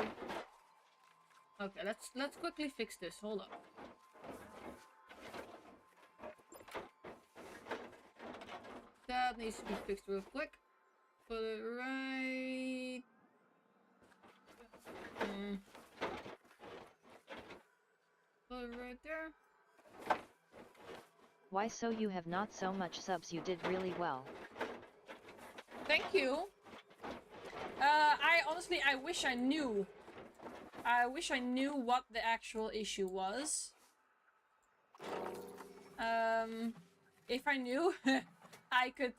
Okay, let's quickly fix this. Hold up. That needs to be fixed real quick. Put it right. put it right there. Why so you have not so much subs? You did really well. Thank you. I wish I knew. I wish I knew what the actual issue was. If I knew, I could,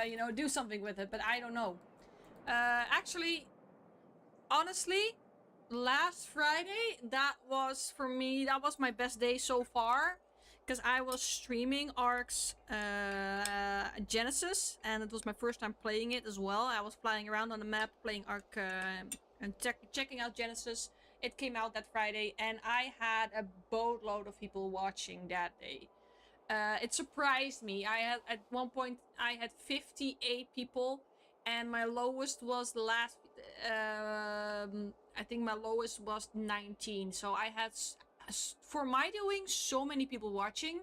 you know, do something with it, but I don't know. Actually, honestly, last Friday, that was, for me, that was my best day so far. Because I was streaming Ark's Genesis, and it was my first time playing it as well. I was flying around on the map, playing Ark, and checking out Genesis. It came out that Friday, and I had a boatload of people watching that day. It surprised me. I had, at one point, I had 58 people, and my lowest was last, I think my lowest was 19. So I had, for my doing, so many people watching.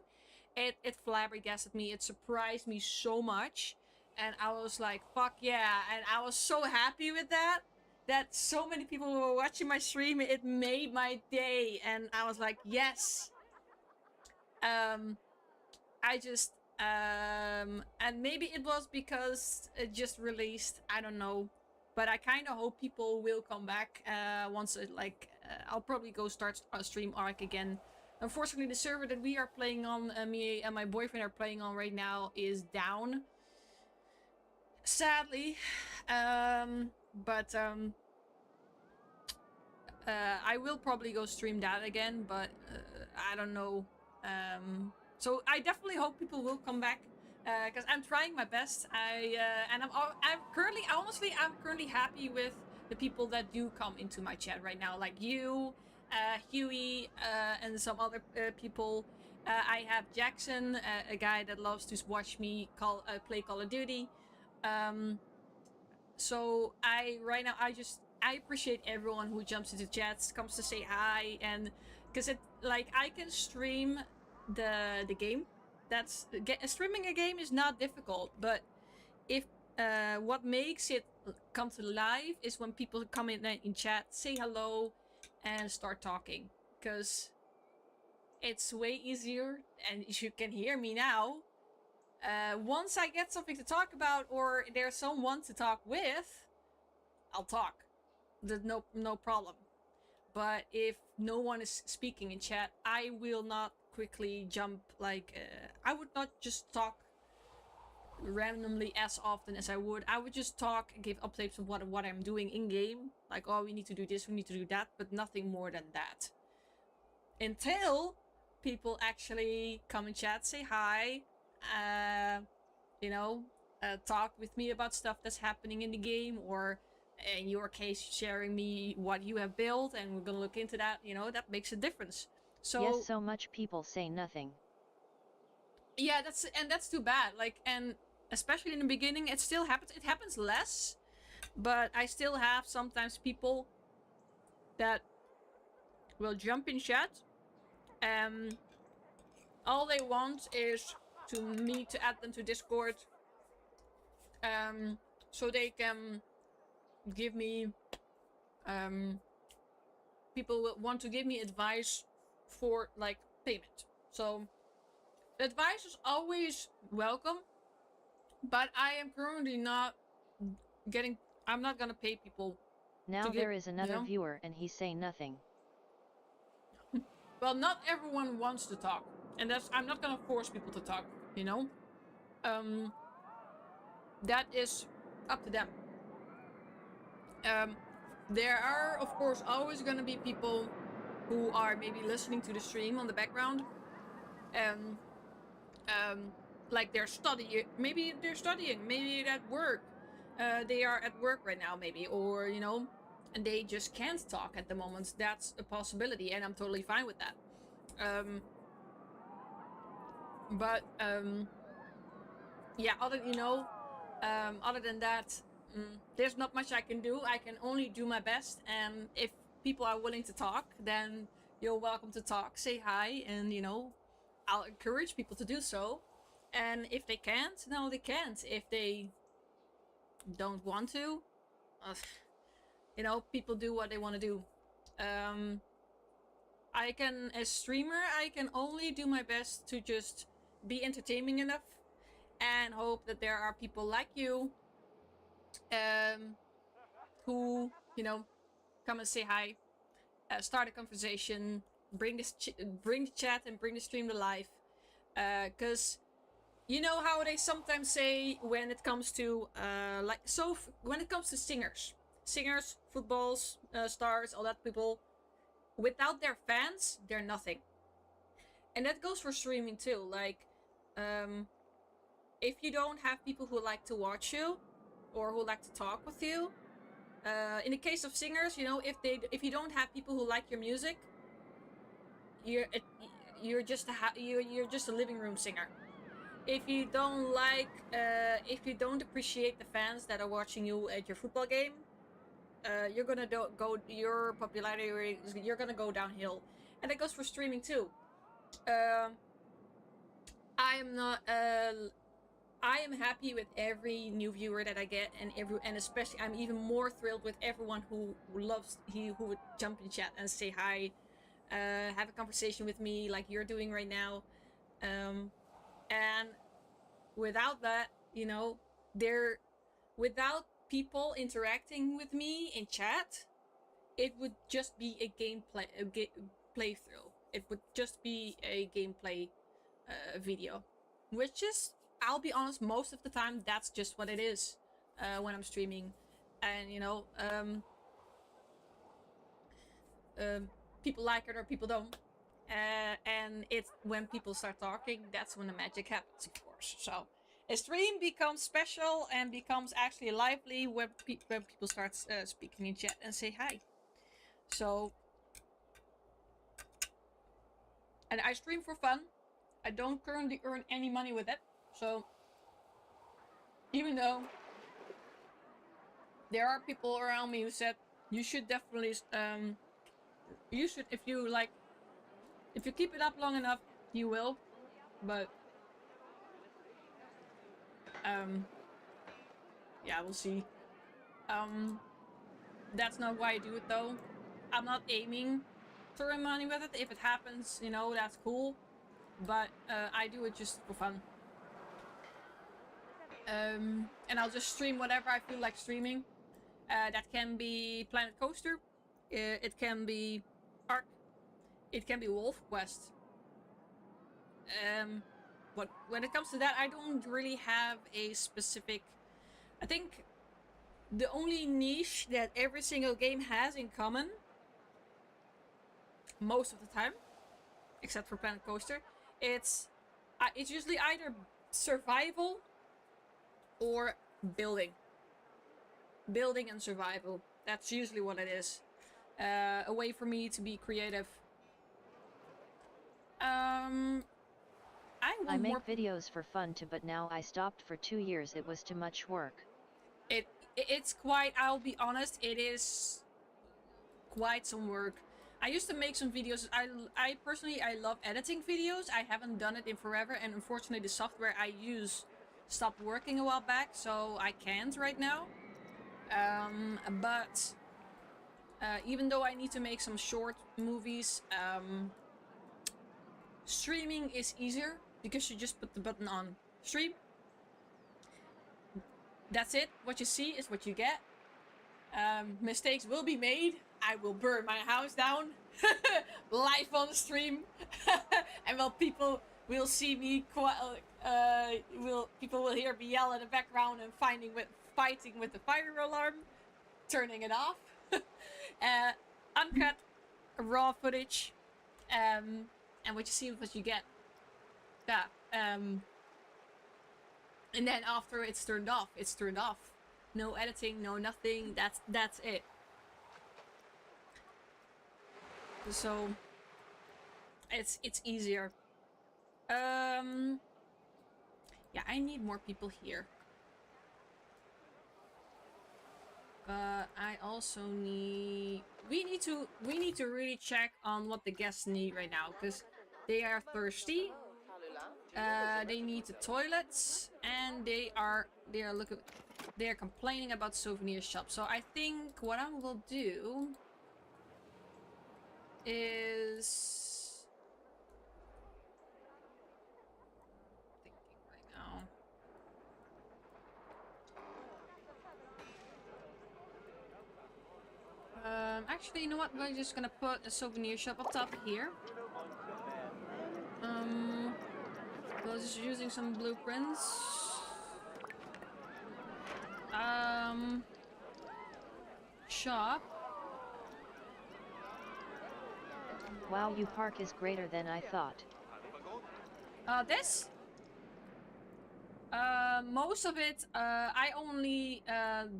It flabbergasted me. It surprised me so much. And I was like, fuck yeah. And I was so happy with that. That so many people were watching my stream. It made my day. And I was like, yes. I just, and maybe it was because it just released, I don't know. But I kind of hope people will come back once it, like, I'll probably go start stream Ark again. Unfortunately, the server that we are playing on, me and my boyfriend are playing on right now, is down. Sadly. I will probably go stream that again, but I don't know. So I definitely hope people will come back, because I'm trying my best. I'm currently happy with the people that do come into my chat right now, like you, Huey, and some other people. I have Jackson, a guy that loves to watch me play Call of Duty. So right now I appreciate everyone who jumps into chats, comes to say hi, and because I can stream the game. Streaming a game is not difficult, but if what makes it come to life is when people come in chat, say hello, and start talking, because it's way easier, and you can hear me now. Once I get something to talk about, or there's someone to talk with, I'll talk. There's no problem. But if no one is speaking in chat, I will not quickly jump, I would not just talk randomly as often as I would. I would just talk, give updates of what I'm doing in game. Like, oh, we need to do this, we need to do that, but nothing more than that. Until people actually come in chat, say hi, you know, talk with me about stuff that's happening in the game, or in your case, sharing me what you have built, and we're gonna look into that. You know, that makes a difference. So yes, so much people say nothing. Yeah, that's too bad. Like, and especially in the beginning, it still happens. It happens less, but I still have sometimes people that will jump in chat, and all they want is to me to add them to Discord, so they can give me, people will want to give me advice for, like, payment. So the advice is always welcome, but I am currently not getting, I'm not gonna pay people. Now there is another viewer and he say nothing. Well, not everyone wants to talk, and I'm not gonna force people to talk, you know? That is up to them. There are, of course, always gonna be people who are maybe listening to the stream on the background, and like they're studying, maybe they're at work, they are at work right now, maybe, or, you know, and they just can't talk at the moment. That's a possibility, and I'm totally fine with that. Yeah, other than that, there's not much I can do. I can only do my best, and if people are willing to talk, then you're welcome to talk, say hi, and, you know, I'll encourage people to do so. And if they can't, no, they can't. If they don't want to, you know, people do what they want to do. I can, as streamer, I can only do my best to just be entertaining enough and hope that there are people like you who, you know, come and say hi, start a conversation, bring bring the chat and bring the stream to life. Because you know how they sometimes say when it comes to when it comes to singers, footballs, stars, all that people, without their fans, they're nothing. And that goes for streaming too. Like, if you don't have people who like to watch you or who like to talk with you, in the case of singers, you know, if you don't have people who like your music, you're just a living room singer. If you don't like, if you don't appreciate the fans that are watching you at your football game, you're gonna your popularity, you're gonna go downhill. And that goes for streaming too. I'm not, I am happy with every new viewer that I get, and especially I'm even more thrilled with everyone who would jump in chat and say hi, have a conversation with me like you're doing right now. And without that, you know, without people interacting with me in chat, it would just be a playthrough. It would just be a gameplay video, which is, I'll be honest, most of the time that's just what it is when I'm streaming. And you know, people like it or people don't. And it's when people start talking, that's when the magic happens, of course. So a stream becomes special and becomes actually lively when people start speaking in chat and say hi. So, and I stream for fun. I don't currently earn any money with it. So, even though there are people around me who said you should definitely, you should, if you keep it up long enough, you will. But yeah, we'll see. That's not why I do it though. I'm not aiming to earn money with it. If it happens, you know, that's cool. But I do it just for fun. And I'll just stream whatever I feel like streaming. That can be Planet Coaster. It can be Ark. It can be Wolf Quest. But when it comes to that, I don't really have a specific... I think the only niche that every single game has in common, most of the time, except for Planet Coaster, it's usually either survival or building. Building and survival. That's usually what it is. A way for me to be creative. I make videos for fun too, but now I stopped for 2 years. It was too much work. It's quite, I'll be honest, it is quite some work. I used to make some videos. I personally, I love editing videos. I haven't done it in forever, and unfortunately the software I use stopped working a while back, so I can't right now. But even though I need to make some short movies, streaming is easier because you just put the button on stream. That's it. What you see is what you get. Mistakes will be made. I will burn my house down live on stream, and well, people will see me. People will hear me yell in the background and fighting with the fire alarm, turning it off. Uncut, raw footage, and what you see is what you get. Yeah. And then after it's turned off, it's turned off. No editing, no nothing. That's it. So it's easier. Yeah, I need more people here. But I also need... We need to really check on what the guests need right now, because they are thirsty. They need the toilets, and they are complaining about souvenir shop. So I think what I will do is thinking right now. Actually, you know what? We're just gonna put a souvenir shop up top here. I was just using some blueprints. Shop. Wow, you park is greater than I thought. This? Most of it, I only,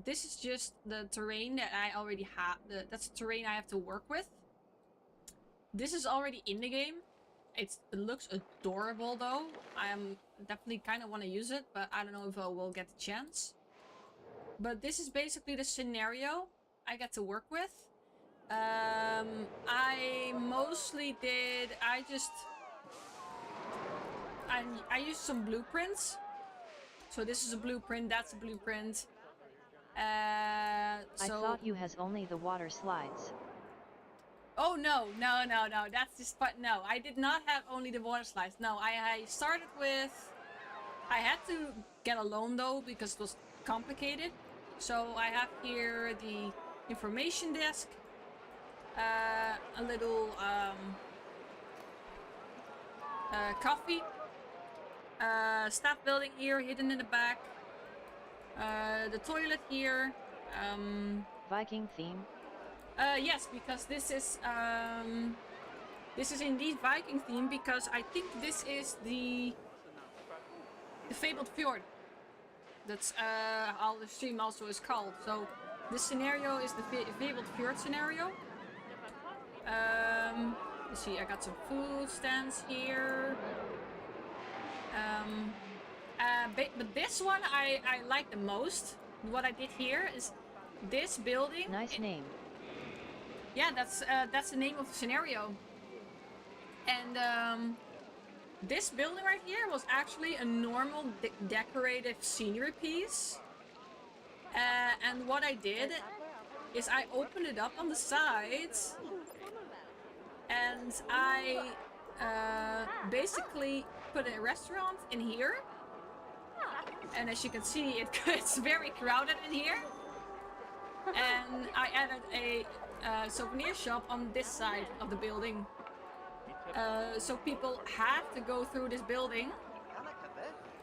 this is just the terrain that I already have. That's the terrain I have to work with. This is already in the game. It looks adorable though. I am definitely kind of want to use it, but I don't know if I will get the chance. But this is basically the scenario I get to work with. I mostly did, I used some blueprints. So this is a blueprint, that's a blueprint. I thought you has only the water slides. Oh no, that's just but no, I did not have only the water slides. No, I started with, I had to get a loan though because it was complicated. So I have here the information desk, a little coffee, staff building here hidden in the back, the toilet here, Viking theme? yes, because this is indeed Viking theme because I think this is the Fabled Fjord. That's how the stream also is called. So this scenario is the Fabled Fjord scenario. Let's see, I got some food stands here. But this one I like the most. What I did here is this building. Nice name. Yeah, that's the name of the scenario. And this building right here was actually a normal decorative scenery piece. And what I did is I opened it up on the sides and I basically put a restaurant in here. And as you can see, it's very crowded in here. And I added a souvenir shop on this side of the building. So people have to go through this building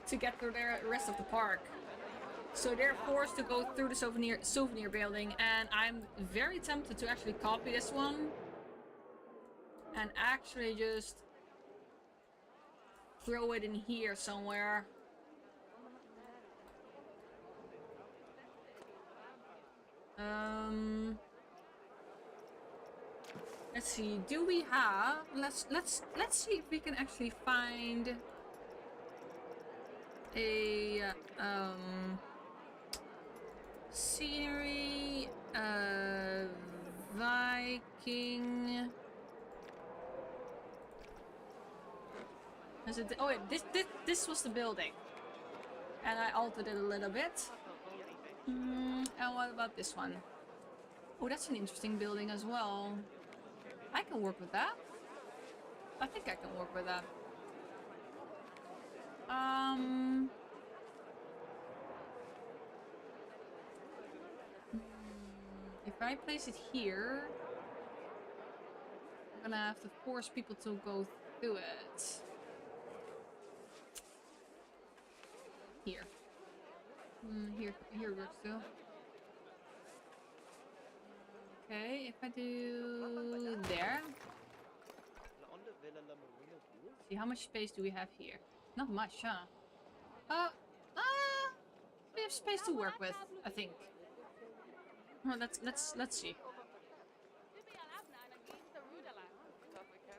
to get through the rest of the park. So they're forced to go through the souvenir building, and I'm very tempted to actually copy this one and actually just throw it in here somewhere. Let's see, do we have, let's see if we can actually find a scenery, Viking. Is it, oh wait, this was the building, and I altered it a little bit. And what about this one? Oh, that's an interesting building as well. I can work with that. I think I can work with that. If I place it here, I'm gonna have to force people to go through it. Here. Here works too. Okay, if I do there. See, how much space do we have here? Not much, huh? We have space to work with, I think. Well, let's see.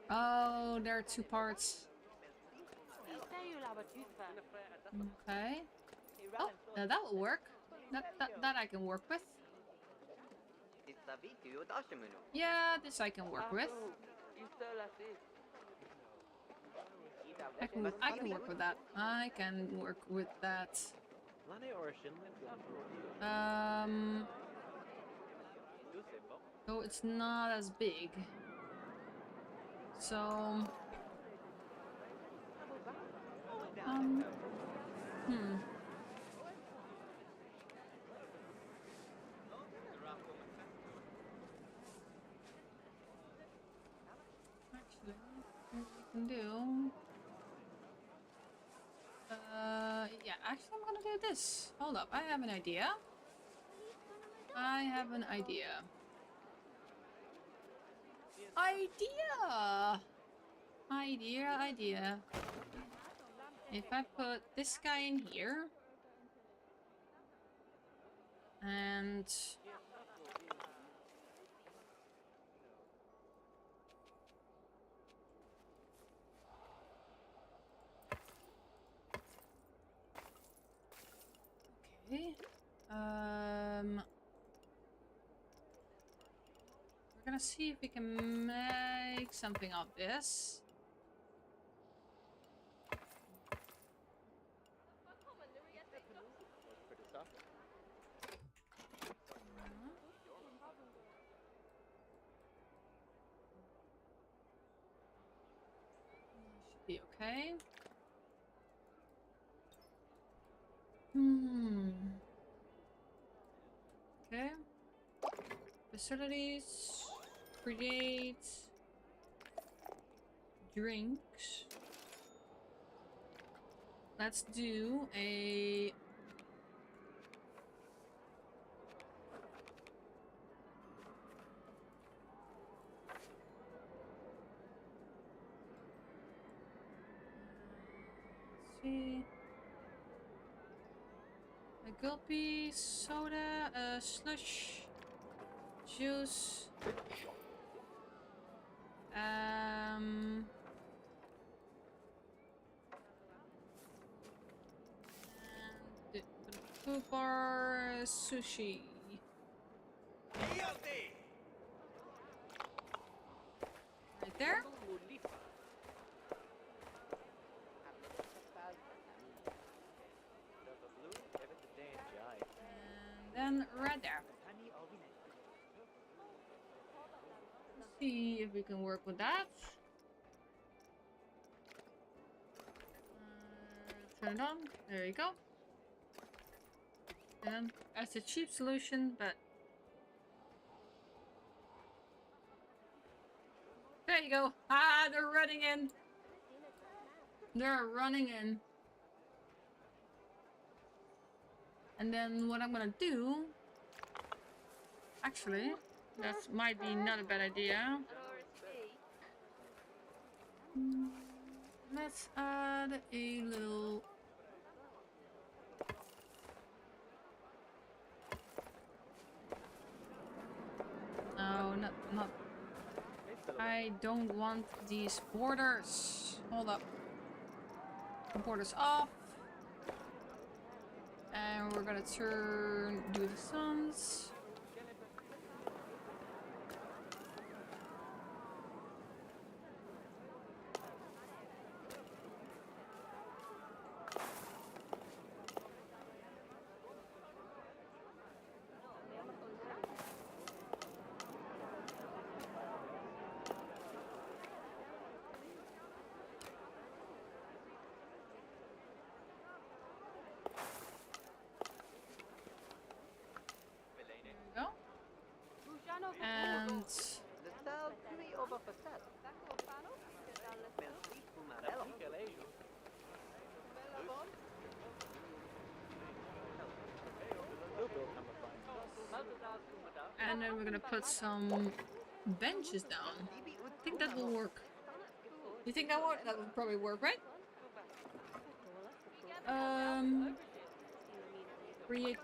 Oh, there are two parts. Okay. Oh, that will work. That I can work with. Yeah, this I can work with. I can work with that. I can work with that. So it's not as big. So, actually, what we can do. Yeah, actually, I'm gonna do this. Hold up, I have an idea. I have an idea. Idea. If I put this guy in here and okay, we're gonna see if we can make something of this. Should be okay. Okay. Facilities. Create. Drinks. Let's do a... Let's see... A gulpy, soda, slush, juice, and the food bar, sushi. Right there. And then right there. Let's see if we can work with that. Turn it on. There you go. And that's a cheap solution, but there you go. Ah, they're running in. They're running in. And then what I'm gonna do, actually, that might be not a bad idea. Let's add a little... No, not... I don't want these borders. Hold up. The borders off. And we're gonna do the suns. And then we're gonna put some benches down. I think that will work. You think that would? That would probably work, right? Create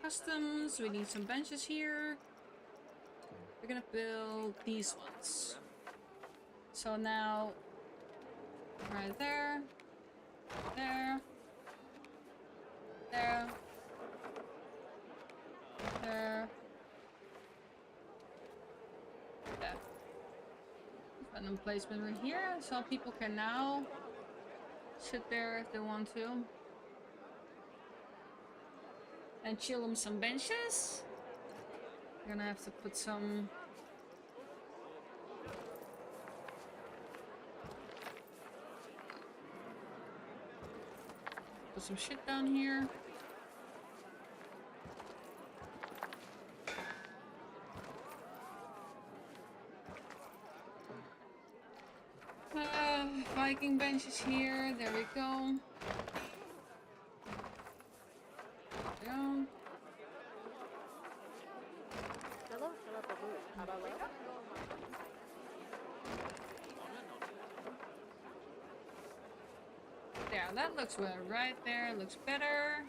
customs. We need some benches here. We're gonna build these ones. So now, right there, there, there, there, there. Random placement right here, so people can now sit there if they want to. And chill them some benches. We're gonna have to put some put some shit down here. Viking benches here. There we go. There we go. There, that looks well right there. Looks better.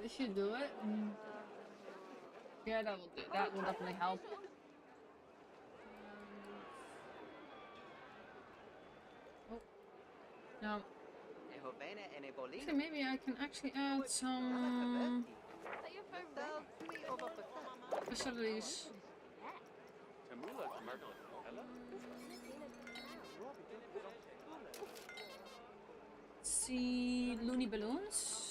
This should do it. Yeah, that will do. That will definitely help. Oh. No. Actually, maybe I can actually add some facilities. Let's see, loony balloons.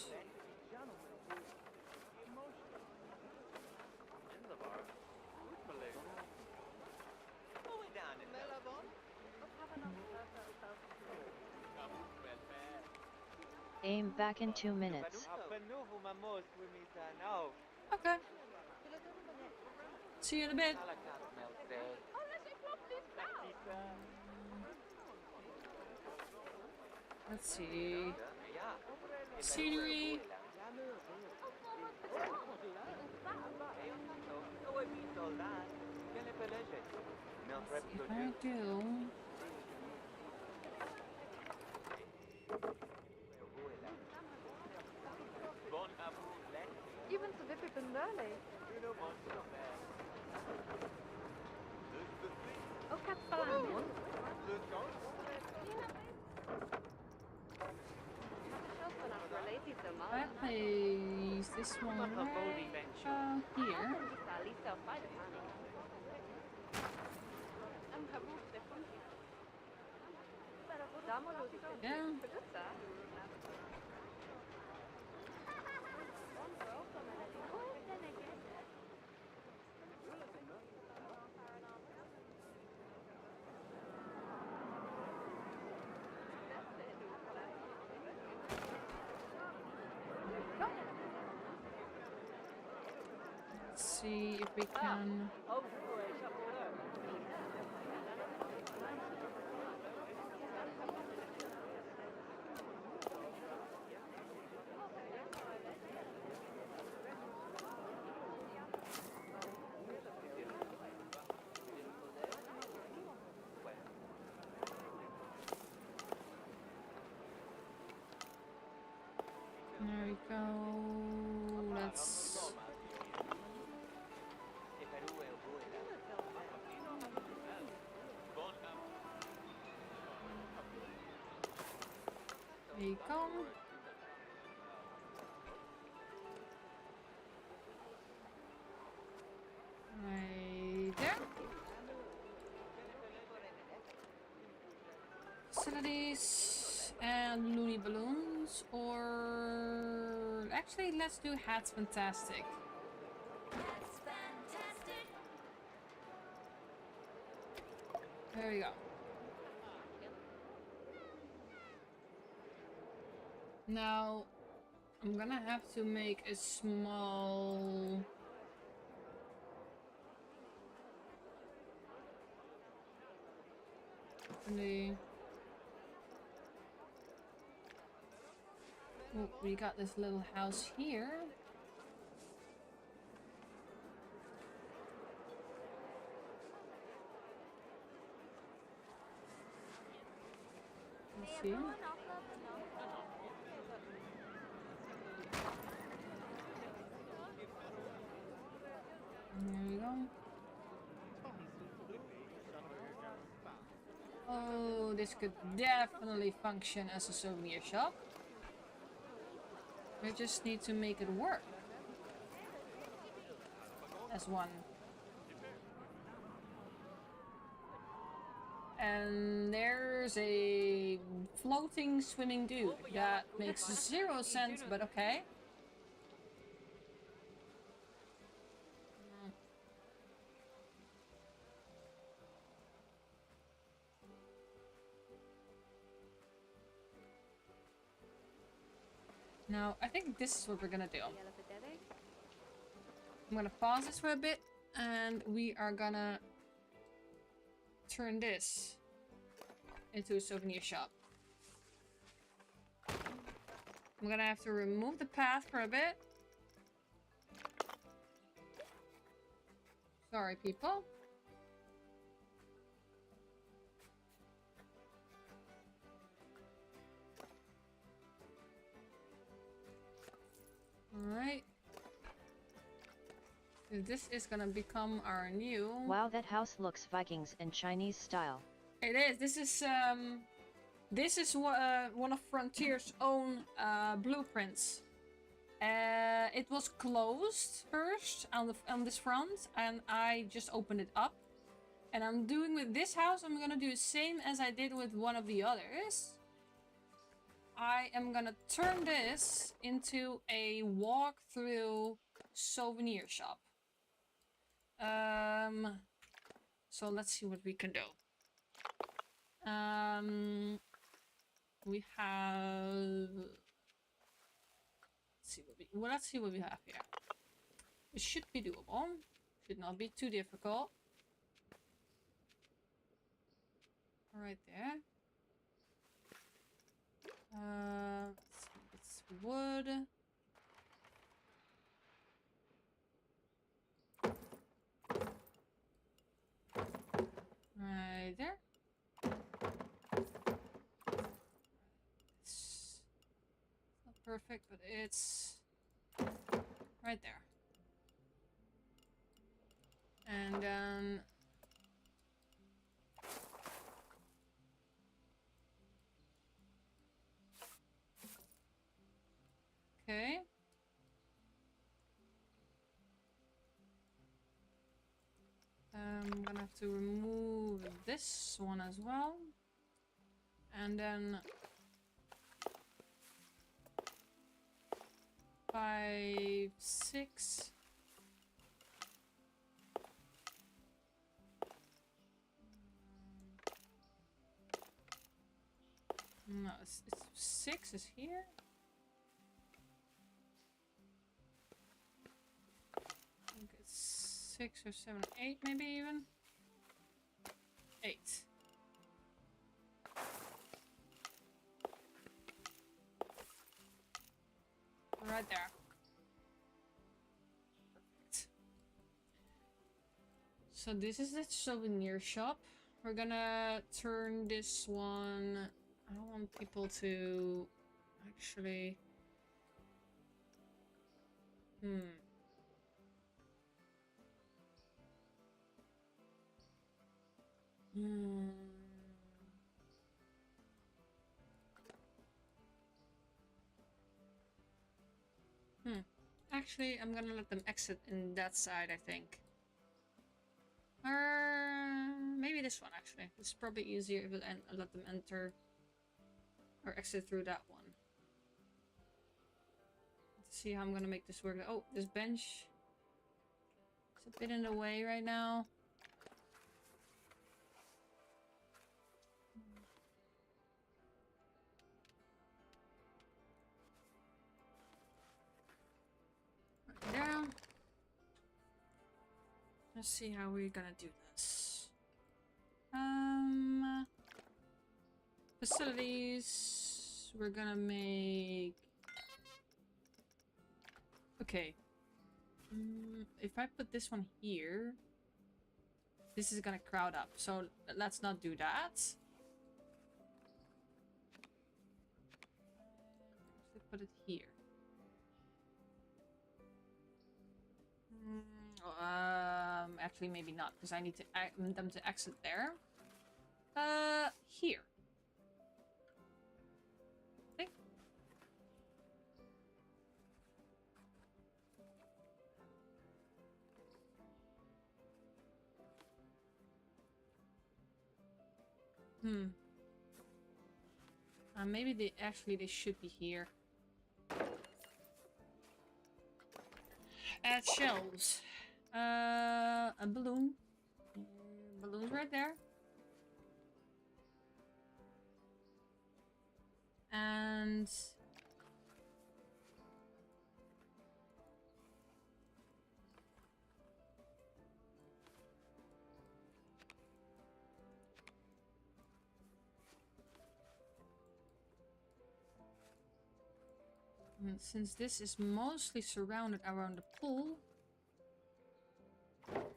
Aim back in 2 minutes. Okay. See you in a bit. Let's see. Scenery. If I do. Even så det är underligt. Och kattbanan. I place this one right here. Yeah. Let's see if we can. There we go. Let's. There you go. Right there. Facilities and loony balloons, or actually, let's do hats. Fantastic. That's fantastic. There we go. Now, I'm gonna have to make a small... Oh, we got this little house here. Let's see. There we go. Oh, this could definitely function as a souvenir shop. We just need to make it work as one. And there's a floating swimming dude. That makes 0 sense, but okay. Now, I think this is what we're gonna do. I'm gonna pause this for a bit, and we are gonna turn this into a souvenir shop. I'm gonna have to remove the path for a bit. Sorry, people. Alright. This is gonna become our new... Wow, that house looks Vikings and Chinese style. It is. This is one of Frontier's own blueprints. It was closed first on this front, and I just opened it up. And I'm doing with this house, I'm gonna do the same as I did with one of the others. I am gonna turn this into a walk-through souvenir shop. So let's see what we can do. We have... Let's see what we have here. It should be doable. Should not be too difficult. Right there. It's wood. Right there. It's not perfect, but it's right there. And then okay. I'm gonna have to remove this one as well. And then 5, 6. No, it's 6 is here. I think it's 6 or 7, 8 maybe even. 8. Right there. Perfect. So this is the souvenir shop. We're gonna turn this one... I don't want people to actually... Actually, I'm gonna let them exit in that side, I think. Maybe this one, actually. It's probably easier if I let them enter or exit through that one. Let's see how I'm gonna make this work. Oh, this bench is a bit in the way right now. Right there. Let's see how we're gonna do this. Facilities. We're gonna make... Okay. If I put this one here, this is gonna crowd up. So let's not do that. Let's put it here. Actually, maybe not, because I need them to exit there. Here. I think. Maybe they should be here. Add shelves. A balloon. Balloon's right there. And And since this is mostly surrounded around the pool, let's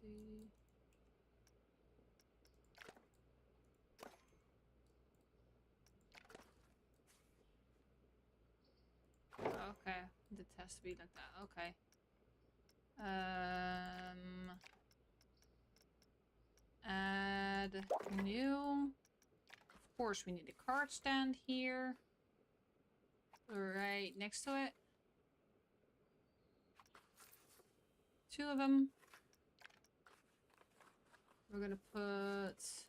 see. Okay, it has to be like that. Okay. Add new. Of course, we need a card stand here. Right next to it. 2 of them. We're gonna put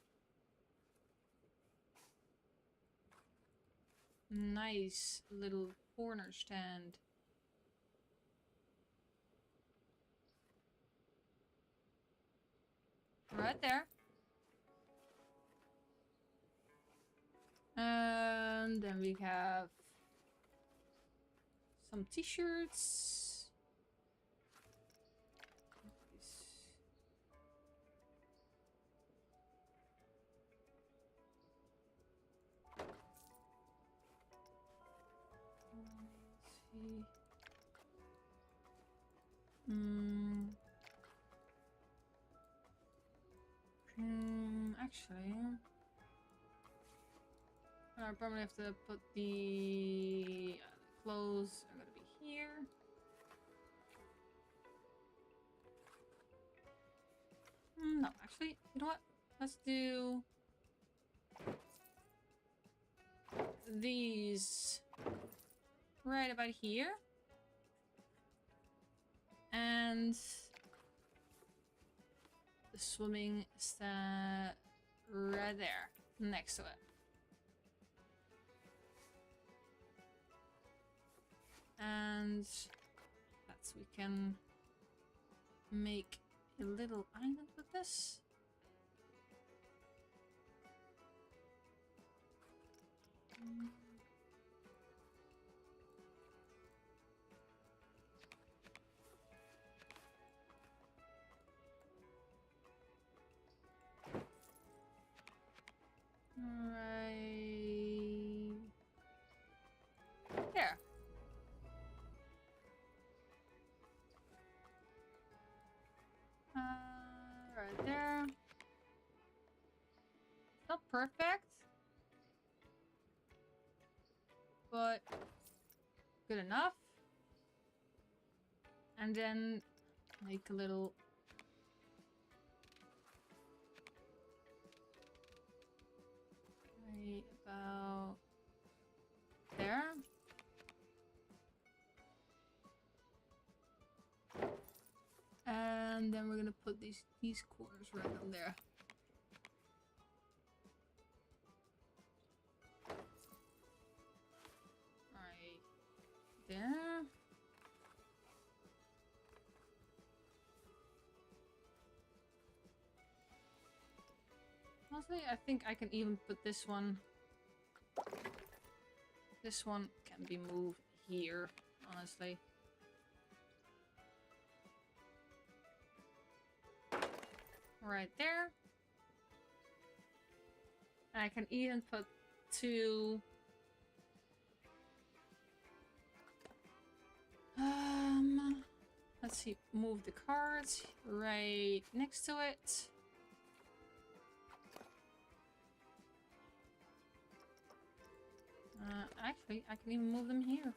nice little corner stand right there. And then we have some t-shirts. Actually, I probably have to put the clothes are gonna be here. No, actually, you know what? Let's do these right about here. And the swimming stand right there, next to it. And that's, we can make a little island with this. Right there. Right there. Not perfect, but good enough. And then make a little right about there. And then we're gonna put these corners right on there. Right there. Honestly, I think I can even put this one. This one can be moved here, honestly. Right there. And I can even put 2 let's see, move the cards right next to it. Actually, I can even move them here.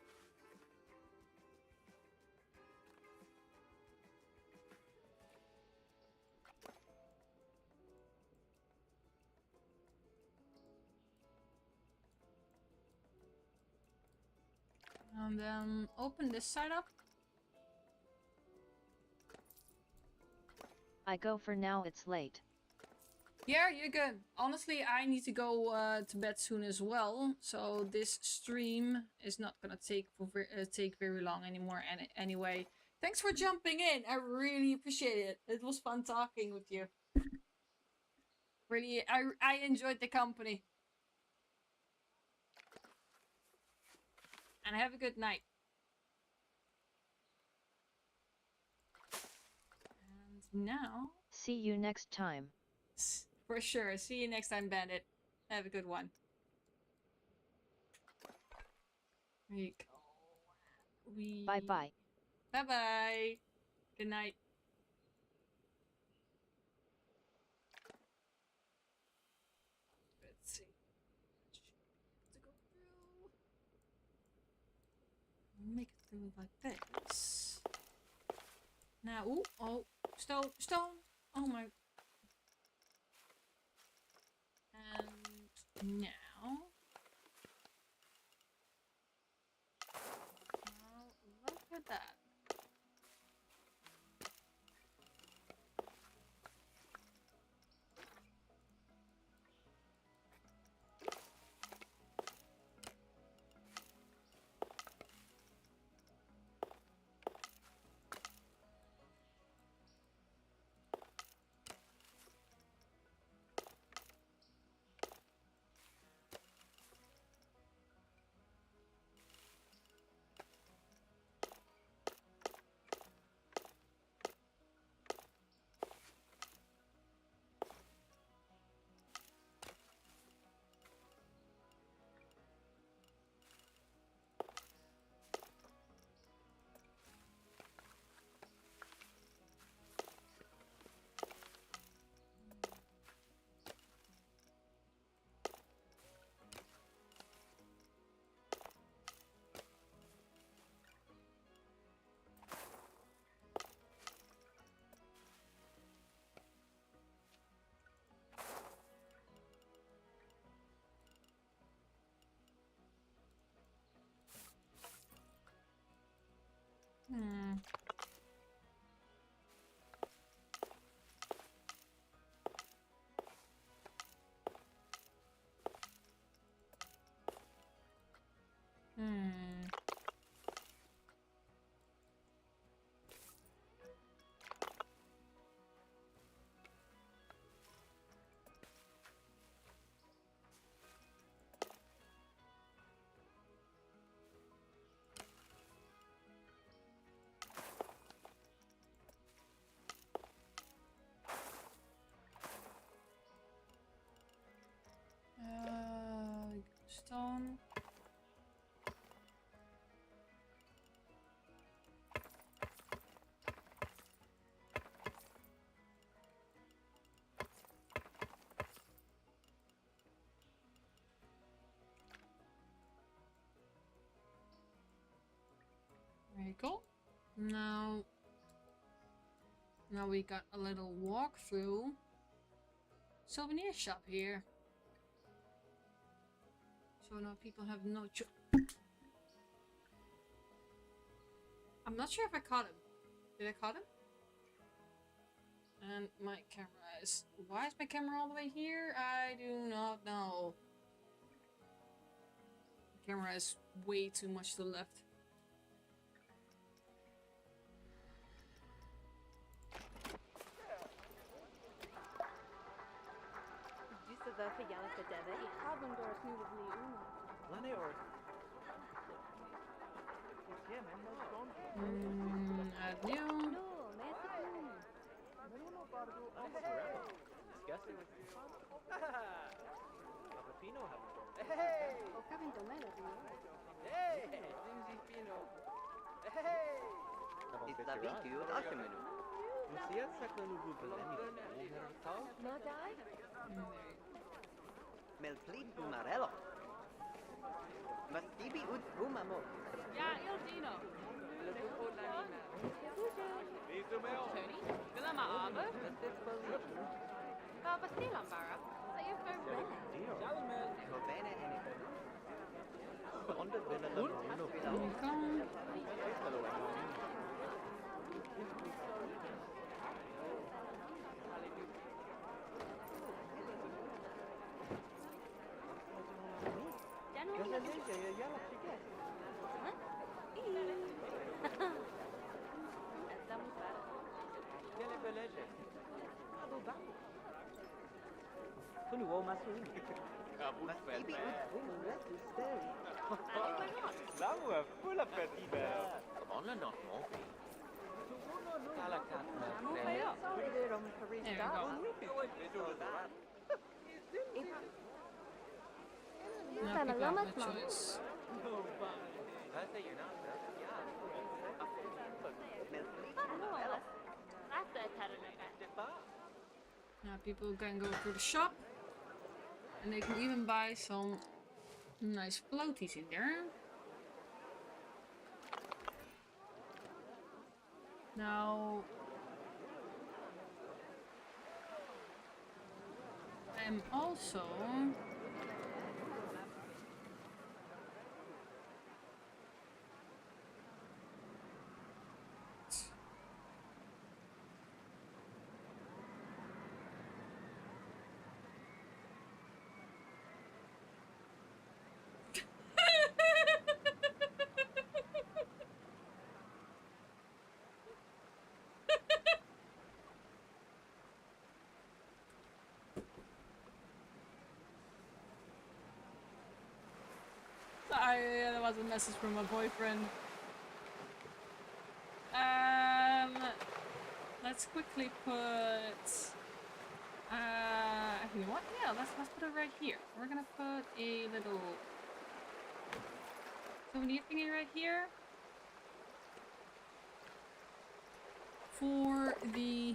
And then open this side up. I go for now, it's late. Yeah, you're good. Honestly, I need to go to bed soon as well, so this stream is not gonna take very long anymore. And anyway, Thanks for jumping in. I really appreciate it. It was fun talking with you. Really, I enjoyed the company. And have a good night. And now... See you next time. For sure. See you next time, Bandit. Have a good one. There you go. Bye-bye. Bye-bye. Good night. Let's see. To go through. Make it through like this. Now, ooh, oh, stone. Oh my. And now. Look at that. Hmm. Stone. There you go. Now we got a little walkthrough souvenir shop here. So now people have no choice. I'm not sure if I caught him. Did I caught him? And my camera is... Why is my camera all the way here? I do not know. The camera is way too much to the left. Add new. Melplit Umarello. Mastibi ut Umamo. Ja, il Dino. Tony, wil aan mijn armen? Wel, wat is die Lambara? Zeg je voor benen? Voor benen en ik. Now people have no choice. Now people can go to the shop and they can even buy some nice floaties in there. Now I'm also that was a message from my boyfriend. Let's quickly put. You know what? Yeah, let's put it right here. We're gonna put a little souvenir thingy right here for the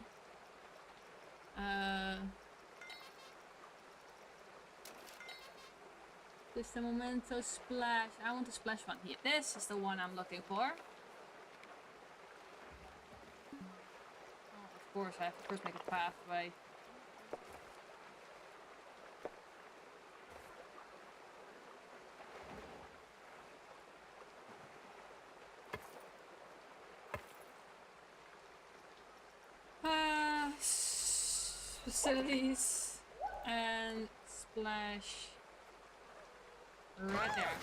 This is the memento splash. I want the splash one here. This is the one I'm looking for. Oh, of course, I have to first make a pathway. Facilities and splash. Right there.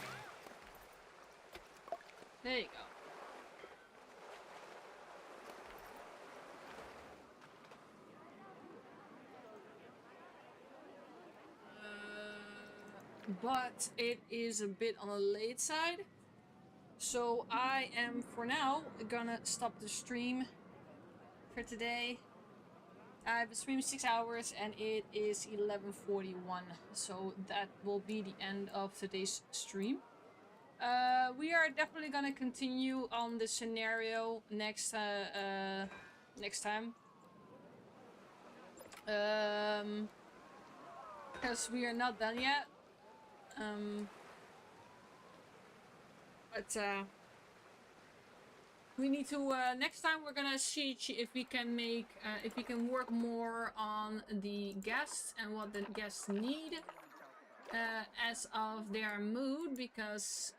There you go. But it is a bit on the late side. So I am, for now, gonna stop the stream for today. I've been streaming 6 hours and it is 11:41, so that will be the end of today's stream. We are definitely gonna continue on the scenario next time. Because we are not done yet. We need to, next time we're gonna see if we can make, if we can work more on the guests and what the guests need as of their mood, because,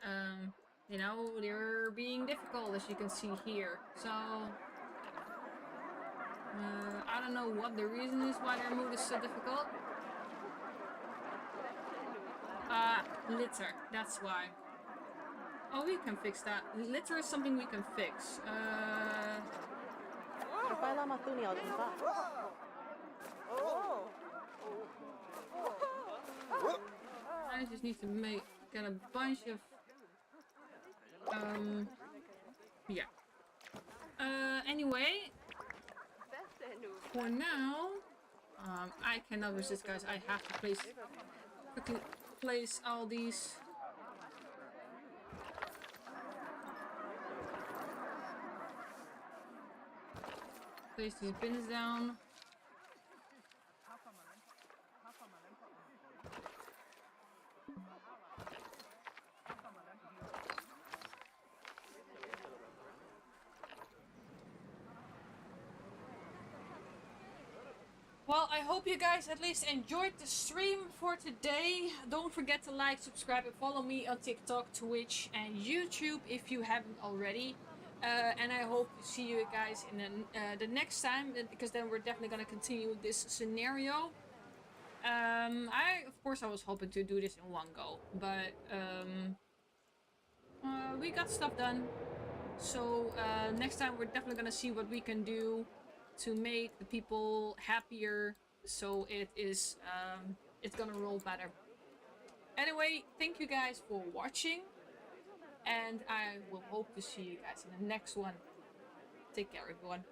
you know, they're being difficult, as you can see here. So, I don't know what the reason is why their mood is so difficult. Litter, that's why. Oh, we can fix that. Litter is something we can fix. I just need to get a bunch of... yeah. Anyway, for now, I cannot resist, guys. I have to quickly place all these... Place these bins down. Well, I hope you guys at least enjoyed the stream for today. Don't forget to like, subscribe, and follow me on TikTok, Twitch, and YouTube if you haven't already. And I hope to see you guys in the next time, because then we're definitely going to continue with this scenario. Of course, I was hoping to do this in one go, but we got stuff done. So next time we're definitely gonna see what we can do to make the people happier, so it's gonna roll better. Anyway, thank you guys for watching, and I will hope to see you guys in the next one. Take care, everyone.